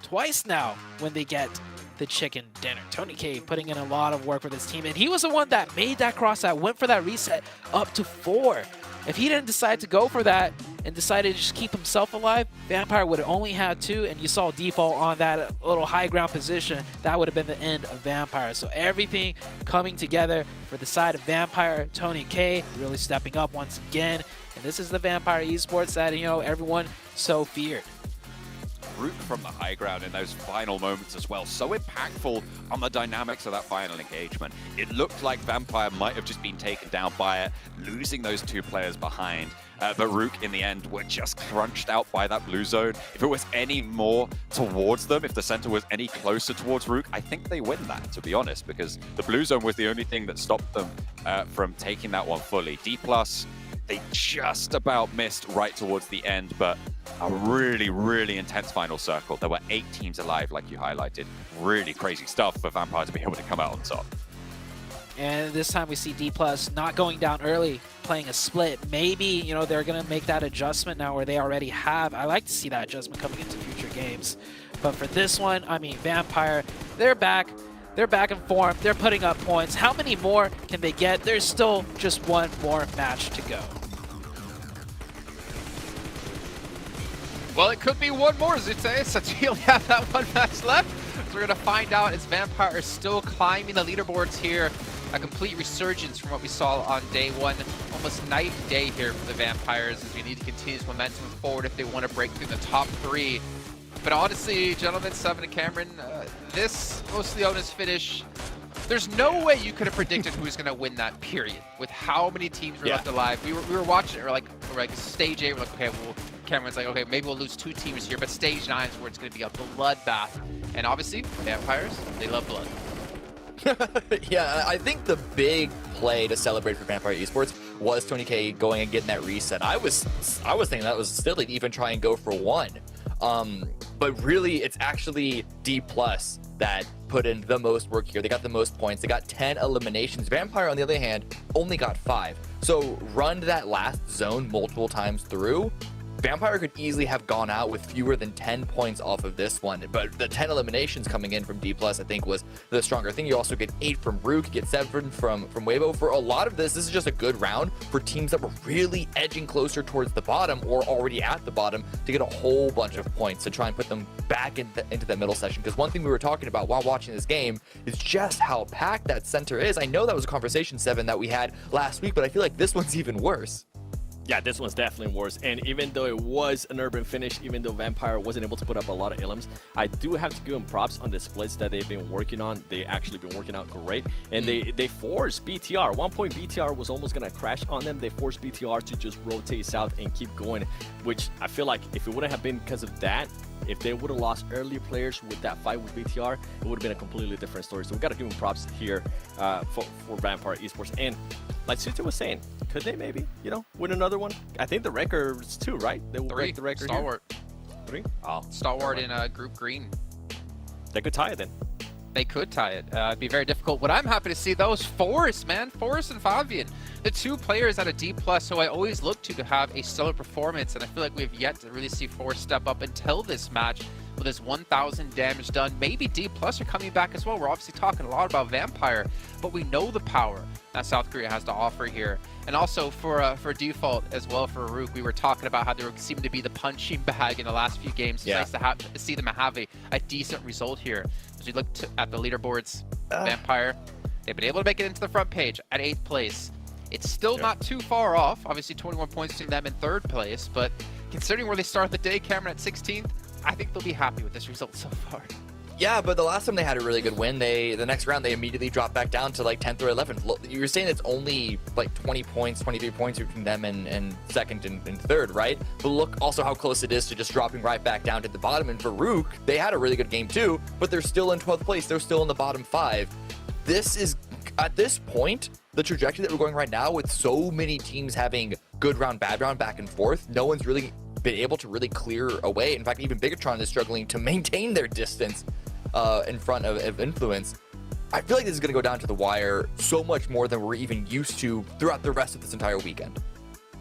twice now when they get the chicken dinner. Tony K putting in a lot of work with his team, and he was the one that made that cross that went for that reset up to 4. If he didn't decide to go for that and decided to just keep himself alive, Vampire would have only had 2, and you saw Default on that little high ground position. That would have been the end of Vampire. So everything coming together for the side of Vampire. Tony K really stepping up once again. And this is the Vampire Esports that, you know, everyone so feared. Rook from the high ground in those final moments as well. So impactful on the dynamics of that final engagement. It looked like Vampire might have just been taken down by it, losing those 2 players behind. But Rook, in the end, were just crunched out by that blue zone. If it was any more towards them, if the center was any closer towards Rook, I think they win that, to be honest, because the blue zone was the only thing that stopped them from taking that one fully. D+, they just about missed right towards the end, but a really, really intense final circle. There were 8 teams alive, like you highlighted. Really crazy stuff for Vampire to be able to come out on top. And this time we see D+ not going down early, playing a split. Maybe, you know, they're going to make that adjustment now where they already have. I like to see that adjustment coming into future games. But for this one, I mean, Vampire, they're back. They're back in form. They're putting up points. How many more can they get? There's still just one more match to go. Well, it could be one more, Zute, since we only have that one match left. So we're going to find out as Vampire is still climbing the leaderboards here. A complete resurgence from what we saw on day one. Almost night and day here for the Vampires as we need to continue this momentum forward if they want to break through the top 3. But honestly, gentlemen, Seven and Cameron, this mostly Onus finish, there's no way you could have predicted who's going to win that period with how many teams were left alive. We were watching it, we're like stage 8, we're like, okay, well, Cameron's like, okay, maybe we'll lose 2 teams here, but stage 9 is where it's going to be a bloodbath. And obviously, Vampires, they love blood. Yeah, I think the big play to celebrate for Vampire Esports was Tony K going and getting that reset. I was thinking that was still to even try and go for 1. But really, it's actually D+ that put in the most work here. They got the most points. They got 10 eliminations. Vampire, on the other hand, only got 5. So run that last zone multiple times through. Vampire could easily have gone out with fewer than 10 points off of this one, but the 10 eliminations coming in from D+, I think, was the stronger thing. You also get 8 from Rook, get 7 from Weibo. For a lot of this is just a good round for teams that were really edging closer towards the bottom or already at the bottom to get a whole bunch of points to try and put them back into that middle section. Because one thing we were talking about while watching this game is just how packed that center is. I know that was a conversation, Seven, that we had last week, but I feel like this one's even worse. Yeah, this one's definitely worse. And even though it was an urban finish, even though Vampire wasn't able to put up a lot of elims, I do have to give them props on the splits that they've been working on. They actually been working out great. And they forced BTR. One point BTR was almost going to crash on them. They forced BTR to just rotate south and keep going, which I feel like if it wouldn't have been because of that, if they would have lost early players with that fight with BTR, it would have been a completely different story. So we got to give them props here for Vampire Esports. And like Suta was saying, could they maybe, win another one? I think the record is 2, right? They will break the record Stalwart. Here. 3? Oh, Stalwart in Group Green. They could tie it then. They could tie it. It'd be very difficult. What I'm happy to see, though, is Forrest, man. Forrest and Fabian. The 2 players at a D+, who I always look to have a stellar performance, and I feel like we've yet to really see Forrest step up until this match with his 1,000 damage done. Maybe D+ are coming back as well. We're obviously talking a lot about Vampire, but we know the power that South Korea has to offer here. And also for Default as well, for Rook, we were talking about how they seem to be the punching bag in the last few games. It's nice to see them have a decent result here. As we look at the leaderboards, Vampire, they've been able to make it into the front page at 8th place. It's still not too far off. Obviously, 21 points to them in 3rd place, but considering where they start the day, Cameron at 16th, I think they'll be happy with this result so far. Yeah, but the last time they had a really good win, the next round, they immediately dropped back down to like 10th or 11th. You're saying it's only like 20 points, 23 points between them and 2nd and 3rd, right? But look also how close it is to just dropping right back down to the bottom. And for Rook, they had a really good game too, but they're still in 12th place. They're still in the bottom 5. This is, at this point, the trajectory that we're going right now with so many teams having good round, bad round, back and forth, no one's really been able to really clear away. In fact, even Bigatron is struggling to maintain their distance in front of Influence. I feel like this is going to go down to the wire so much more than we're even used to throughout the rest of this entire weekend.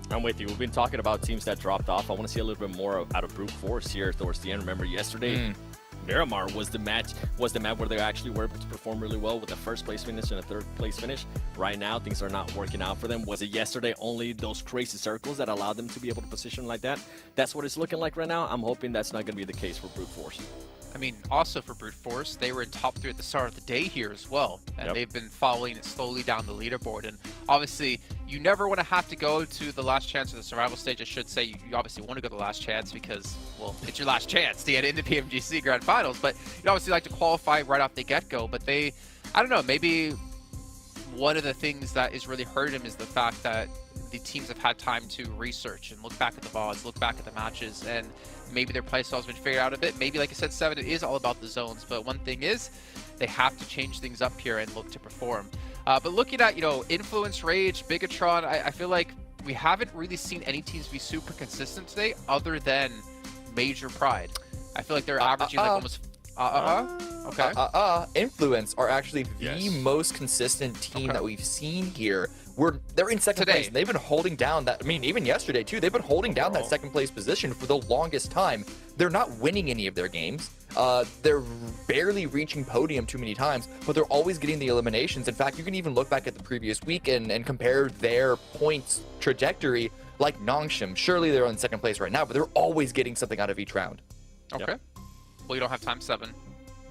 I'm with you. We've been talking about teams that dropped off. I want to see a little bit more out of Brute Force here towards the end. Remember yesterday, Miramar was the map where they actually were able to perform really well with a 1st place finish and a 3rd place finish. Right now, things are not working out for them. Was it yesterday only those crazy circles that allowed them to be able to position like that? That's what it's looking like right now. I'm hoping that's not going to be the case for Brute Force. I mean, also for Brute Force, they were in top 3 at the start of the day here as well. And they've been following it slowly down the leaderboard. And obviously, you never want to have to go to the last chance of the survival stage. I should say you obviously want to go to the last chance because, well, it's your last chance to get into PMGC Grand Finals. But you'd obviously like to qualify right off the get-go. But I don't know, maybe one of the things that is really hurting them is the fact that the teams have had time to research and look back at the VODs, look back at the matches, and maybe their playstyle has been figured out a bit. Maybe, like I said, 7, it is all about the zones. But one thing is, they have to change things up here and look to perform. But looking at, Influence, Rage, Bigatron, I feel like we haven't really seen any teams be super consistent today other than Major Pride. I feel like they're averaging like almost... Influence are actually the most consistent team that we've seen here. They're in 2nd place, and they've been holding down that. I mean, even yesterday too, they've been holding down that 2nd place position for the longest time. They're not winning any of their games. They're barely reaching podium too many times, but they're always getting the eliminations. In fact, you can even look back at the previous week and compare their points trajectory like Nongshim, surely they're in second place right now, but they're always getting something out of each round. Okay. Well, you don't have time 7.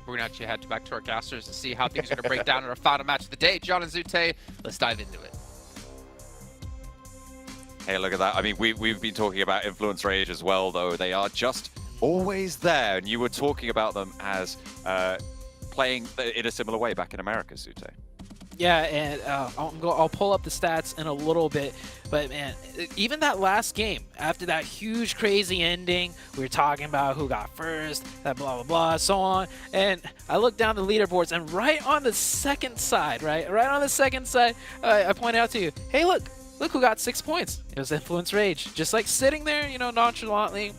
We're gonna actually head back to our casters to see how things are gonna break down in our final match of the day. John and Zute, let's dive into it. Hey, look at that. I mean, we've been talking about Influence Rage as well, though. They are just always there, and you were talking about them as playing in a similar way back in America, Zute. Yeah, and I'll pull up the stats in a little bit, but man, even that last game, after that huge crazy ending, we were talking about who got first, that blah blah blah, so on, and I looked down the leaderboards, and right on the second side, right on the second side, I pointed out to you, hey, look who got 6 points. It was Influence Rage, just like sitting there, you know, nonchalantly.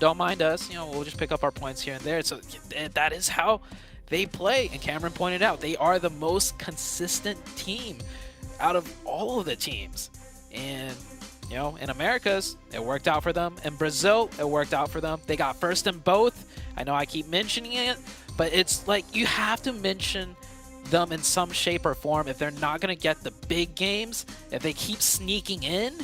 Don't mind us, you know, we'll just pick up our points here and there. So that is how they play, and Cameron pointed out they are the most consistent team out of all of the teams. And you know, in Americas, it worked out for them. In Brazil, it worked out for them. They got first in both. I know I keep mentioning it, but it's like you have to mention them in some shape or form if they're not going to get the big games. If they keep sneaking in,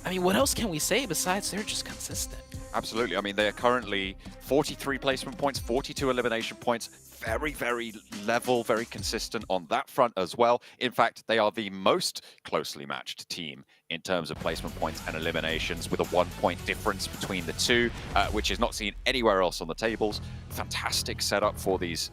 I mean, what else can we say besides they're just consistent? Absolutely. I mean, they are currently 43 placement points, 42 elimination points. Very, very level, very consistent on that front as well. In fact, they are the most closely matched team in terms of placement points and eliminations, with a 1-point difference between the two, which is not seen anywhere else on the tables. Fantastic setup for these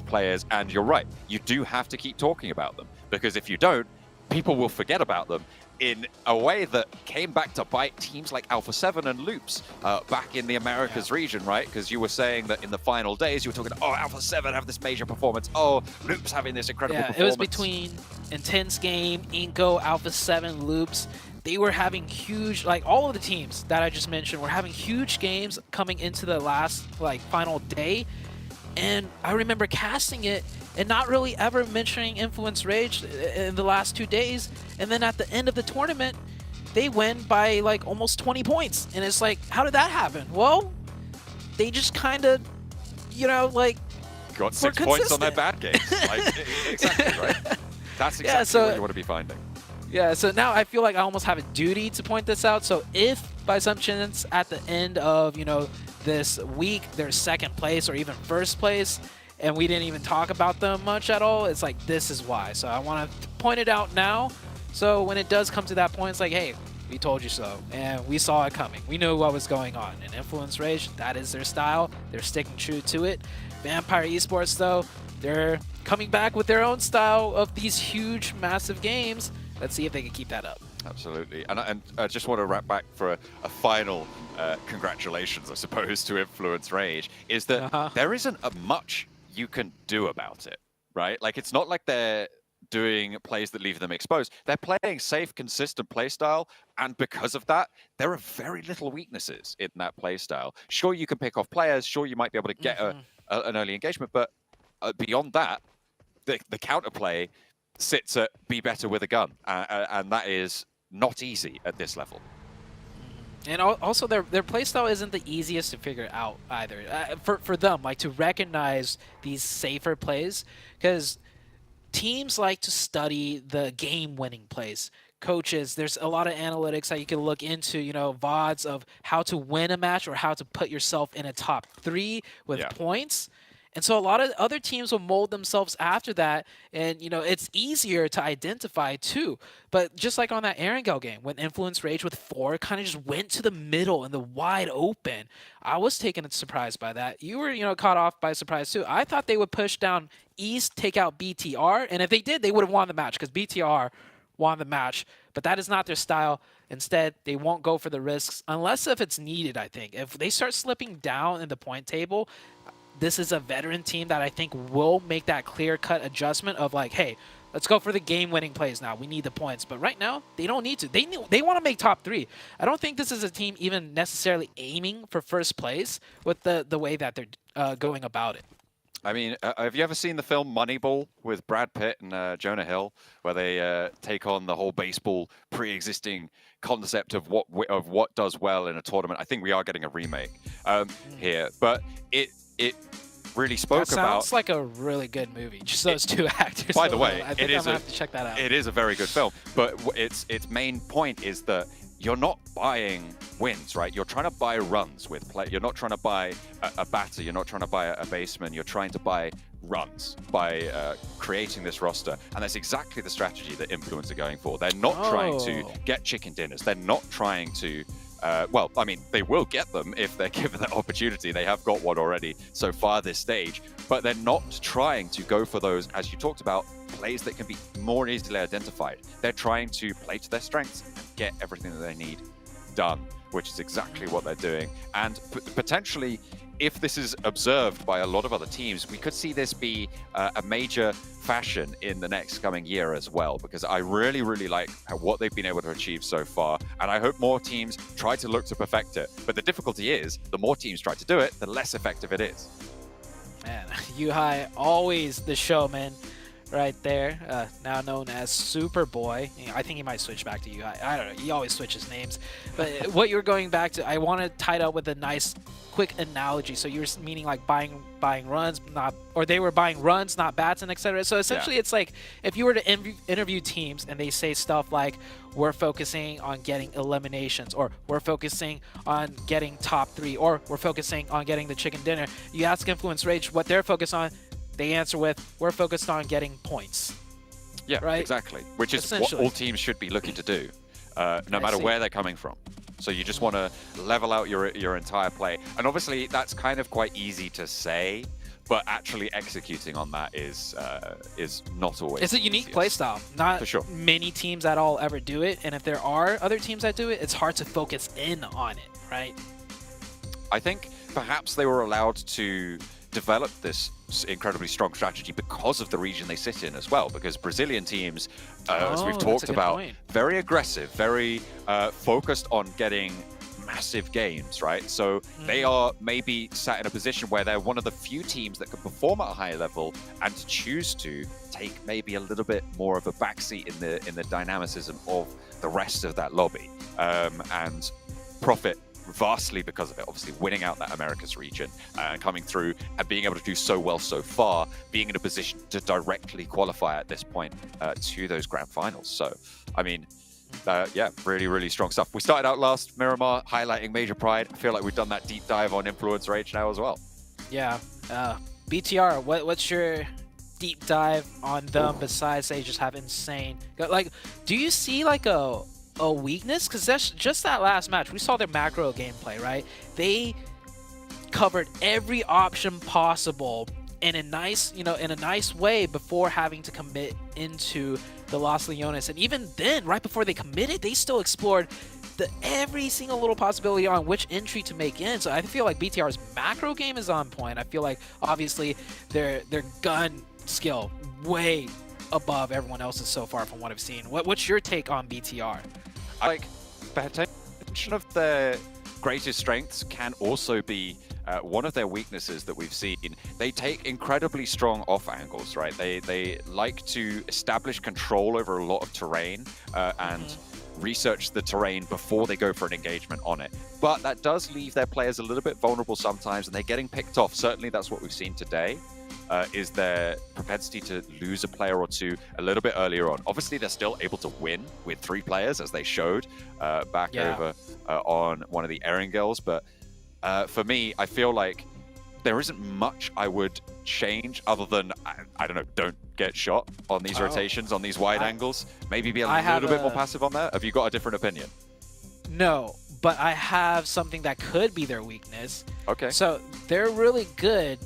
players. And you're right, you do have to keep talking about them, because if you don't, people will forget about them in a way that came back to bite teams like Alpha 7 and Loops back in the Americas region, right? Because you were saying that in the final days, you were talking, oh, Alpha 7 have this major performance. Oh, Loops having this incredible performance. It was between Intense Game, Inko, Alpha 7, Loops. They were having huge, like all of the teams that I just mentioned were having huge games coming into the last, like, final day. And I remember casting it and not really ever mentioning Influence Rage in the last 2 days. And then at the end of the tournament, they win by like almost 20 points. And it's like, how did that happen? Well, they just kind of, you know, like, got 6 points on their bad games. Like, exactly, right? That's exactly what you want to be finding. Yeah, so now I feel like I almost have a duty to point this out. So if by some chance at the end of, you know, this week, they're second place or even first place, and we didn't even talk about them much at all, it's like, this is why. So I want to point it out now, so when it does come to that point, it's like, hey, we told you so, and we saw it coming. We knew what was going on. And Influence Rage, that is their style. They're sticking true to it. Vampire Esports, though, they're coming back with their own style of these huge, massive games. Let's see if they can keep that up. Absolutely. And I just want to wrap back for a final congratulations, I suppose, to Influence Rage, is that there isn't much you can do about it, right? Like, it's not like they're doing plays that leave them exposed. They're playing safe, consistent playstyle, and because of that, there are very little weaknesses in that playstyle. Sure, you can pick off players, sure, you might be able to get an early engagement, but beyond that, the counterplay sits at be better with a gun, and that is not easy at this level. And also, their playstyle isn't the easiest to figure out either. For them, like, to recognize these safer plays, because teams like to study the game-winning plays. Coaches, there's a lot of analytics that you can look into, you know, VODs of how to win a match or how to put yourself in a top 3 with points. And so a lot of other teams will mold themselves after that, and, you know, it's easier to identify too. But just like on that Erangel game, when Influence Rage with 4 kind of just went to the middle and the wide open, I was taken surprised by that. You were, you know, caught off by surprise too. I thought they would push down East, take out BTR, and if they did, they would have won the match, because BTR won the match. But that is not their style. Instead, they won't go for the risks unless if it's needed, I think. If they start slipping down in the point table, this is a veteran team that I think will make that clear-cut adjustment of like, hey, let's go for the game-winning plays now. We need the points. But right now, they don't need to. They want to make top 3. I don't think this is a team even necessarily aiming for first place with the way that they're going about it. I mean, have you ever seen the film Moneyball with Brad Pitt and Jonah Hill, where they take on the whole baseball pre-existing concept of what does well in a tournament? I think we are getting a remake here, but it really spoke about. Sounds like a really good movie. Just those 2 actors. By the way, I think I'm gonna have to check that out. It is a very good film, but its main point is that you're not buying wins, right? You're trying to buy runs with play. You're not trying to buy a batter. You're not trying to buy a baseman. You're trying to buy runs by creating this roster. And that's exactly the strategy that Influence are going for. They're not trying to get chicken dinners. They're not trying to, well, I mean, they will get them if they're given that opportunity. They have got one already so far this stage, but they're not trying to go for those, as you talked about, plays that can be more easily identified. They're trying to play to their strengths and get everything that they need done, which is exactly what they're doing. And potentially, if this is observed by a lot of other teams, we could see this be a major fashion in the next coming year as well, because I really, really like what they've been able to achieve so far. And I hope more teams try to look to perfect it. But the difficulty is, the more teams try to do it, the less effective it is. Man, Yuhai, always the showman right there, now known as Superboy. I think he might switch back to Yuhai. I don't know, he always switches names. But what you're going back to, I want to tie it up with a nice quick analogy. So you're meaning like buying runs, or they were buying runs, not bats, and etc. So essentially, it's like if you were to interview teams and they say stuff like, we're focusing on getting eliminations, or we're focusing on getting top 3, or we're focusing on getting the chicken dinner. You ask Influence Rage what they're focused on, they answer with, we're focused on getting points. Yeah, right? Exactly. Which is what all teams should be looking to do, no matter where they're coming from. So you just want to level out your entire play. And obviously, that's kind of quite easy to say, but actually executing on that is not always. It's a unique play style. Not for sure. Many teams at all ever do it. And if there are other teams that do it, it's hard to focus in on it, right? I think perhaps they were allowed to develop this incredibly strong strategy because of the region they sit in as well, because Brazilian teams, as we've talked about, very aggressive, very focused on getting massive games, right? So they are maybe sat in a position where they're one of the few teams that can perform at a high level and choose to take maybe a little bit more of a backseat in the dynamicism of the rest of that lobby, and profit vastly because of it. Obviously winning out that Americas region and coming through and being able to do so well so far, being in a position to directly qualify at this point to those grand finals. So I mean, yeah, really, really strong stuff. We started out last, Miramar, highlighting Major Pride. I feel like we've done that deep dive on Influence Rage now as well. Yeah. BTR, what's your deep dive on them besides they just have insane, like, do you see like a weakness? Because that's just that last match, we saw their macro gameplay, right? They covered every option possible in a nice, in a nice way before having to commit into the Los Leones. And even then, right before they committed, they still explored every single little possibility on which entry to make in. So I feel like BTR's macro game is on point. I feel like obviously their gun skill way above everyone else's so far from what I've seen. What's your take on BTR? Like, potential of their greatest strengths can also be one of their weaknesses that we've seen. They take incredibly strong off angles, right? They like to establish control over a lot of terrain and research the terrain before they go for an engagement on it. But that does leave their players a little bit vulnerable sometimes, and they're getting picked off. Certainly that's what we've seen today. Is their propensity to lose a player or two a little bit earlier on. Obviously, they're still able to win with 3 players, as they showed back over on one of the Erangels. But for me, I feel like there isn't much I would change other than, I don't know, don't get shot on these rotations, on these wide angles. Maybe be a little bit more passive on that. Have you got a different opinion? No, but I have something that could be their weakness. Okay. So they're really good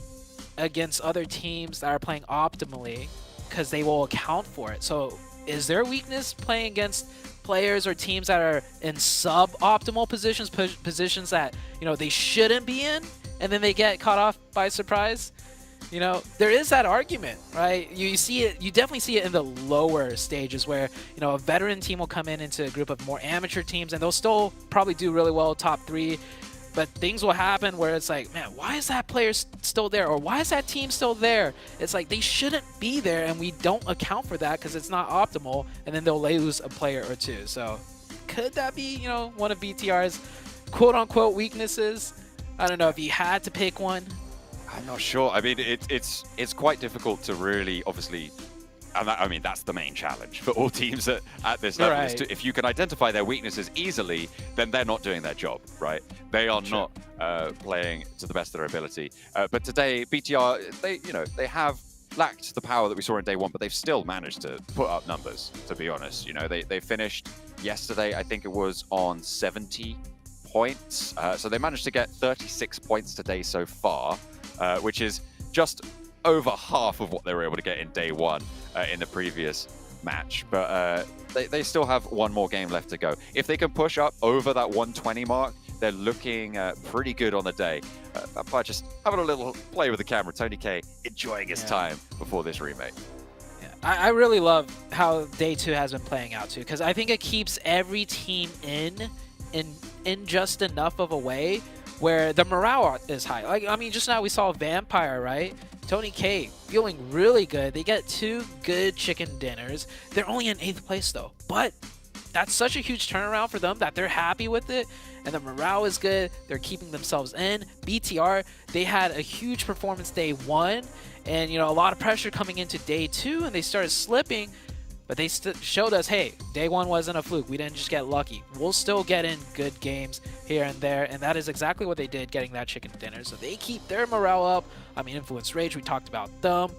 against other teams that are playing optimally because they will account for it. So is their weakness playing against players or teams that are in sub-optimal positions, positions that, they shouldn't be in, and then they get caught off by surprise? There is that argument, right? You see it, you definitely see it in the lower stages where, a veteran team will come into a group of more amateur teams and they'll still probably do really well top 3. But things will happen where it's like, man, why is that player still there? Or why is that team still there? It's like they shouldn't be there, and we don't account for that because it's not optimal, and then they'll lose a player or two. So could that be, one of BTR's quote-unquote weaknesses? I don't know if you had to pick one. I'm not sure. I mean, it's quite difficult to really, obviously, And that, I mean, that's the main challenge for all teams at this level. Is to, if you can identify their weaknesses easily, then they're not doing their job, right? They are not playing to the best of their ability. But today, BTR, they have lacked the power that we saw in day one, but they've still managed to put up numbers, to be honest. You know, they finished yesterday, I think it was on 70 points. So they managed to get 36 points today so far, which is just over half of what they were able to get in day one in the previous match. But they still have one more game left to go. If they can push up over that 120 mark, they're looking pretty good on the day. By just having a little play with the camera, Tony K enjoying his time before this remake. I really love how day 2 has been playing out too, because I think it keeps every team in just enough of a way where the morale is high. Like, I mean, just now we saw Vampire, right? Tony K feeling really good. They get 2 good chicken dinners. They're only in 8th place though, but that's such a huge turnaround for them that they're happy with it, and the morale is good. They're keeping themselves in. BTR, they had a huge performance day 1, and a lot of pressure coming into day 2, and they started slipping, but they showed us, hey, day 1 wasn't a fluke. We didn't just get lucky. We'll still get in good games here and there, and that is exactly what they did, getting that chicken dinner. So they keep their morale up. I mean, Influence Rage, we talked about them.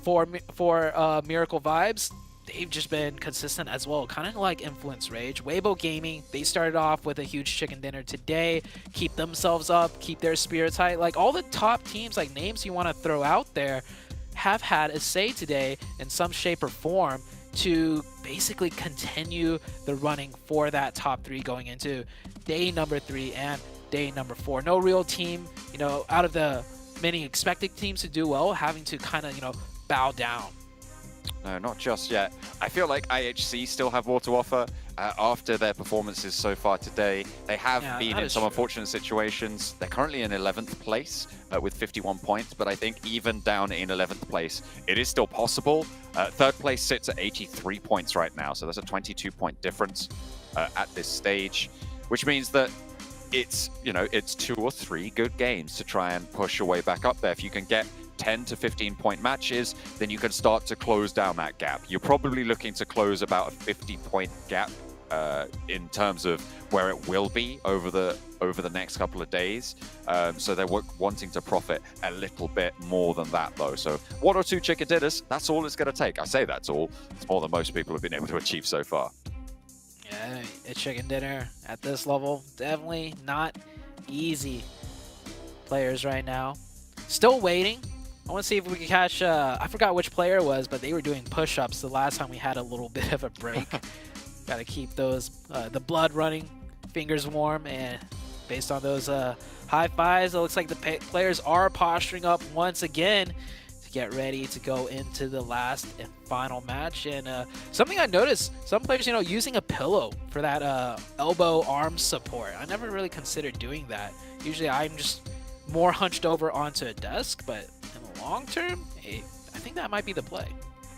For Miracle Vibes, they've just been consistent as well, kind of like Influence Rage. Weibo Gaming, they started off with a huge chicken dinner today, keep themselves up, keep their spirits high. Like, all the top teams, like names you want to throw out there, have had a say today in some shape or form to basically continue the running for that top 3 going into day number 3 and day number 4. No real team, out of the many expected teams to do well, having to kind of, bow down. No, not just yet. I feel like IHC still have more to offer after their performances so far today. They have been in some unfortunate situations. They're currently in 11th place with 51 points, but I think even down in 11th place, it is still possible. 3rd place sits at 83 points right now, so that's a 22-point difference at this stage, which means that it's 2 or 3 good games to try and push your way back up there. If you can get 10 to 15 point matches, then you can start to close down that gap. You're probably looking to close about a 50-point gap in terms of where it will be over the next couple of days. So they're wanting to profit a little bit more than that though. So 1 or 2 chicken dinners, that's all it's going to take. I say that's all. It's more than most people have been able to achieve so far. Yeah, a chicken dinner at this level, definitely not easy. Players right now still waiting. I want to see if we can catch, I forgot which player it was, but they were doing push-ups the last time we had a little bit of a break. Got to keep those, the blood running, fingers warm, and based on those high fives, it looks like the players are posturing up once again to get ready to go into the last and final match. And something I noticed, some players, using a pillow for that elbow arm support. I never really considered doing that. Usually I'm just more hunched over onto a desk, but in the long term, hey, I think that might be the play.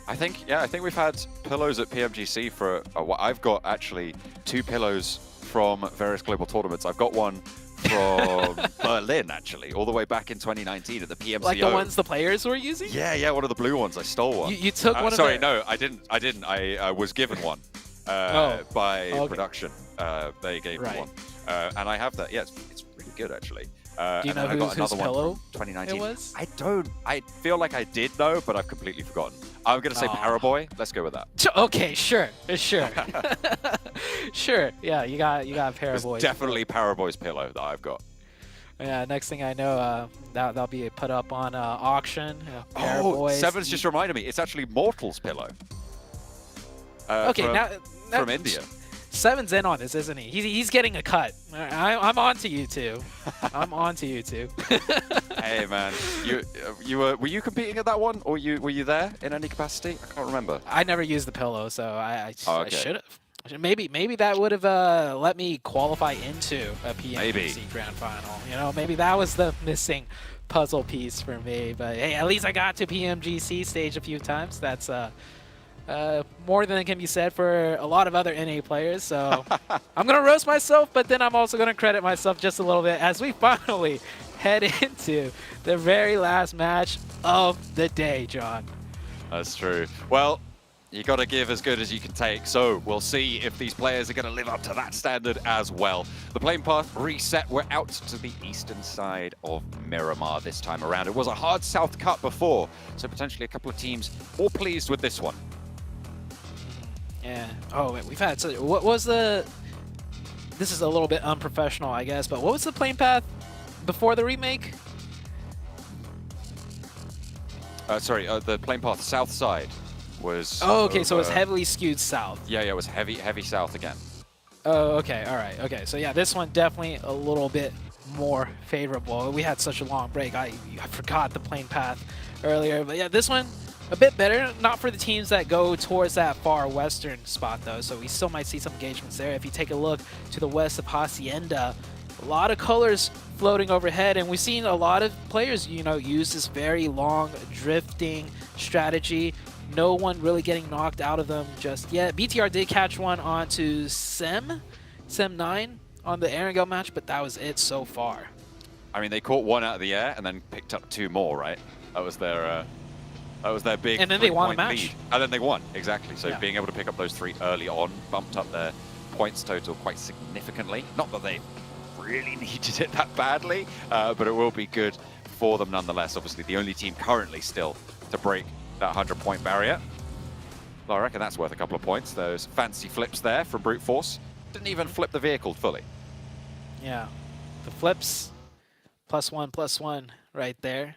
I think we've had pillows at PMGC for a while. I've got actually 2 pillows from various global tournaments. I've got one from Berlin, actually, all the way back in 2019 at the PMCO. Like the ones the players were using? Yeah, one of the blue ones. I stole one. You took one of Sorry, no, I didn't. I was given one by production. They gave me one. And I have that. Yeah, it's really good, actually. Do you know whose pillow 2019. it was? I don't. I feel like I did know, but I've completely forgotten. I'm going to say Paraboy. Let's go with that. Okay, sure. Sure. Yeah, you got Paraboy. It's definitely Paraboy's pillow that I've got. Yeah, next thing I know, that'll be put up on auction. Seven's just reminded me. It's actually Mortal's pillow. Okay, from India. Seven's in on this, isn't he? He's getting a cut. I'm on to you two. I'm on to you two. Hey man, were you competing at that one, or were you there in any capacity? I can't remember. I never used the pillow, so I okay. should have. Maybe that would have let me qualify into a PMGC Grand Final. Maybe that was the missing puzzle piece for me. But hey, at least I got to PMGC stage a few times. That's more than can be said for a lot of other NA players. So I'm going to roast myself, but then I'm also going to credit myself just a little bit as we finally head into the very last match of the day, John. That's true. Well, you got to give as good as you can take. So we'll see if these players are going to live up to that standard as well. The playing path reset. We're out to the eastern side of Miramar this time around. It was a hard south cut before, so potentially a couple of teams more pleased with this one. Yeah. Oh, wait, we've had. So what was the? This is a little bit unprofessional, I guess. But what was the playing path before the remake? Sorry, the playing path south side was. Oh, okay. So it was heavily skewed south. Yeah, it was heavy south again. Oh, okay. All right. Okay. So yeah, this one definitely a little bit more favorable. We had such a long break. I forgot the playing path earlier, but yeah, this one a bit better. Not for the teams that go towards that far western spot though. So we still might see some engagements there. If you take a look to the west of Hacienda, a lot of colors floating overhead, and we've seen a lot of players, you know, use this very long drifting strategy. No one really getting knocked out of them just yet. BTR did catch one onto Sem 9 on the Erangel match, but that was it so far. I mean, they caught one out of the air and then picked up two more, right? That was their big. And then they won the match. Lead. And then they won, exactly. So being able to pick up those 3 early on bumped up their points total quite significantly. Not that they really needed it that badly, but it will be good for them nonetheless. Obviously, the only team currently still to break that 100-point barrier. Well, I reckon that's worth a couple of points. Those fancy flips there from Brute Force. Didn't even flip the vehicle fully. Yeah, the flips, +1/+1 right there.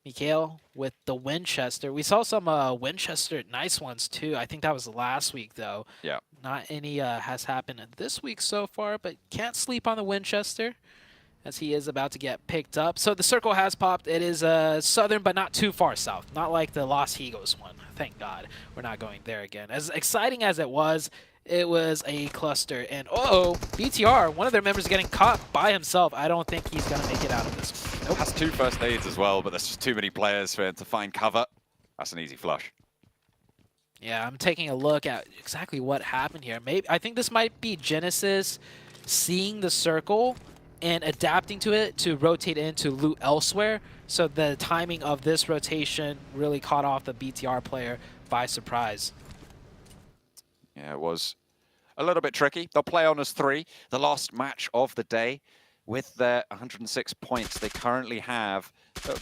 Mikhail with the Winchester. We saw some Winchester nice ones too. I think that was last week though. Yeah. Not any has happened this week so far, but can't sleep on the Winchester as he is about to get picked up. So the circle has popped. It is southern, but not too far south. Not like the Los Higos one. Thank God we're not going there again. As exciting as it was a cluster. And BTR, one of their members getting caught by himself. I don't think he's going to make it out of this one. Nope. Has 2 first aids as well, but there's just too many players for him to find cover. That's an easy flush. Yeah, I'm taking a look at exactly what happened here. Maybe I think this might be Genesis seeing the circle and adapting to it to rotate into loot elsewhere. So the timing of this rotation really caught off the BTR player by surprise. Yeah, it was a little bit tricky. They'll play on as 3. The last match of the day with their 106 points. They currently have,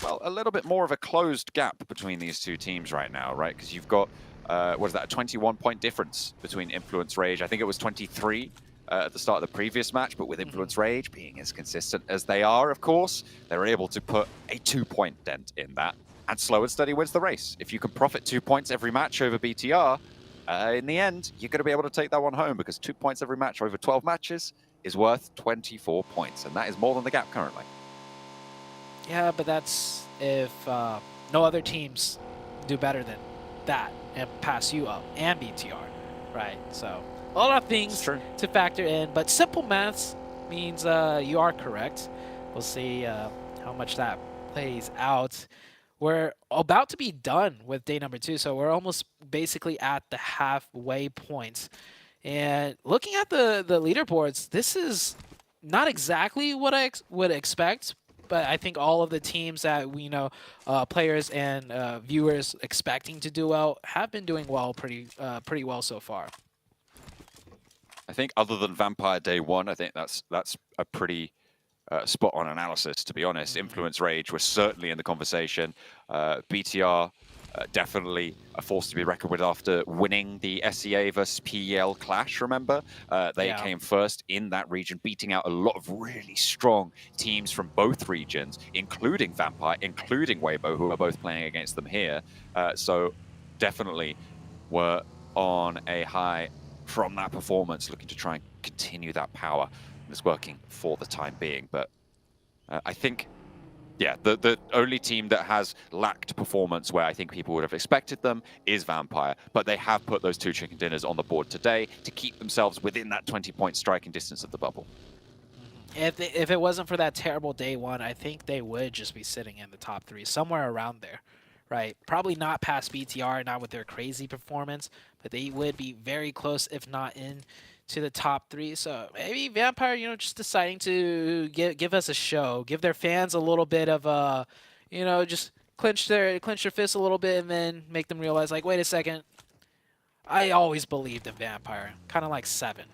well, a little bit more of a closed gap between these two teams right now, right? Because you've got, what is that, a 21-point difference between Influence Rage. I think it was 23 at the start of the previous match, but with Influence Rage being as consistent as they are, of course, they're able to put a 2-point dent in that. And Slow and Steady wins the race. If you can profit 2 points every match over BTR, in the end, you're going to be able to take that one home because 2 points every match over 12 matches is worth 24 points, and that is more than the gap currently. Yeah, but that's if no other teams do better than that and pass you up and BTR, right? So a lot of things to factor in, but simple maths means you are correct. We'll see how much that plays out. We're about to be done with day number 2, so we're almost basically at the halfway point. And looking at the leaderboards, this is not exactly what I would expect, but I think all of the teams that we know, players and viewers expecting to do well, have been doing well, pretty well so far. I think other than Vampire Day 1, I think that's a pretty spot-on analysis, to be honest. Influence Rage was certainly in the conversation. BTR definitely a force to be reckoned with after winning the SEA versus PEL clash, remember? They came first in that region, beating out a lot of really strong teams from both regions, including Vampire, including Weibo, who are both playing against them here. So definitely were on a high from that performance, looking to try and continue that power. It's working for the time being, but I think, yeah, the only team that has lacked performance where I think people would have expected them is Vampire, but they have put those 2 chicken dinners on the board today to keep themselves within that 20-point striking distance of the bubble. If it wasn't for that terrible day 1, I think they would just be sitting in the top 3, somewhere around there, right? Probably not past BTR, not with their crazy performance, but they would be very close, if not in to the top 3. So maybe Vampire, you know, just deciding to give us a show, give their fans a little bit of you know, just clench their fists a little bit and then make them realize, like, wait a second, I always believed in Vampire. Kind of like 7.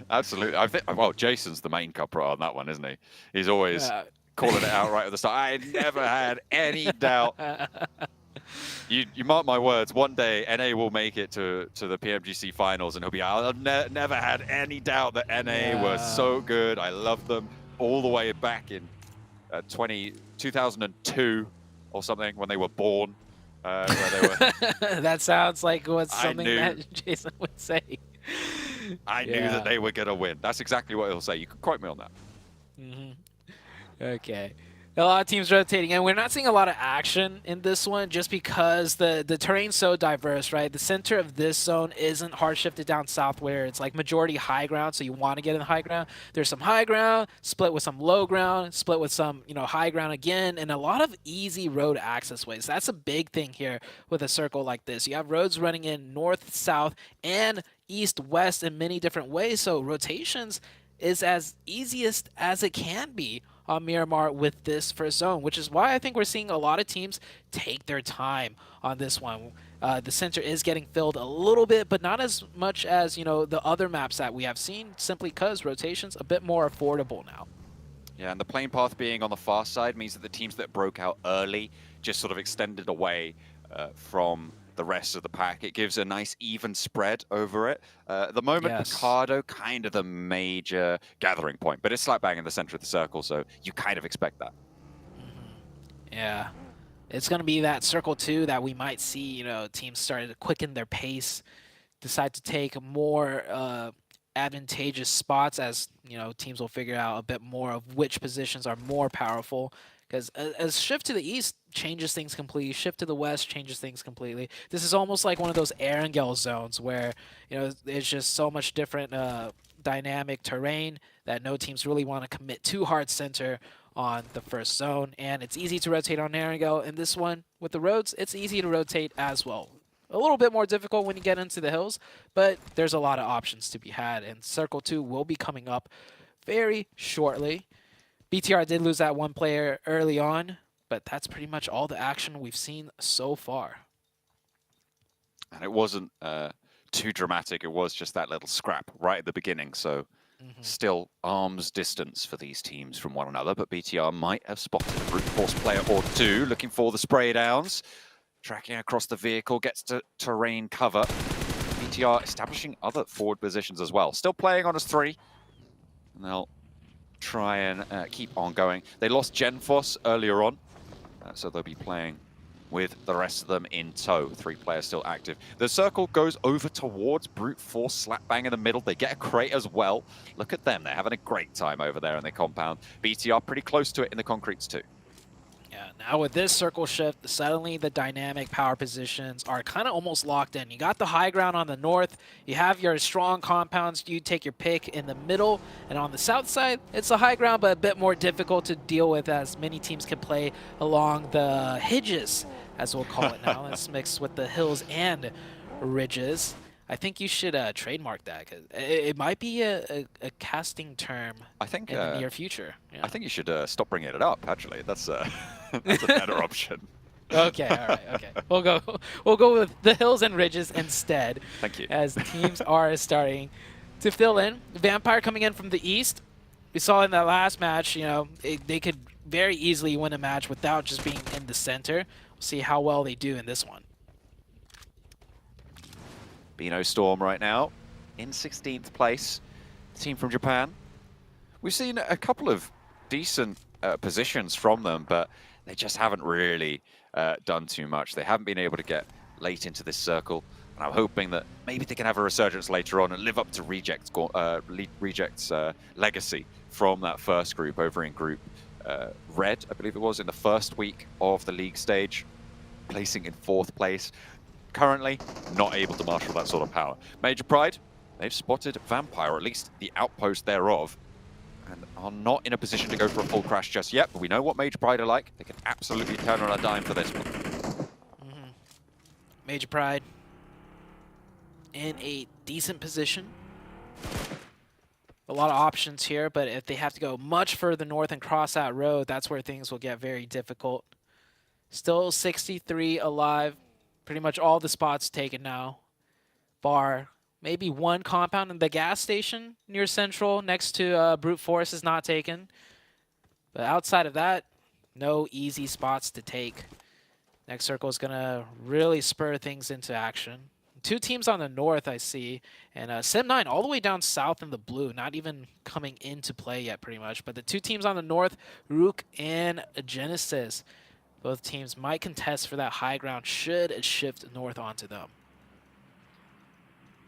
Absolutely. I think, well, Jason's the main culprit on that one, isn't he? He's always calling it out right at the start. I never had any doubt. You mark my words, one day NA will make it to the PMGC finals and he'll be, I've never had any doubt that NA were so good. I loved them all the way back in 2002 or something when they were born. Where they were. That sounds like something that Jason would say. I knew that they were going to win. That's exactly what he'll say. You can quote me on that. Okay. A lot of teams rotating, and we're not seeing a lot of action in this one just because the terrain's so diverse, right? The center of this zone isn't hard shifted down south where it's like majority high ground, so you want to get in the high ground. There's some high ground, split with some low ground, split with some, high ground again, and a lot of easy road access ways. That's a big thing here with a circle like this. You have roads running in north, south, and east, west in many different ways, so rotations is as easiest as it can be on Miramar with this first zone, which is why I think we're seeing a lot of teams take their time on this one. The center is getting filled a little bit, but not as much as, the other maps that we have seen, simply because rotation's a bit more affordable now. Yeah, and the plane path being on the far side means that the teams that broke out early just sort of extended away from the rest of the pack. It gives a nice even spread over it. At the moment, Mikado kind of the major gathering point, but it's slap bang in the center of the circle, so you kind of expect that. Yeah, it's going to be that circle 2 that we might see, teams starting to quicken their pace, decide to take more advantageous spots as, teams will figure out a bit more of which positions are more powerful. Because as shift to the east changes things completely, shift to the west changes things completely. This is almost like one of those Erangel zones where, there's just so much different dynamic terrain that no teams really want to commit too hard center on the first zone. And it's easy to rotate on Erangel. And this one, with the roads, it's easy to rotate as well. A little bit more difficult when you get into the hills, but there's a lot of options to be had. And Circle 2 will be coming up very shortly. BTR did lose that one player early on, but that's pretty much all the action we've seen so far. And it wasn't too dramatic. It was just that little scrap right at the beginning. So still arm's distance for these teams from one another, but BTR might have spotted a brute force player or two looking for the spray downs. Tracking across the vehicle, gets to terrain cover. BTR establishing other forward positions as well. Still playing on as 3. And they'll try and keep on going. They lost Genfos earlier on, so they'll be playing with the rest of them in tow. 3 players still active. The circle goes over towards brute force, slap bang in the middle. They get a crate as well. Look at them. They're having a great time over there in the compound. BTR pretty close to it in the concretes too. Yeah, now with this circle shift, suddenly the dynamic power positions are kind of almost locked in. You got the high ground on the north, you have your strong compounds, you take your pick in the middle, and on the south side, it's the high ground, but a bit more difficult to deal with as many teams can play along the hedges, as we'll call it now. It's mixed with the hills and ridges. I think you should trademark that, because it might be a casting term in the near future. Yeah. I think you should stop bringing it up, actually. That's a better option. Okay, all right, okay. We'll go with the hills and ridges instead. Thank you. As teams are starting to fill in. Vampire coming in from the east. We saw in that last match, they could very easily win a match without just being in the center. We'll see how well they do in this one. Bino Storm right now in 16th place. The team from Japan. We've seen a couple of decent positions from them, but they just haven't really done too much. They haven't been able to get late into this circle, and I'm hoping that maybe they can have a resurgence later on and live up to Reject's legacy from that first group over in Group Red, I believe it was, in the first week of the league stage, placing in 4th place. Currently, not able to marshal that sort of power. Major Pride, they've spotted Vampire, or at least the outpost thereof, and are not in a position to go for a full crash just yet, but we know what Major Pride are like. They can absolutely turn on a dime for this one. Major Pride in a decent position. a lot of options here, but if they have to go much further north and cross that road, that's where things will get very difficult. Still 63 alive. Pretty much all the spots taken now. Bar maybe one compound in the gas station near Central next to Brute Force is not taken. But outside of that, no easy spots to take. Next circle is going to really spur things into action. 2 teams on the north, I see, and Sim9 all the way down south in the blue, not even coming into play yet pretty much. But the 2 teams on the north, Rook and Genesis, both teams might contest for that high ground should it shift north onto them.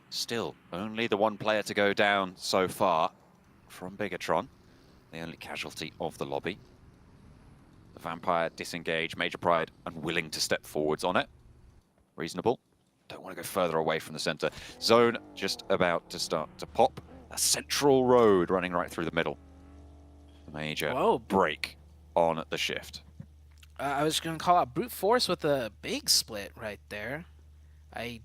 Still, only the 1 player to go down so far from Bigatron, the only casualty of the lobby. The Vampire disengaged, Major Pride unwilling to step forwards on it. Reasonable. Don't want to go further away from the center. Zone just about to start to pop. A central road running right through the middle. Major break on the shift. I was going to call out Brute Force with a big split right there. I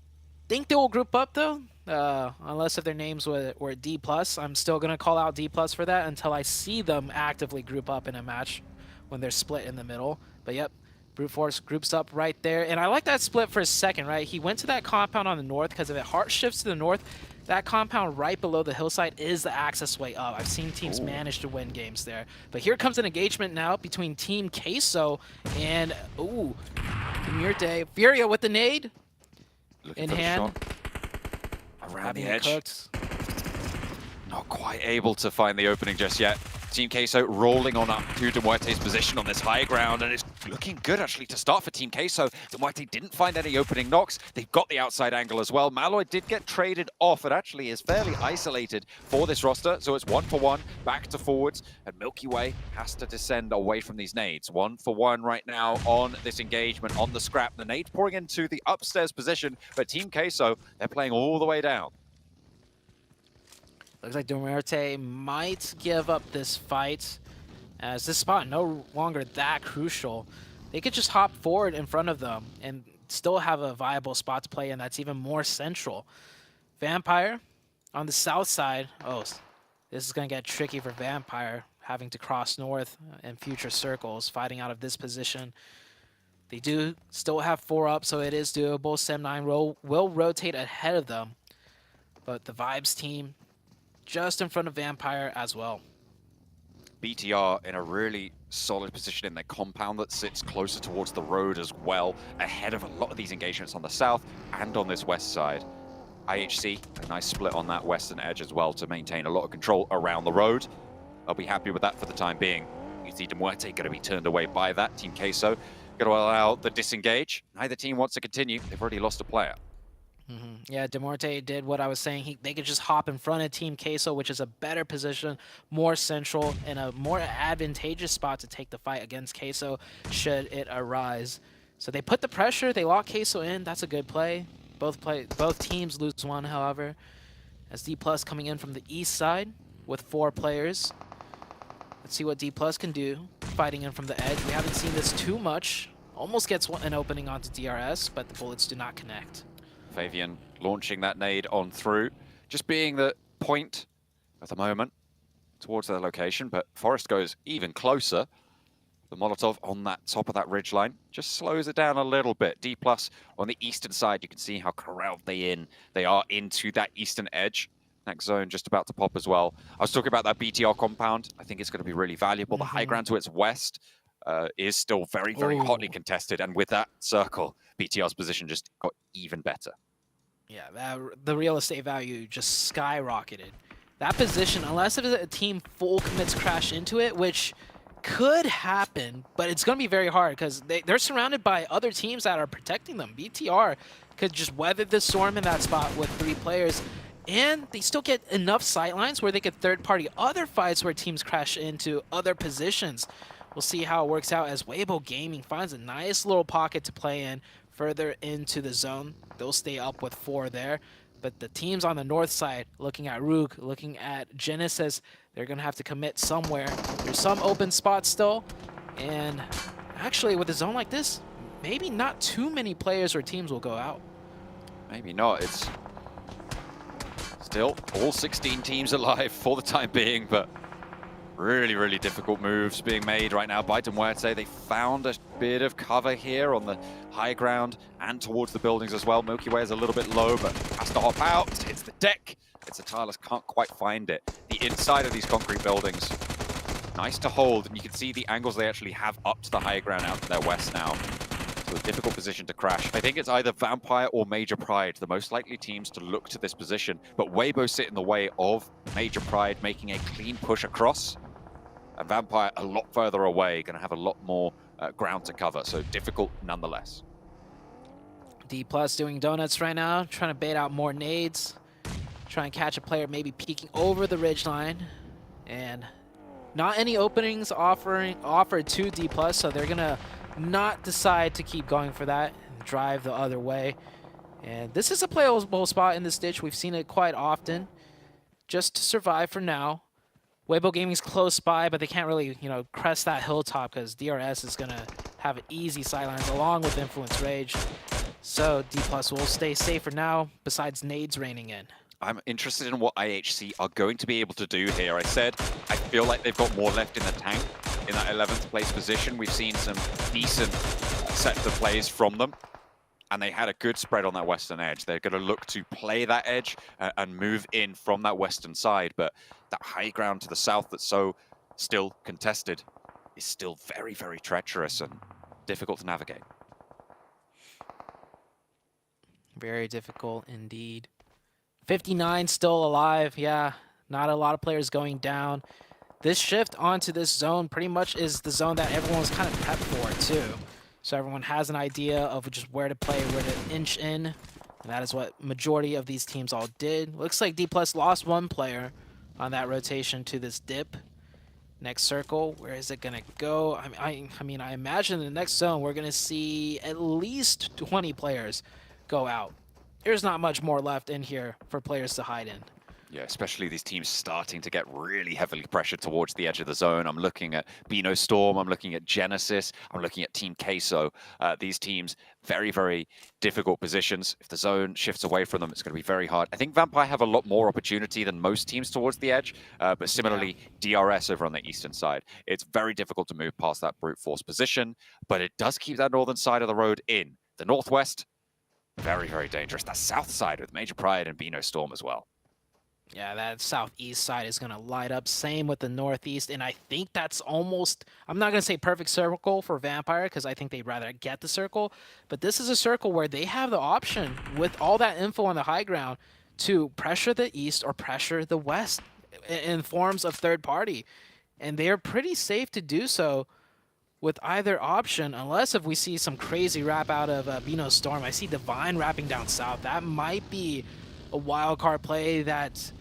think they will group up though, unless if their names were D+. I'm still going to call out D+ for that until I see them actively group up in a match when they're split in the middle. But yep, Brute Force groups up right there. And I like that split for a second, right? He went to that compound on the north because if it hard shifts to the north, that compound right below the hillside is the access way up. I've seen teams manage to win games there. But here comes an engagement now between Team Queso and, Demurte. Furia with the nade in hand. Around the edge. Not quite able to find the opening just yet. Team Queso rolling on up to Demuerte's position on this high ground, and it's looking good actually to start for Team Queso. Demuerte didn't find any opening knocks. They've got the outside angle as well. Malloy did get traded off. It actually is fairly isolated for this roster, so it's 1-for-1, back to forwards, and Milky Way has to descend away from these nades. 1-for-1 right now on this engagement, on the scrap. The nade pouring into the upstairs position, but Team Queso, they're playing all the way down. Looks like Demuerte might give up this fight, as this spot no longer that crucial. They could just hop forward in front of them and still have a viable spot to play in that's even more central. Vampire on the south side. Oh, this is going to get tricky for Vampire, having to cross north in future circles, fighting out of this position. They do still have 4 up, so it is doable. Sim9 will rotate ahead of them, but the Vibes team just in front of Vampire as well. BTR in a really solid position in their compound that sits closer towards the road as well, ahead of a lot of these engagements on the south and on this west side. IHC, a nice split on that western edge as well to maintain a lot of control around the road. I'll be happy with that for the time being. You see Demuerte going to be turned away by that. Team Queso going to allow the disengage. Neither team wants to continue. They've already lost a player. Yeah, Demuerte did what I was saying. They could just hop in front of Team Queso, which is a better position, more central, and a more advantageous spot to take the fight against Queso should it arise. So they put the pressure, they lock Queso in. That's a good play. Both teams lose 1, however. As D+ coming in from the east side with 4 players. Let's see what D+ can do, fighting in from the edge. We haven't seen this too much. Almost gets an opening onto DRS, but the bullets do not connect. Fabian launching that nade on through, just being the point at the moment towards their location, but Forest goes even closer. The Molotov on that top of that ridgeline just slows it down a little bit. D+ on the eastern side, you can see how corralled they are into that eastern edge. Next zone just about to pop as well. I was talking about that BTR compound. I think it's going to be really valuable. The high ground to its west is still very, very hotly contested, and with that circle, BTR's position just got even better. Yeah, the real estate value just skyrocketed. That position, unless if a team full commits crash into it, which could happen, but it's going to be very hard because they're surrounded by other teams that are protecting them. BTR could just weather the storm in that spot with 3 players, and they still get enough sightlines where they could third-party other fights where teams crash into other positions. We'll see how it works out as Weibo Gaming finds a nice little pocket to play in further into the zone. They'll stay up with 4 there. But the teams on the north side, looking at Rook, looking at Genesis, they're going to have to commit somewhere. There's some open spots still. And actually, with a zone like this, maybe not too many players or teams will go out. Maybe not. It's Still, all 16 teams alive for the time being, but really, really difficult moves being made right now by Demuerte. They found a bit of cover here on the high ground and towards the buildings as well. Milky Way is a little bit low, but has to hop out. Hits the deck. It's a Tireless, can't quite find it. The inside of these concrete buildings, nice to hold, and you can see the angles they actually have up to the high ground out to their west now. So a difficult position to crash. I think it's either Vampire or Major Pride, the most likely teams to look to this position, but Weibo sit in the way of Major Pride making a clean push across. And Vampire a lot further away, going to have a lot more ground to cover, so difficult nonetheless. D+ doing donuts right now, trying to bait out more nades, try and catch a player maybe peeking over the ridgeline, and not any openings offered to D+, so they're gonna not decide to keep going for that and drive the other way. And this is a playable spot in this ditch. We've seen it quite often. Just to survive for now. Weibo Gaming's close by, but they can't really, you know, crest that hilltop because DRS is gonna have an easy sidelines along with Influence Rage. So D+ will stay safe for now, besides nades raining in. I'm interested in what IHC are going to be able to do here. I said I feel like they've got more left in the tank in that 11th place position. We've seen some decent sets of plays from them, and they had a good spread on that western edge. They're going to look to play that edge and move in from that western side, but that high ground to the south that's so still contested is still very, very treacherous and difficult to navigate. Very difficult indeed. 59 still alive. Yeah, not a lot of players going down. This shift onto this zone pretty much is the zone that everyone's kind of prepped for too. So everyone has an idea of just where to play, where to inch in. And that is what majority of these teams all did. Looks like D+ lost one player on that rotation to this dip. Next circle, where is it going to go? I mean, I imagine in the next zone, we're going to see at least 20 players go out. There's not much more left in here for players to hide in. Yeah, especially these teams starting to get really heavily pressured towards the edge of the zone. I'm looking at Bino Storm, I'm looking at Genesis, I'm looking at Team Queso. These teams, very, very difficult positions. If the zone shifts away from them, it's going to be very hard. I think Vampire have a lot more opportunity than most teams towards the edge, but similarly, DRS over on the eastern side. It's very difficult to move past that brute force position, but it does keep that northern side of the road in. The northwest, very, very dangerous. That south side with Major Pride and Bino Storm as well. Yeah, that southeast side is going to light up. Same with the northeast. And I think that's almost, I'm not going to say perfect circle for Vampire because I think they'd rather get the circle. But this is a circle where they have the option with all that info on the high ground to pressure the east or pressure the west in forms of third party. And they're pretty safe to do so with either option, unless if we see some crazy wrap out of Bino Storm. I see Divine wrapping down south. That might be a wild card play that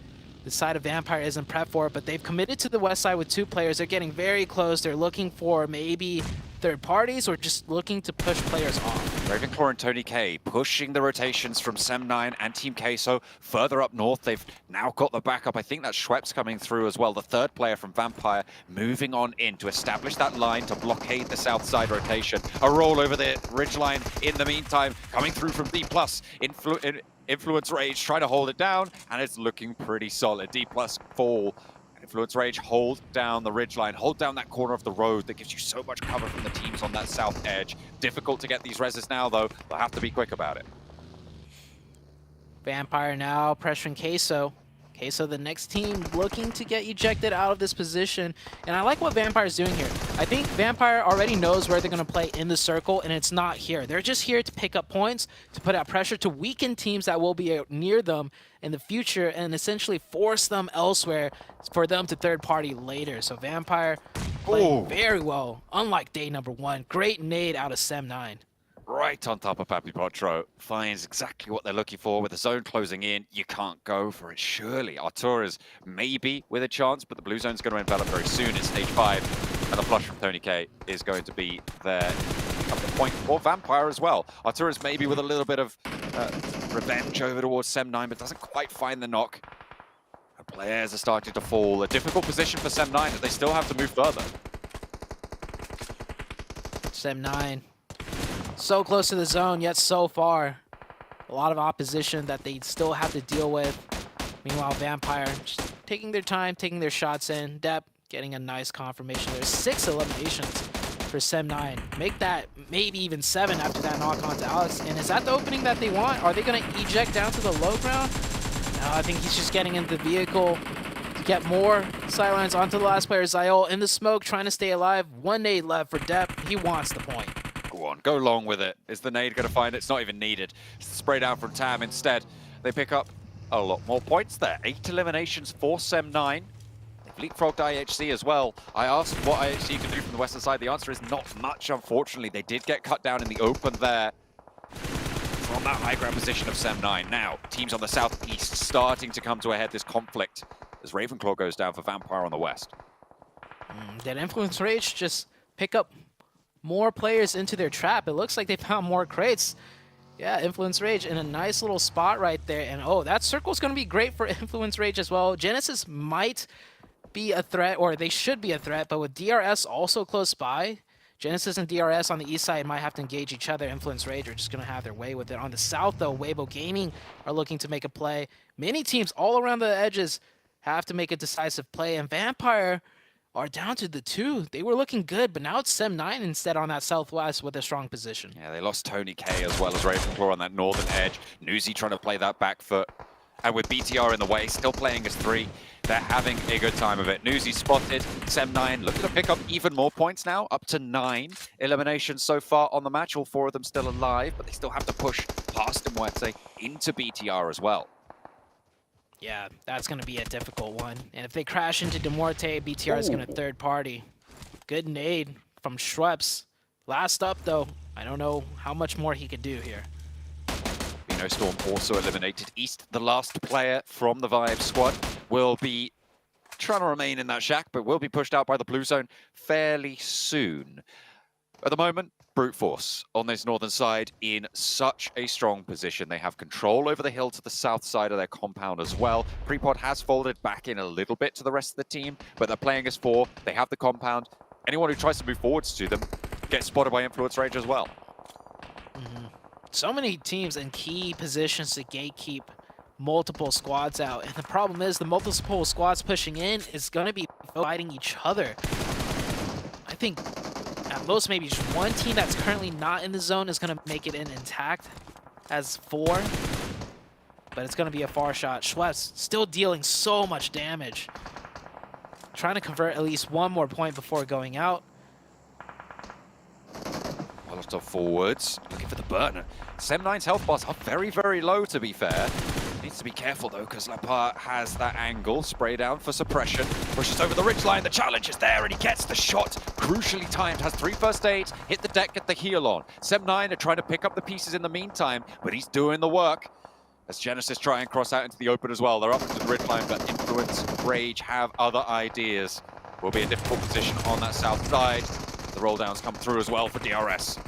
the side of Vampire isn't prepped for, but they've committed to the west side with two players. They're getting very close. They're looking for maybe third parties or just looking to push players off. Ravenclaw and Tony K pushing the rotations from Sem9 and Team Queso further up north. They've now got the backup. I think that Schweppes coming through as well. The third player from Vampire moving on in to establish that line to blockade the south side rotation. A roll over the ridgeline in the meantime, coming through from D+. Influence Rage trying to hold it down, and it's looking pretty solid. D+ fall. Influence Rage hold down the ridgeline, hold down that corner of the road that gives you so much cover from the teams on that south edge. Difficult to get these reses now, though. They'll have to be quick about it. Vampire now pressuring Queso. Queso, the next team, looking to get ejected out of this position. And I like what Vampire's doing here. I think Vampire already knows where they're going to play in the circle, and it's not here. They're just here to pick up points, to put out pressure, to weaken teams that will be near them in the future, and essentially force them elsewhere for them to third party later. So Vampire playing very well, unlike day number one. Great nade out of Sem9. Right on top of Papi Potro, finds exactly what they're looking for. With the zone closing in, you can't go for it, surely. Artura's maybe with a chance, but the blue zone's going to envelop very soon in stage 5, and the flush from Tony K is going to be there at the point for Vampire as well. Artura's maybe with a little bit of revenge over towards Sem9, but doesn't quite find the knock. The players are starting to fall. A difficult position for Sem9, but they still have to move further. Sem9. So close to the zone, yet so far. A lot of opposition that they still have to deal with. Meanwhile, Vampire just taking their time, taking their shots in. Depp getting a nice confirmation. There's 6 eliminations for Sem9. Make that maybe even 7 after that knock on to Alex. And is that the opening that they want? Are they going to eject down to the low ground? No, I think he's just getting into the vehicle to get more sightlines onto the last player, Zayol, in the smoke, trying to stay alive. 1 nade left for Depp. He wants the point. Go on, go long with it. Is the nade going to find it? It's not even needed. It's the spray down from Tam instead. They pick up a lot more points there. 8 eliminations for Sem9. They've leapfrogged IHC as well. I asked what IHC can do from the western side. The answer is not much, unfortunately. They did get cut down in the open there from that high ground position of Sem9. Now, teams on the southeast starting to come to a head this conflict as Ravenclaw goes down for Vampire on the west. Did Influence Rage just pick up more players into their trap? It looks like they found more crates. Yeah, Influence Rage in a nice little spot right there. And oh, that circle's going to be great for Influence Rage as well. Genesis might be a threat, or they should be a threat, but with DRS also close by, Genesis and DRS on the east side might have to engage each other. Influence Rage are just going to have their way with it. On the south, though, Weibo Gaming are looking to make a play. Many teams all around the edges have to make a decisive play, and Vampire are down to the 2. They were looking good, but now it's Sem9 instead on that southwest with a strong position. Yeah, they lost Tony K as well as Ravenclaw on that northern edge. Newsy trying to play that back foot. And with BTR in the way, still playing as 3, they're having a good time of it. Newsy spotted. Sem9 looking to pick up even more points now, up to 9 eliminations so far on the match. All 4 of them still alive, but they still have to push past Mwete into BTR as well. Yeah, that's going to be a difficult one. And if they crash into Demorte, BTR is going to third party. Good nade from Schweppes. Last up, though, I don't know how much more he could do here. Storm also eliminated. East, the last player from the Vibe squad, will be trying to remain in that shack, but will be pushed out by the blue zone fairly soon. At the moment, Brute Force on this northern side in such a strong position. They have control over the hill to the south side of their compound as well. Prepod has folded back in a little bit to the rest of the team, but they're playing as 4. They have the compound. Anyone who tries to move forwards to them gets spotted by Influence Rage as well. So many teams in key positions to gatekeep multiple squads out. And the problem is the multiple squads pushing in is going to be fighting each other. I think at most maybe just one team that's currently not in the zone is going to make it in intact as 4. But it's going to be a far shot. Schweppes still dealing so much damage. Trying to convert at least 1 more point before going out. A lot of forwards, looking for the burner. Sem9's health bars are very, very low, to be fair. Needs to be careful, though, because Lapart has that angle. Spray down for suppression. Pushes over the ridgeline. The challenge is there, and he gets the shot. Crucially timed. Has 3 first aids. Hit the deck, get the heal on. Sem9 are trying to pick up the pieces in the meantime, but he's doing the work. As Genesis try and cross out into the open as well. They're up into the ridgeline, but Influence Rage have other ideas. Will be a difficult position on that south side. The roll downs come through as well for DRS.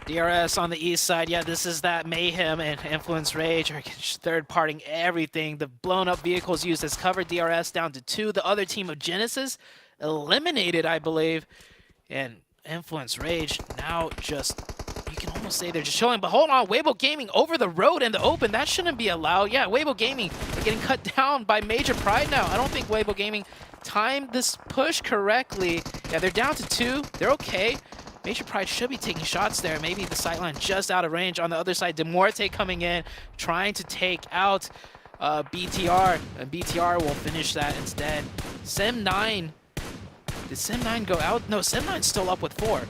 DRS on the east side, yeah, this is that Mayhem and Influence Rage are third-parting everything. The blown-up vehicles used as cover. DRS down to 2. The other team of Genesis eliminated, I believe. And Influence Rage now just, you can almost say they're just showing. But hold on, Weibo Gaming over the road in the open. That shouldn't be allowed. Yeah, Weibo Gaming are getting cut down by Major Pride now. I don't think Weibo Gaming timed this push correctly. Yeah, they're down to 2. They're okay. Major Pride should be taking shots there. Maybe the sightline just out of range. On the other side, Demorte coming in, trying to take out BTR. And BTR will finish that instead. Sem9. Did Sem9 go out? No, Sem9's still up with 4.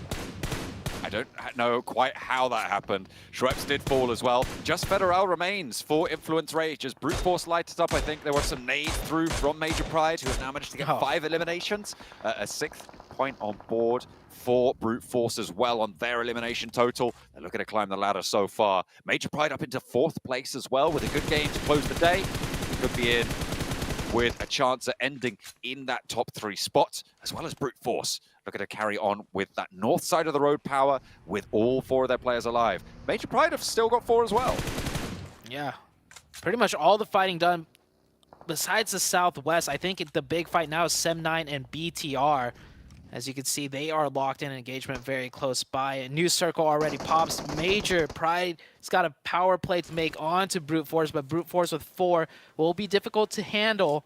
I don't know quite how that happened. Schweppes did fall as well. Just Federal remains for Influence Rage as Brute Force lights up. I think there was some nades through from Major Pride, who have now managed to get 5 eliminations. A 6th point on board for Brute Force as well on their elimination total. They're looking to climb the ladder so far. Major Pride up into 4th place as well with a good game to close the day. Could be in with a chance at ending in that top 3 spot, as well as Brute Force looking to carry on with that north side of the road power with all 4 of their players alive. Major Pride have still got 4 as well. Yeah, pretty much all the fighting done. Besides the southwest, I think the big fight now is Sem9 and BTR. As you can see, they are locked in engagement very close by. A new circle already pops. Major Pride has got a power play to make onto Brute Force, but Brute Force with 4 will be difficult to handle.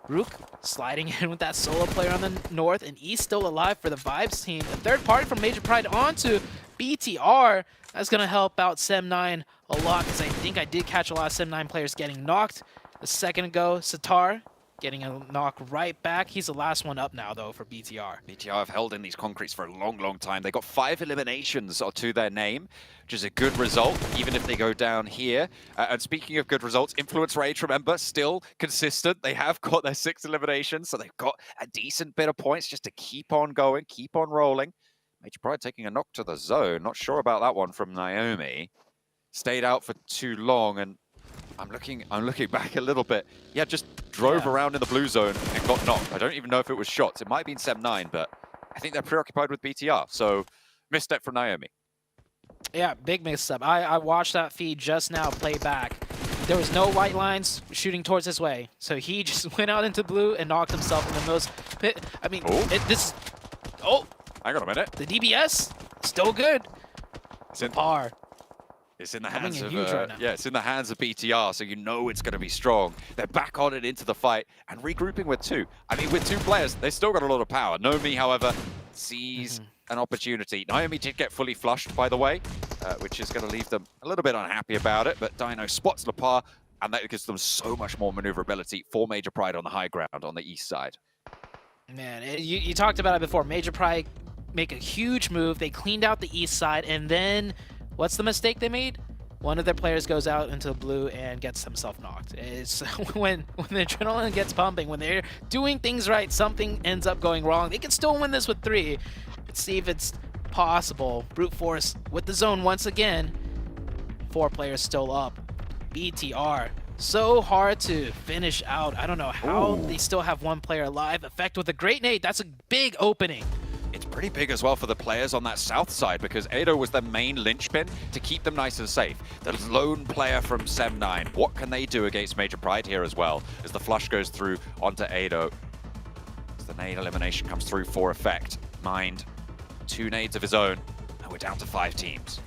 Rook sliding in with that solo player on the north, and East still alive for the Vibes team. The third party from Major Pride onto BTR. That's going to help out Sem9 a lot, because I think I did catch a lot of Sem9 players getting knocked. A second ago, Satar getting a knock right back. He's the last one up now, though, for BTR. BTR have held in these concretes for a long, long time. They got 5 eliminations to their name, which is a good result, even if they go down here. And speaking of good results, Influence Rage, remember, still consistent. They have got their 6 eliminations, so they've got a decent bit of points just to keep on going, keep on rolling. Major Pride taking a knock to the zone. Not sure about that one from Naomi. Stayed out for too long, and I'm looking back a little bit. Yeah, just drove around in the blue zone and got knocked. I don't even know if it was shots. It might have been Sem9, but I think they're preoccupied with BTR. So, misstep from Naomi. Yeah, big misstep. I watched that feed just now play back. There was no white lines shooting towards his way. So he just went out into blue and knocked himself in the most pit. I mean, hang on a minute. The DBS, still good. It's in par. It's in the hands of it's in the hands of BTR, so you know it's going to be strong. They're back on it into the fight and regrouping with 2. I mean, with 2 players, they still got a lot of power. Naomi, however, sees an opportunity. Naomi did get fully flushed, by the way, which is going to leave them a little bit unhappy about it. But Dino spots Lepar, and that gives them so much more maneuverability for Major Pride on the high ground on the east side. Man, you talked about it before. Major Pride make a huge move. They cleaned out the east side, and then what's the mistake they made? One of their players goes out into the blue and gets himself knocked. It's when the adrenaline gets pumping, when they're doing things right, something ends up going wrong. They can still win this with 3. Let's see if it's possible. Brute Force with the zone once again. 4 players still up. BTR. So hard to finish out. I don't know how they still have 1 player alive. Effect with a great nade. That's a big opening. It's pretty big as well for the players on that south side, because Ado was their main linchpin to keep them nice and safe. The lone player from Sem9. What can they do against Major Pride here as well, as the flush goes through onto Ado? As the nade elimination comes through for effect. Mind 2 nades of his own, and we're down to 5 teams.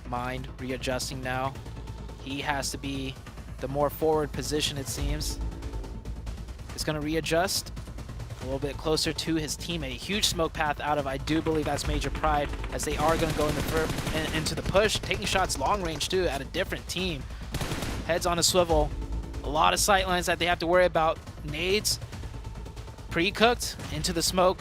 Mind readjusting now. He has to be the more forward position, it seems. He's going to readjust a little bit closer to his teammate. Huge smoke path out of, I do believe that's Major Pride, as they are going to go into the push, taking shots long range too at a different team. Heads on a swivel. A lot of sight lines that they have to worry about. Nades pre-cooked into the smoke.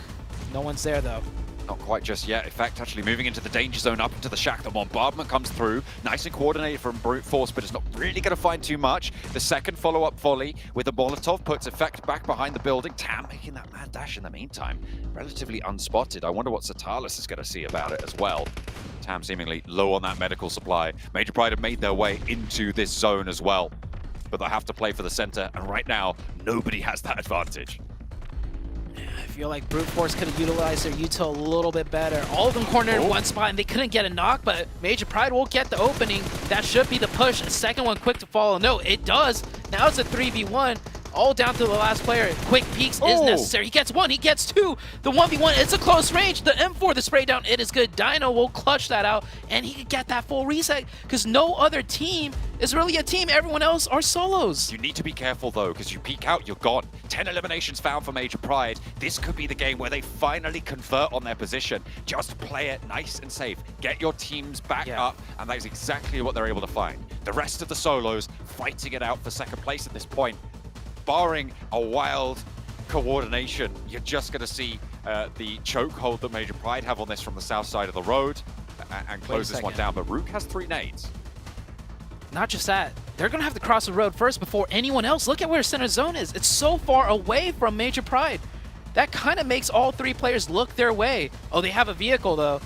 No one's there though. Not quite just yet. In fact, actually moving into the danger zone up into the shack. The bombardment comes through. Nice and coordinated from Brute Force, but it's not really going to find too much. The second follow-up volley with the Molotov puts effect back behind the building. Tam making that mad dash in the meantime. Relatively unspotted. I wonder what Satalis is going to see about it as well. Tam seemingly low on that medical supply. Major Pride have made their way into this zone as well, but they'll have to play for the center, and right now, nobody has that advantage. I feel like Brute Force could have utilized their util a little bit better. All of them cornered in one spot, and they couldn't get a knock, but Major Pride will get the opening. That should be the push. A second one quick to follow. No, it does. Now it's a 3v1. All down to the last player. Quick peeks is necessary. He gets 1, he gets 2. The 1v1, it's a close range. The M4, the spray down, it is good. Dino will clutch that out, and he can get that full reset, because no other team is really a team. Everyone else are solos. You need to be careful, though, because you peek out, you're gone. 10 eliminations found for Major Pride. This could be the game where they finally convert on their position. Just play it nice and safe. Get your teams back up, and that is exactly what they're able to find. The rest of the solos fighting it out for second place at this point. Barring a wild coordination, you're just going to see the chokehold that Major Pride have on this from the south side of the road and close this one down. But Rook has 3 nades. Not just that, they're going to have to cross the road first before anyone else. Look at where center zone is. It's so far away from Major Pride. That kind of makes all 3 players look their way. Oh, they have a vehicle, though.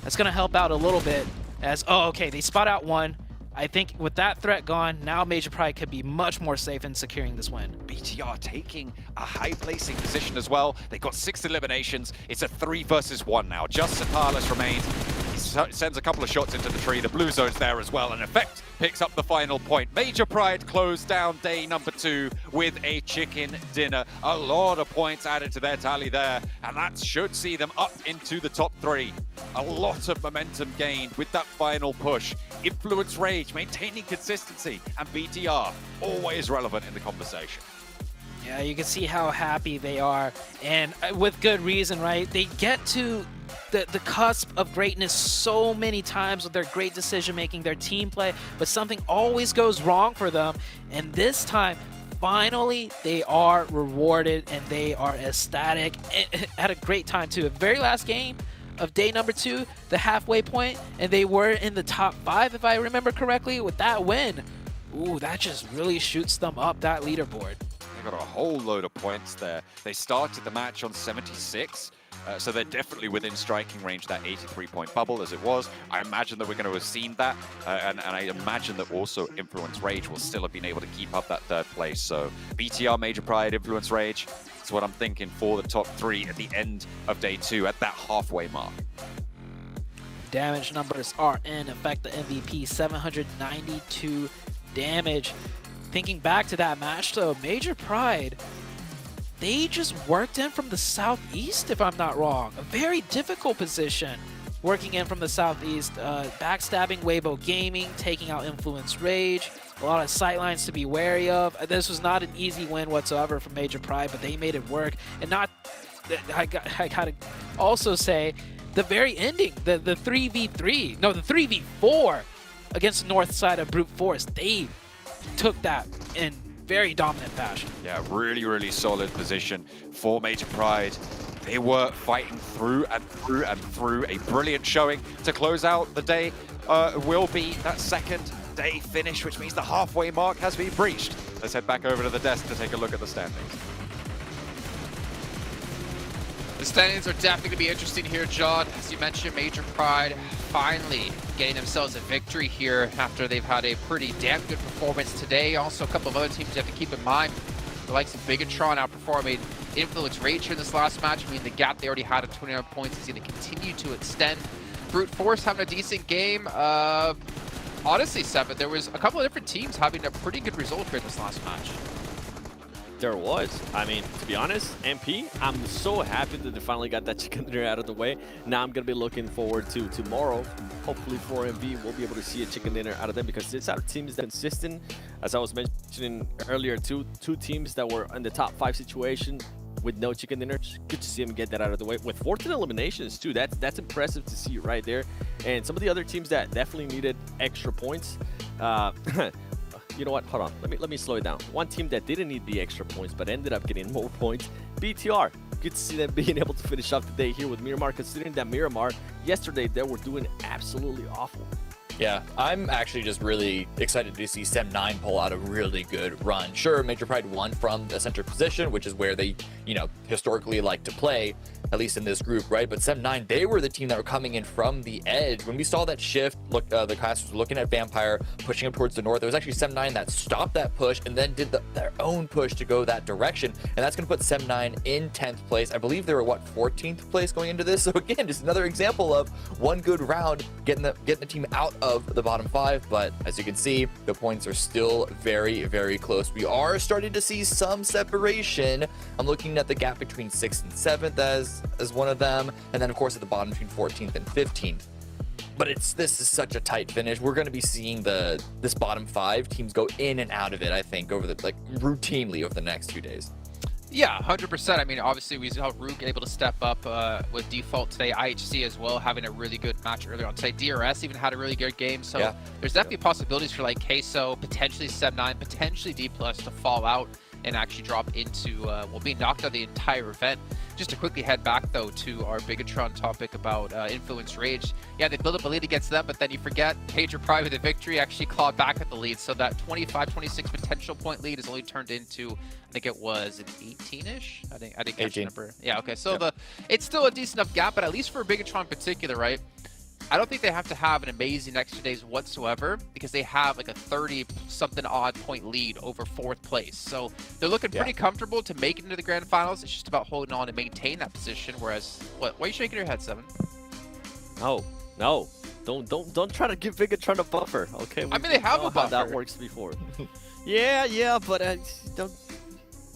That's going to help out a little bit. As, okay, they spot out 1. I think with that threat gone, now Major Pride could be much more safe in securing this win. BTR taking a high placing position as well. They've got 6 eliminations. It's a 3 versus 1 now. Just Satalis remains. He's sends a couple of shots into the tree. The blue zone's there as well, and Effect picks up the final point. Major Pride closed down day number 2 with a chicken dinner. A lot of points added to their tally there, and that should see them up into the top 3. A lot of momentum gained with that final push. Influence Rage maintaining consistency, and BTR always relevant in the conversation. Yeah, you can see how happy they are, and with good reason, right? They get to the cusp of greatness so many times with their great decision making, their team play, but something always goes wrong for them, and this time finally they are rewarded and they are ecstatic at a great time too. The very last game of day number 2, the halfway point, and they were in the top 5 if I remember correctly. With that win, ooh, that just really shoots them up that leaderboard. They got a whole load of points there. They started the match on 76, so they're definitely within striking range, that 83-point bubble as it was. I imagine that we're going to have seen that, and I imagine that also Influence Rage will still have been able to keep up that 3rd place. So BTR, Major Pride, Influence Rage, that's what I'm thinking for the top 3 at the end of day 2 at that halfway mark. Damage numbers are in effect. The MVP, 792 damage. Thinking back to that match though, Major Pride, they just worked in from the southeast if I'm not wrong. A very difficult position working in from the southeast, backstabbing Weibo Gaming, taking out Influence Rage, a lot of sightlines to be wary of. This was not an easy win whatsoever for Major Pride, but they made it work. And not, I gotta also say, the very ending, the 3v3, no, the 3v4 against the north side of Brute Force, they took that in very dominant fashion. Yeah, really, really solid position for Major Pride. They were fighting through and through and through. A brilliant showing to close out the day will be that 2nd day finish, which means the halfway mark has been breached. Let's head back over to the desk to take a look at the standings. The standings are definitely going to be interesting here, John. As you mentioned, Major Pride finally getting themselves a victory here after they've had a pretty damn good performance today. Also, a couple of other teams you have to keep in mind. The likes of Bigatron outperforming Influence Rage here in this last match. I mean, the gap they already had of 29 points is going to continue to extend. Brute Force having a decent game. Honestly, Seven, there was a couple of different teams having a pretty good result here in this last match. There was. I mean, to be honest, MP, I'm so happy that they finally got that chicken dinner out of the way. Now I'm going to be looking forward to tomorrow. Hopefully for MV, we'll be able to see a chicken dinner out of them because it's our teams that are consistent. As I was mentioning earlier, two teams that were in the top 5 situation with no chicken dinner. Good to see them get that out of the way. With 14 eliminations too, that's impressive to see right there. And some of the other teams that definitely needed extra points. You know what? Hold on. Let me slow it down. One team that didn't need the extra points but ended up getting more points, BTR. Good to see them being able to finish off the day here with Miramar, considering that Miramar, yesterday, they were doing absolutely awful. Yeah, I'm actually just really excited to see Sem9 pull out a really good run. Sure, Major Pride won from the center position, which is where they, historically like to play, at least in this group, right? But Sem9, they were the team that were coming in from the edge. When we saw that shift, look, the cast was looking at Vampire, pushing up towards the north. It was actually Sem9 that stopped that push and then did their own push to go that direction. And that's going to put Sem9 in 10th place. I believe they were, 14th place going into this? So again, just another example of one good round getting the team out of the bottom 5. But as you can see, the points are still very, very close. We are starting to see some separation. I'm looking at the gap between 6th and 7th as one of them, and then of course at the bottom between 14th and 15th. But this is such a tight finish. We're going to be seeing this bottom 5 teams go in and out of it, I think, over routinely over the next 2 days. Yeah, 100%. I mean, obviously, we saw Rook able to step up with default today. IHC as well, having a really good match earlier on today. DRS even had a really good game. So yeah, there's definitely possibilities for Queso, potentially Sem9, potentially D+ to fall out and actually drop into, being knocked out the entire event. Just to quickly head back, though, to our Bigatron topic about Influence Rage. Yeah, they built up a lead against them, but then you forget Major Pride with a victory actually clawed back at the lead. So that 25-26 potential point lead is only turned into, I think it was an 18-ish? I didn't catch the number. Yeah, okay. So it's still a decent enough gap, but at least for Bigatron in particular, right? I don't think they have to have an amazing extra days whatsoever because they have a 30-something odd point lead over 4th place. So they're looking pretty comfortable to make it into the Grand Finals. It's just about holding on and maintain that position. Whereas, why are you shaking your head, Seven? Oh, No, don't try to give Bigatron a buffer. Okay. I mean, they have a buffer. How that works before. yeah, but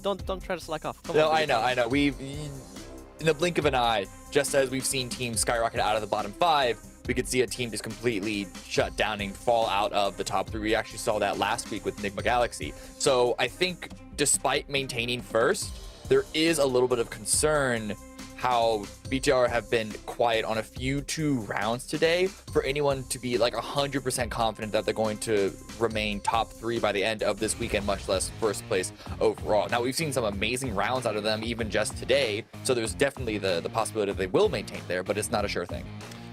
don't try to slack off. Come No, on, I know. We've in the blink of an eye, just as we've seen teams skyrocket out of the bottom 5, we could see a team just completely shut down and fall out of the top 3. We actually saw that last week with Enigma Galaxy. So I think despite maintaining first, there is a little bit of concern how BTR have been quiet on a few 2 rounds today for anyone to be like 100% confident that they're going to remain top 3 by the end of this weekend, much less first place overall. Now, we've seen some amazing rounds out of them even just today, so there's definitely the possibility that they will maintain there, but it's not a sure thing.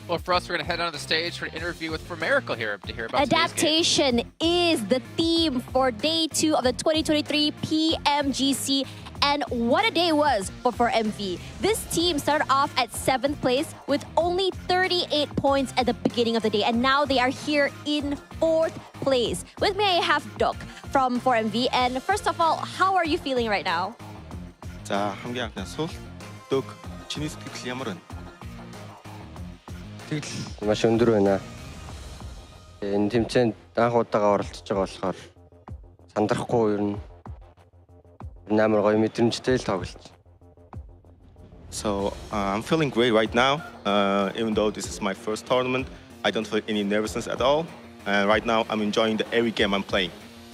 Well, for us, we're going to head on the stage for an interview with Formerical here to hear about Adaptation is the theme for day 2 of the 2023 PMGC. And what a day it was for MV. This team started off at 7th place with only 38 points at the beginning of the day. And now they are here in 4th place. With me, I have Dok from 4MV. And first of all, how are you feeling right now? 자, хамгийн анхны асуулт. Док, чиний сэтгэл ямар байна? Сэтгэл маш өндөр байна. Энэ тэмцээнд анх удаага оролцож байгаа болохоор сандрахгүй юу? Амар гоё мэдрэмжтэй л тоглож. So, I'm feeling great right now. Even though this is my first tournament, I don't feel any nervousness at all. And right now, I'm enjoying every game I'm playing.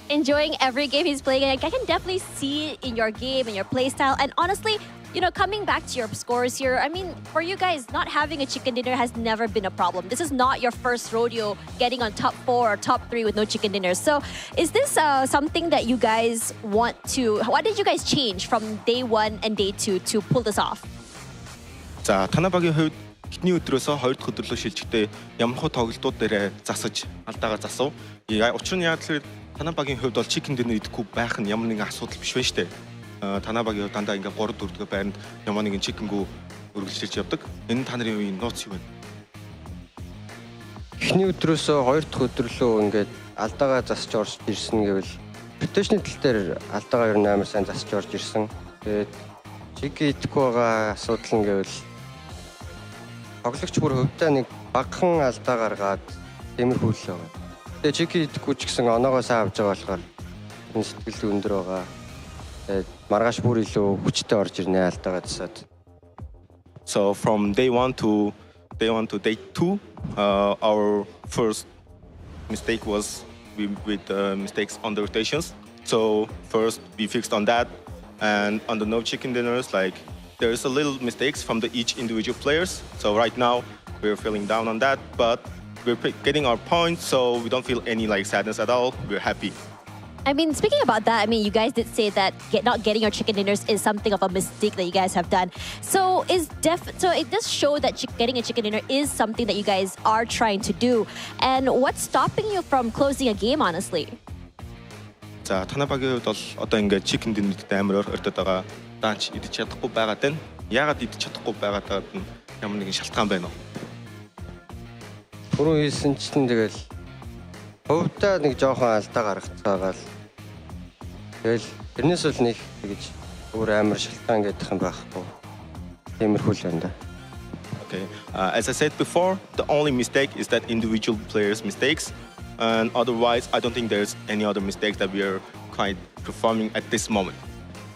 Enjoying every game he's playing. I can definitely see it in your game and your play style. And honestly, you know, coming back to your scores here, I mean, for you guys, not having a chicken dinner has never been a problem. This is not your first rodeo getting on top 4 or top 3 with no chicken dinners. So is this something that you guys want to... What did you guys change from day 1 and day 2 to pull this off? За, танай багийн хувьд эхний өдрөөсөө 2 дахь өдрөлөө шилжихдээ ямар хөө тоглолтууд дээр засаж алдаагаар засав. Учир нь яг л танай багийн хувьд бол chicken dinner идэхгүй байх нь ямар нэгэн асуудал биш байна шүү дээ. Танай багийн хувьд дандаа ингээ 3 4 дахь байранд ямар нэгэн chicken-гүү үргэлжлүүлж явдаг. Энэ та нарын үеийн нууц юу вэ? Эхний өдрөөсөө 2 дахь өдрөлөө ингээд алдаагаа засаж орж ирсэн гэвэл rotation тал дээр алдаагаа ер нь амар сайн засаж орж ирсэн. Тэгээд chicken идэхгүй байгаа асуудал нь гэвэл тоглогч бүр хувьдаа нэг багахан алдаа гаргаад тиймэрхүү л байгаа. Тэгээ chicken идэхгүй ч гэсэн оноогоо сайн авч байгаа болохоор энэ сэтгэл өндөр байгаа. Маргааш бүр илүү хүчтэй орж ирнэ алдаагаа засаад. So from day 1 to day 2, our first mistake was with mistakes on the rotations. So first we fixed on that, and on the no chicken dinners, like there's a little mistakes from each individual players. So right now we're feeling down on that, but we're getting our points, so we don't feel any like sadness at all. We're happy. I mean, speaking about that, I mean, you guys did say that not getting your chicken dinners is something of a mistake that you guys have done. So it does show that getting a chicken dinner is something that you guys are trying to do. And what's stopping you from closing a game, honestly? За, танай багийн хувьд бол одоо ингээд chicken dinner-тэй амар өртөд байгаа. Даанч идэж чадахгүй байгаад байна. Яагаад идэж чадахгүй байгаад нь ямар нэгэн шалтгаан байна уу? Түрүү хийсэн чинь тэгэл хувьдаа нэг жоохон алдаа гаргацаагаал. Тэгэл тэрнээс бол нэг тэгэж өөр амар шалтгаан гэдэг юм байхгүй. Тиймэрхүү л байна да. Okay. As I said before, the only mistake is that individual players' mistakes. And otherwise, I don't think there's any other mistakes that we are quite performing at this moment.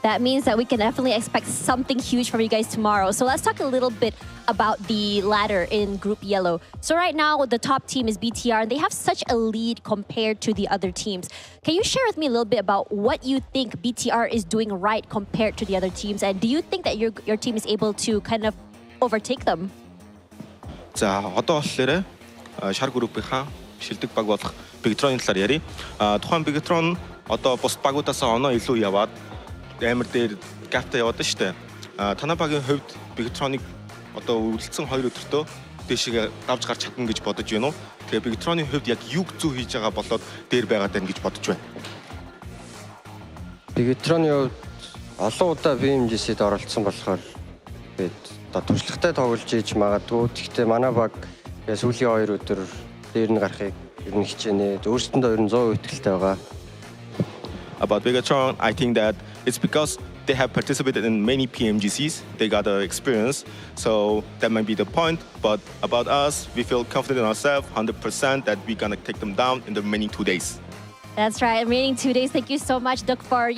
That means that we can definitely expect something huge from you guys tomorrow. So let's talk a little bit about the ladder in Group Yellow. So right now, the top team is BTR, and they have such a lead compared to the other teams. Can you share with me a little bit about what you think BTR is doing right compared to the other teams? And do you think that your team is able to kind of overtake them? За, одоо болохоор шар группийнхаа шилдэг баг болох Bigatron-ын талаар ярив. Тухайн Bigatron одоо бус багуудаас оноо илүү яваад амар дээр гапта яваад байна шүү дээ. Танай багийн хувьд Bigatron-ыг одоо үргэлжлсэн 2 өдөртөө дэшигээ давж гарч чадна гэж бодож байна уу? Тэгээ Bigatron-ын хувьд яг юу зүг хийж байгаа болоод дээр байгаад байна гэж бодож байна. Bigatron-ын хувьд олон удаа PMGC-д оролцсон болохоор тэгээд одоо туршлагатай тоглож иж магадгүй. Гэхдээ манай баг сүүлийн 2 өдөр дээр нь гарахыг ер нь хичээнэ. Өөрсдөндөө ер нь 100% итгэлтэй байгаа. About Bigatron, I think that it's because they have participated in many PMGCs. They got the experience, so that might be the point. But about us, we feel confident in ourselves, 100% that we're gonna take them down in the remaining 2 days. That's right. Remaining 2 days. Thank you so much, Duc, for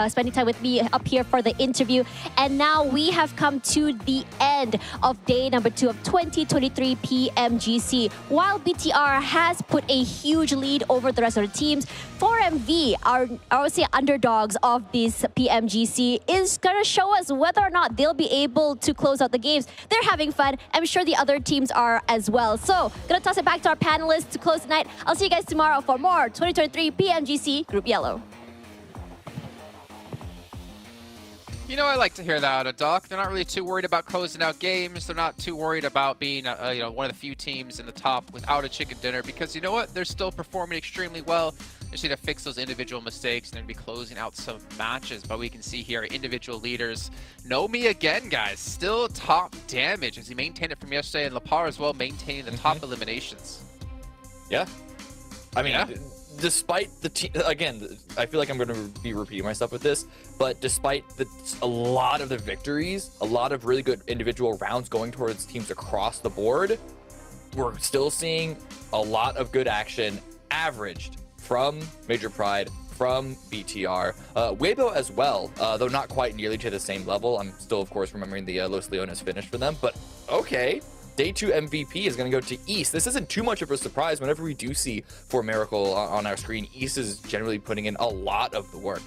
spending time with me up here for the interview. And now we have come to the end of day number 2 of 2023 PMGC. While BTR has put a huge lead over the rest of the teams, 4MV, our I would say underdogs of this PMGC, is gonna show us whether or not they'll be able to close out the games. They're having fun. I'm sure the other teams are as well. So, gonna toss it back to our panelists to close tonight. I'll see you guys tomorrow for more 2023 PMGC Group Yellow. You know, I like to hear that out of Doc. They're not really too worried about closing out games. They're not too worried about being, one of the few teams in the top without a chicken dinner, because you know what? They're still performing extremely well. They just need to fix those individual mistakes and then be closing out some matches. But we can see here individual leaders. Nomi again, guys, still top damage as he maintained it from yesterday, and Lapar as well maintaining the top eliminations. Yeah. I mean, despite the team, again, I feel like I'm going to be repeating myself with this, but despite a lot of the victories, a lot of really good individual rounds going towards teams across the board, we're still seeing a lot of good action averaged from Major Pride, from BTR, Weibo as well, though not quite nearly to the same level. I'm still, of course, remembering the Los Leones finish for them, but okay. Day 2 MVP is going to go to East. This isn't too much of a surprise. Whenever we do see For Miracle on our screen, East is generally putting in a lot of the work.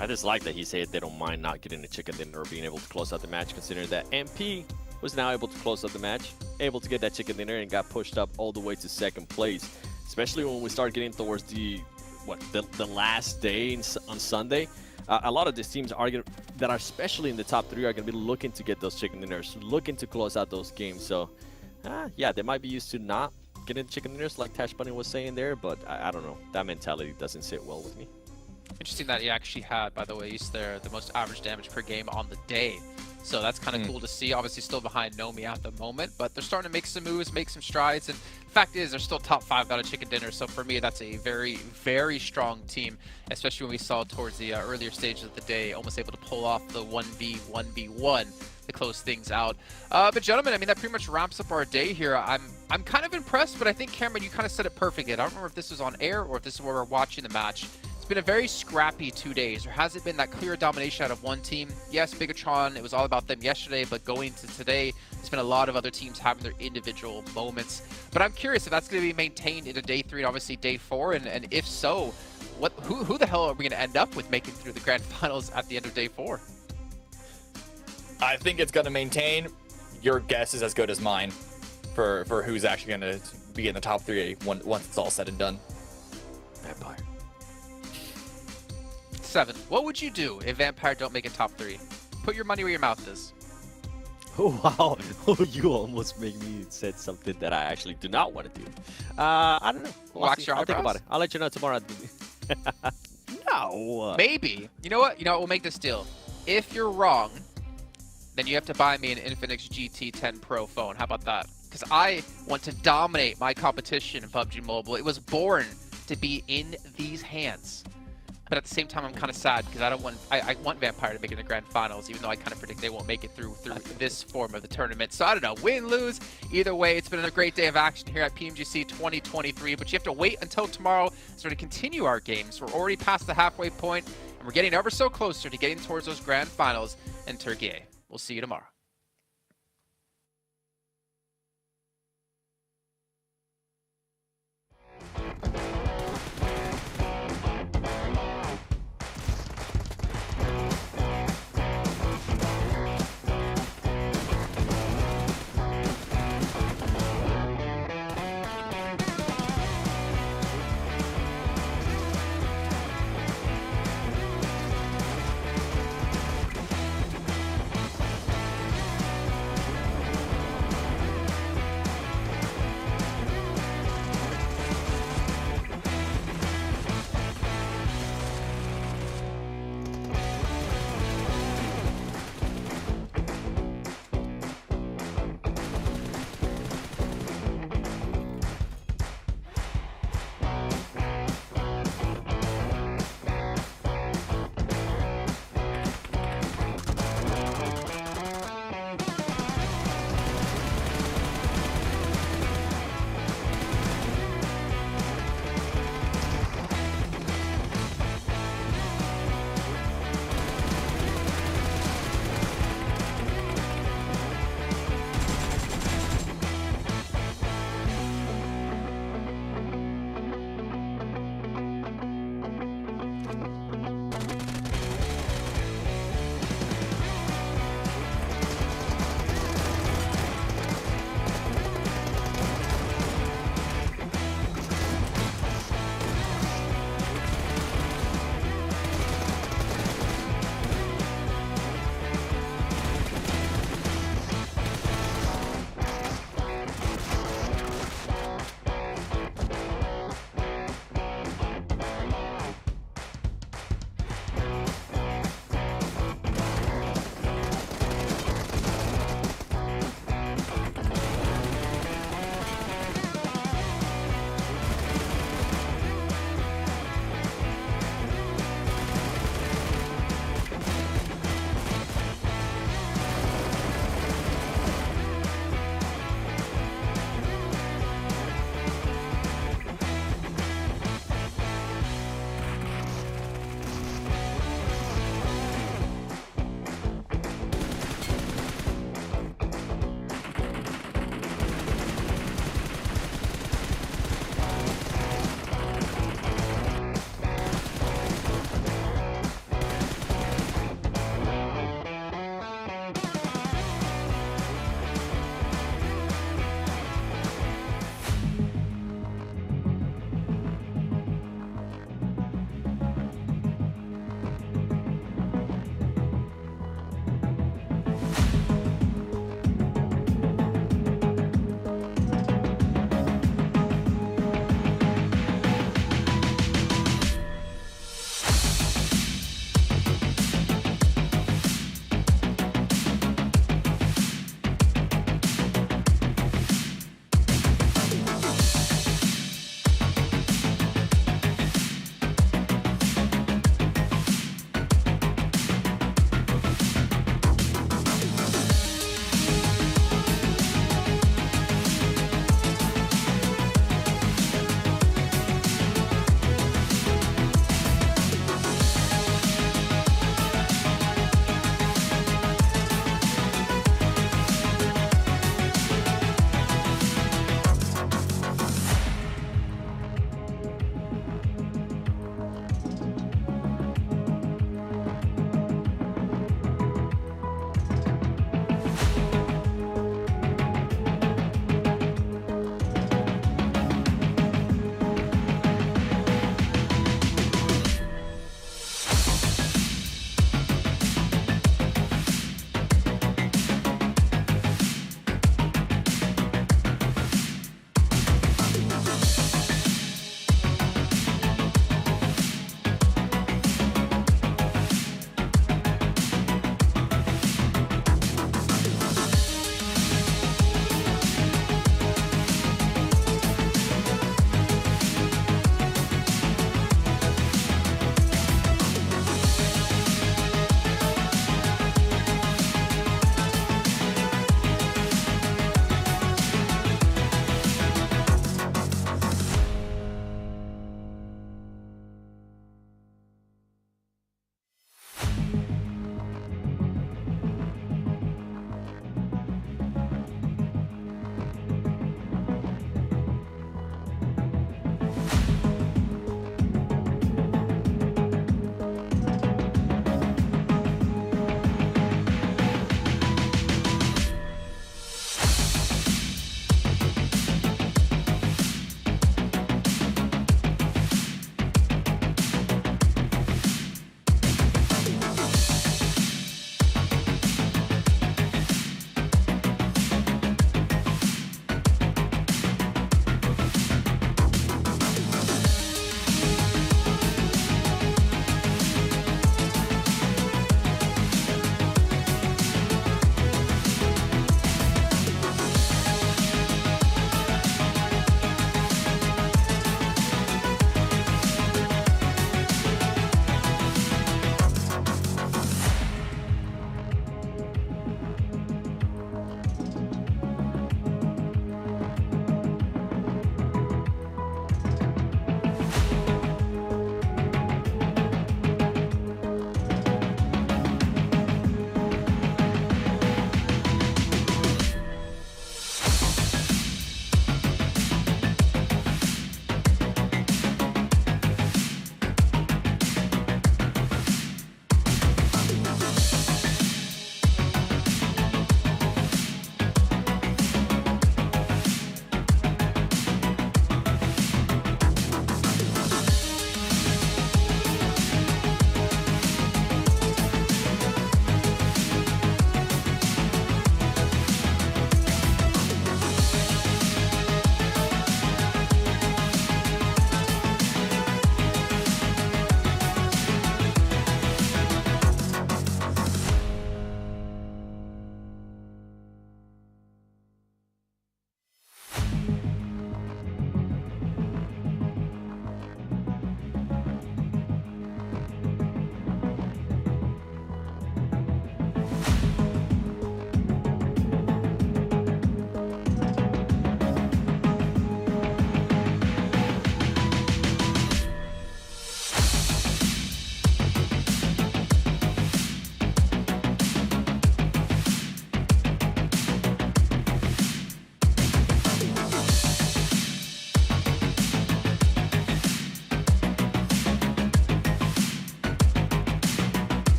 I just like that he said they don't mind not getting the chicken dinner or being able to close out the match, considering that MP was now able to close out the match, able to get that chicken dinner, and got pushed up all the way to 2nd place. Especially when we start getting towards the last day on Sunday. A lot of these teams that are especially in the top 3 are going to be looking to get those chicken dinners, looking to close out those games. So, yeah, they might be used to not getting chicken dinners like Tash Bunny was saying there, but I don't know. That mentality doesn't sit well with me. Interesting that he actually had, by the way, East there, the most average damage per game on the day. So that's kind of cool to see. Obviously still behind Nomi at the moment, but they're starting to make some moves, make some strides. And the fact is, they're still top 5 out of chicken dinner. So for me, that's a very, very strong team, especially when we saw towards the earlier stages of the day, almost able to pull off the 1v1v1 to close things out. But gentlemen, I mean, that pretty much wraps up our day here. I'm kind of impressed, but I think, Cameron, you kind of said it perfectly. I don't remember if this was on air or if this is where we're watching the match. Been a very scrappy 2 days. There hasn't been that clear domination out of one team. Yes, Bigatron, it was all about them yesterday, but going to today, there's been a lot of other teams having their individual moments. But I'm curious if that's going to be maintained into day 3 and obviously day 4, and if so, who the hell are we going to end up with making through the Grand Finals at the end of day 4? I think it's going to maintain. Your guess is as good as mine for who's actually going to be in the top 3 once it's all said and done. Vampire. 7. What would you do if Vampire don't make it top 3? Put your money where your mouth is. Oh, wow. You almost made me say something that I actually do not want to do. I don't know. I'll think about it. I'll let you know tomorrow. No. Maybe. You know what? We'll make this deal. If you're wrong, then you have to buy me an Infinix GT10 Pro phone. How about that? Because I want to dominate my competition in PUBG Mobile. It was born to be in these hands. But at the same time, I'm kind of sad because I want Vampire to make it in the Grand Finals, even though I kind of predict they won't make it through this form of the tournament. So I don't know, win, lose, either way, it's been a great day of action here at PMGC 2023. But you have to wait until tomorrow to continue our games. We're already past the halfway point, and we're getting ever so closer to getting towards those Grand Finals in Turkey. We'll see you tomorrow.